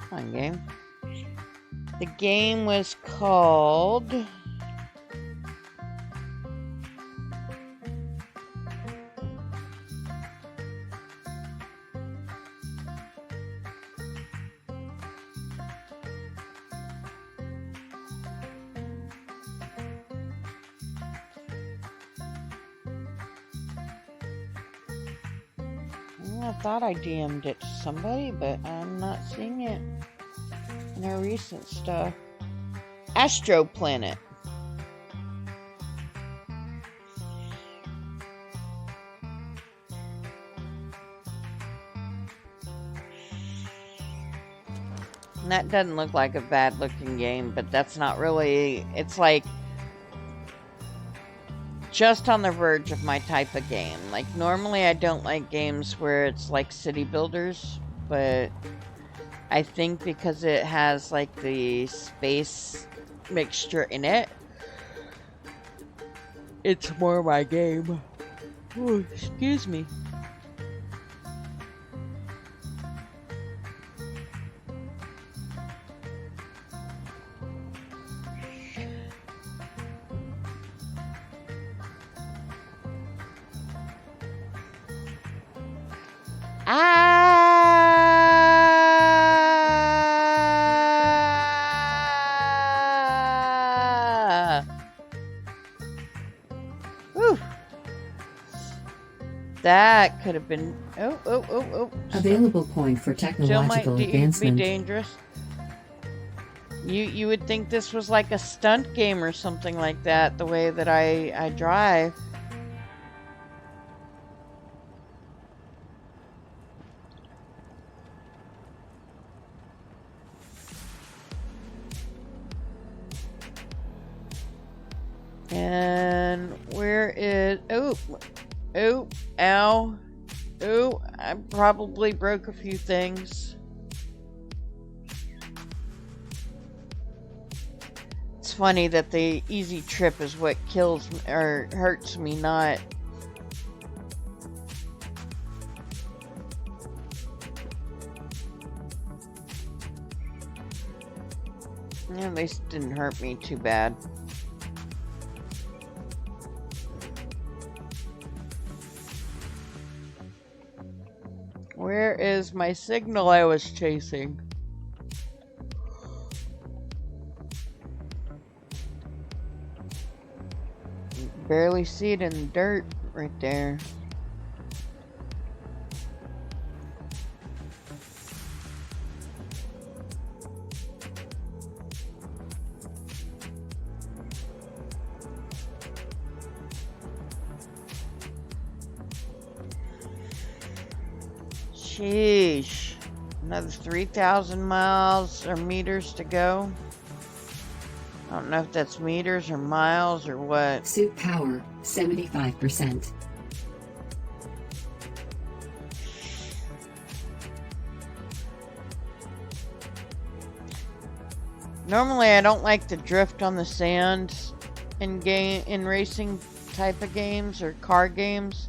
Fun game. The game was called... I thought I DM'd it to somebody, but I'm not seeing it in our recent stuff. Astro Planet. And that doesn't look like a bad looking game, but that's not really, it's like just on the verge of my type of game. Like normally I don't like games where it's like city builders, but I think because it has like the space mixture in it, it's more my game. Ooh, excuse me. Whew. That could have been... Oh. Available point for technological advancement. Be dangerous. You would think this was like a stunt game or something like that, the way that I drive. Where is... Oh, oh, ow. Oh, I probably broke a few things. It's funny that the easy trip is what kills or hurts me, not... At least it didn't hurt me too bad. Where is my signal I was chasing? Barely see it in the dirt right there. Sheesh. Another 3,000 miles or meters to go. I don't know if that's meters or miles or what. Suit power, 75%. Normally I don't like to drift on the sand in racing type of games or car games.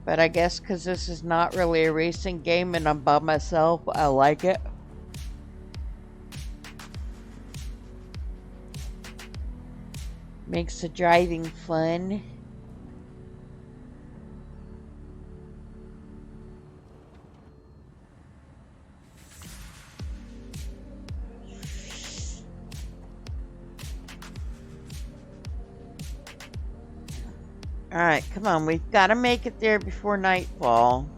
But I guess because this is not really a racing game and I'm by myself, I like it. Makes the driving fun. Alright, come on. We've got to make it there before nightfall.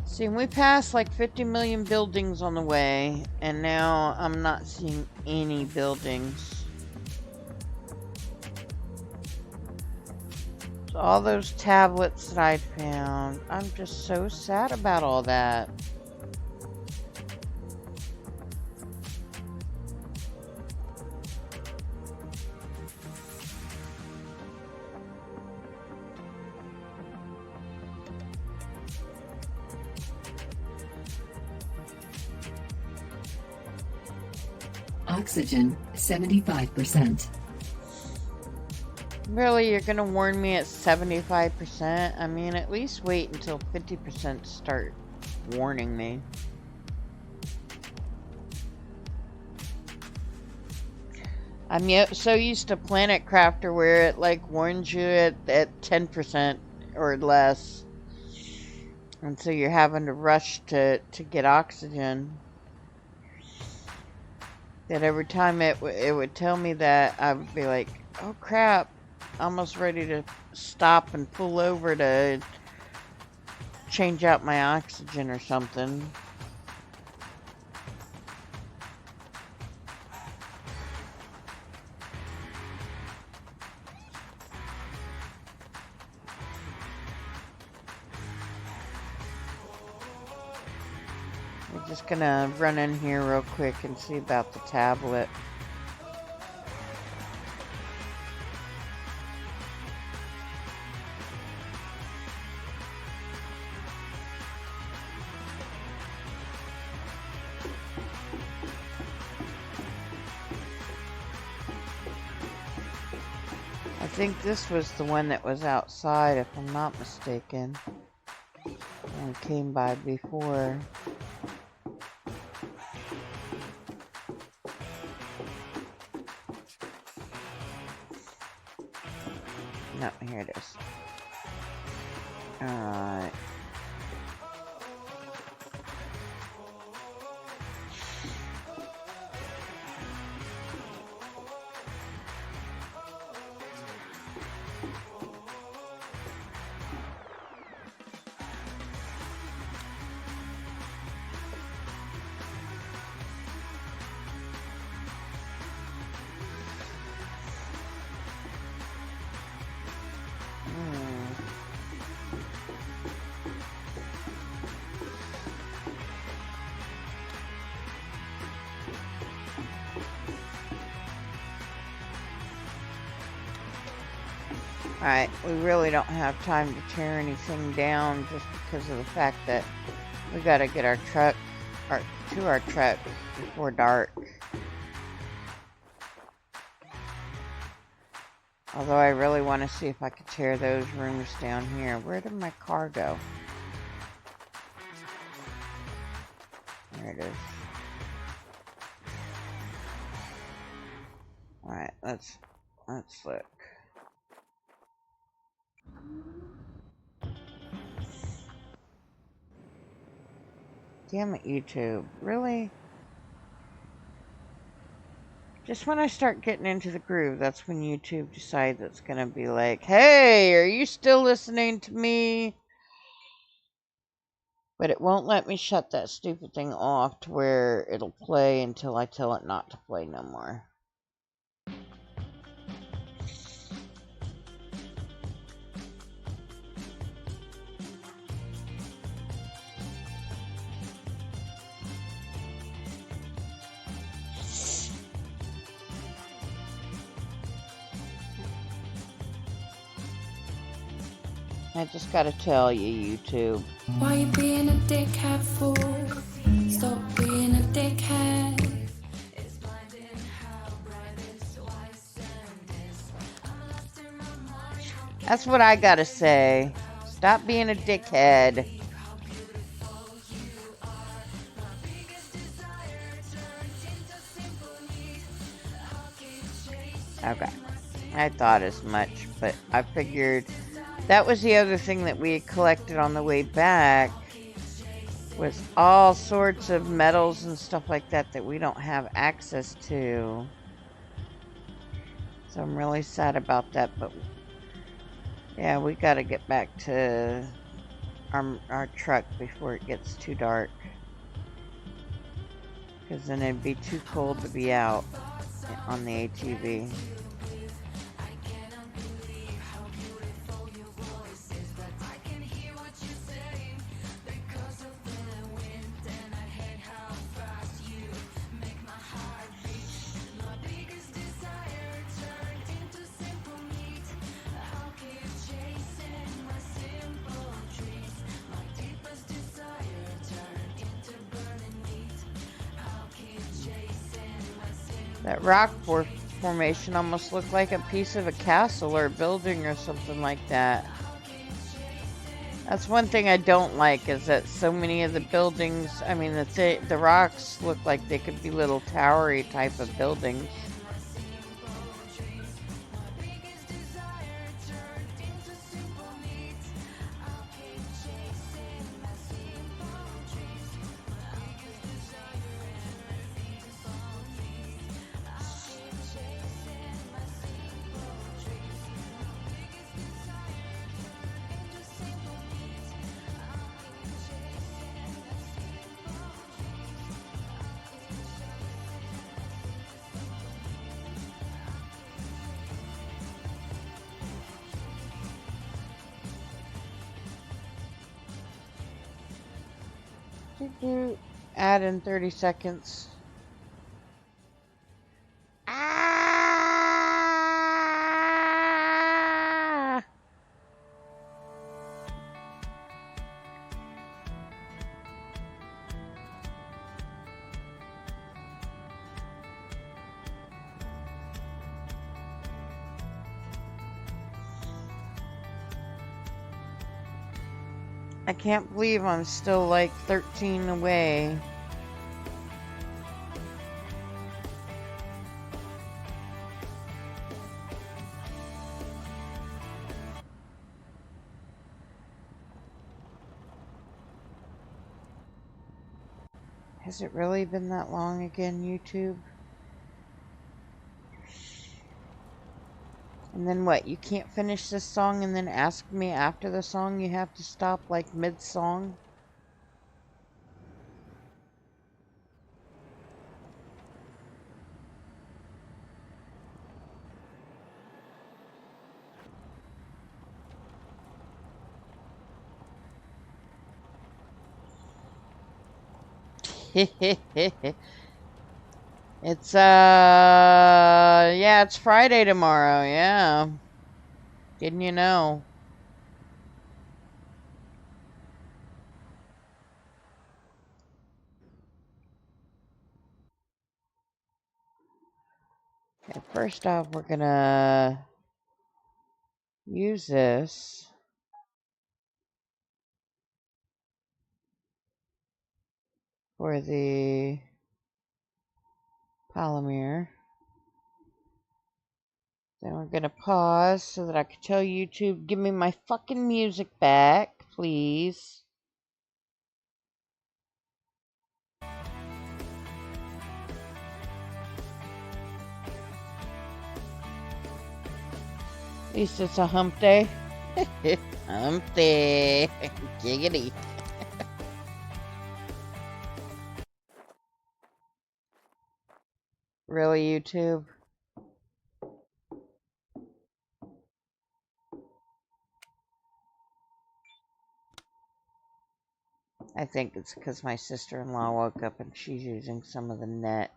See, we passed like 50 million buildings on the way, and now I'm not seeing any buildings. So all those tablets that I found, I'm just so sad about all that. Oxygen, 75%. Really, you're gonna warn me at 75%? I mean, at least wait until 50% start warning me. I'm so used to Planet Crafter where it like warns you at 10% or less. And so you're having to rush to get oxygen. That every time it would tell me that, I would be like, oh crap, almost ready to stop and pull over to change out my oxygen or something. We're just gonna run in here real quick and see about the tablet. I think this was the one that was outside, if I'm not mistaken. And came by before. No, here it is. Alright. Alright, we really don't have time to tear anything down just because of the fact that we gotta get our truck, to our truck before dark. Although I really want to see if I could tear those rooms down here. Where did my car go? There it is. Alright, let's look. Damn it, YouTube. Really? Just when I start getting into the groove, that's when YouTube decides it's gonna be like, hey, are you still listening to me? But it won't let me shut that stupid thing off to where it'll play until I tell it not to play no more. I just gotta tell you, YouTube. Why you being a dickhead fool? Stop being a dickhead. That's what I gotta say. Stop being a dickhead. Okay. I thought as much, but I figured that was the other thing that we had collected on the way back, was all sorts of metals and stuff like that that we don't have access to. So I'm really sad about that, but yeah, we gotta get back to our truck before it gets too dark. Because then it'd be too cold to be out on the ATV. That rock formation almost looked like a piece of a castle or a building or something like that. That's one thing I don't like, is that so many of the buildings, I mean the rocks look like they could be little towery type of buildings. Add in 30 seconds. Ah! I can't believe I'm still like 13 away. Has it really been that long again, YouTube? And then what, you can't finish this song and then ask me after the song? You have to stop like mid-song? It's yeah, it's Friday tomorrow, yeah. Didn't you know? Okay, first off, we're gonna use this. For the polymer. Then we're gonna pause so that I can tell YouTube, give me my fucking music back, please. At least it's a hump day. Hump day. Giggity. Really, YouTube? I think it's because my sister-in-law woke up and she's using some of the net.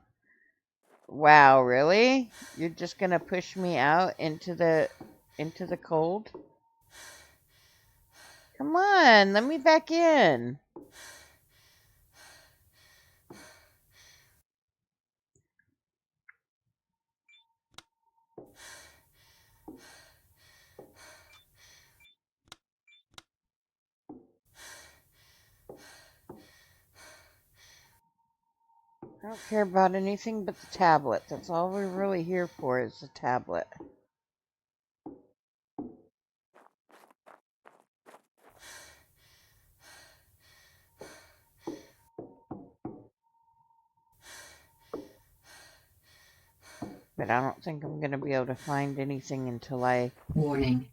Wow, really? You're just gonna push me out into the cold? Come on, let me back in. I don't care about anything but the tablet. That's all we're really here for, is the tablet. But I don't think I'm going to be able to find anything until I... Warning.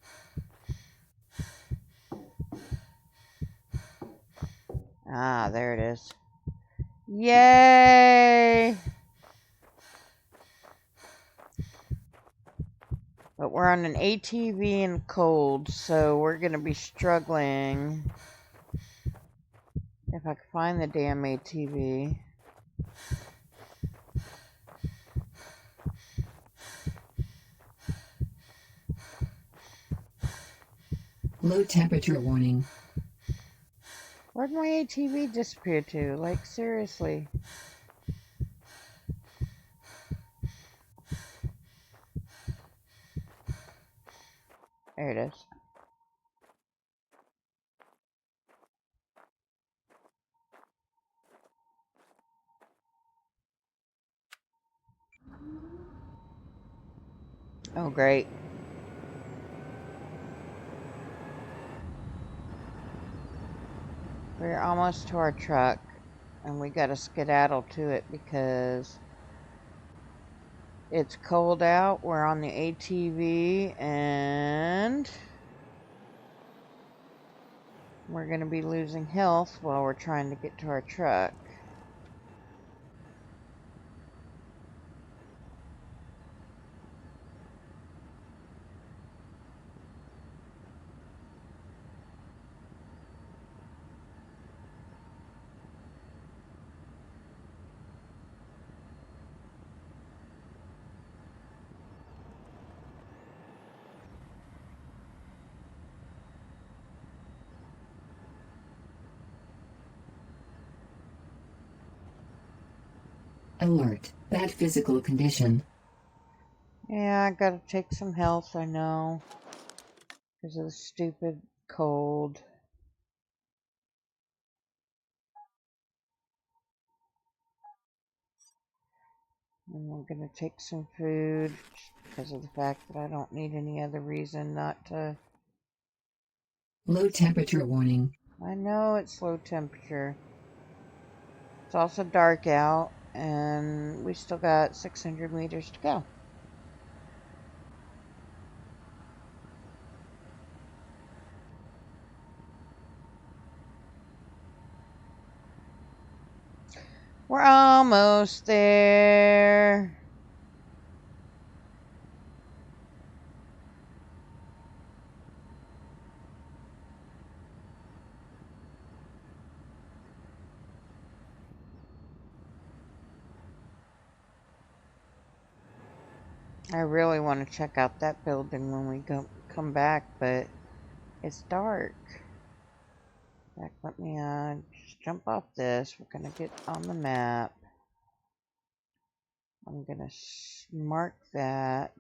Ah, there it is. Yay! But we're on an ATV and cold, so we're going to be struggling. If I can find the damn ATV. Low temperature warning. Where'd my ATV disappear to? Like, seriously. There it is. Oh, great. We're almost to our truck, and we gotta skedaddle to it because it's cold out. We're on the ATV, and we're gonna be losing health while we're trying to get to our truck. Alert. Bad physical condition. Yeah, I gotta take some health, I know. Because of the stupid cold. And we're gonna take some food, just because of the fact that I don't need any other reason not to... Low temperature warning. I know it's low temperature. It's also dark out, and we still got 600 meters to go. We're almost there. I really want to check out that building when we come back, but it's dark. In fact, let me just jump off this. We're gonna get on the map. I'm gonna mark that.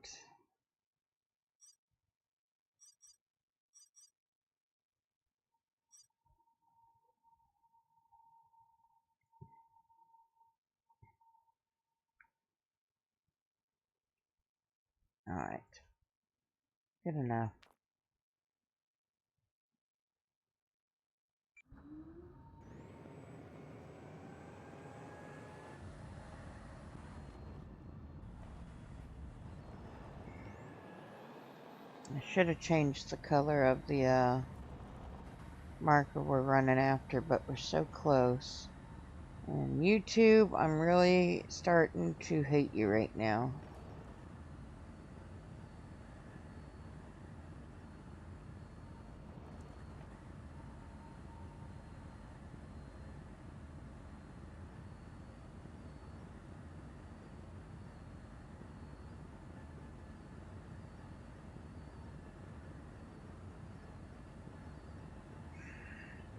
Alright. Good enough. I should have changed the color of the marker we're running after, but we're so close. And YouTube, I'm really starting to hate you right now.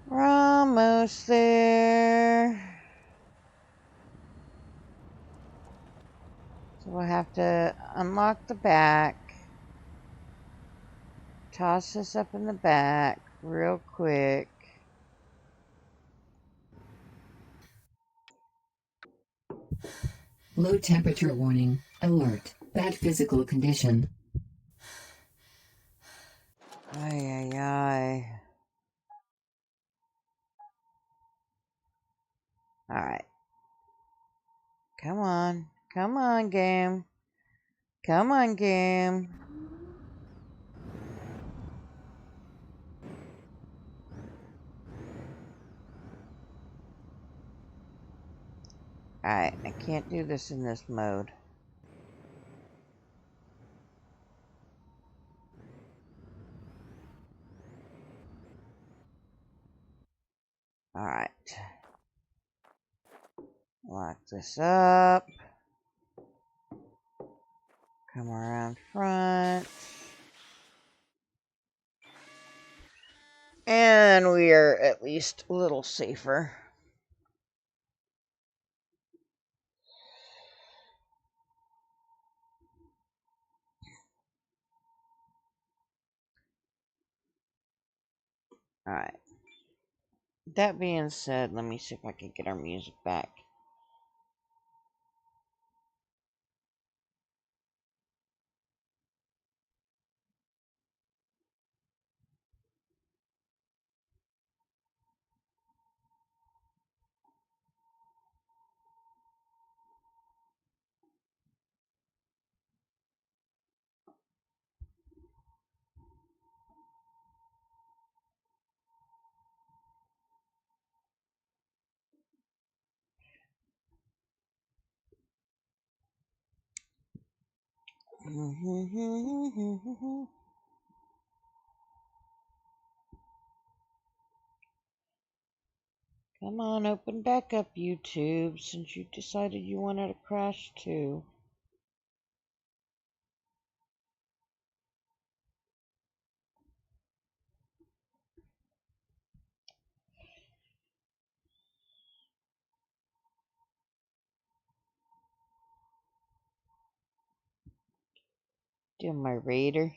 We're almost there. So we'll have to unlock the back. Toss this up in the back real quick. Low temperature warning. Alert. Bad physical condition. Ay, ay, ay. Alright. Come on. Come on, game. Come on, game. Alright, I can't do this in this mode. Alright. Lock this up. Come around front. And we are at least a little safer. Alright. That being said, let me see if I can get our music back. Come on, open back up, YouTube, since you decided you wanted to crash too. Do my raider.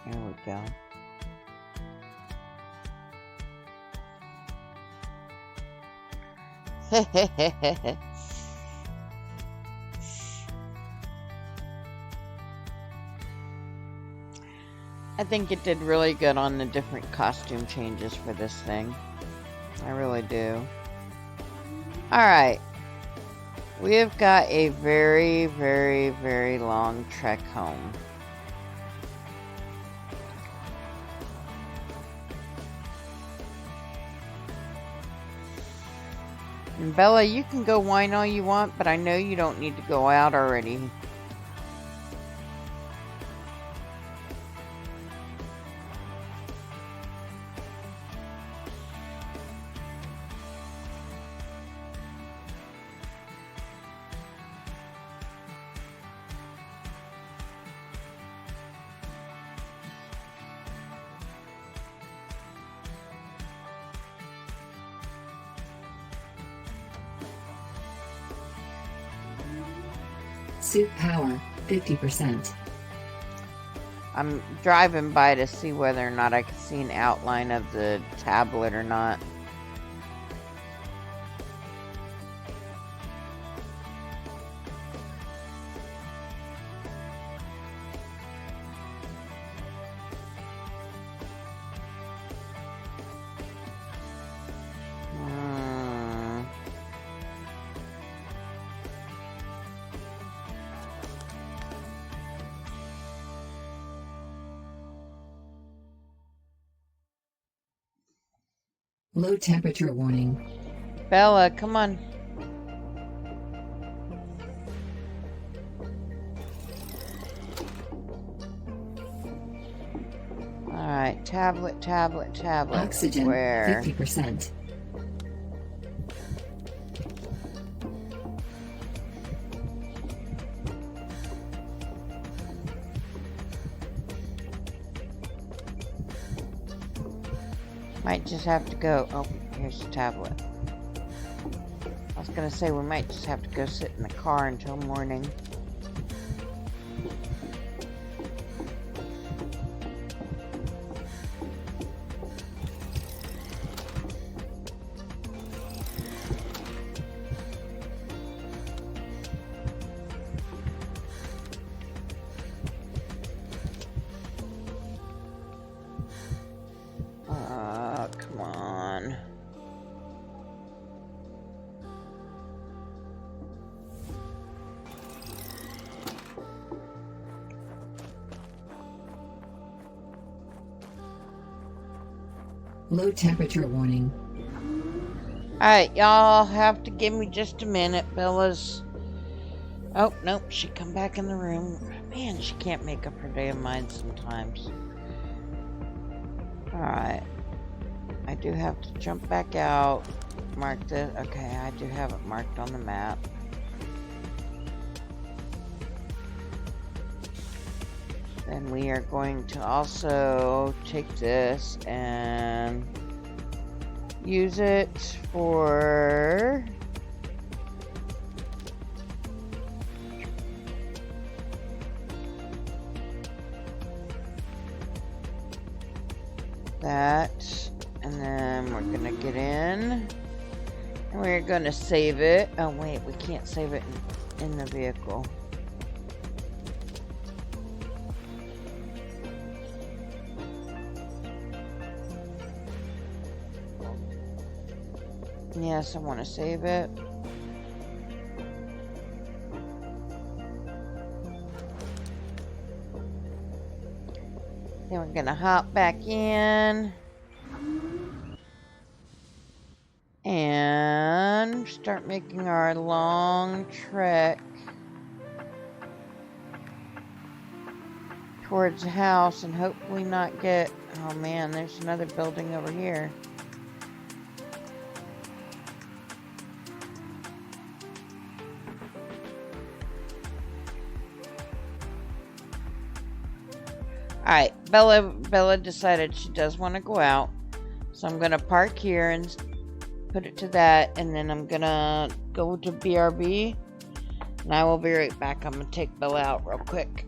There we go. I think it did really good on the different costume changes for this thing. I really do. Alright. We have got a very, very, very long trek home. And Bella, you can go whine all you want, but I know you don't need to go out already. Suit power, 50%. I'm driving by to see whether or not I can see an outline of the tablet or not. Low temperature warning. Bella, come on. Alright, tablet. Oxygen, Where? 50%. Might just have to go. Oh, here's the tablet. I was gonna say we might just have to go sit in the car until morning. Come on. Low temperature warning. Alright, y'all have to give me just a minute. Bella's... Oh, nope, she come back in the room. Man, she can't make up her damn mind sometimes. Alright. I do have to jump back out. Mark this. Okay, I do have it marked on the map. Then we are going to also take this and use it for that, and then we're gonna get in and we're gonna save it. Oh wait, we can't save it in the vehicle. Yes, I want to save it. Then we're gonna hop back in and start making our long trek towards the house and hopefully not get... Oh man, there's another building over here. Alright, Bella decided she does want to go out. So I'm going to park here and put it to that. And then I'm going to go to BRB. And I will be right back. I'm going to take Bella out real quick.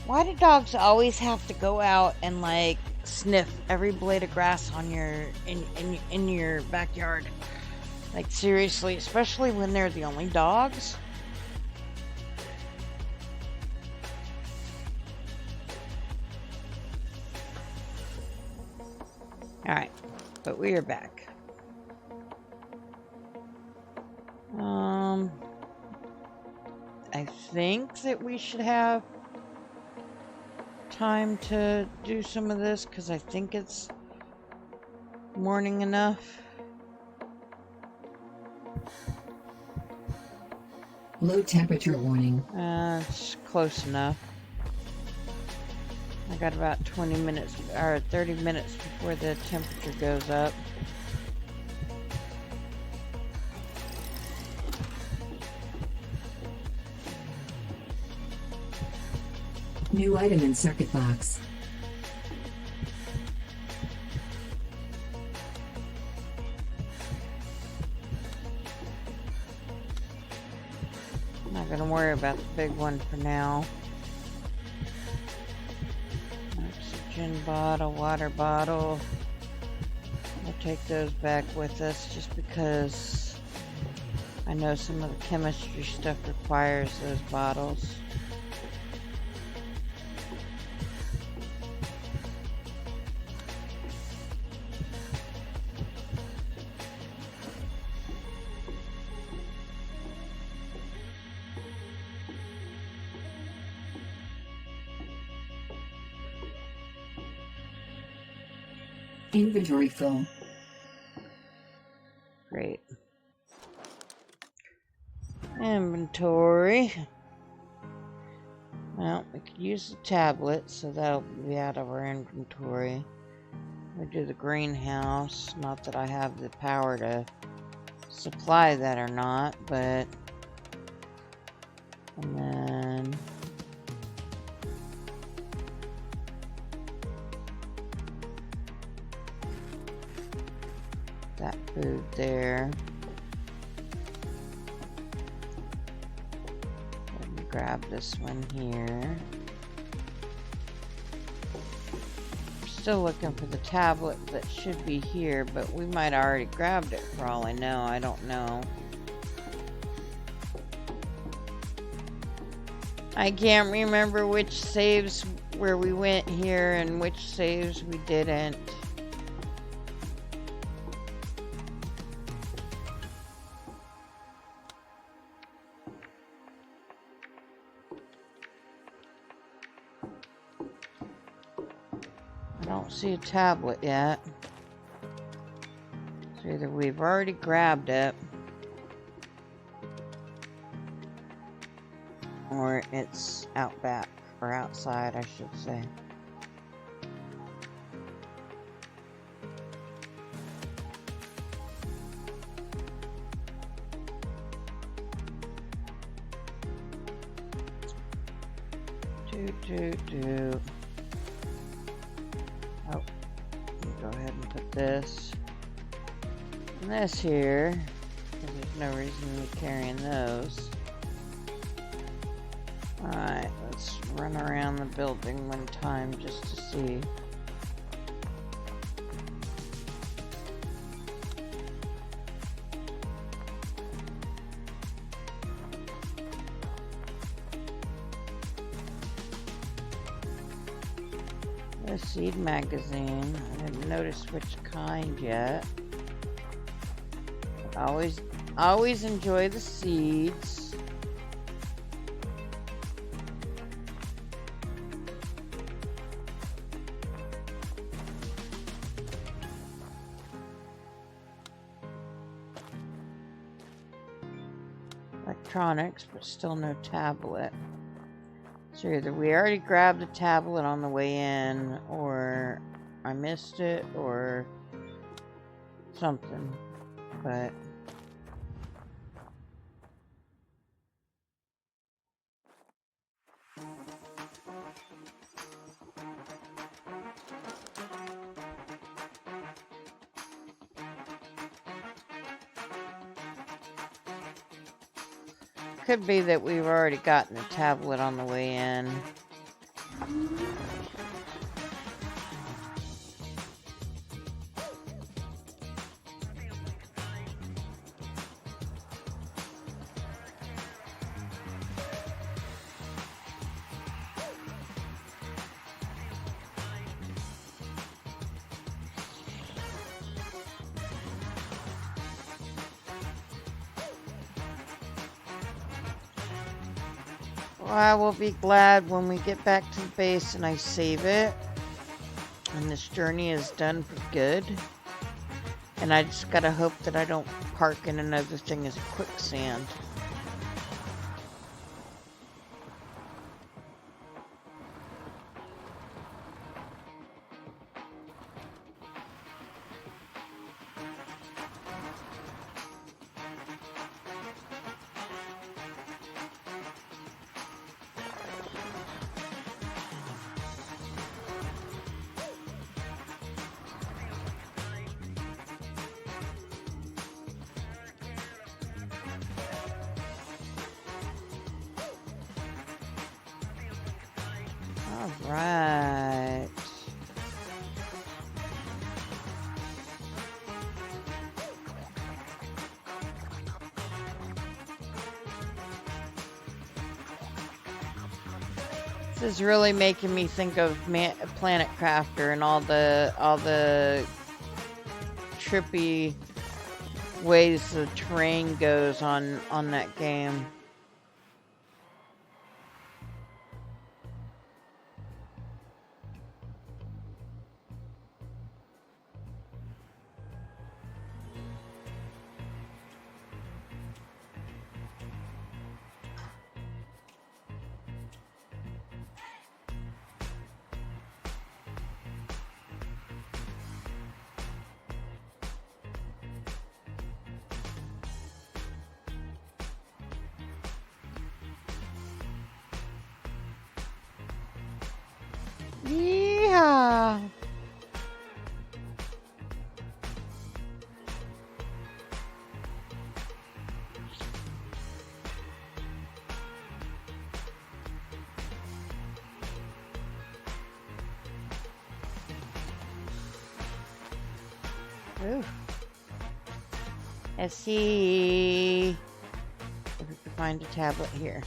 Why do dogs always have to go out and like sniff every blade of grass on your in your backyard? Like seriously, especially when they're the only dogs. All right, but we are back. I think that we should have time to do some of this because I think it's morning enough. Low temperature warning. It's close enough. I got about 20 minutes or 30 minutes before the temperature goes up. New item in circuit box. I'm not gonna worry about the big one for now. Oxygen bottle, water bottle. We'll take those back with us just because I know some of the chemistry stuff requires those bottles. Inventory full. Great. Inventory. Well, we could use the tablet, so that'll be out of our inventory. We do the greenhouse. Not that I have the power to supply that or not, but... And then... that food there. Let me grab this one here. I'm still looking for the tablet that should be here, but we might have already grabbed it for all I know. I don't know. I can't remember which saves where we went here and which saves we didn't. I don't see a tablet yet. So either we've already grabbed it, or it's out back, or outside, I should say. Oh, let me go ahead and put this and this here, because there's no reason to be carrying those. Alright, let's run around the building one time just to see. The seed magazine. I didn't notice which kind yet. But always enjoy the seeds. Electronics, but still no tablet. So either we already grabbed the tablet on the way in, or I missed it, or something. But could be that we've already gotten the tablet on the way in. Well, I will be glad when we get back to the base and I save it. And this journey is done for good. And I just gotta hope that I don't park in another thing as quicksand. All right. This is really making me think of Planet Crafter and all the trippy ways the terrain goes on that game. Yeah. Ooh. Let's see if we can find a tablet here.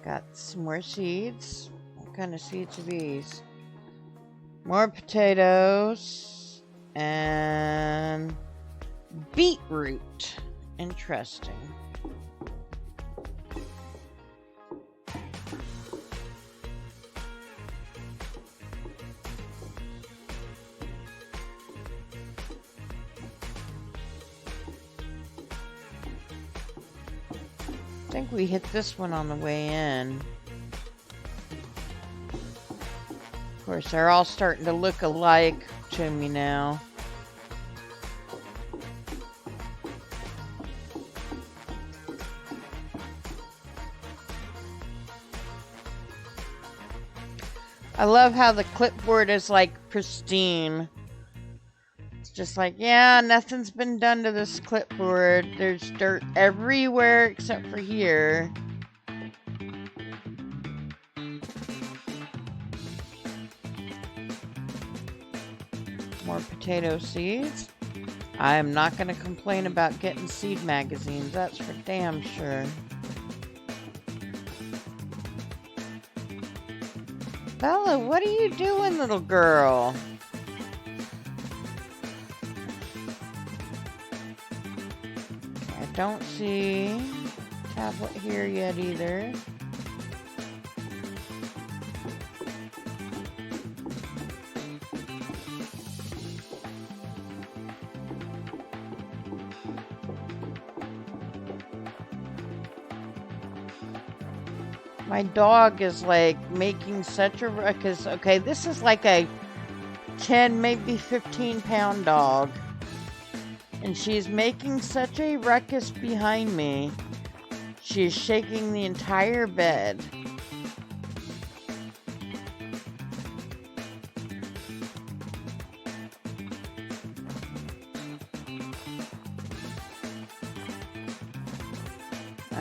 Got some more seeds. What kind of seeds are these? More potatoes and beetroot. Interesting. I think we hit this one on the way in. Of course, they're all starting to look alike to me now. I love how the clipboard is like pristine. It's just like, yeah, nothing's been done to this clipboard. There's dirt everywhere except for here. More potato seeds. I am not going to complain about getting seed magazines. That's for damn sure. Bella, what are you doing, little girl? I don't see tablet here yet either. My dog is like making such a ruckus. Okay, this is like a 10, maybe 15-pound dog. And she's making such a ruckus behind me. She's shaking the entire bed.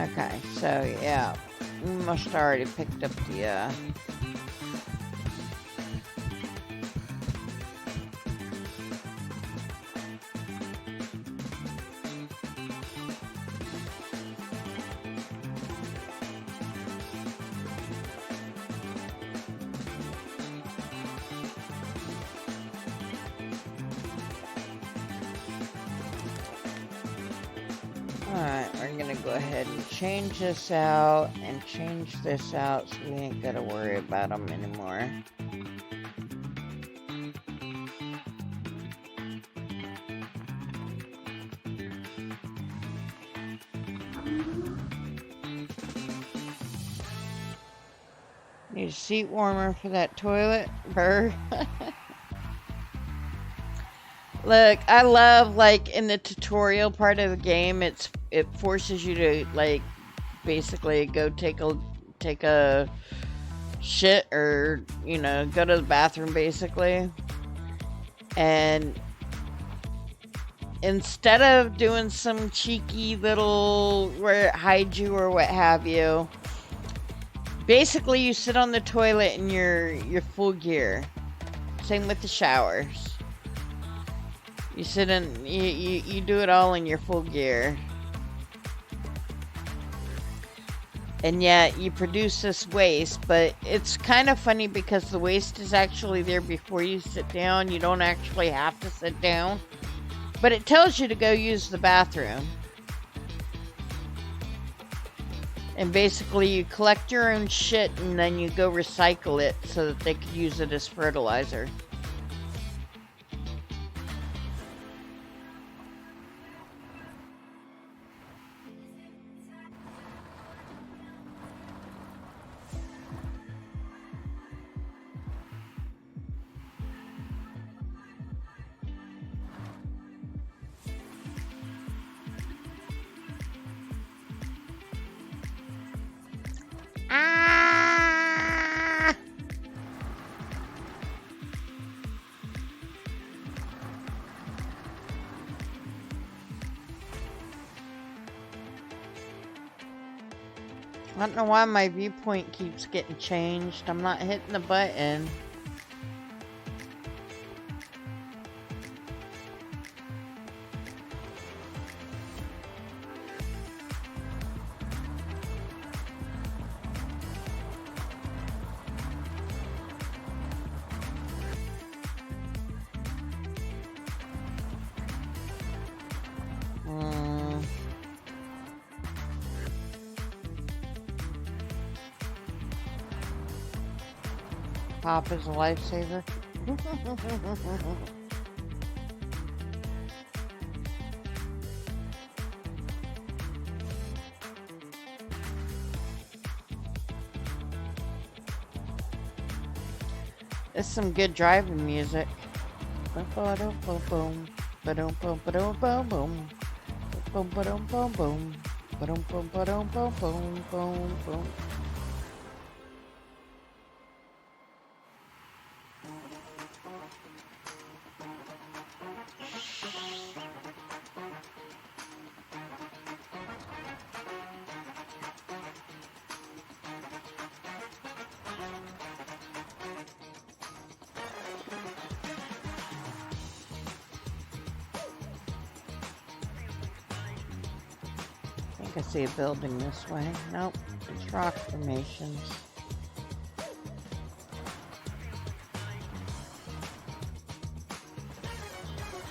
Okay, so yeah, we must have already picked up the Alright, we're gonna go ahead and change this out and change this out so we ain't gotta worry about them anymore. Need a seat warmer for that toilet, Burr. Look, I love, like, in the tutorial part of the game, it forces you to, like, basically go take a shit or, you know, go to the bathroom, basically. And instead of doing some cheeky little where it hides you or what have you, basically you sit on the toilet in your full gear. Same with the showers. You sit in, you do it all in your full gear. And yet you produce this waste, but it's kind of funny because the waste is actually there before you sit down. You don't actually have to sit down, but it tells you to go use the bathroom. And basically you collect your own shit and then you go recycle it so that they could use it as fertilizer. I don't know why my viewpoint keeps getting changed. I'm not hitting the button. Pop is a lifesaver. It's some good driving music. Boom, boom, boom, boom, boom, boom, boom, boom, boom, boom, boom, boom, boom, boom, boom, boom, boom, boom. I see a building this way. Nope, it's rock formations.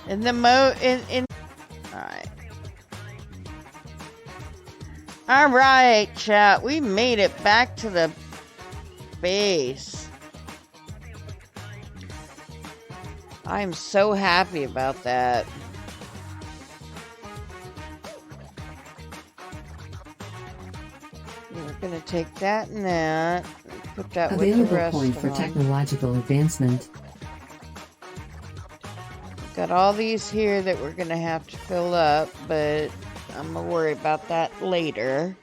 In the Alright. Alright, chat. We made it back to the base. I'm so happy about that. We're gonna take that and that, and put that with the Available rest point of for them. technological advancement. Got all these here that we're gonna have to fill up, but I'm gonna worry about that later.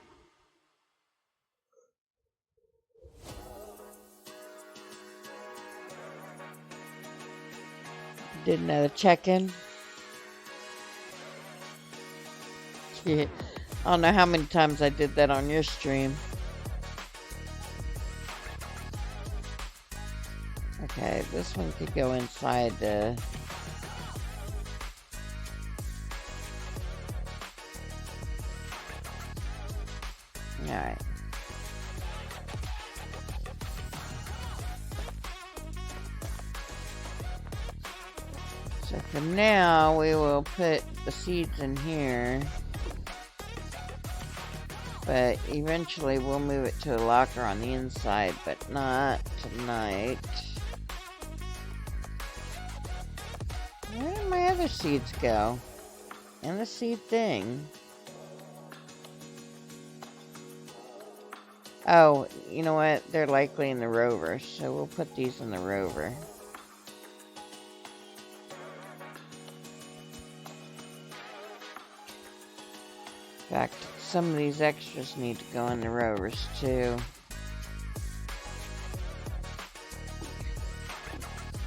Did another check-in. Yeah. I don't know how many times I did that on your stream. Okay, this one could go inside the... Alright. So for now, we will put the seeds in here. But eventually we'll move it to a locker on the inside, but not tonight. Where did my other seeds go? And the seed thing. Oh, you know what? They're likely in the rover, so we'll put these in the rover. In fact, some of these extras need to go in the rovers too.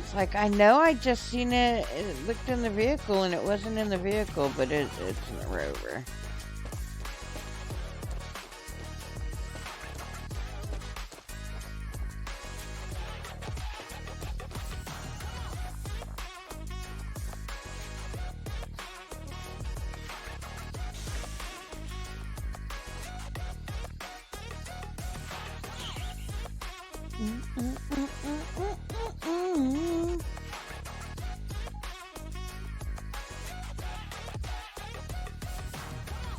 It's like, I know I just seen it, it looked in the vehicle and it wasn't in the vehicle, but it's in the rover.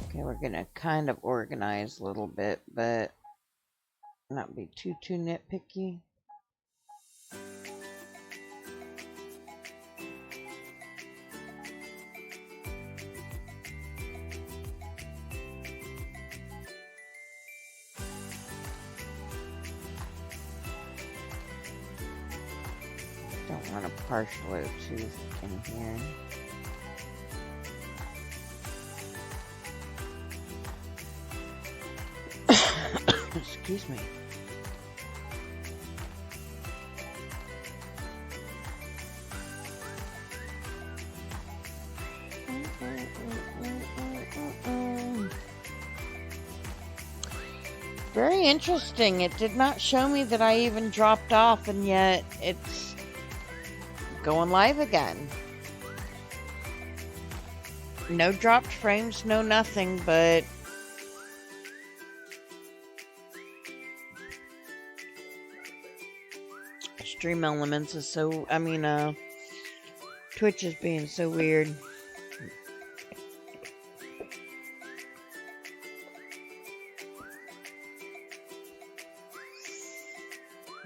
Okay, we're gonna kind of organize a little bit, but not be too nitpicky. Don't want a partial tooth in here. Excuse me. Very interesting. It did not show me that I even dropped off, and yet it's going live again. No dropped frames, no nothing, but Stream Elements is so, Twitch is being so weird.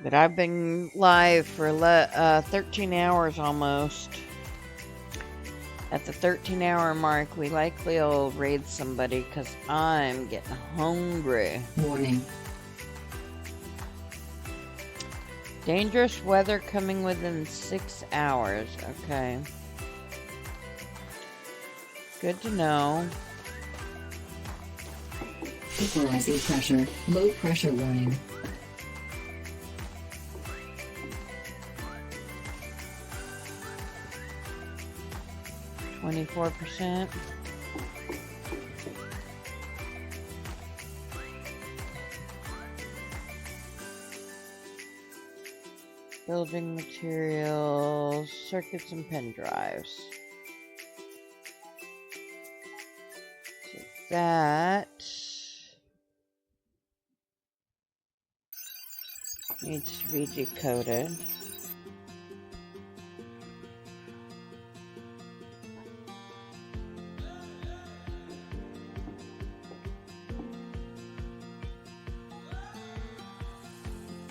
But I've been live for 13 hours almost. At the 13-hour mark, we likely will raid somebody because I'm getting hungry. Warning. Dangerous weather coming within 6 hours. Okay. Good to know. Equalizing pressure. Low pressure warning. %. Building materials, circuits and pen drives. So that needs to be decoded.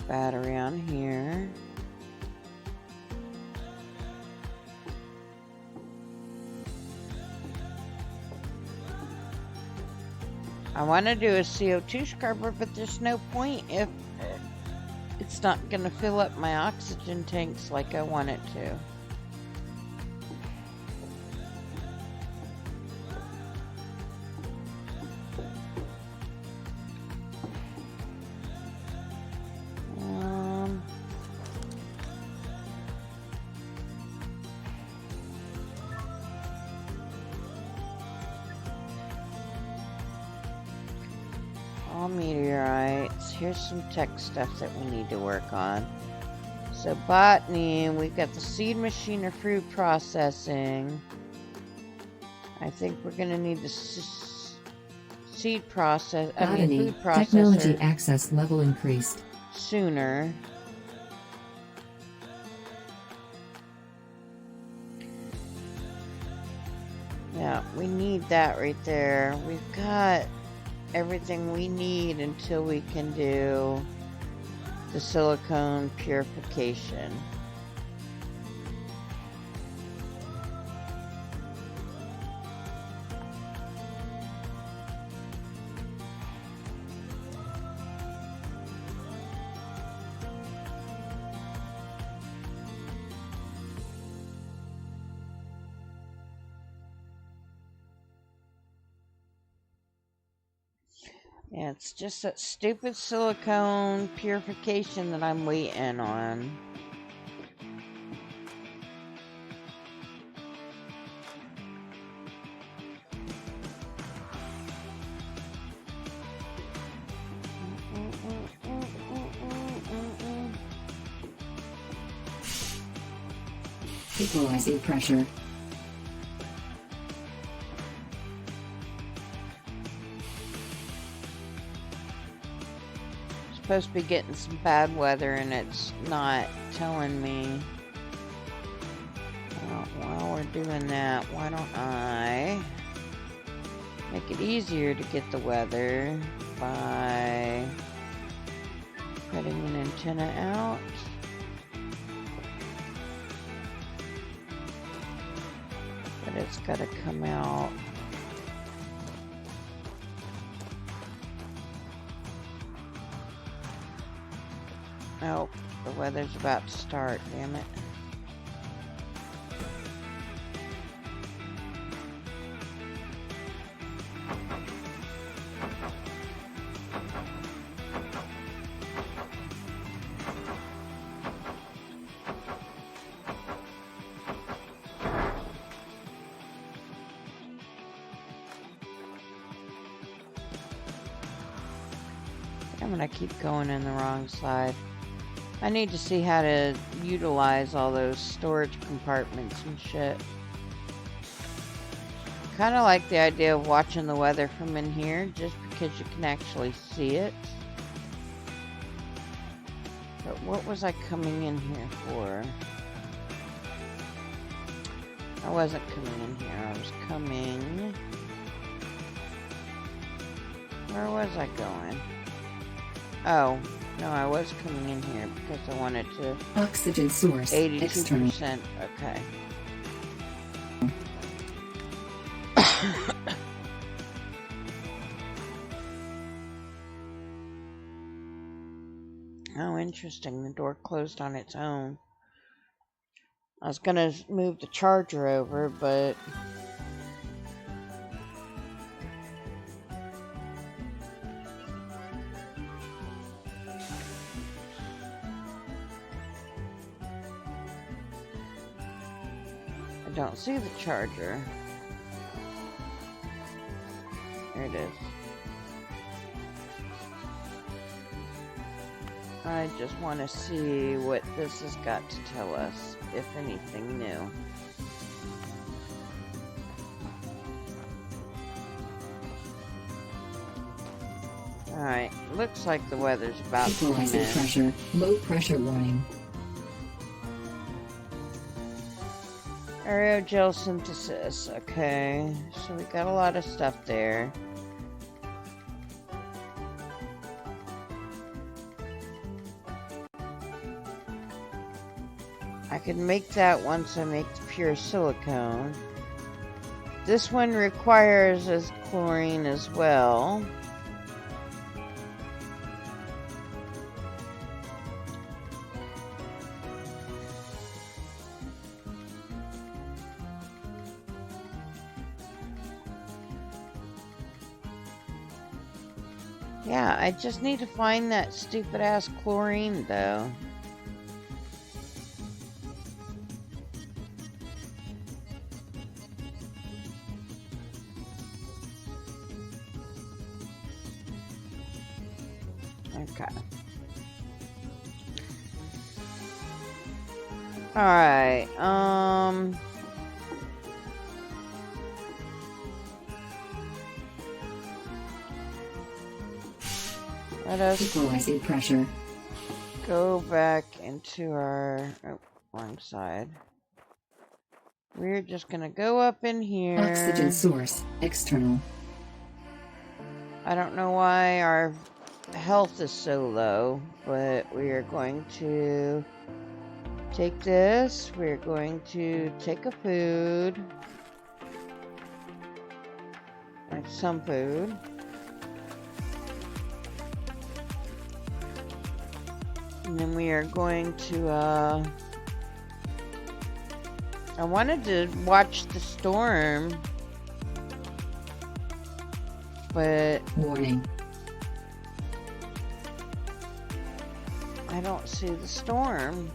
Battery on here. I want to do a CO2 scrubber, but there's no point if it's not going to fill up my oxygen tanks like I want it to. all meteorites. Here's some tech stuff that we need to work on. So botany, we've got the seed machine or fruit processing. I think we're gonna need the seed process. Botany, food processor technology access level increased. sooner. Yeah, we need that right there. We've got everything we need until we can do the silicone purification. Yeah, it's just that stupid silicone purification that I'm waiting on. Equalizing pressure. Supposed to be getting some bad weather and it's not telling me. Well, while we're doing that, why don't I make it easier to get the weather by putting an antenna out. But it's got to come out. Nope, the weather's about to start, damn it. I'm gonna keep going in the wrong side. I need to see how to utilize all those storage compartments and shit. Kind of like the idea of watching the weather from in here, just because you can actually see it. But what was I coming in here for? I wasn't coming in here, I was coming... Where was I going? Oh. No, I was coming in here because I wanted to... Oxygen source, 82%. external. Okay. Oh, interesting. The door closed on its own. I was gonna move the charger over, but... don't see the charger. There it is. I just want to see what this has got to tell us, if anything new. Alright, looks like the weather's about to come Equalizing in. pressure, low pressure warning. Aerogel synthesis, okay, so we got a lot of stuff there. I can make that once I make the pure silicone. This one requires as chlorine as well. Yeah, I just need to find that stupid ass chlorine though. Okay. Alright, let us Equalizing pressure. go back into our... Oh, wrong side. We're just gonna go up in here. Oxygen source. External. I don't know why our health is so low, but we are going to take this. We're going to take a food. Like some food. And then we are going to, I wanted to watch the storm, but warning. I don't see the storm.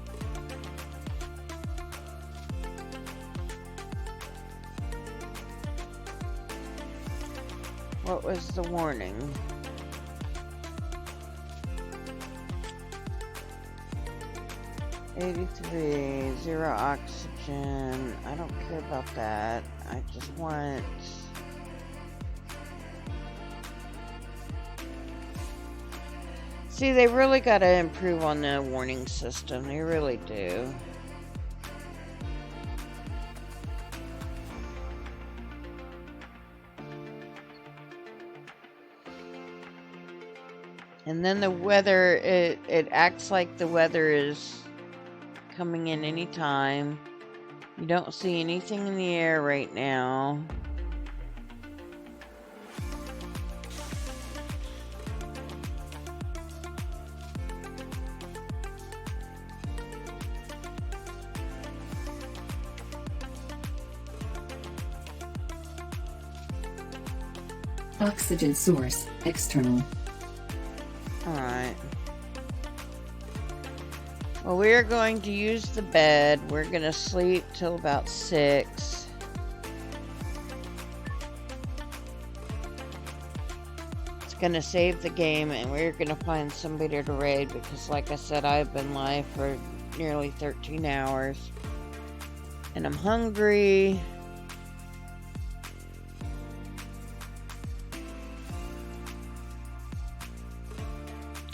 What was the warning? $83, 0 oxygen. I don't care about that. I just want... See, they really gotta improve on the warning system. They really do. And then the weather, it acts like the weather is coming in anytime. You don't see anything in the air right now. Oxygen source. External. Alright. Well, we're going to use the bed. We're going to sleep till about 6. It's going to save the game, and we're going to find somebody to raid because, like I said, I've been live for nearly 13 hours. And I'm hungry.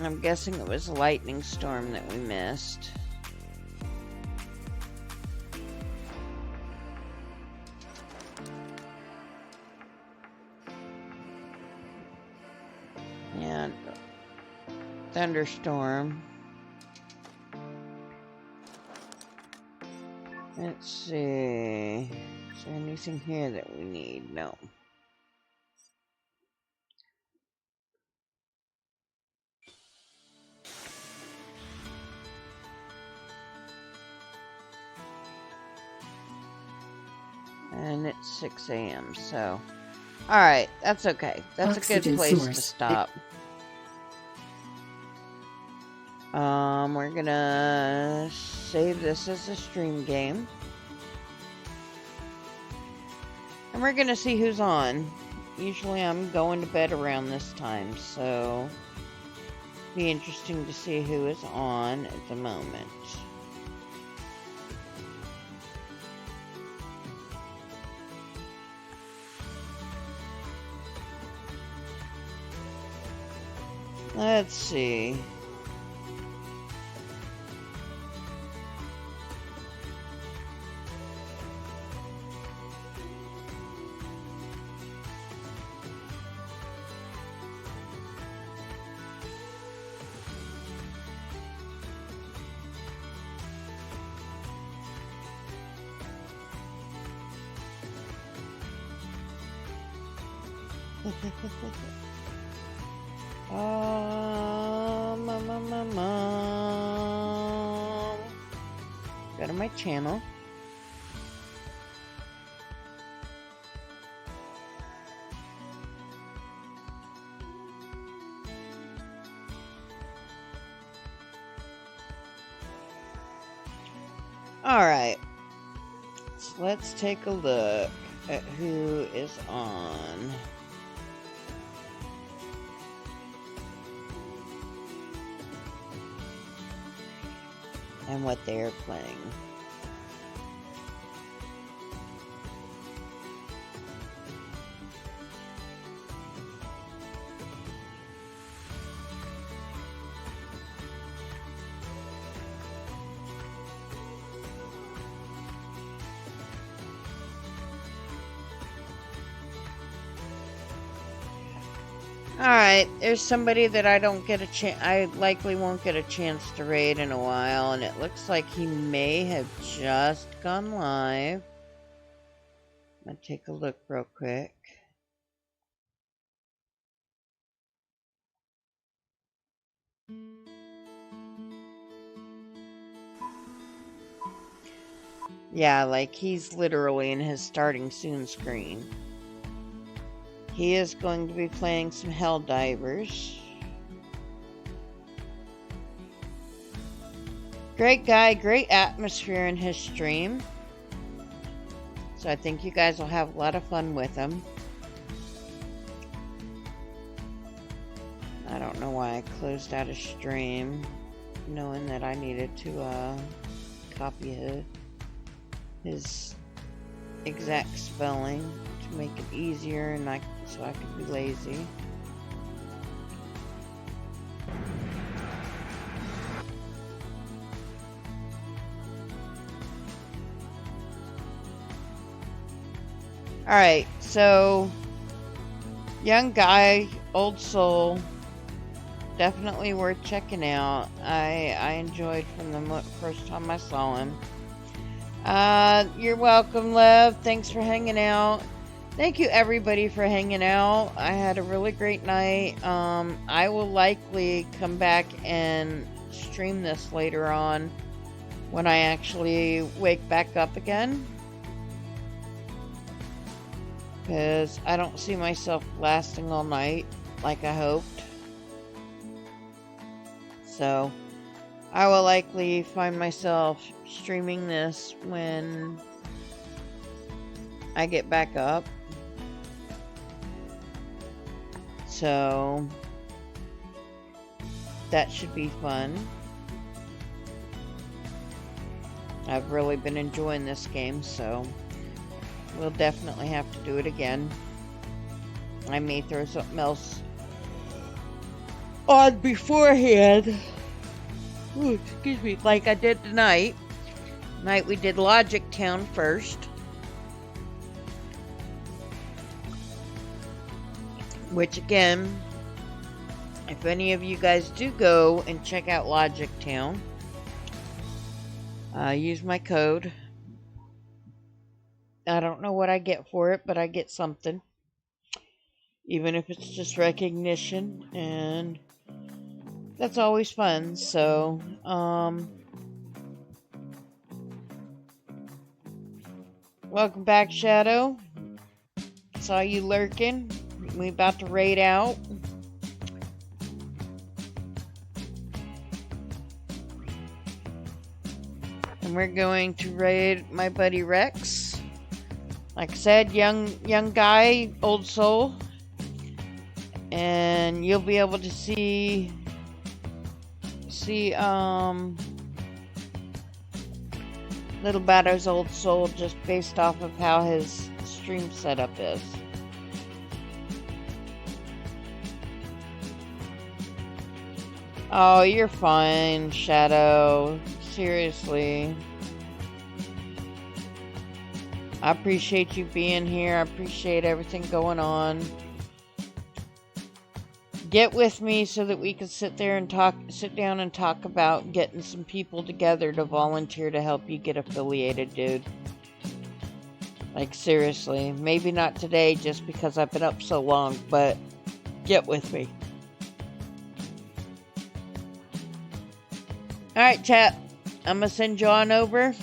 I'm guessing it was a lightning storm that we missed. And thunderstorm. Let's see. Is there anything here that we need? No. And it's 6 a.m. So, alright, that's okay. That's a good place to stop. We're gonna save this as a stream game. And we're gonna see who's on. Usually I'm going to bed around this time, so be interesting to see who is on at the moment. Let's see. Go to my channel. Alright. So let's take a look at who is on. and what they are playing. Alright, there's somebody that I likely won't get a chance to raid in a while, and it looks like he may have just gone live. I'm gonna take a look real quick. Yeah, like he's literally in his starting soon screen. He is going to be playing some Helldivers. Great guy, great atmosphere in his stream. So I think you guys will have a lot of fun with him. I don't know why I closed out a stream, knowing that I needed to copy his exact spelling to make it easier and so I could be lazy. Alright, so young guy, old soul, definitely worth checking out. I enjoyed from the first time I saw him. You're welcome, Lev. Thanks for hanging out. Thank you everybody for hanging out. I had a really great night. I will likely come back and stream this later on when I actually wake back up again, because I don't see myself lasting all night like I hoped. So I will likely find myself streaming this when I get back up. So that should be fun. I've really been enjoying this game, so we'll definitely have to do it again. I may throw something else on beforehand. Ooh, excuse me, like I did tonight. Tonight we did Logic Town first, which again, if any of you guys do go and check out Logic Town, use my code. I don't know what I get for it, but I get something, even if it's just recognition, and that's always fun. So welcome back, Shadow. Saw you lurking. We about to raid out. And we're going to raid my buddy Rex. Like I said, young guy, old soul. And you'll be able to see little about his old soul just based off of how his stream setup is. Oh, you're fine, Shadow. Seriously. I appreciate you being here. I appreciate everything going on. Get with me so that we can sit down and talk about getting some people together to volunteer to help you get affiliated, dude. Like, seriously. Maybe not today just because I've been up so long, but get with me. Alright, chat. I'm gonna send you on over.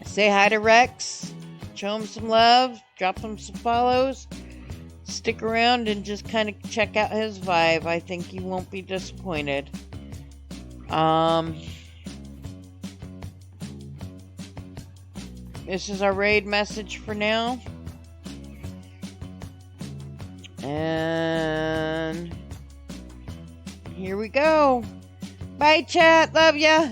Say hi to Rex. Show him some love. Drop him some follows. Stick around and just kind of check out his vibe. I think you won't be disappointed. This is our raid message for now. And here we go. Bye, chat. Love ya.